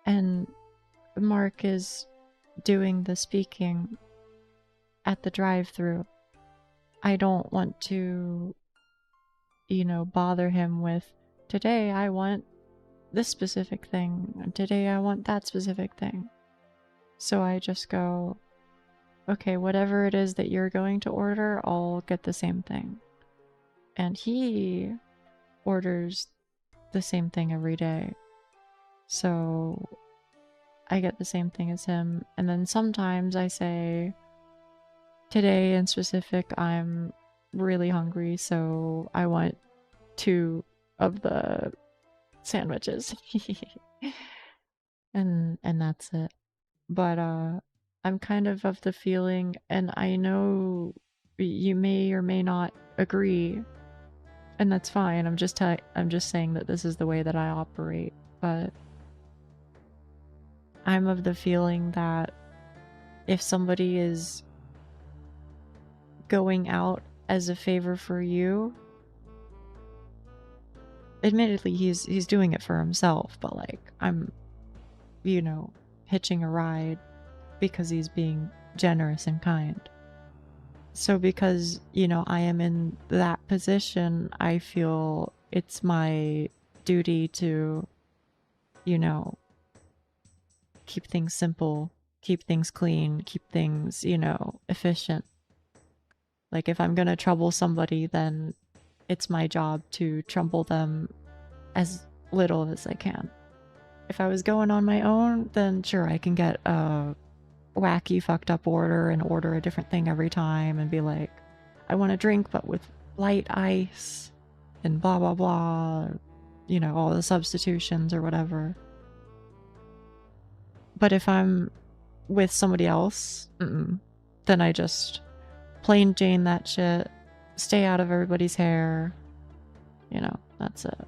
and Mark is doing the speaking at the drive-thru, I don't want to, you know, bother him with, today I want this specific thing, and today I want that specific thing. So I just go, okay, whatever it is that you're going to order, I'll get the same thing. And he orders the same thing every day. So I get the same thing as him. And then sometimes I say, today in specific, I'm really hungry, so I want 2 of the sandwiches. and that's it. But I'm kind of the feeling, and I know you may or may not agree, and that's fine. I'm just saying that this is the way that I operate. But I'm of the feeling that if somebody is going out as a favor for you, admittedly he's doing it for himself, but like, I'm, you know, hitching a ride because he's being generous and kind. So because, you know, I am in that position, I feel it's my duty to, you know, keep things simple, keep things clean, keep things, you know, efficient. Like, if I'm gonna trouble somebody, then it's my job to trouble them as little as I can. If I was going on my own, then sure, I can get a wacky fucked up order and order a different thing every time and be like, I want a drink but with light ice and blah blah blah, you know, all the substitutions or whatever. But if I'm with somebody else, then I just plain Jane that shit, stay out of everybody's hair, you know, that's it.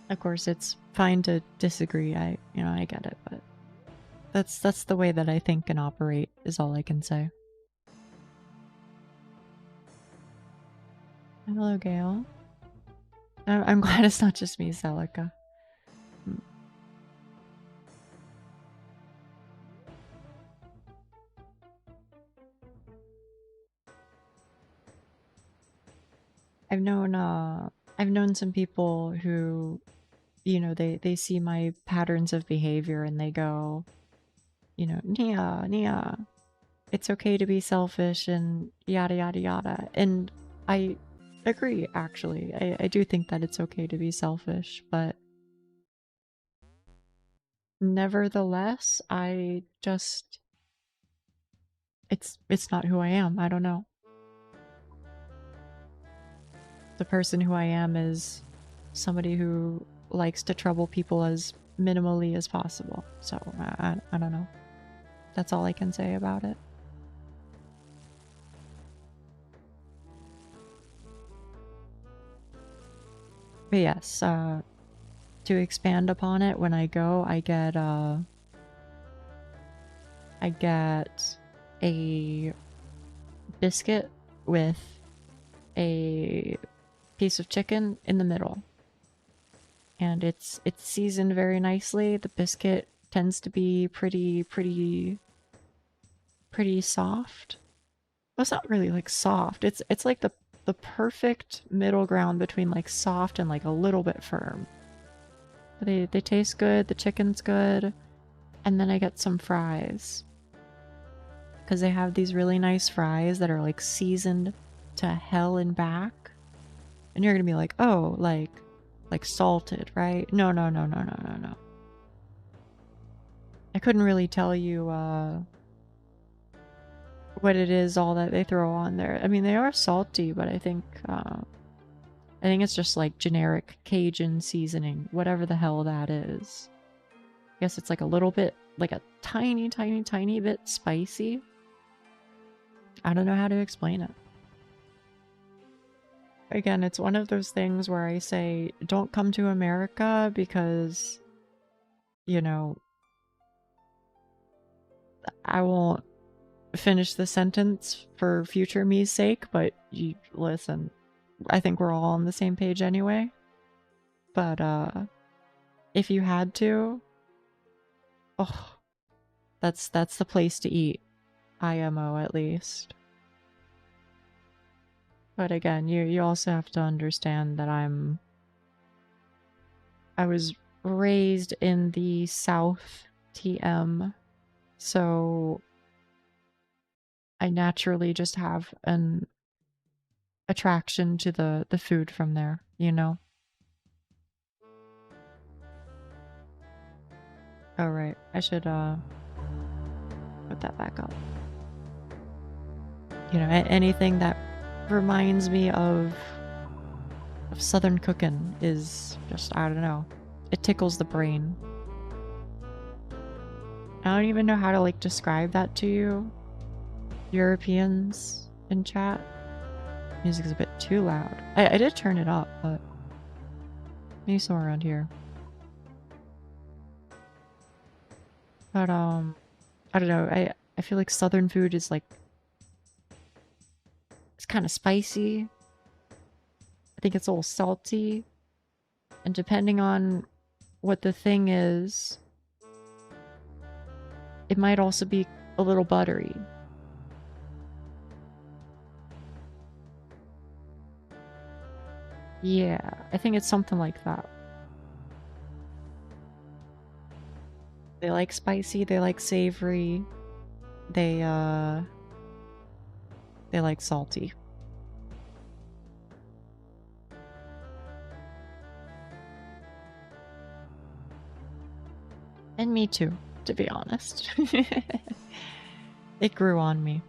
Of course, it's fine to disagree. I get it, but that's the way that I think and operate, is all I can say. Hello, Gail. I'm glad it's not just me, Celica. I've known some people who, you know, they see my patterns of behavior and they go, you know, Nia, it's okay to be selfish and yada yada yada. And I agree, actually. I do think that it's okay to be selfish, but nevertheless, I just it's not who I am. I don't know. The person who I am is somebody who likes to trouble people as minimally as possible. So I don't know. That's all I can say about it. But yes, to expand upon it, when I go, I get a biscuit with a piece of chicken in the middle. And it's seasoned very nicely. The biscuit tends to be pretty soft. Well, it's not really like soft. It's like the perfect middle ground between like soft and like a little bit firm. They taste good, the chicken's good, and then I get some fries. Because they have these really nice fries that are like seasoned to hell and back. And you're gonna be like, oh, like salted, right? No. I couldn't really tell you what it is all that they throw on there. I mean, they are salty, but I think it's just like generic Cajun seasoning, whatever the hell that is. I guess it's like a little bit, like a tiny bit spicy. I don't know how to explain it. Again, it's one of those things where I say, don't come to America because, you know, I won't finish the sentence for future me's sake, but you listen, I think we're all on the same page anyway. But if you had to, oh, that's the place to eat. IMO at least. But again, you also have to understand that I was raised in the South TM, so I naturally just have an attraction to the food from there, you know? Oh right, I should put that back up. You know, anything that reminds me of Southern cooking is just, I don't know, it tickles the brain. I don't even know how to like describe that to you, Europeans in chat. Music's a bit too loud. I did turn it up, but maybe somewhere around here. But I don't know, I feel like Southern food is like, it's kind of spicy. I think it's a little salty. And depending on what the thing is, it might also be a little buttery. Yeah, I think it's something like that. They like spicy, they like savory, they like salty. And me too, to be honest. It grew on me.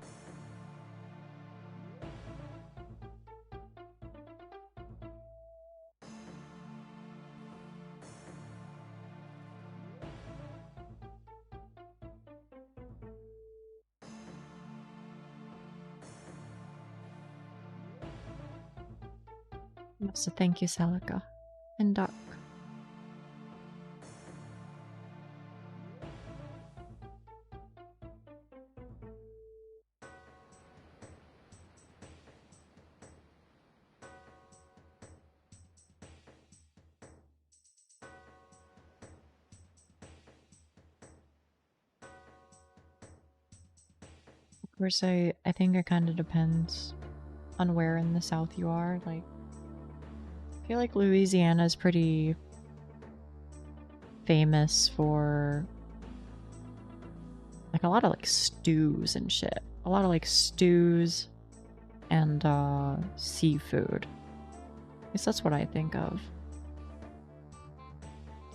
So thank you, Celica. And Duck. Of course, I think it kind of depends on where in the South you are. Like, I feel like Louisiana is pretty famous for like a lot of like stews and shit. A lot of like stews and seafood. At least that's what I think of.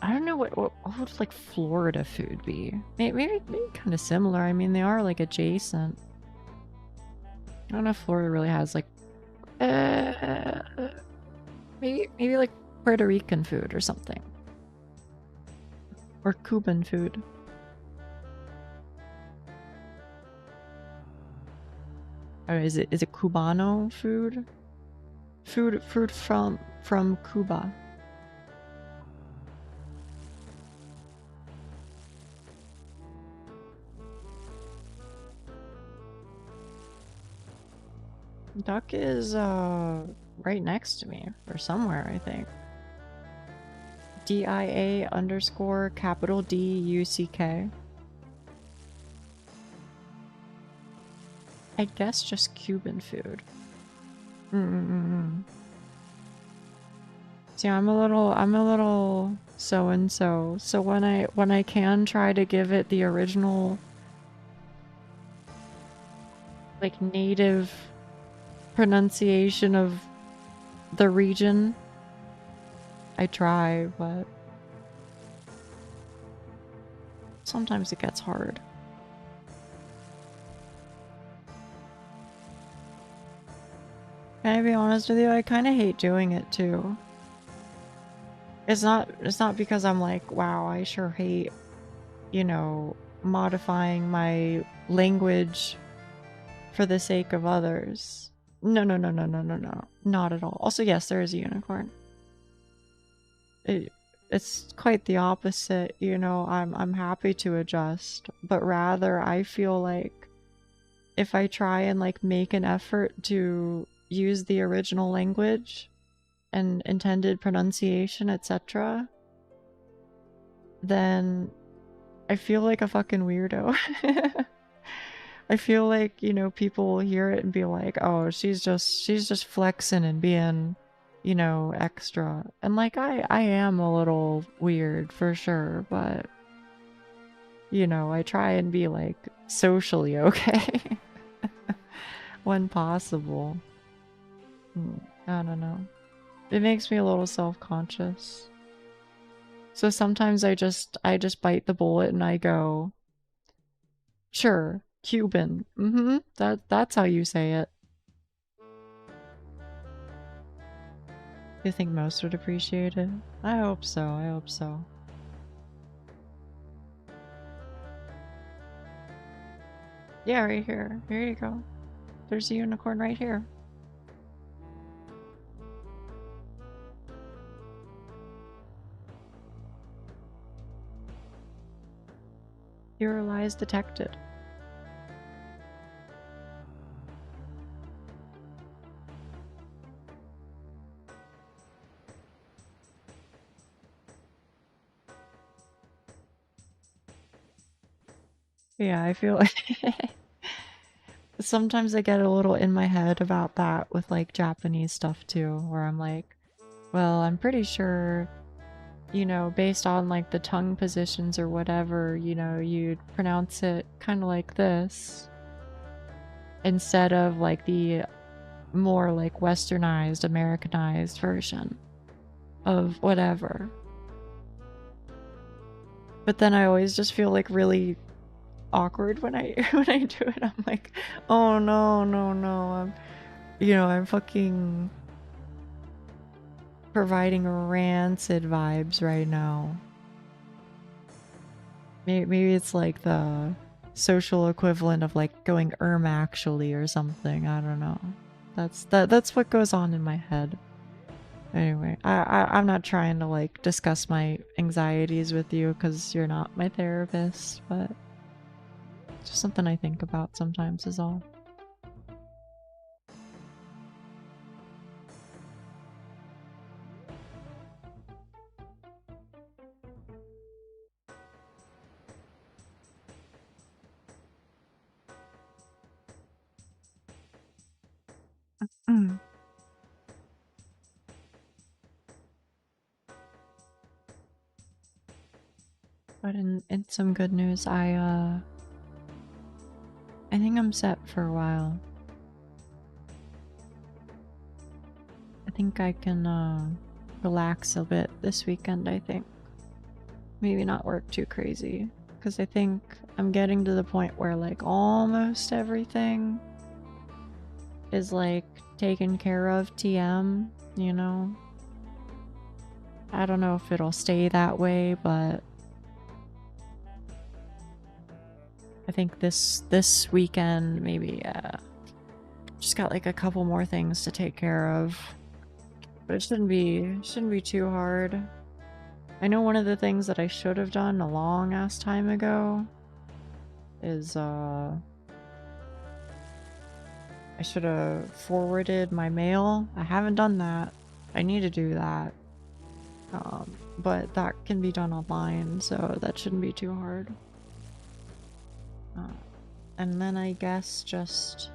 I don't know what would like Florida food be. Maybe kind of similar. I mean, they are like adjacent. I don't know if Florida really has like maybe like Puerto Rican food or something. Or Cuban food. Or is it Cubano food? Food from Cuba. Duck is right next to me or somewhere, I think. DIA_DUCK. I guess just Cuban food. See, I'm a little so and so. So when I can try to give it the original like native pronunciation of the region, I try, but sometimes it gets hard. Can I be honest with you? I kind of hate doing it too. It's not because I'm like, wow, I sure hate, you know, modifying my language for the sake of others. No. Not at all. Also, yes, there is a unicorn. It's quite the opposite, you know. I'm happy to adjust, but rather I feel like if I try and like make an effort to use the original language and intended pronunciation, etc., then I feel like a fucking weirdo. I feel like, you know, people will hear it and be like, oh, she's just flexing and being, you know, extra. And like I am a little weird for sure, but you know, I try and be like socially okay when possible. I don't know. It makes me a little self-conscious. So sometimes I just bite the bullet and I go, sure, Cuban. That's how you say it. You think most would appreciate it? I hope so, I hope so. Yeah, right here. Here you go. There's a unicorn right here. Your lies detected. Yeah, I feel like sometimes I get a little in my head about that with like Japanese stuff too, where I'm like, well, I'm pretty sure, you know, based on like the tongue positions or whatever, you know, you'd pronounce it kind of like this instead of like the more like westernized, Americanized version of whatever. But then I always just feel like really awkward when I do it. I'm like, oh no, I'm fucking providing rancid vibes right now. Maybe it's like the social equivalent of like going actually or something. I don't know. That's what goes on in my head. Anyway, I'm not trying to like discuss my anxieties with you because you're not my therapist, but it's just something I think about sometimes is all. But in some good news, I think I'm set for a while. I think I can relax a bit this weekend, I think. Maybe not work too crazy. Because I think I'm getting to the point where like almost everything is like taken care of TM, you know? I don't know if it'll stay that way, but I think this weekend maybe just got like a couple more things to take care of. But it shouldn't be too hard. I know one of the things that I should have done a long ass time ago is I should have forwarded my mail. I haven't done that. I need to do that. But that can be done online, so that shouldn't be too hard. And then I guess just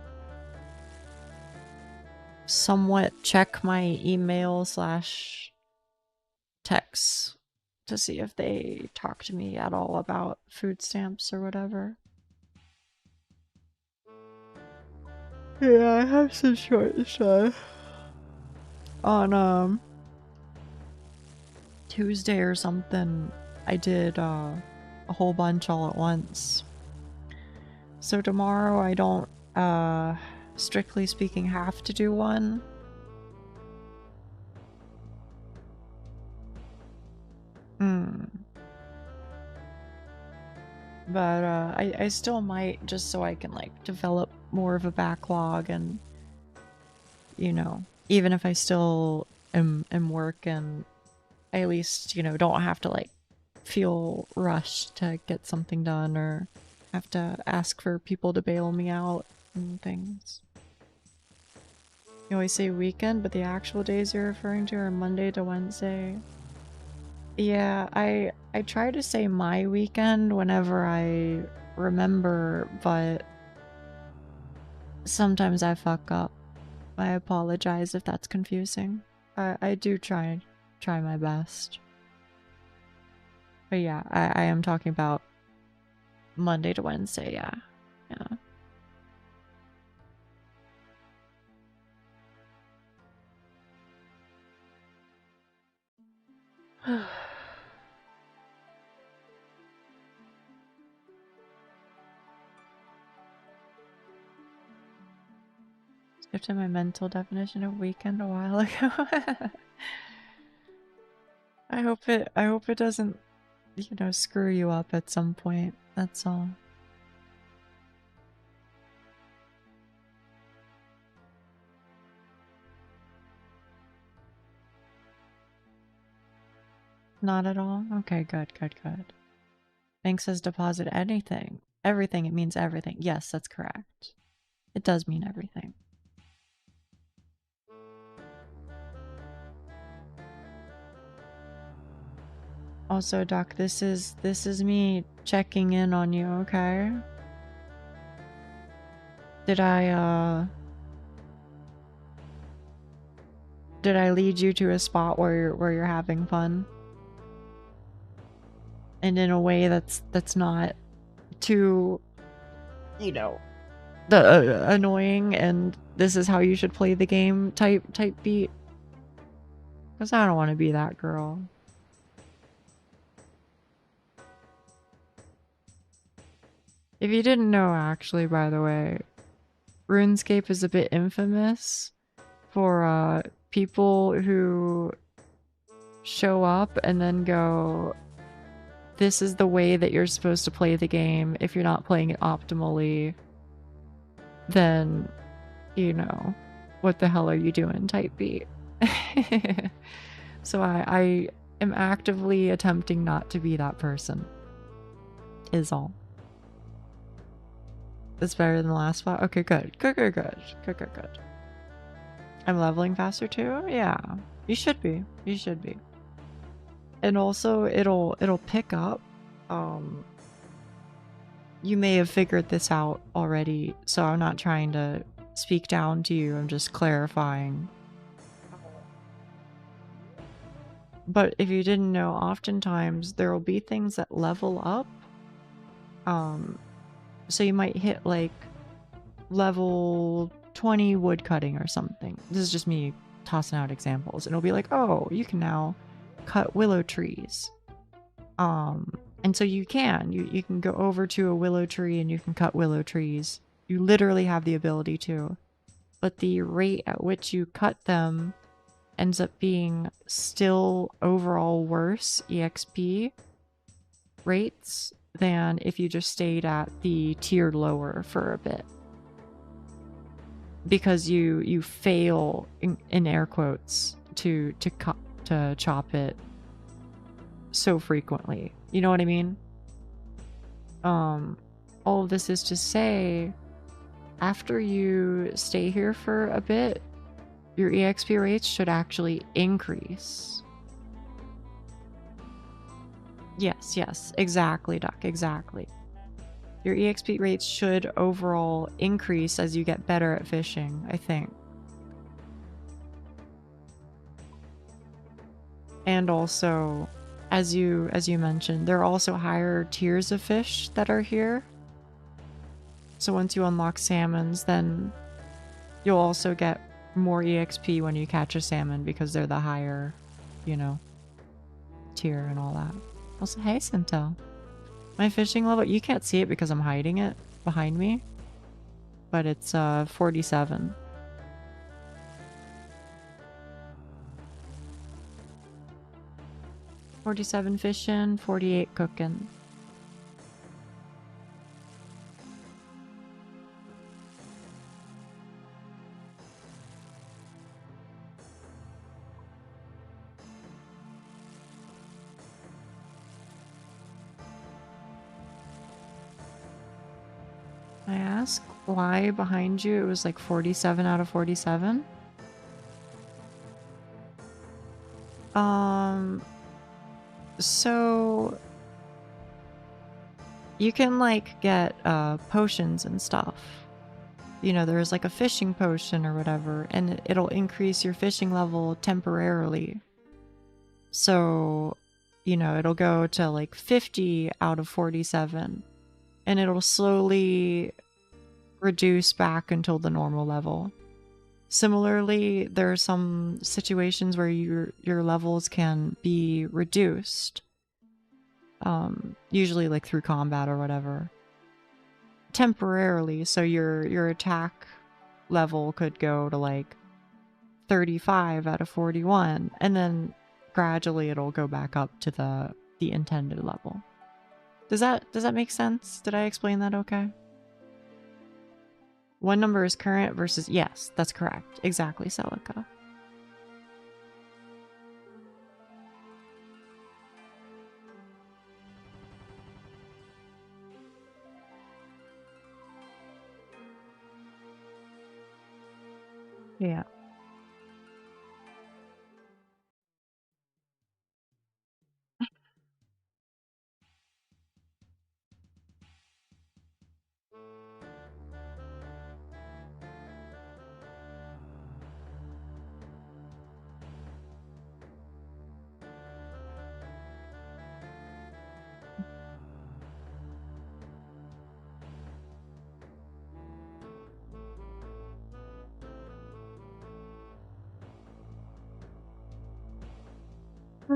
somewhat check my email / texts to see if they talk to me at all about food stamps or whatever. Yeah, I have some short stuff on Tuesday or something. I did a whole bunch all at once. So tomorrow I don't strictly speaking have to do one. But I still might, just so I can like develop more of a backlog, and you know, even if I still am working, I at least, you know, don't have to like feel rushed to get something done or have to ask for people to bail me out and things. You always say weekend, but the actual days you're referring to are Monday to Wednesday. Yeah, I try to say my weekend whenever I remember, but sometimes I fuck up. I apologize if that's confusing. I do try my best. But yeah, I am talking about Monday to Wednesday, yeah. Shifted my mental definition of weekend a while ago. I hope it doesn't, you know, screw you up at some point. That's all. Not at all? Okay, good. Bank says deposit anything. Everything, it means everything. Yes, that's correct. It does mean everything. Also, Doc, this is me checking in on you, okay? Did I lead you to a spot where you're having fun? And in a way that's not too, you know, annoying and this is how you should play the game type beat? Because I don't want to be that girl. If you didn't know, actually, by the way, RuneScape is a bit infamous for people who show up and then go, this is the way that you're supposed to play the game. If you're not playing it optimally, then, you know, what the hell are you doing type beat. So I am actively attempting not to be that person, is all. It's better than the last spot? Okay, good. I'm leveling faster too? Yeah. You should be. And also it'll pick up. You may have figured this out already, so I'm not trying to speak down to you, I'm just clarifying. But if you didn't know, oftentimes there will be things that level up. So you might hit like level 20 woodcutting or something. This is just me tossing out examples. And it'll be like, oh, you can now cut willow trees. And so you can go over to a willow tree and you can cut willow trees. You literally have the ability to. But the rate at which you cut them ends up being still overall worse EXP rates than if you just stayed at the tiered lower for a bit. Because you fail, in air quotes, to chop it so frequently. You know what I mean? All of this is to say, after you stay here for a bit, your EXP rates should actually increase. Yes, exactly, Duck, exactly. Your EXP rates should overall increase as you get better at fishing, I think. And also, as you mentioned, there are also higher tiers of fish that are here. So once you unlock salmons, then you'll also get more EXP when you catch a salmon because they're the higher, you know, tier and all that. Also, hey, Sintel. My fishing level, you can't see it because I'm hiding it behind me, but it's 47. $47 fishing, 48 cooking. I ask why behind you it was like 47 out of 47? So you can like get potions and stuff. You know, there's like a fishing potion or whatever, and it'll increase your fishing level temporarily. So, you know, it'll go to like 50 out of 47. And it'll slowly reduce back until the normal level. Similarly, there are some situations where your levels can be reduced. Usually like through combat or whatever. Temporarily, so your attack level could go to like 35 out of 41, and then gradually it'll go back up to the intended level. Does that make sense? Did I explain that okay? One number is current versus... Yes, that's correct. Exactly, Celica. Yeah.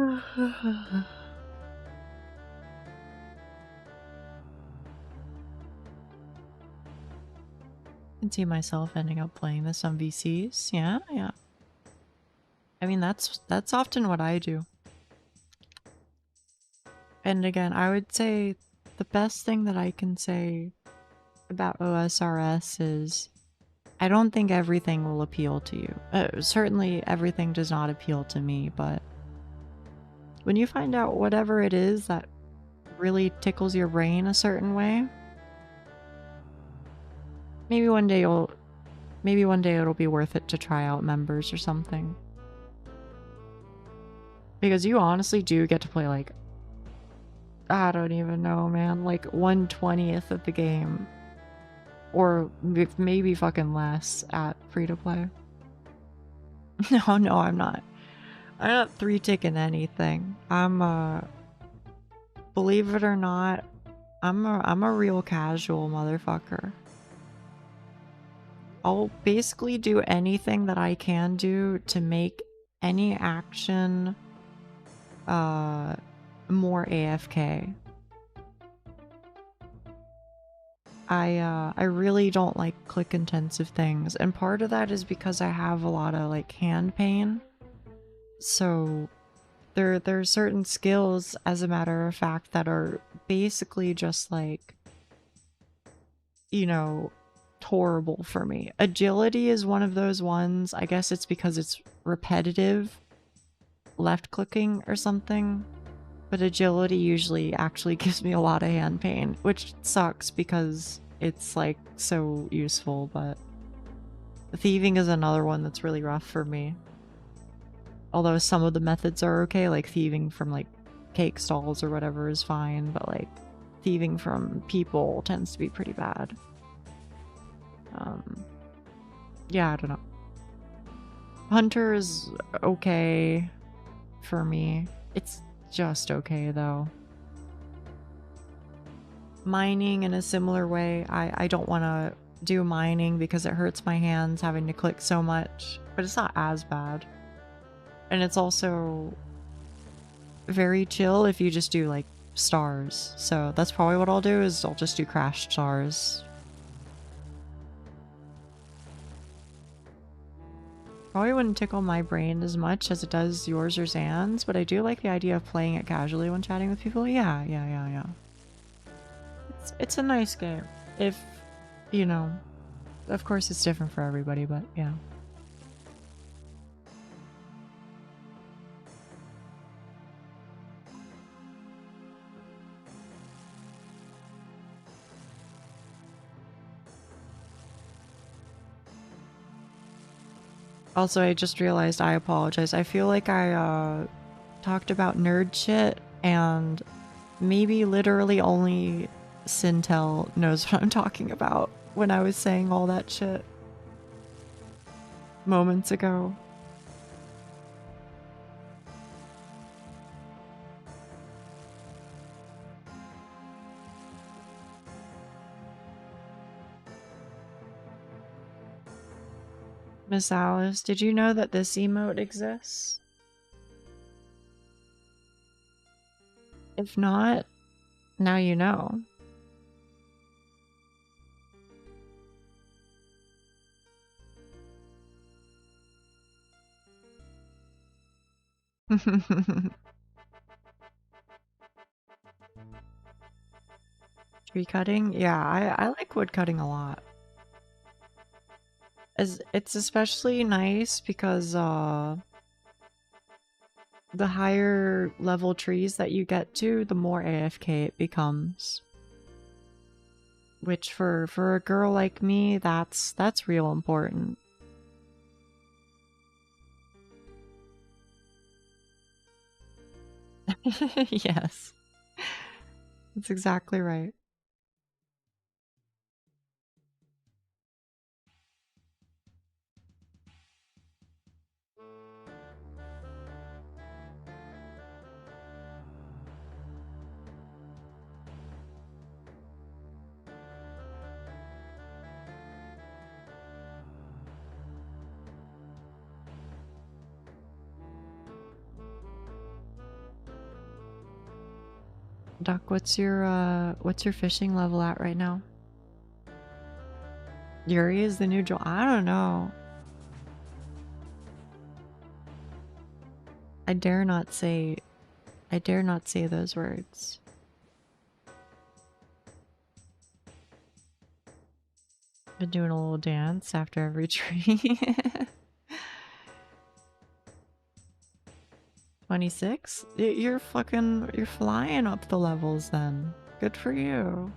I can see myself ending up playing this on VCs. Yeah. I mean, that's often what I do. And again, I would say the best thing that I can say about OSRS is I don't think everything will appeal to you. Certainly everything does not appeal to me, but when you find out whatever it is that really tickles your brain a certain way, maybe one day it'll be worth it to try out members or something. Because you honestly do get to play like, I don't even know, man, like 1/20th of the game. Or maybe fucking less at free to play. No, I'm not. I'm not three-ticking anything. Believe it or not, I'm a real casual motherfucker. I'll basically do anything that I can do to make any action more AFK. I really don't like click intensive things, and part of that is because I have a lot of like hand pain. So there are certain skills, as a matter of fact, that are basically just like, you know, horrible for me. Agility is one of those ones. I guess it's because it's repetitive left clicking or something. But agility usually actually gives me a lot of hand pain, which sucks because it's like so useful, but thieving is another one that's really rough for me. Although some of the methods are okay, like thieving from like cake stalls or whatever is fine, but like thieving from people tends to be pretty bad. Yeah, I don't know. Hunter is okay for me. It's just okay though. Mining in a similar way. I don't want to do mining because it hurts my hands having to click so much, but it's not as bad. And it's also very chill if you just do like stars. So that's probably what I'll do, is I'll just do crash stars. Probably wouldn't tickle my brain as much as it does yours or Zan's, but I do like the idea of playing it casually when chatting with people. Yeah. It's a nice game. If, you know, of course it's different for everybody, but yeah. Also, I just realized, I apologize. I feel like I talked about nerd shit, and maybe literally only Sintel knows what I'm talking about when I was saying all that shit moments ago. Miss Alice, did you know that this emote exists? If not, now you know. Tree cutting? Yeah, I like wood cutting a lot. It's especially nice because the higher level trees that you get to, the more AFK it becomes. Which for a girl like me, that's real important. Yes. That's exactly right. Doc, what's your fishing level at right now? Yuri is the new Joel. I don't know. I dare not say those words. Been doing a little dance after every tree. 26? You're flying up the levels then. Good for you.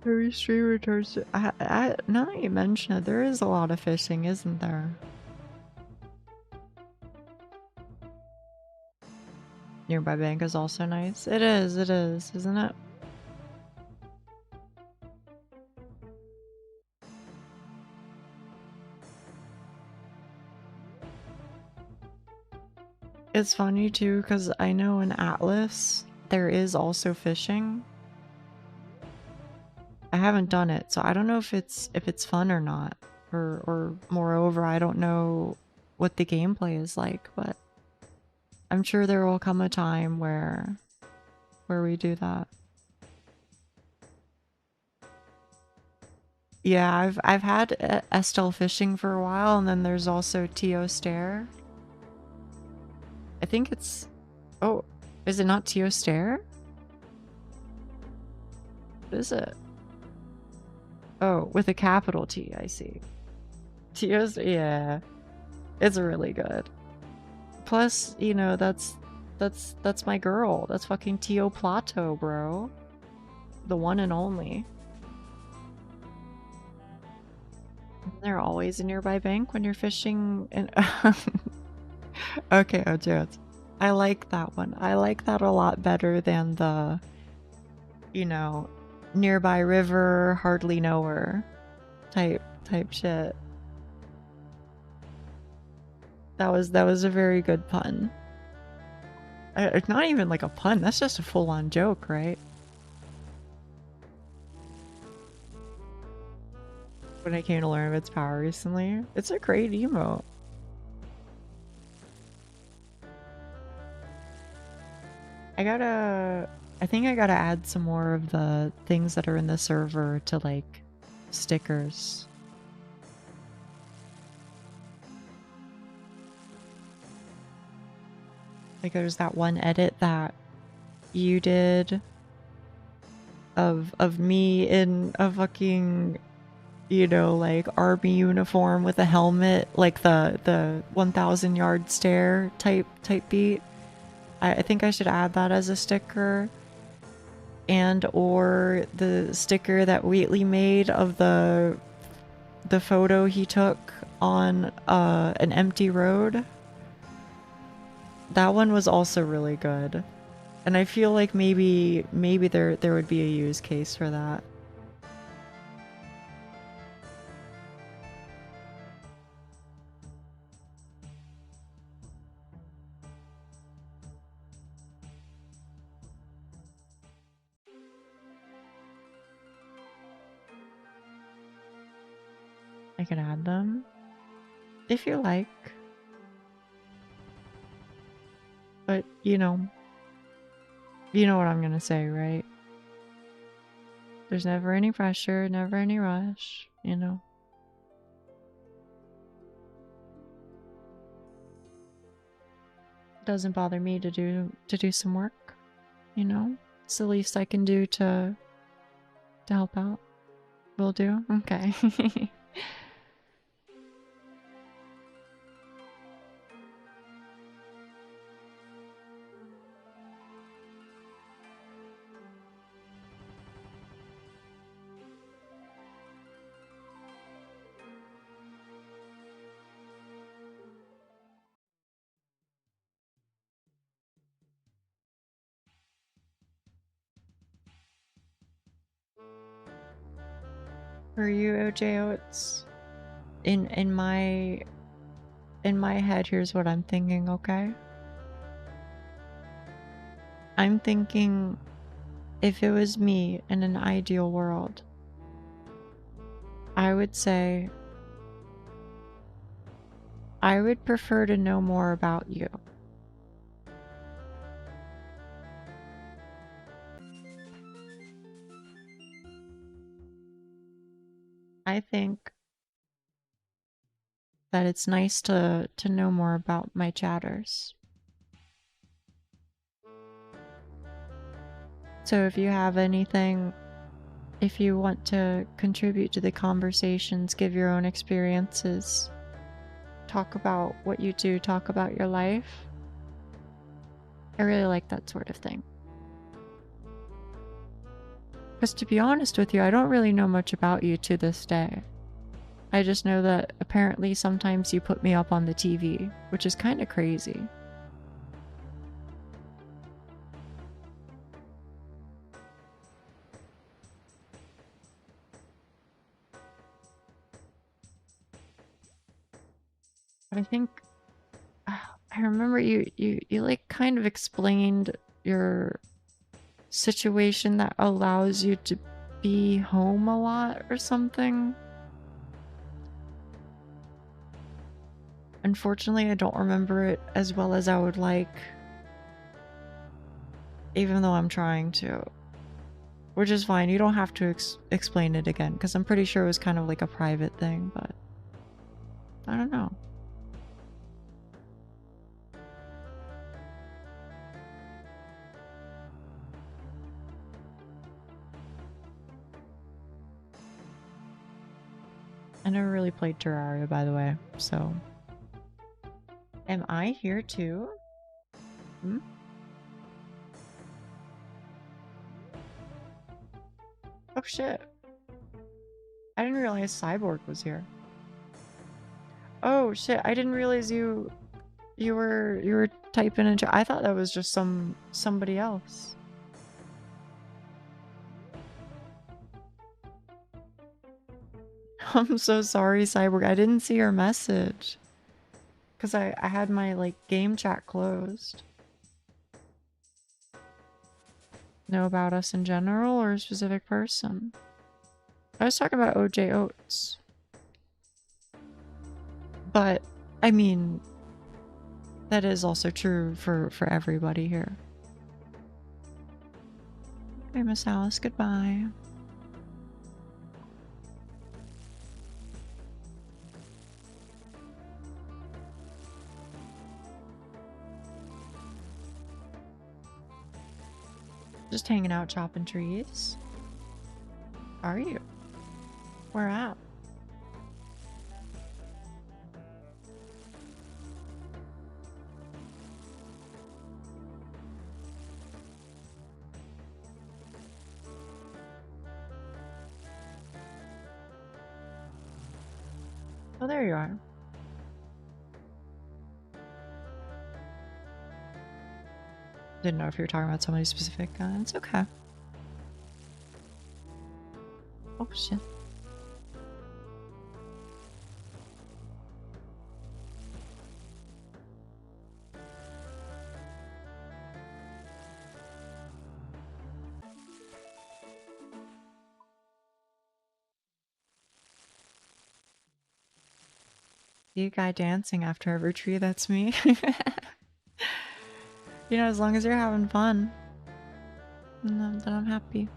Every stream returns to... now that you mention it, there is a lot of fishing, isn't there? Nearby bank is also nice. It is, isn't it? It's funny too, because I know in Atlas, there is also fishing. I haven't done it, so I don't know if it's fun or not. Or moreover, I don't know what the gameplay is like, but I'm sure there will come a time where we do that. Yeah, I've had Estelle fishing for a while, and then there's also Tio Stare. I think it's... Oh, is it not Tio Stare? What is it? Oh, with a capital T, I see. Tio's... Yeah. It's really good. Plus, you know, that's my girl. That's fucking Tio Plato, bro. The one and only. They're always a nearby bank when you're fishing in... Okay, OJ. I like that one. I like that a lot better than the, you know, nearby river, hardly know her type shit. That was a very good pun. It's not even like a pun, that's just a full-on joke, right? When I came to learn of its power recently, it's a great emote. I think I gotta add some more of the things that are in the server to, like, stickers. Like, there's that one edit that you did of me in a fucking, you know, like, army uniform with a helmet, like the 1,000 yard stare type beat. I think I should add that as a sticker. And or the sticker that Wheatley made of the photo he took on an empty road. That one was also really good. And I feel like maybe there would be a use case for that. I can add them if you like. But you know what I'm gonna say, right? There's never any pressure, never any rush, you know. Doesn't bother me to do some work, you know. It's the least I can do to help out. Will do? Okay. For you, OJO, it's in my head, here's what I'm thinking, okay? I'm thinking if it was me in an ideal world, I would say I would prefer to know more about you. I think that it's nice to know more about my chatters. So if you have anything, if you want to contribute to the conversations, give your own experiences, talk about what you do, talk about your life. I really like that sort of thing. Because to be honest with you, I don't really know much about you to this day. I just know that apparently sometimes you put me up on the TV, which is kind of crazy. But I think I remember you like kind of explained your situation that allows you to be home a lot or something. Unfortunately, I don't remember it as well as I would like, even though I'm trying to. Which is fine, you don't have to explain it again, because I'm pretty sure it was kind of like a private thing, but I don't know. I never really played Terraria, by the way, so... Am I here too? Hmm? Oh shit. I didn't realize Cyborg was here. Oh shit, I didn't realize you were typing into... I thought that was just somebody else. I'm so sorry, Cyborg. I didn't see your message. Because I had my, like, game chat closed. Know about us in general or a specific person? I was talking about OJ Oates. But, I mean, that is also true for everybody here. Okay, Miss Alice, goodbye. Just hanging out, chopping trees. Are you? Where at? Oh, there you are. Didn't know if you were talking about somebody specific. It's okay. Oh, shit. You guy dancing after every tree, that's me. You know, as long as you're having fun, then I'm happy.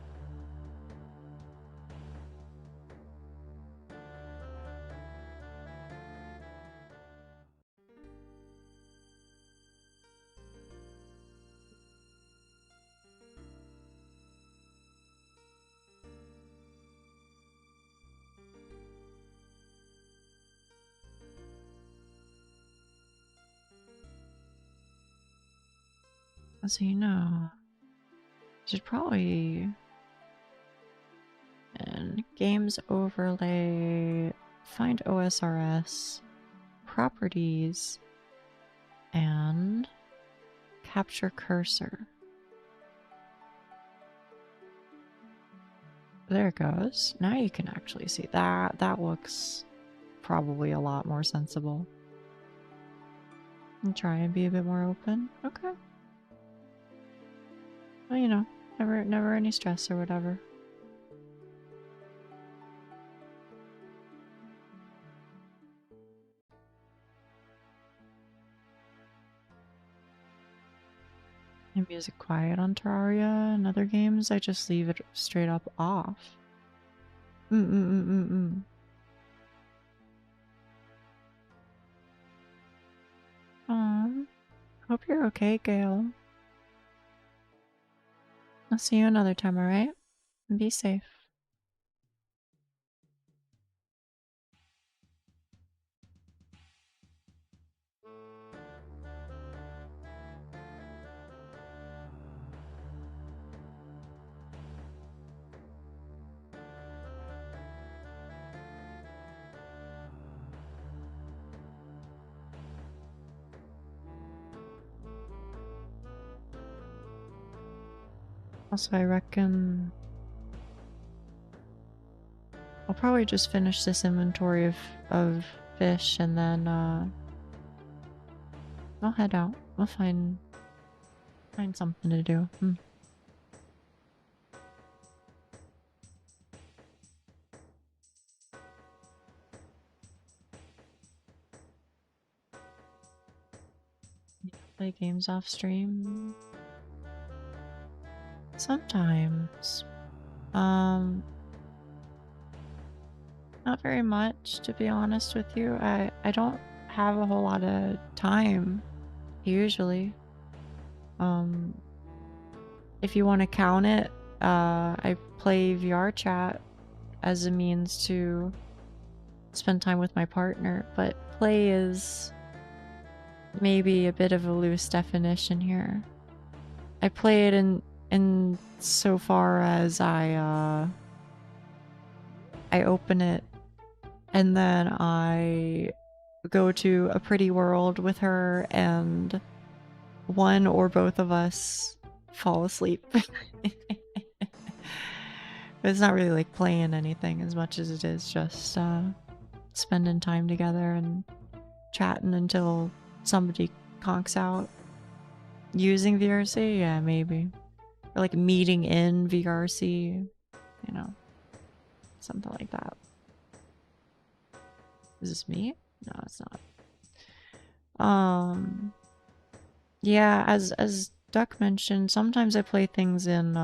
So you know, should probably in games overlay find OSRS properties and capture cursor. There it goes. Now you can actually see that. That looks probably a lot more sensible. And try and be a bit more open. Okay. Well, you know, never any stress or whatever. And music quiet on Terraria and other games, I just leave it straight up off. Aw, hope you're okay, Gail. I'll see you another time, alright? And be safe. Also, I reckon I'll probably just finish this inventory of fish and then I'll head out. I'll find something to do. Play games off stream? Sometimes. Not very much, to be honest with you. I don't have a whole lot of time, usually. If you want to count it, I play VR chat as a means to spend time with my partner, but play is maybe a bit of a loose definition here. I play it in so far as I open it and then I go to a pretty world with her and one or both of us fall asleep. But it's not really like playing anything as much as it is just spending time together and chatting until somebody conks out. Using VRC? Yeah, maybe. Or like meeting in VRC, you know, something like that. Is this me? No, it's not. Yeah, as Duck mentioned, sometimes I play things in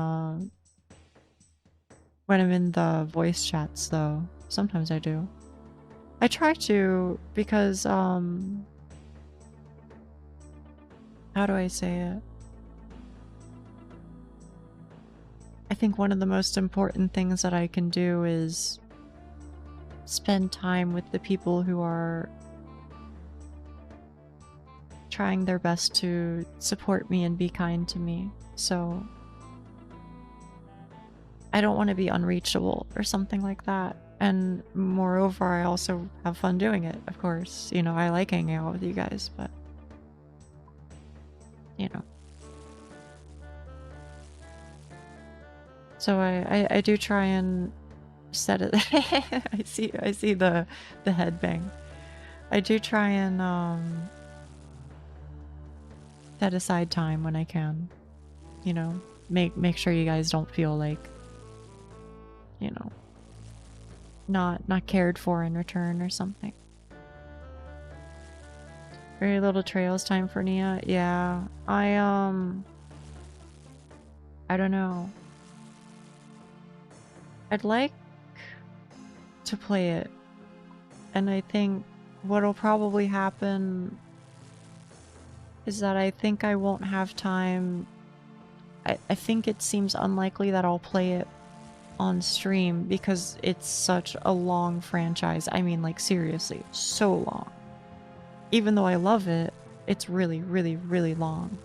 when I'm in the voice chats though. Sometimes I do. I try to because how do I say it? I think one of the most important things that I can do is spend time with the people who are trying their best to support me and be kind to me. So I don't want to be unreachable or something like that. And moreover, I also have fun doing it, of course. You know, I like hanging out with you guys, but you know. So I do try and set it. I see the headbang. I do try and set aside time when I can. You know, make sure you guys don't feel like, you know, not cared for in return or something. Very little trails time for Nia. Yeah, I don't know. I'd like to play it, and I think what'll probably happen is that I think I won't have time. I think it seems unlikely that I'll play it on stream because it's such a long franchise. I mean, like, seriously, so long. Even though I love it, it's really, really, really long.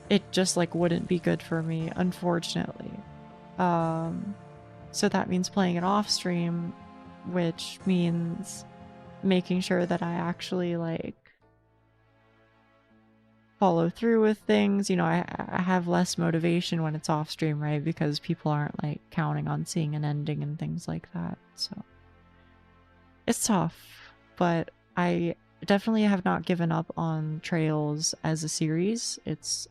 It just, like, wouldn't be good for me, unfortunately. So that means playing it off stream, which means making sure that I actually, like, follow through with things. You know, I have less motivation when it's off stream, right? Because people aren't, like, counting on seeing an ending and things like that, so it's tough, but I definitely have not given up on Trails as a series. It's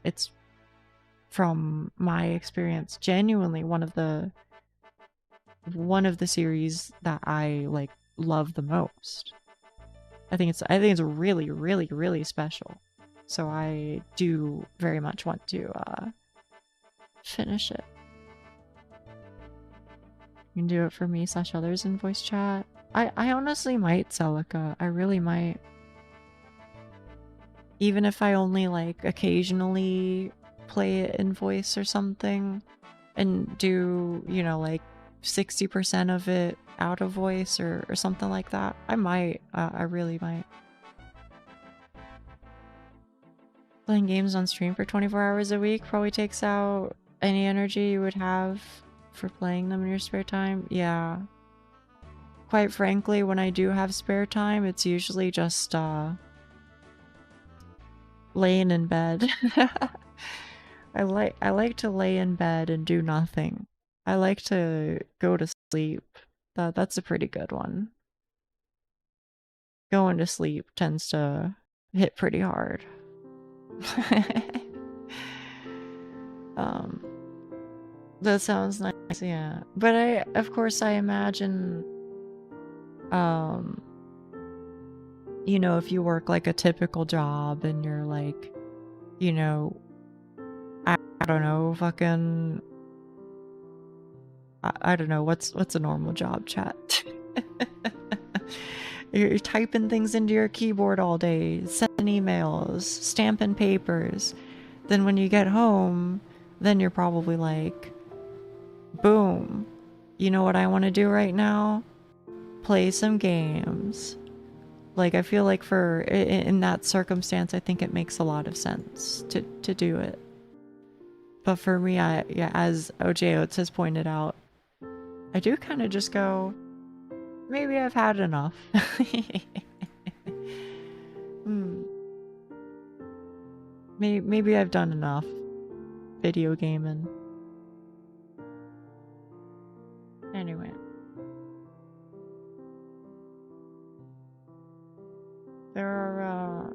from my experience genuinely one of the series that I like love the most. I think it's really, really, really special. So I do very much want to finish it. You can do it for me / others in voice chat. I honestly might, Celica. I really might. Even if I only, like, occasionally play it in voice or something and do, you know, like 60% of it out of voice or something like that. I might. I really might. Playing games on stream for 24 hours a week probably takes out any energy you would have for playing them in your spare time. Yeah. Quite frankly, when I do have spare time, it's usually just laying in bed. I like to lay in bed and do nothing. I like to go to sleep. That's a pretty good one. Going to sleep tends to hit pretty hard. That sounds nice, yeah. But of course I imagine you know, if you work like a typical job and you're like, you know, I don't know, fucking I don't know, what's a normal job, chat? You're typing things into your keyboard all day, sending emails, stamping papers. Then when you get home, then you're probably like, boom, you know what I want to do right now? Play some games. Like, I feel like in that circumstance, I think it makes a lot of sense to do it. But for me, yeah, as OJ Oates has pointed out, I do kind of just go, maybe I've had enough. Maybe I've done enough video gaming. Anyway. There are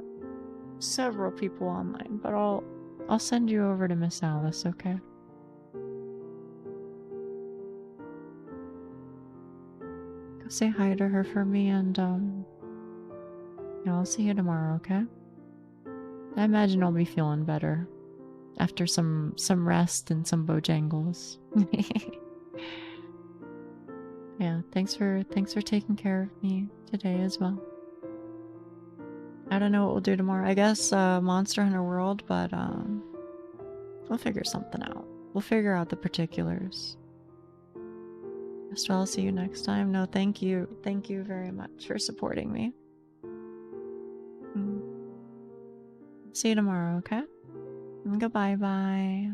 several people online, but I'll send you over to Miss Alice, okay? Go say hi to her for me, and yeah, I'll see you tomorrow, okay? I imagine I'll be feeling better after some rest and some Bojangles. Yeah, thanks for taking care of me today as well. I don't know what we'll do tomorrow. I guess Monster Hunter World, but we'll figure something out. We'll figure out the particulars. So I'll see you next time. No, thank you. Thank you very much for supporting me. See you tomorrow, okay? Goodbye, bye.